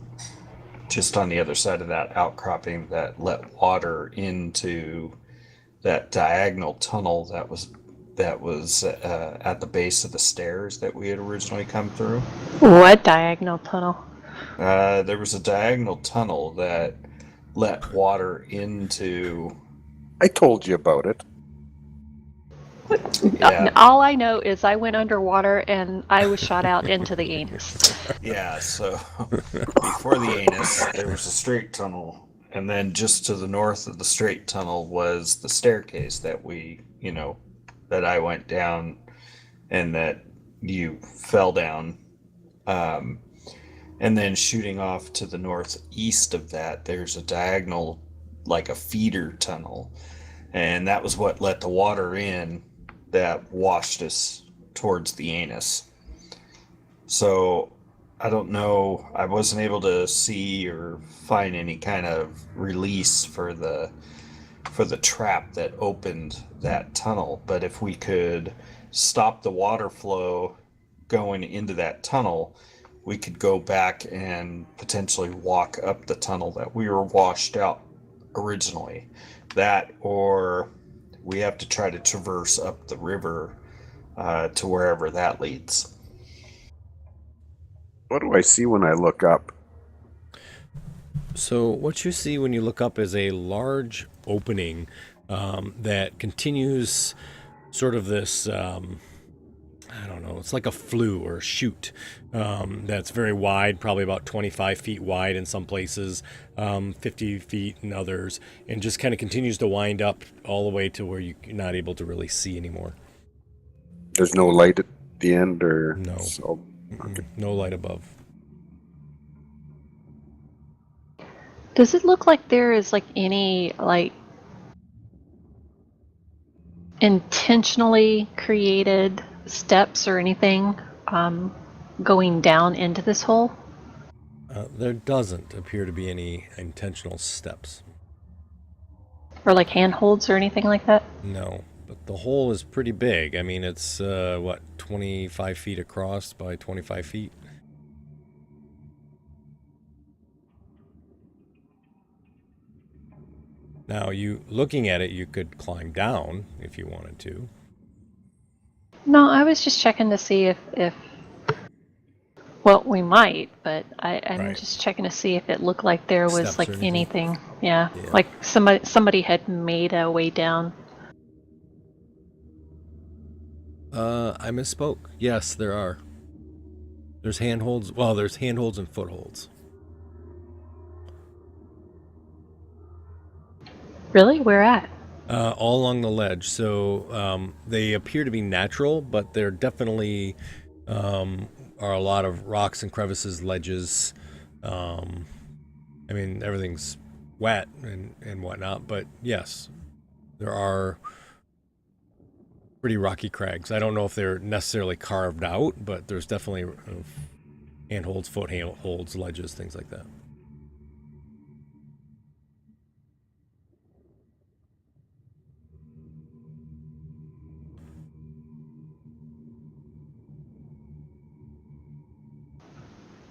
just on the other side of that outcropping that let water into that diagonal tunnel that was at the base of the stairs that we had originally come through. What diagonal tunnel? There was a diagonal tunnel that let water into. I told you about it. Yeah. All I know is I went underwater and I was shot out into the anus. Yeah, so before the anus, there was a straight tunnel, and then just to the north of the straight tunnel was the staircase that that I went down and that you fell down. And then shooting off to the northeast of that, there's a diagonal, like a feeder tunnel. And that was what let the water in that washed us towards the anus. So I don't know. I wasn't able to see or find any kind of release for the trap that opened that tunnel. But if we could stop the water flow going into that tunnel, we could go back and potentially walk up the tunnel that we were washed out originally. That, or we have to try to traverse up the river to wherever that leads. What do I see when I look up? So what you see when you look up is a large opening that continues sort of this, I don't know, it's like a flue or a chute that's very wide, probably about 25 feet wide in some places, 50 feet in others, and just kind of continues to wind up all the way to where you're not able to really see anymore. There's no light at the end, or No. So, No light above. Does it look like there is like any like intentionally created steps or anything going down into this hole? There doesn't appear to be any intentional steps. Or like handholds or anything like that? No, but the hole is pretty big. I mean, it's 25 feet across by 25 feet. Now, you looking at it, you could climb down if you wanted to. No, I was just checking to see if well, we might, but I'm Right. just checking to see if it looked like there was Steps or like anything? anything. Yeah, Yeah. like somebody had made a way down. I misspoke. Yes, there are. There's handholds. Well, there's handholds and footholds. Really? Where at? All along the ledge. So they appear to be natural, but they're definitely are a lot of rocks and crevices, ledges. I mean, everything's wet and whatnot, but yes, there are pretty rocky crags. I don't know if they're necessarily carved out, but there's definitely handholds, footholds, ledges, things like that.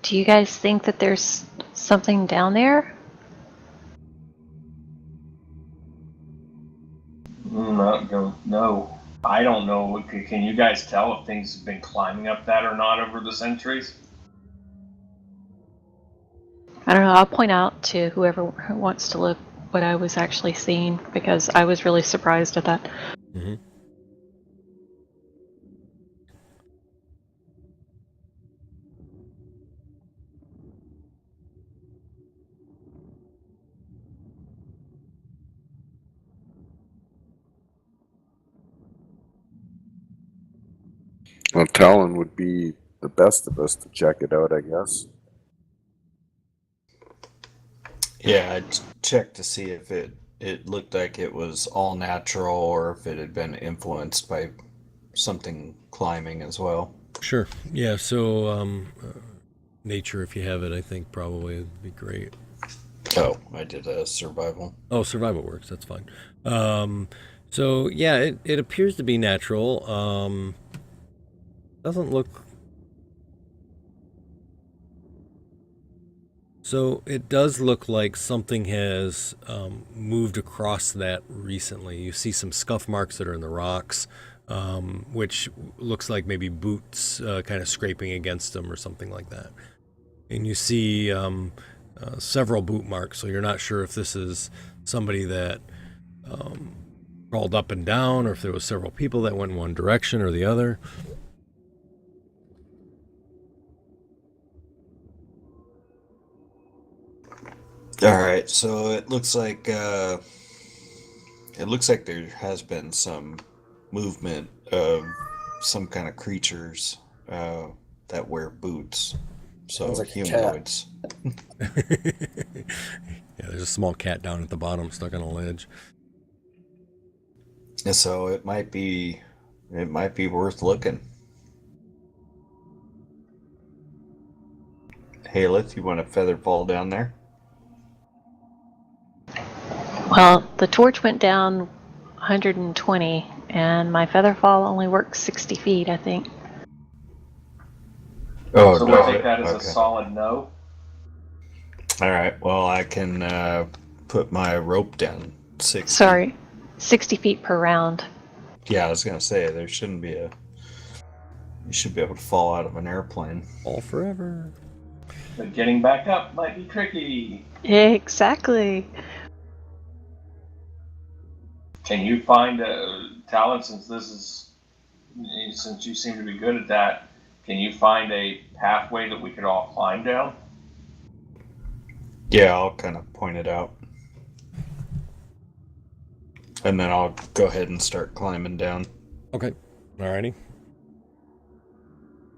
Do you guys think that there's something down there? No. I don't know. Can you guys tell if things have been climbing up that or not over the centuries? I don't know. I'll point out to whoever wants to look what I was actually seeing because I was really surprised at that. Mm-hmm. Well, Talon would be the best of us to check it out, I guess. Yeah, I checked to see if it looked like it was all natural or if it had been influenced by something climbing as well. Sure. Yeah. So nature, if you have it, I think probably would be great. Oh, I did a survival. Oh, survival works. That's fine. So yeah, it appears to be natural. Doesn't look. So it does look like something has moved across that recently. You see some scuff marks that are in the rocks, which looks like maybe boots kind of scraping against them or something like that. And you see several boot marks, so you're not sure if this is somebody that crawled up and down or if there was several people that went in one direction or the other. All right, so it looks like there has been some movement of some kind of creatures that wear boots. So Sounds like a cat. humanoids. Yeah, there's a small cat down at the bottom stuck on a ledge. And so it might be worth looking. Haleth, you want a feather fall down there? Well, the torch went down 120, and my featherfall only works 60 feet, I think. Oh, So does we'll take it? that as a Okay. solid no. All right. Well, I can put my rope down 60. Sorry, 60 feet per round. Yeah, I was gonna say there shouldn't be a. You should be able to fall out of an airplane. All forever. But getting back up might be tricky. Exactly. Can you find a talent since you seem to be good at that? Can you find a pathway that we could all climb down? Yeah, I'll kind of point it out, and then I'll go ahead and start climbing down. Okay. Alrighty.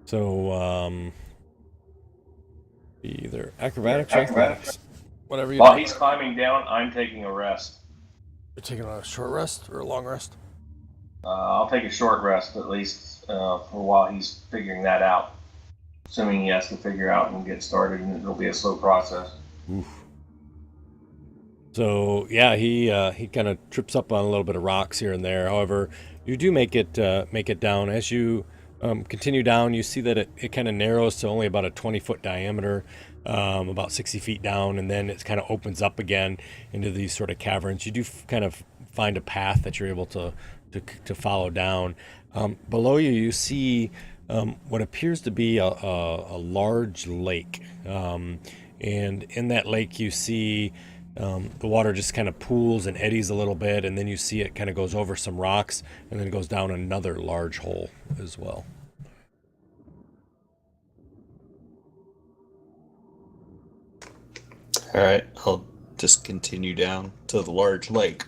So, either acrobatics or athletics. Whatever you While do. he's climbing down, I'm taking a rest. You're taking a short rest or a long rest? I'll take a short rest at least for while he's figuring that out. Assuming he has to figure out and get started, and it'll be a slow process. Oof. So yeah, he kind of trips up on a little bit of rocks here and there. However, you do make it down. As you continue down, you see that it kind of narrows to only about a 20-foot diameter. about 60 feet down, and then it kind of opens up again into these sort of caverns. You do kind of find a path that you're able to follow down. Below you, you see what appears to be a large lake. And in that lake, you see the water just kind of pools and eddies a little bit, and then you see it kind of goes over some rocks, and then it goes down another large hole as well. All right, I'll just continue down to the large lake.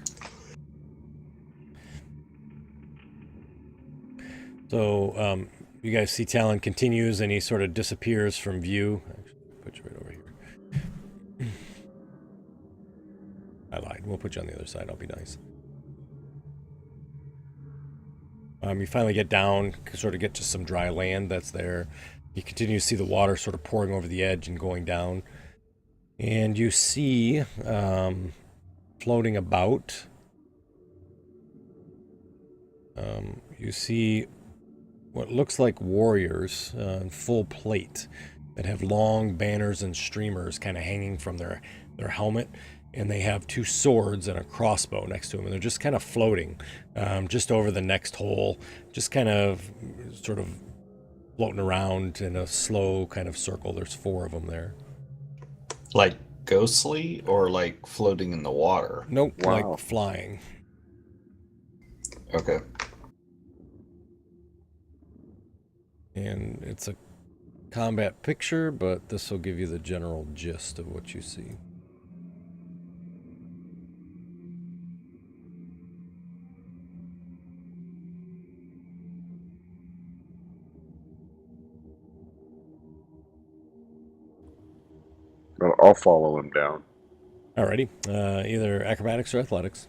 So you guys see Talon continues, and he sort of disappears from view. Actually, put you right over here. I lied. We'll put you on the other side. I'll be nice. You finally get down, sort of get to some dry land that's there. You continue to see the water sort of pouring over the edge and going down. And you see floating about, you see what looks like warriors in full plate that have long banners and streamers kind of hanging from their helmet. And they have two swords and a crossbow next to them. And they're just kind of floating just over the next hole, just kind of sort of floating around in a slow kind of circle. There's 4 of them there. Like ghostly or like floating in the water? Nope, Wow. like flying. Okay. And it's a combat picture, but this will give you the general gist of what you see. I'll follow him down. Alrighty, either acrobatics or athletics.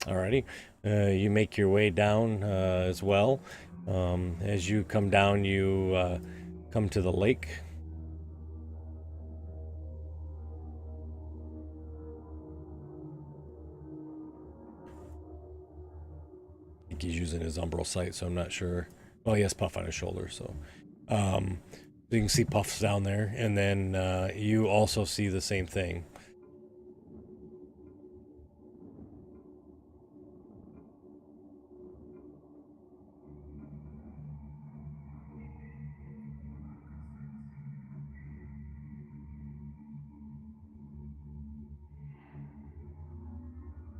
Alrighty, you make your way down as well. As you come down, you come to the lake. I think he's using his umbral sight, so I'm not sure. Well, he has Puff on his shoulder, so you can see Puff's down there, and then you also see the same thing.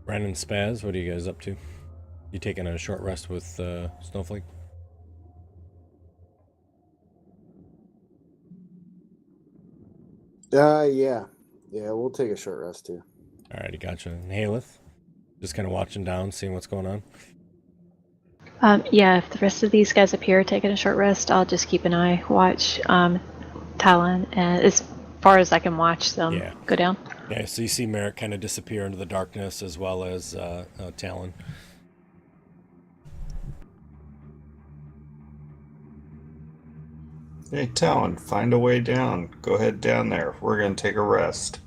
Brandon Spaz, what are you guys up to? You taking a short rest with Snowflake? Yeah, we'll take a short rest too. Alrighty, gotcha. And Haleth, just kind of watching down, seeing what's going on. Yeah, if the rest of these guys appear taking a short rest, I'll just keep an eye, watch Talon, and as far as I can watch them go down. Yeah, so you see Merrick kind of disappear into the darkness as well as Talon. Hey, Talon, find a way down. Go ahead down there. We're going to take a rest.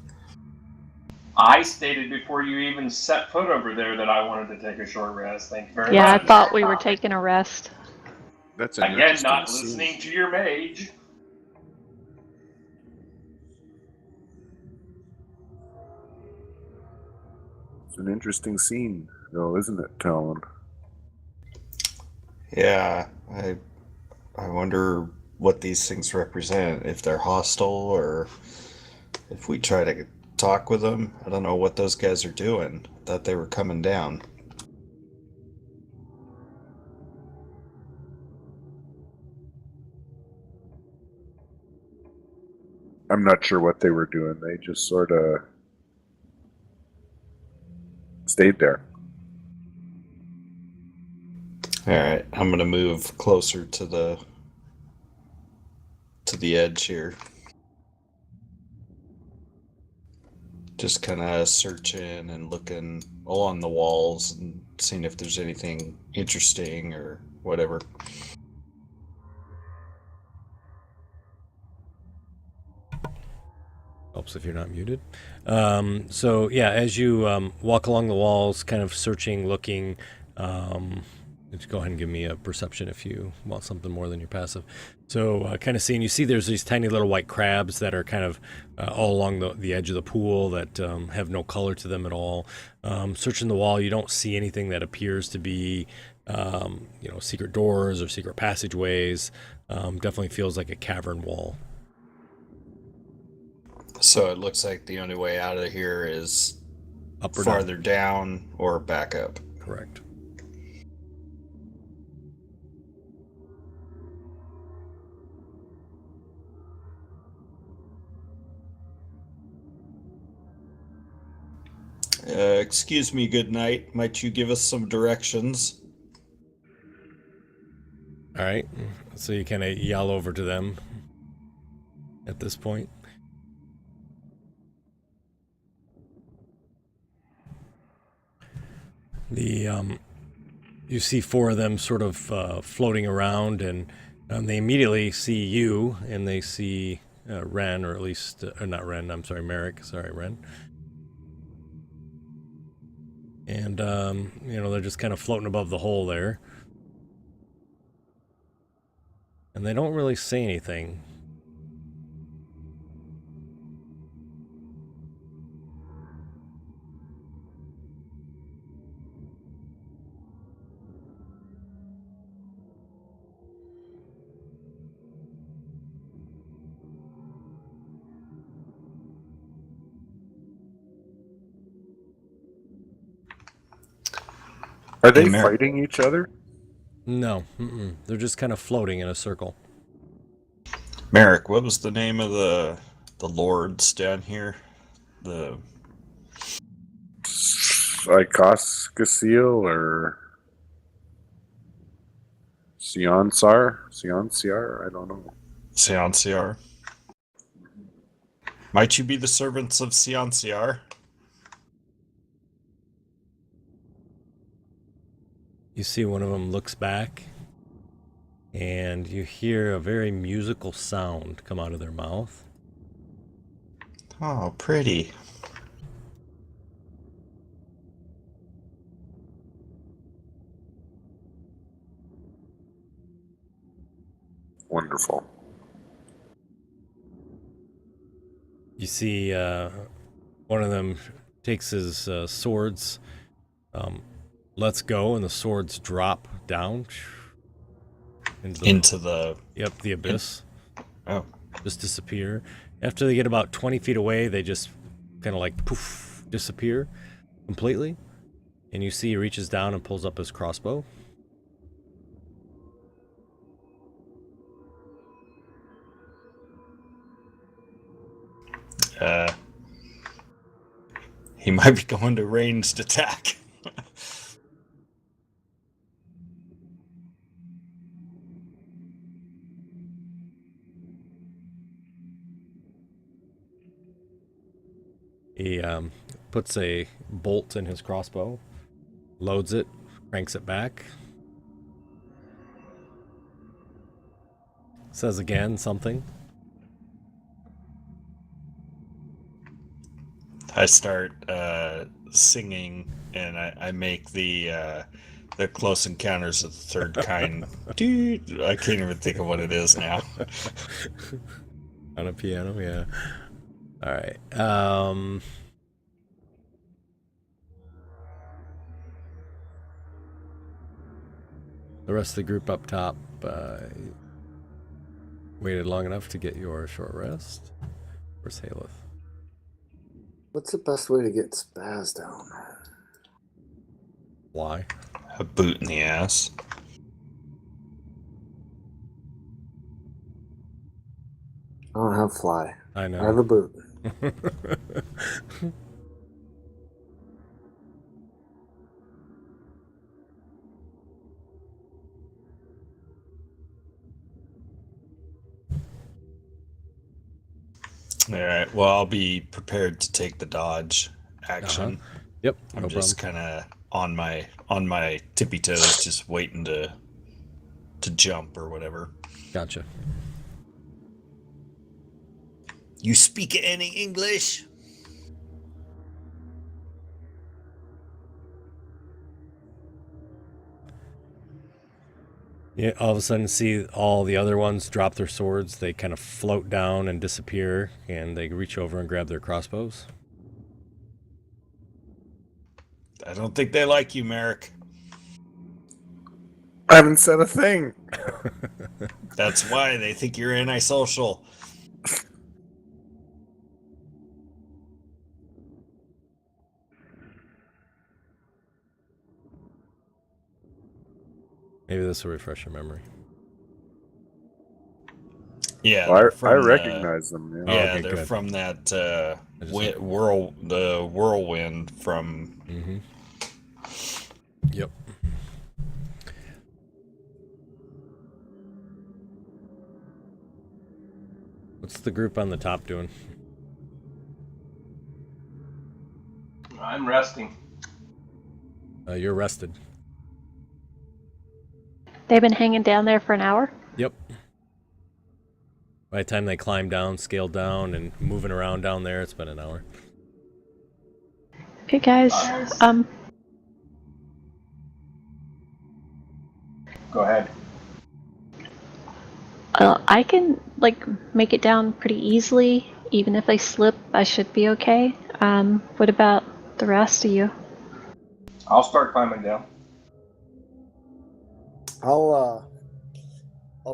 I stated before you even set foot over there that I wanted to take a short rest. Thank you very Yeah, much. I thought we were taking a rest. That's an Again, interesting not scene. listening to your mage. It's an interesting scene, though, isn't it, Talon? Yeah, I wonder what these things represent. If they're hostile or if we try to talk with them. I don't know what those guys are doing. Thought they were coming down. I'm not sure what they were doing. They just sort of stayed there. All right, I'm going to move closer to the edge here. Just kind of searching and looking along the walls and seeing if there's anything interesting or whatever. Helps if you're not muted. So yeah, as you walk along the walls, kind of searching, looking, Just go ahead and give me a perception if you want something more than your passive. So kind of seeing, you see there's these tiny little white crabs that are kind of all along the edge of the pool that have no color to them at all. Searching the wall, you don't see anything that appears to be, secret doors or secret passageways. Definitely feels like a cavern wall. So it looks like the only way out of here is Up or farther down or back up. down. Correct. Excuse me, good night. Might you give us some directions? All right. So you kind of yell over to them at this point. You see four of them sort of floating around, and they immediately see you, and they see Ren, or at least not Ren. I'm sorry, Merrick. Sorry, Ren. And they're just kind of floating above the hole there, and they don't really say anything. Are they Hey, Merrick. fighting each other? No, they're just kind of floating in a circle. Merrick, what was the name of the lords down here? The Icoskasil or Sionciar? I don't know. Sionciar. Might you be the servants of Sionciar? You see one of them looks back, and you hear a very musical sound come out of their mouth. Oh, pretty. Wonderful. You see one of them takes his swords, lets go, and the swords drop down Into the... the abyss. Oh. Just disappear. After they get about 20 feet away, they just kind of like poof, disappear completely. And you see he reaches down and pulls up his crossbow. He might be going to ranged attack. He puts a bolt in his crossbow, loads it, cranks it back. Says again something. I start singing, and I make the Close Encounters of the Third Kind. Dude, I can't even think of what it is now. On a piano, yeah. All right. The rest of the group up top waited long enough to get your short rest. Where's Haleth? What's the best way to get Spaz down? Why? A boot in the ass. I don't have fly. I I have know. a boot. All right. Well, I'll be prepared to take the dodge action. Yep, I'm no just problem. kind of on my tippy toes, just waiting to jump or whatever. Gotcha. You speak any English? Yeah, all of a sudden see all the other ones drop their swords. They kind of float down and disappear, and they reach over and grab their crossbows. I don't think they like you, Merrick. I haven't said a thing. That's why they think you're antisocial. Maybe this will refresh your memory. Yeah, Well, they're I from the- recognize them. Yeah. Yeah, okay, they're good. from that I just- the whirlwind from. Mm-hmm. Yep. What's the group on the top doing? I'm resting. You're rested. They've been hanging down there for an hour. Yep. By the time they climb down, scale down, and moving around down there, it's been an hour. Okay, guys. Go ahead. I can make it down pretty easily. Even if I slip, I should be okay. What about the rest of you? I'll start climbing down. I'll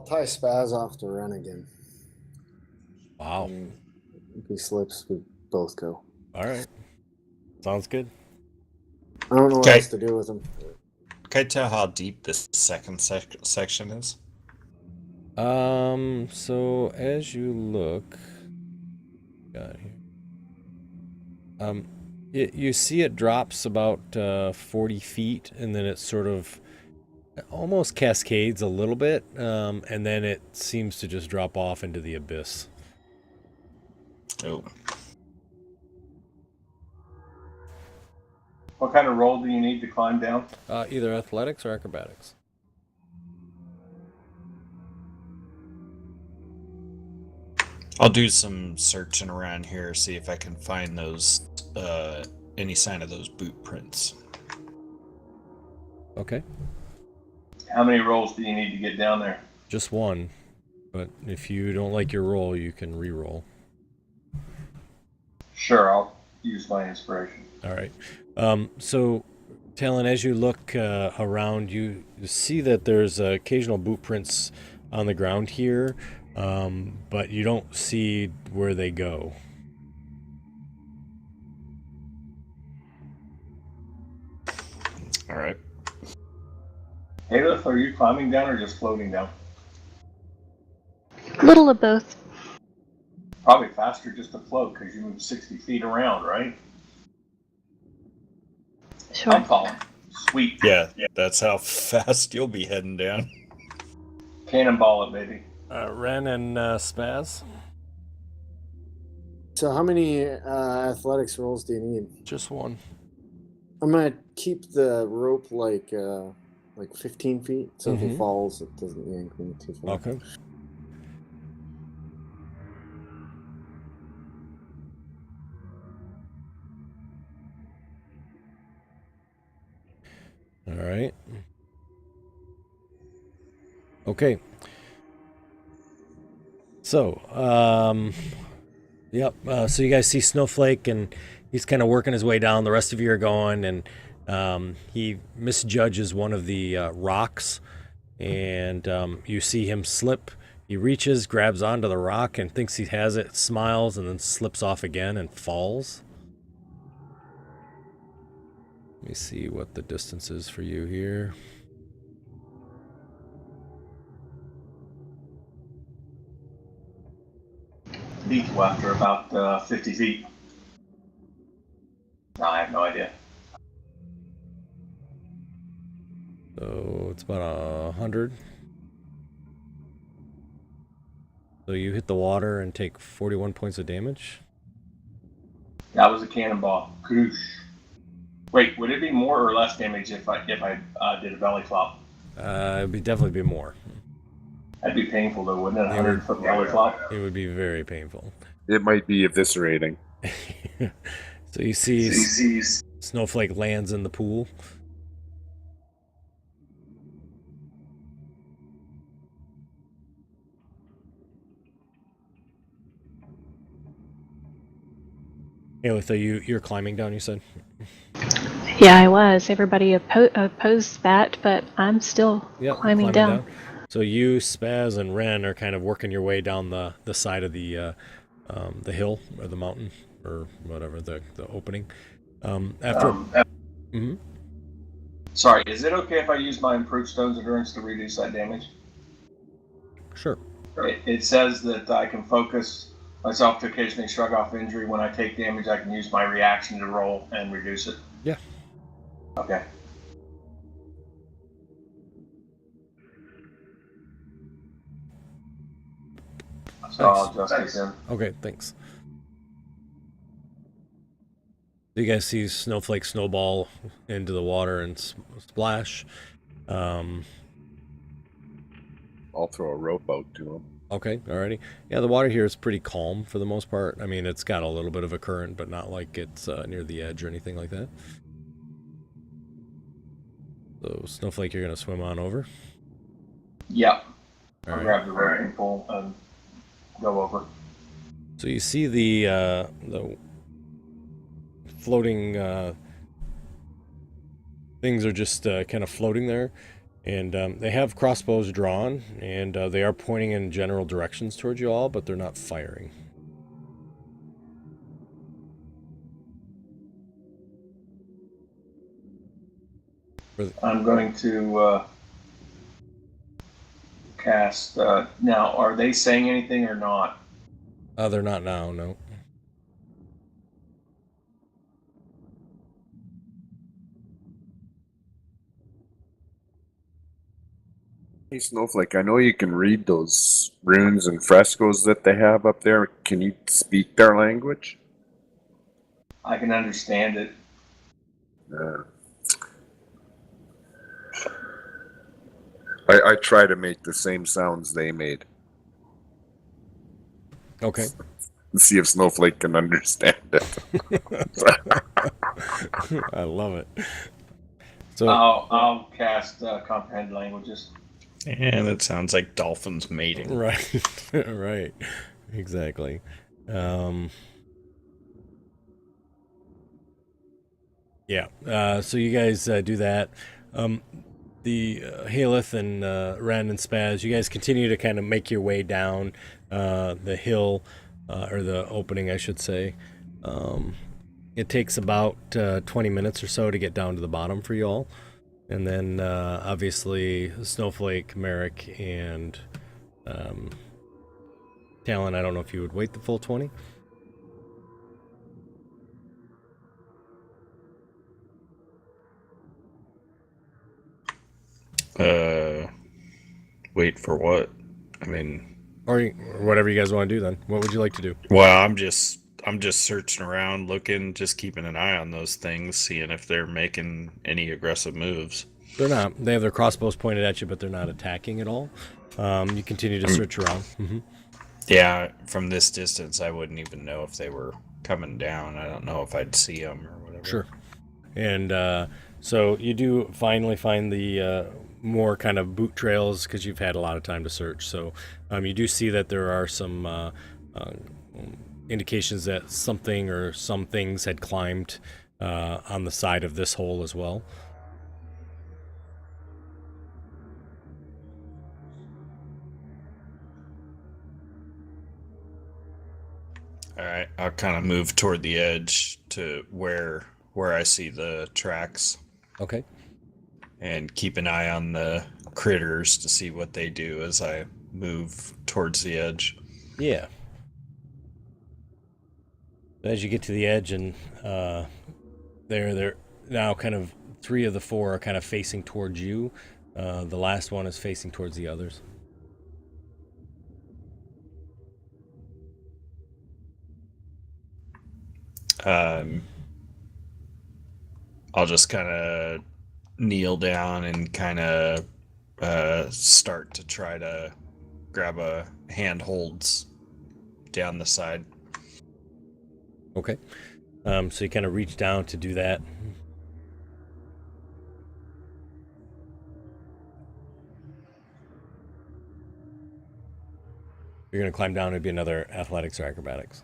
tie Spaz off to run again. Wow. And if he slips, we both go. All right. Sounds good. I don't know what Okay. else to do with him. Can I tell how deep this second section is? So as you look, got here. You see it drops about 40 feet, and then it sort of almost cascades a little bit, and then it seems to just drop off into the abyss. Oh, What kind of roll do you need to climb down? Either athletics or acrobatics. I'll do some searching around here, see if I can find those any sign of those boot prints. Okay. How many rolls do you need to get down there? Just one, but if you don't like your roll, you can re-roll. Sure, I'll use my inspiration. All right. So, Talon, as you look around, you see that there's occasional boot prints on the ground here, but you don't see where they go. All right. Haleth, are you climbing down or just floating down? A little of both. Probably faster just to float because you move 60 feet around, right? Sure. I'm following. Sweet. Yeah, that's how fast you'll be heading down. Cannonball it, baby. Ren and Spaz? So how many athletics rolls do you need? Just one. I'm gonna keep the rope like 15 feet, so if he Mhm. falls, it doesn't yank me too far. Okay. All right. Okay. So, yep. So you guys see Snowflake, and he's kind of working his way down. The rest of you are going, and he misjudges one of the rocks, and you see him slip. He reaches, grabs onto the rock, and thinks he has it, smiles, and then slips off again and falls. Let me see what the distance is for you here. Lethal after about 50 feet. No, I have no idea. So it's about 100. So you hit the water and take 41 points of damage. That was a cannonball. Kadoosh. Wait, would it be more or less damage if I did a belly flop? It'd definitely be more. That'd be painful though, wouldn't it? Yeah, 100 foot belly flop. It would be very painful. It might be eviscerating. So you see Snowflake lands in the pool. Aelith, you're climbing down, you said? Yeah, I was. Everybody opposed that, but I'm still Yep, climbing down. So you, Spaz, and Ren are kind of working your way down the side of the hill or the mountain or whatever the opening. After. Mhm. Sorry, is it okay if I use my improved stone's endurance to reduce that damage? Sure. It says that I can focus myself to occasionally shrug off injury. When I take damage, I can use my reaction to roll and reduce it. Yeah. Okay. So I'll adjust it then. Okay, thanks. You guys see Snowflake snowball into the water and splash. I'll throw a rope out to him. Okay, alrighty. Yeah, the water here is pretty calm for the most part. I mean, it's got a little bit of a current, but not like it's near the edge or anything like that. So, Snowflake, you're going to swim on over. Yep. All I'll right. grab the rope and pull and go over. So you see the floating things are just kind of floating there, and they have crossbows drawn, and they are pointing in general directions towards you all, but they're not firing. I'm going to cast. Now, are they saying anything or not? They're not now, no. Hey, Snowflake, I know you can read those runes and frescoes that they have up there. Can you speak their language? I can understand it. I try to make the same sounds they made. Okay. See if Snowflake can understand it. I love it. So I'll cast comprehend languages. And it sounds like dolphins mating. right, right, exactly. Yeah. So you guys do that. The Haleth and Ren and Spaz, you guys continue to kind of make your way down the hill, or the opening, I should say. It takes about 20 minutes or so to get down to the bottom for you all. And then, obviously, Snowflake, Merrick, and Talon, I don't know if you would wait the full 20. Wait for what? I mean, Or whatever you guys want to do then. What would you like to do? well, I'm just searching around, looking, just keeping an eye on those things, seeing if they're making any aggressive moves. They're not. They have their crossbows pointed at you, but they're not attacking at all. You continue to search around. Mm-hmm. Yeah, from this distance, I wouldn't even know if they were coming down. I don't know if I'd see them or whatever. Sure. And so you do finally find the more kind of boot trails because you've had a lot of time to search. So you do see that there are some indications that something or some things had climbed on the side of this hole as well. All right, I'll kind of move toward the edge to where I see the tracks Okay. and keep an eye on the critters to see what they do as I move towards the edge. Yeah. As you get to the edge, and they're now kind of 3 of the 4 are kind of facing towards you. The last one is facing towards the others. I'll just kind of kneel down and kind of start to try to grab a handholds down the side. Okay. So you kind of reach down to do that. You're going to climb down. It'd be another athletics or acrobatics.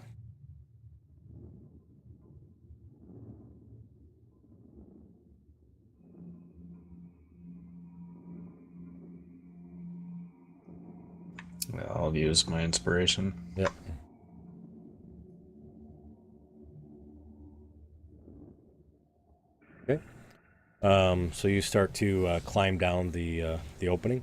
I'll use my inspiration. Yep. Okay. So you start to climb down the opening.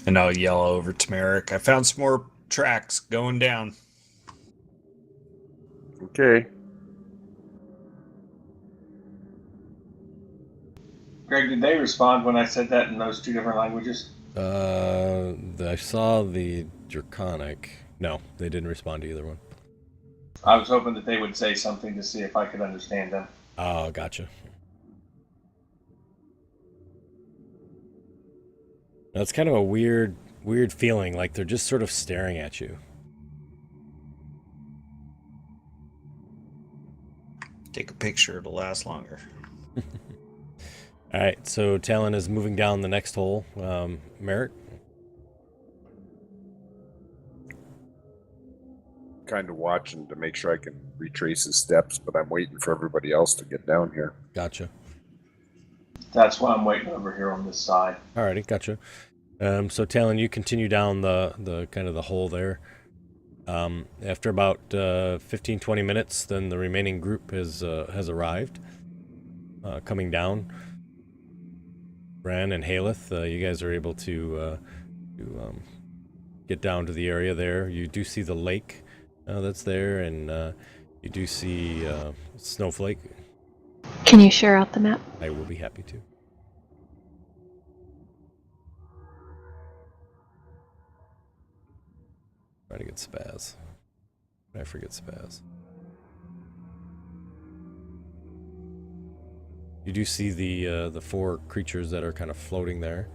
And I'll yell over to Merrick. I found some more tracks going down. Okay. Greg, did they respond when I said that in those two different languages? I saw the Draconic. No, they didn't respond to either one. I was hoping that they would say something to see if I could understand them. Oh, gotcha. That's kind of a weird feeling. Like they're just sort of staring at you. Take a picture, it'll last longer. All right, so Talon is moving down the next hole. Merrick? Kind of watching to make sure I can retrace his steps, but I'm waiting for everybody else to get down here. Gotcha. That's why I'm waiting over here on this side. Alrighty, gotcha. So Talon, you continue down the kind of the hole there. After about 15-20 minutes, then the remaining group has arrived, coming down. Bran and Haleth, you guys are able to get down to the area there. You do see the lake that's there, and you do see Snowflake. Can you share out the map? I will be happy to. Trying to get Spaz. I forget Spaz. You do see the four creatures that are kind of floating there.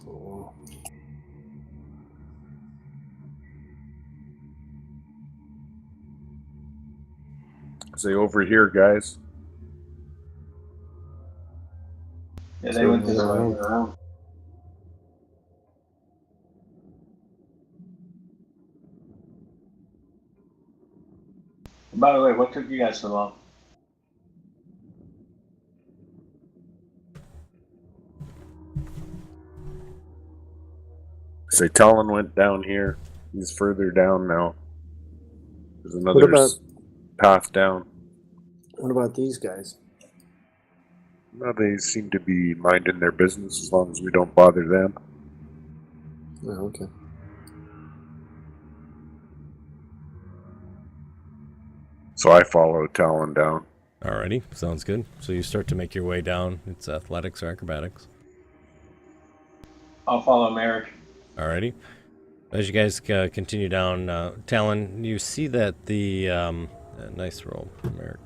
Oh, Say over here, guys. Yeah, they went this way. around. By the way, what took you guys so long? Say Talon went down here. He's further down now. There's What another about path down. what about these guys? No, they seem to be minding their business as long as we don't bother them. Oh, okay. So I follow Talon down. Alrighty, sounds good. So you start to make your way down. It's athletics or acrobatics. I'll follow Merrick. Alrighty. As you guys continue down, Talon, you see that the nice roll, Merrick.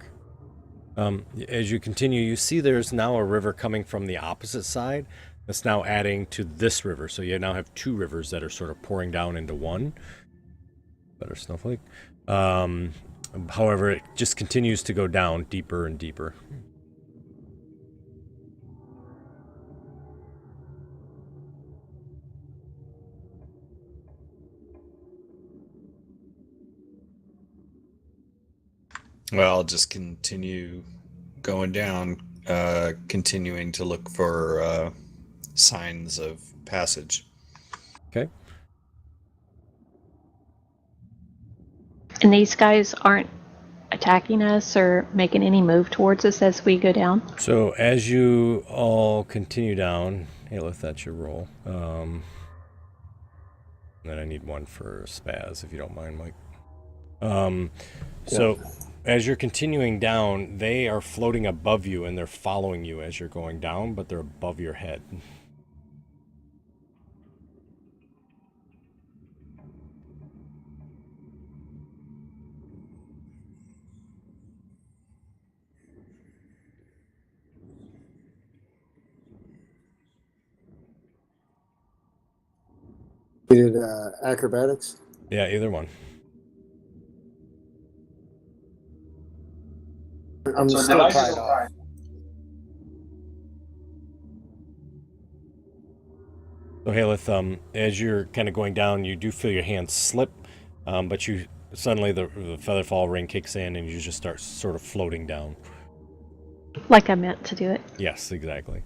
As you continue, you see there's now a river coming from the opposite side. That's now adding to this river. So you now have two rivers that are sort of pouring down into one. Better Snowflake. However, it just continues to go down deeper and deeper. Well, I'll just continue going down, continuing to look for signs of passage. Okay. And these guys aren't attacking us or making any move towards us as we go down? So as you all continue down, Haleth, that's your roll. Then I need one for Spaz, if you don't mind, Mike. So as you're continuing down, they are floating above you and they're following you as you're going down, but they're above your head. Did acrobatics? Yeah, either one. I'm So still did I tied just- off. So Haleth, as you're kind of going down, you do feel your hands slip, but you suddenly the featherfall ring kicks in, and you just start sort of floating down. Like I meant to do it. Yes, exactly,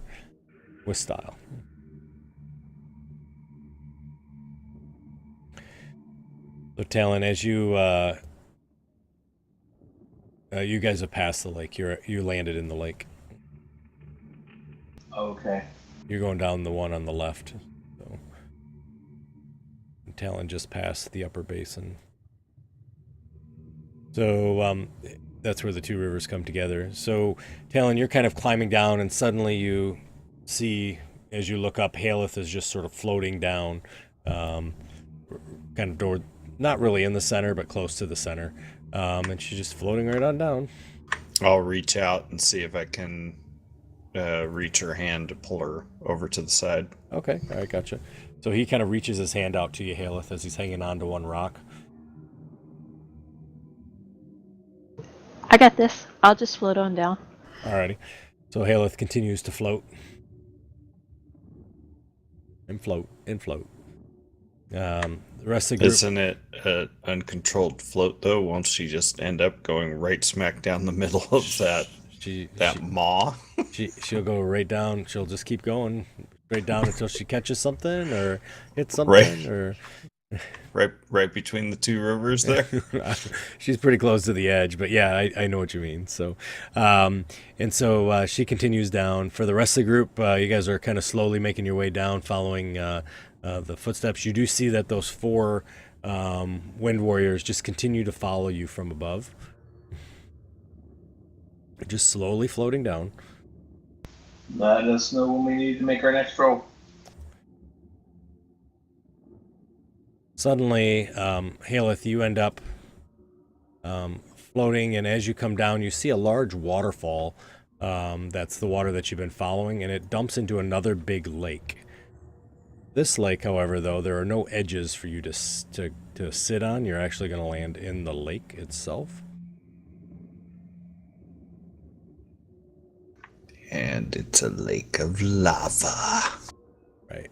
with style. So Talon, as you you guys have passed the lake. You landed in the lake. Okay. You're going down the one on the left. So Talon just passed the upper basin. So that's where the two rivers come together. So Talon, you're kind of climbing down, and suddenly you see, as you look up, Haleth is just sort of floating down, kind of toward, not really in the center, but close to the center. And she's just floating right on down. I'll reach out and see if I can reach her hand to pull her over to the side. Okay, all right, gotcha. So he kind of reaches his hand out to you, Haleth, as he's hanging on to one rock. I got this. I'll just float on down. Alrighty. So Haleth continues to float. And float, and float. The rest of the group... Isn't it an uncontrolled float, though? Won't she just end up going right smack down the middle of that maw? She'll go right down. She'll just keep going right down until she catches something or hits something or... Right between the two rivers there. She's pretty close to the edge, but yeah, I know what you mean. So, so she continues down. For the rest of the group, you guys are kind of slowly making your way down, following the footsteps. You do see that those four wind warriors just continue to follow you from above, just slowly floating down. Let us know when we need to make our next roll. Suddenly, Haleth, you end up floating, and as you come down, you see a large waterfall. That's the water that you've been following, and it dumps into another big lake. This lake, however, though, there are no edges for you to sit on. You're actually going to land in the lake itself. And it's a lake of lava. Right.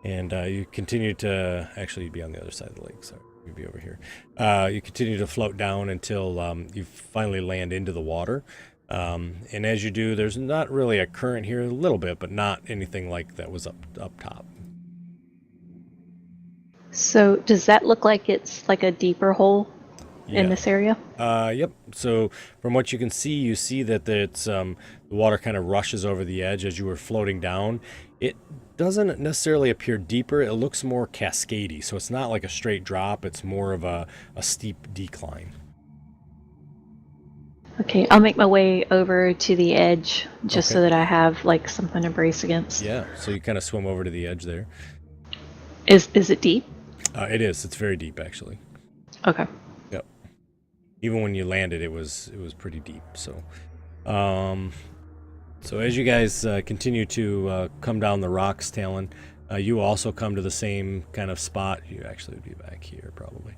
And you continue to... Actually, you'd be on the other side of the lake, so you'd be over here. You continue to float down until you finally land into the water. And as you do, there's not really a current here, a little bit, but not anything like that was up top. So does that look like it's like a deeper hole in this area? Yep. So from what you can see, you see that it's the water kind of rushes over the edge as you were floating down. It doesn't necessarily appear deeper. It looks more cascadey. So it's not like a straight drop. It's more of a steep decline. Okay, I'll make my way over to the edge just so that I have like something to brace against. Yeah. So you kind of swim over to the edge there. Is it deep? It is. It's very deep, actually. Okay. Yep. Even when you landed, it was pretty deep. So, so as you guys continue to come down the rocks, Talon, you also come to the same kind of spot. You actually would be back here, probably.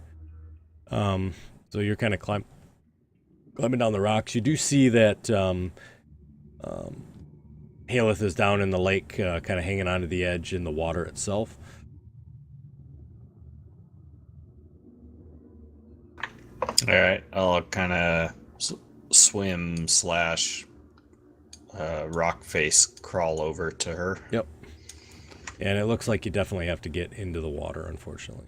So you're kind of climbing down the rocks. You do see that Haleth is down in the lake, kind of hanging onto the edge in the water itself. All right, I'll kind of swim / rock face crawl over to her. Yep. And it looks like you definitely have to get into the water, unfortunately.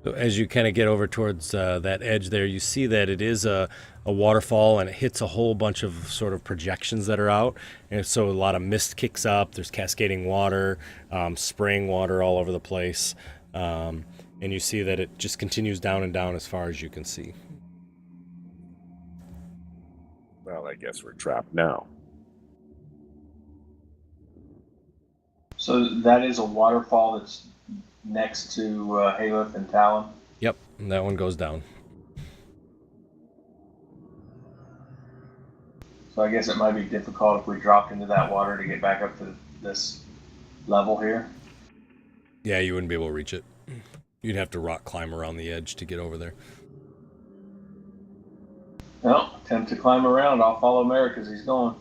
So as you kind of get over towards that edge there, you see that it is a waterfall, and it hits a whole bunch of sort of projections that are out. And so a lot of mist kicks up. There's cascading water, spraying water all over the place. And you see that it just continues down and down as far as you can see. Well, I guess we're trapped now. So that is a waterfall that's next to Haleth and Talon. Yep, and that one goes down. So I guess it might be difficult if we dropped into that water to get back up to this level here. Yeah, you wouldn't be able to reach it. You'd have to rock climb around the edge to get over there. Well, attempt to climb around. I'll follow Merrick as he's going.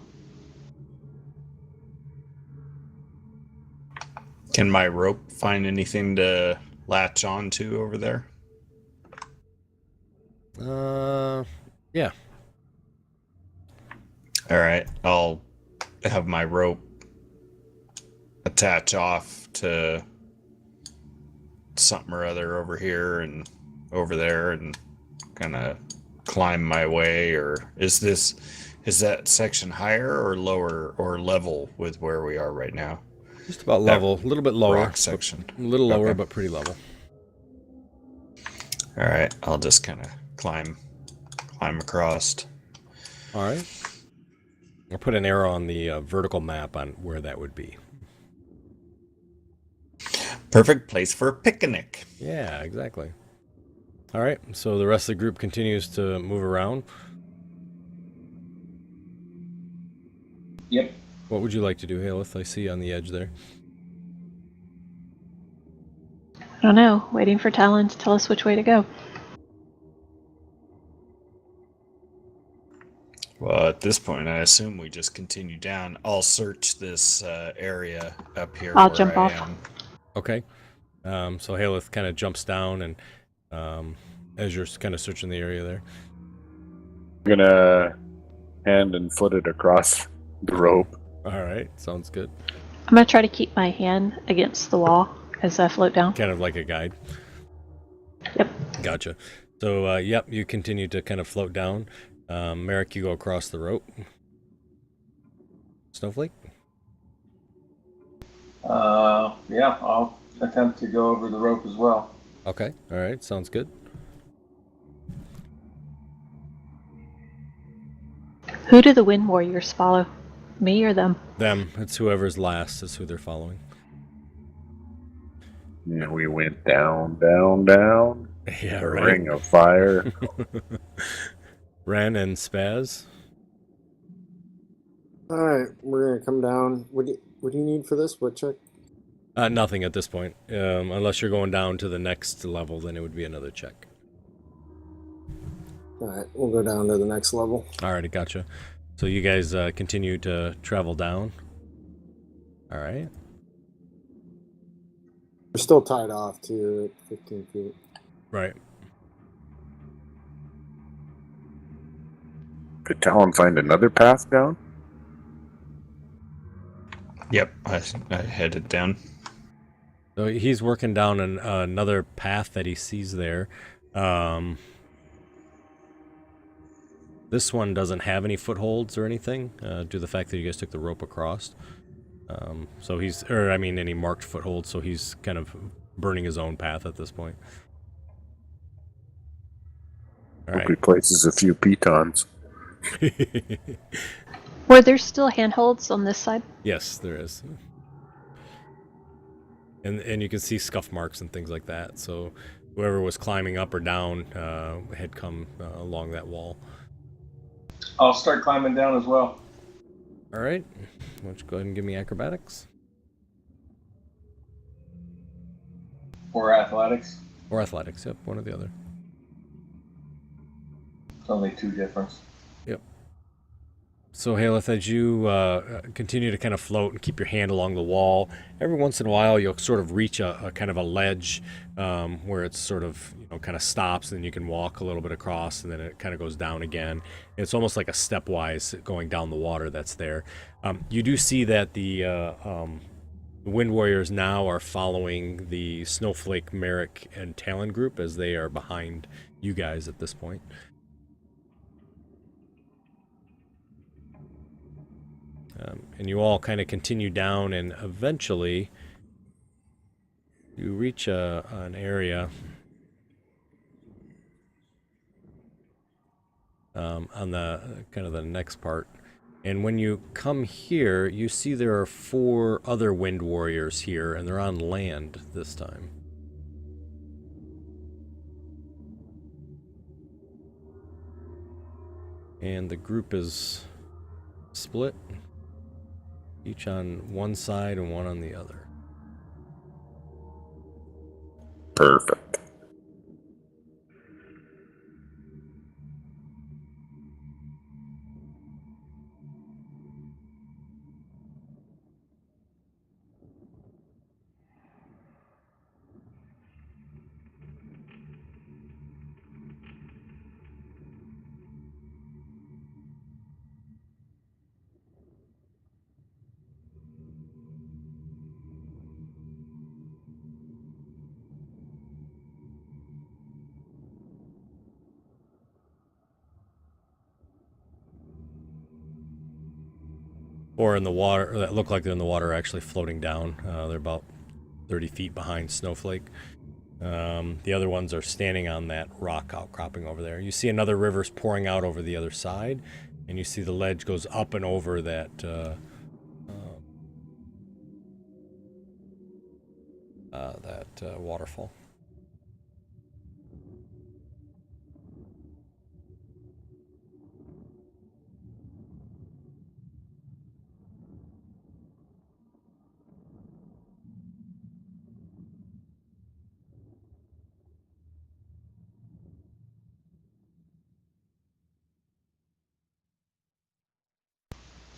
Can my rope find anything to latch onto over there? Yeah. All right, I'll have my rope attach off to something or other over here and over there and kind of climb my way. Or is that section higher or lower or level with where we are right now? Just about level, a little bit lower. Rock section. A little lower, Okay. but pretty level. All right, I'll just kind of climb across. All right. I'll put an arrow on the vertical map on where that would be. Perfect place for a picnic. Yeah, exactly. All right, so the rest of the group continues to move around. Yep. What would you like to do, Haleth? I see you on the edge there. I don't know. Waiting for Talon to tell us which way to go. Well, at this point, I assume we just continue down. I'll search this area up here. I'll where jump I off. am. Okay. So Haleth kind of jumps down, and as you're kind of searching the area there. I'm gonna hand and foot it across the rope. All right, sounds good. I'm gonna try to keep my hand against the wall as I float down. Kind of like a guide. Yep. Gotcha. So, yep, you continue to kind of float down. Merrick, you go across the rope. Snowflake? Yeah, I'll attempt to go over the rope as well. Okay. All right, sounds good. Who do the Wind Warriors follow? Me or them? Them. It's whoever's last is who they're following. And we went down, down, down. Yeah, A right. ring of fire. Ren and Spaz. All right, we're gonna come down. What do you need for this? What check? Nothing at this point. Unless you're going down to the next level, then it would be another check. All right, we'll go down to the next level. Alrighty, gotcha. So you guys continue to travel down. All right. We're still tied off to 15 feet. Right. Could Talon find another path down? Yep, I headed down. So he's working down another path that he sees there. This one doesn't have any footholds or anything, due to the fact that you guys took the rope across. So any marked footholds, so he's kind of burning his own path at this point. All Hope right. he places a few pitons. Were there still handholds on this side? Yes, there is. And you can see scuff marks and things like that. So whoever was climbing up or down had come along that wall. I'll start climbing down as well. All right. Why don't you go ahead and give me acrobatics? Or athletics. Or athletics, yep, one or the other. It's only two difference. So, Haleth, as you continue to kind of float and keep your hand along the wall, every once in a while you'll sort of reach a kind of a ledge where it's sort of, kind of stops, and then you can walk a little bit across, and then it kind of goes down again. It's almost like a stepwise going down the water that's there. You do see that the Wind Warriors now are following the Snowflake, Merrick, and Talon group as they are behind you guys at this point. And you all kind of continue down, and eventually you reach an area on the kind of the next part. And when you come here, you see there are 4 other wind warriors here, and they're on land this time. And the group is split, each on one side and one on the other. Perfect. Or in the water, that look like they're in the water, actually floating down. They're about 30 feet behind Snowflake. The other ones are standing on that rock outcropping over there. You see another river's pouring out over the other side, and you see the ledge goes up and over that waterfall.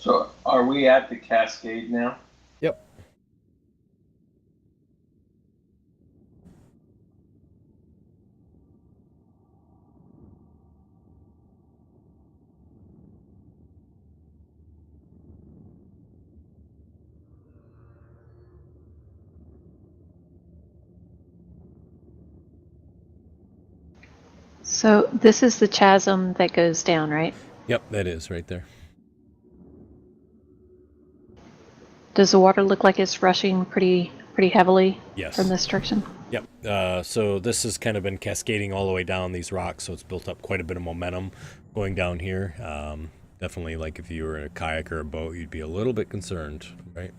So, are we at the cascade now? Yep. So this is the chasm that goes down, right? Yep, that is right there. Does the water look like it's rushing pretty heavily Yes. from this direction? Yep. So this has kind of been cascading all the way down these rocks, so it's built up quite a bit of momentum going down here. Definitely, like if you were in a kayak or a boat, you'd be a little bit concerned, right?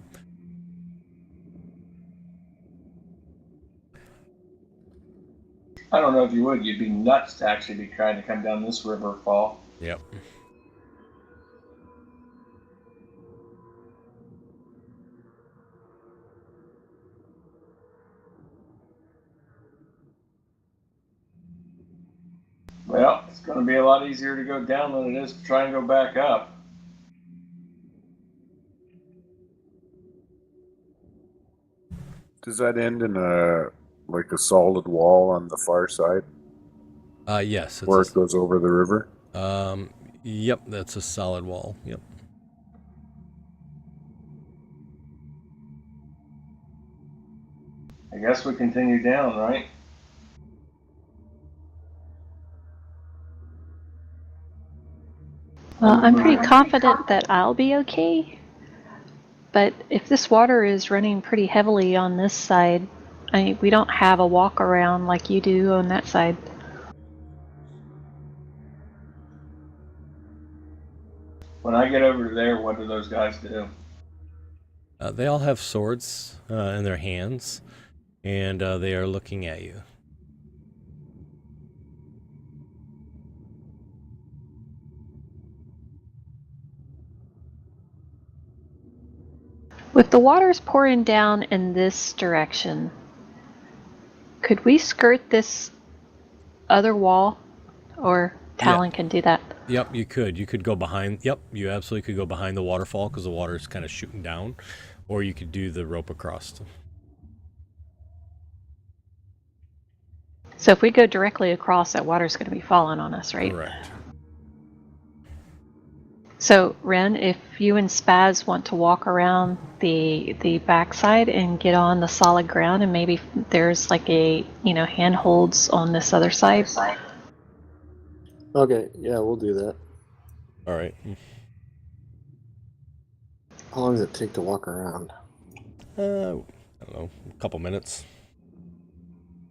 I don't know if you would. You'd be nuts to actually be trying to come down this river fall. Yep. Well, it's going to be a lot easier to go down than it is to try and go back up. Does that end in a solid wall on the far side Yes. where it goes over the river? Yep, that's a solid wall. Yep. I guess we continue down, right? Well, I'm pretty confident that I'll be okay. But if this water is running pretty heavily on this side, we don't have a walk around like you do on that side. When I get over there, what do those guys do? They all have swords in their hands, and they are looking at you. With the waters pouring down in this direction, could we skirt this other wall? Or Talon can do that? Yep, you could. You could go behind. Yep, you absolutely could go behind the waterfall because the water is kind of shooting down, or you could do the rope across. So if we go directly across, that water's going to be falling on us, right? Correct. So Ren, if you and Spaz want to walk around the backside and get on the solid ground, and maybe there's like a handholds on this other side. Okay, yeah, we'll do that. All right. How long does it take to walk around? I don't know, a couple minutes.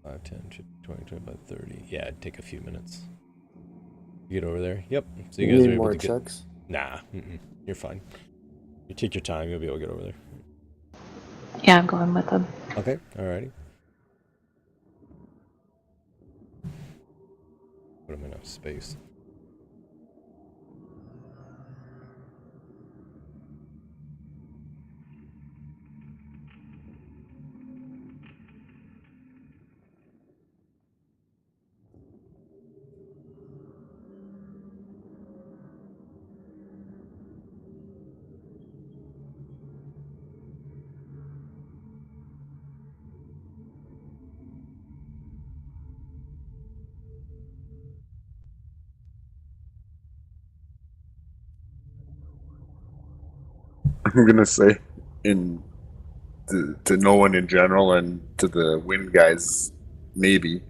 5, 10, 20, 25, 30. Yeah, it'd take a few minutes. You get over there. Yep. So You you guys are need able more to get. checks? Nah, you're fine. You take your time. You'll be able to get over there. Yeah, I'm going with him. Okay. Alrighty. Put him in a space. I'm gonna say, in to no one in general and to the wind guys, maybe.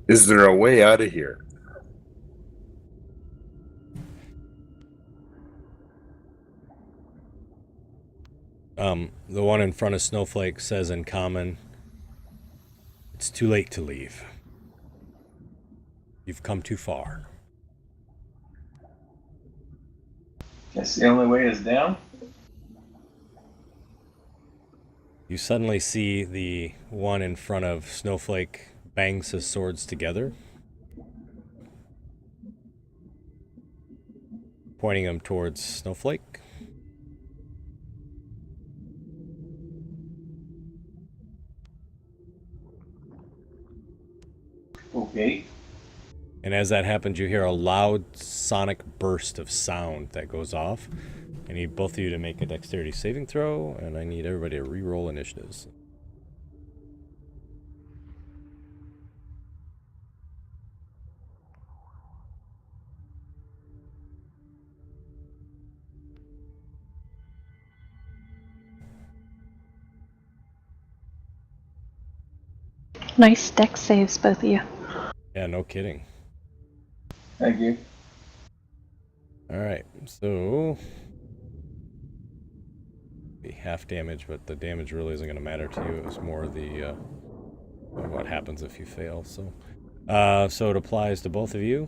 Is there a way out of here? The one in front of Snowflake says in common, "It's too late to leave. You've come too far." Guess the only way is down. You suddenly see the one in front of Snowflake bangs his swords together, pointing them towards Snowflake. Okay. And as that happens, you hear a loud sonic burst of sound that goes off. I need both of you to make a dexterity saving throw, and I need everybody to re-roll initiatives. Nice dex saves, both of you. Yeah, no kidding. Thank you. Alright, so be half damage, but the damage really isn't going to matter to you. It was more the what happens if you fail. So it applies to both of you.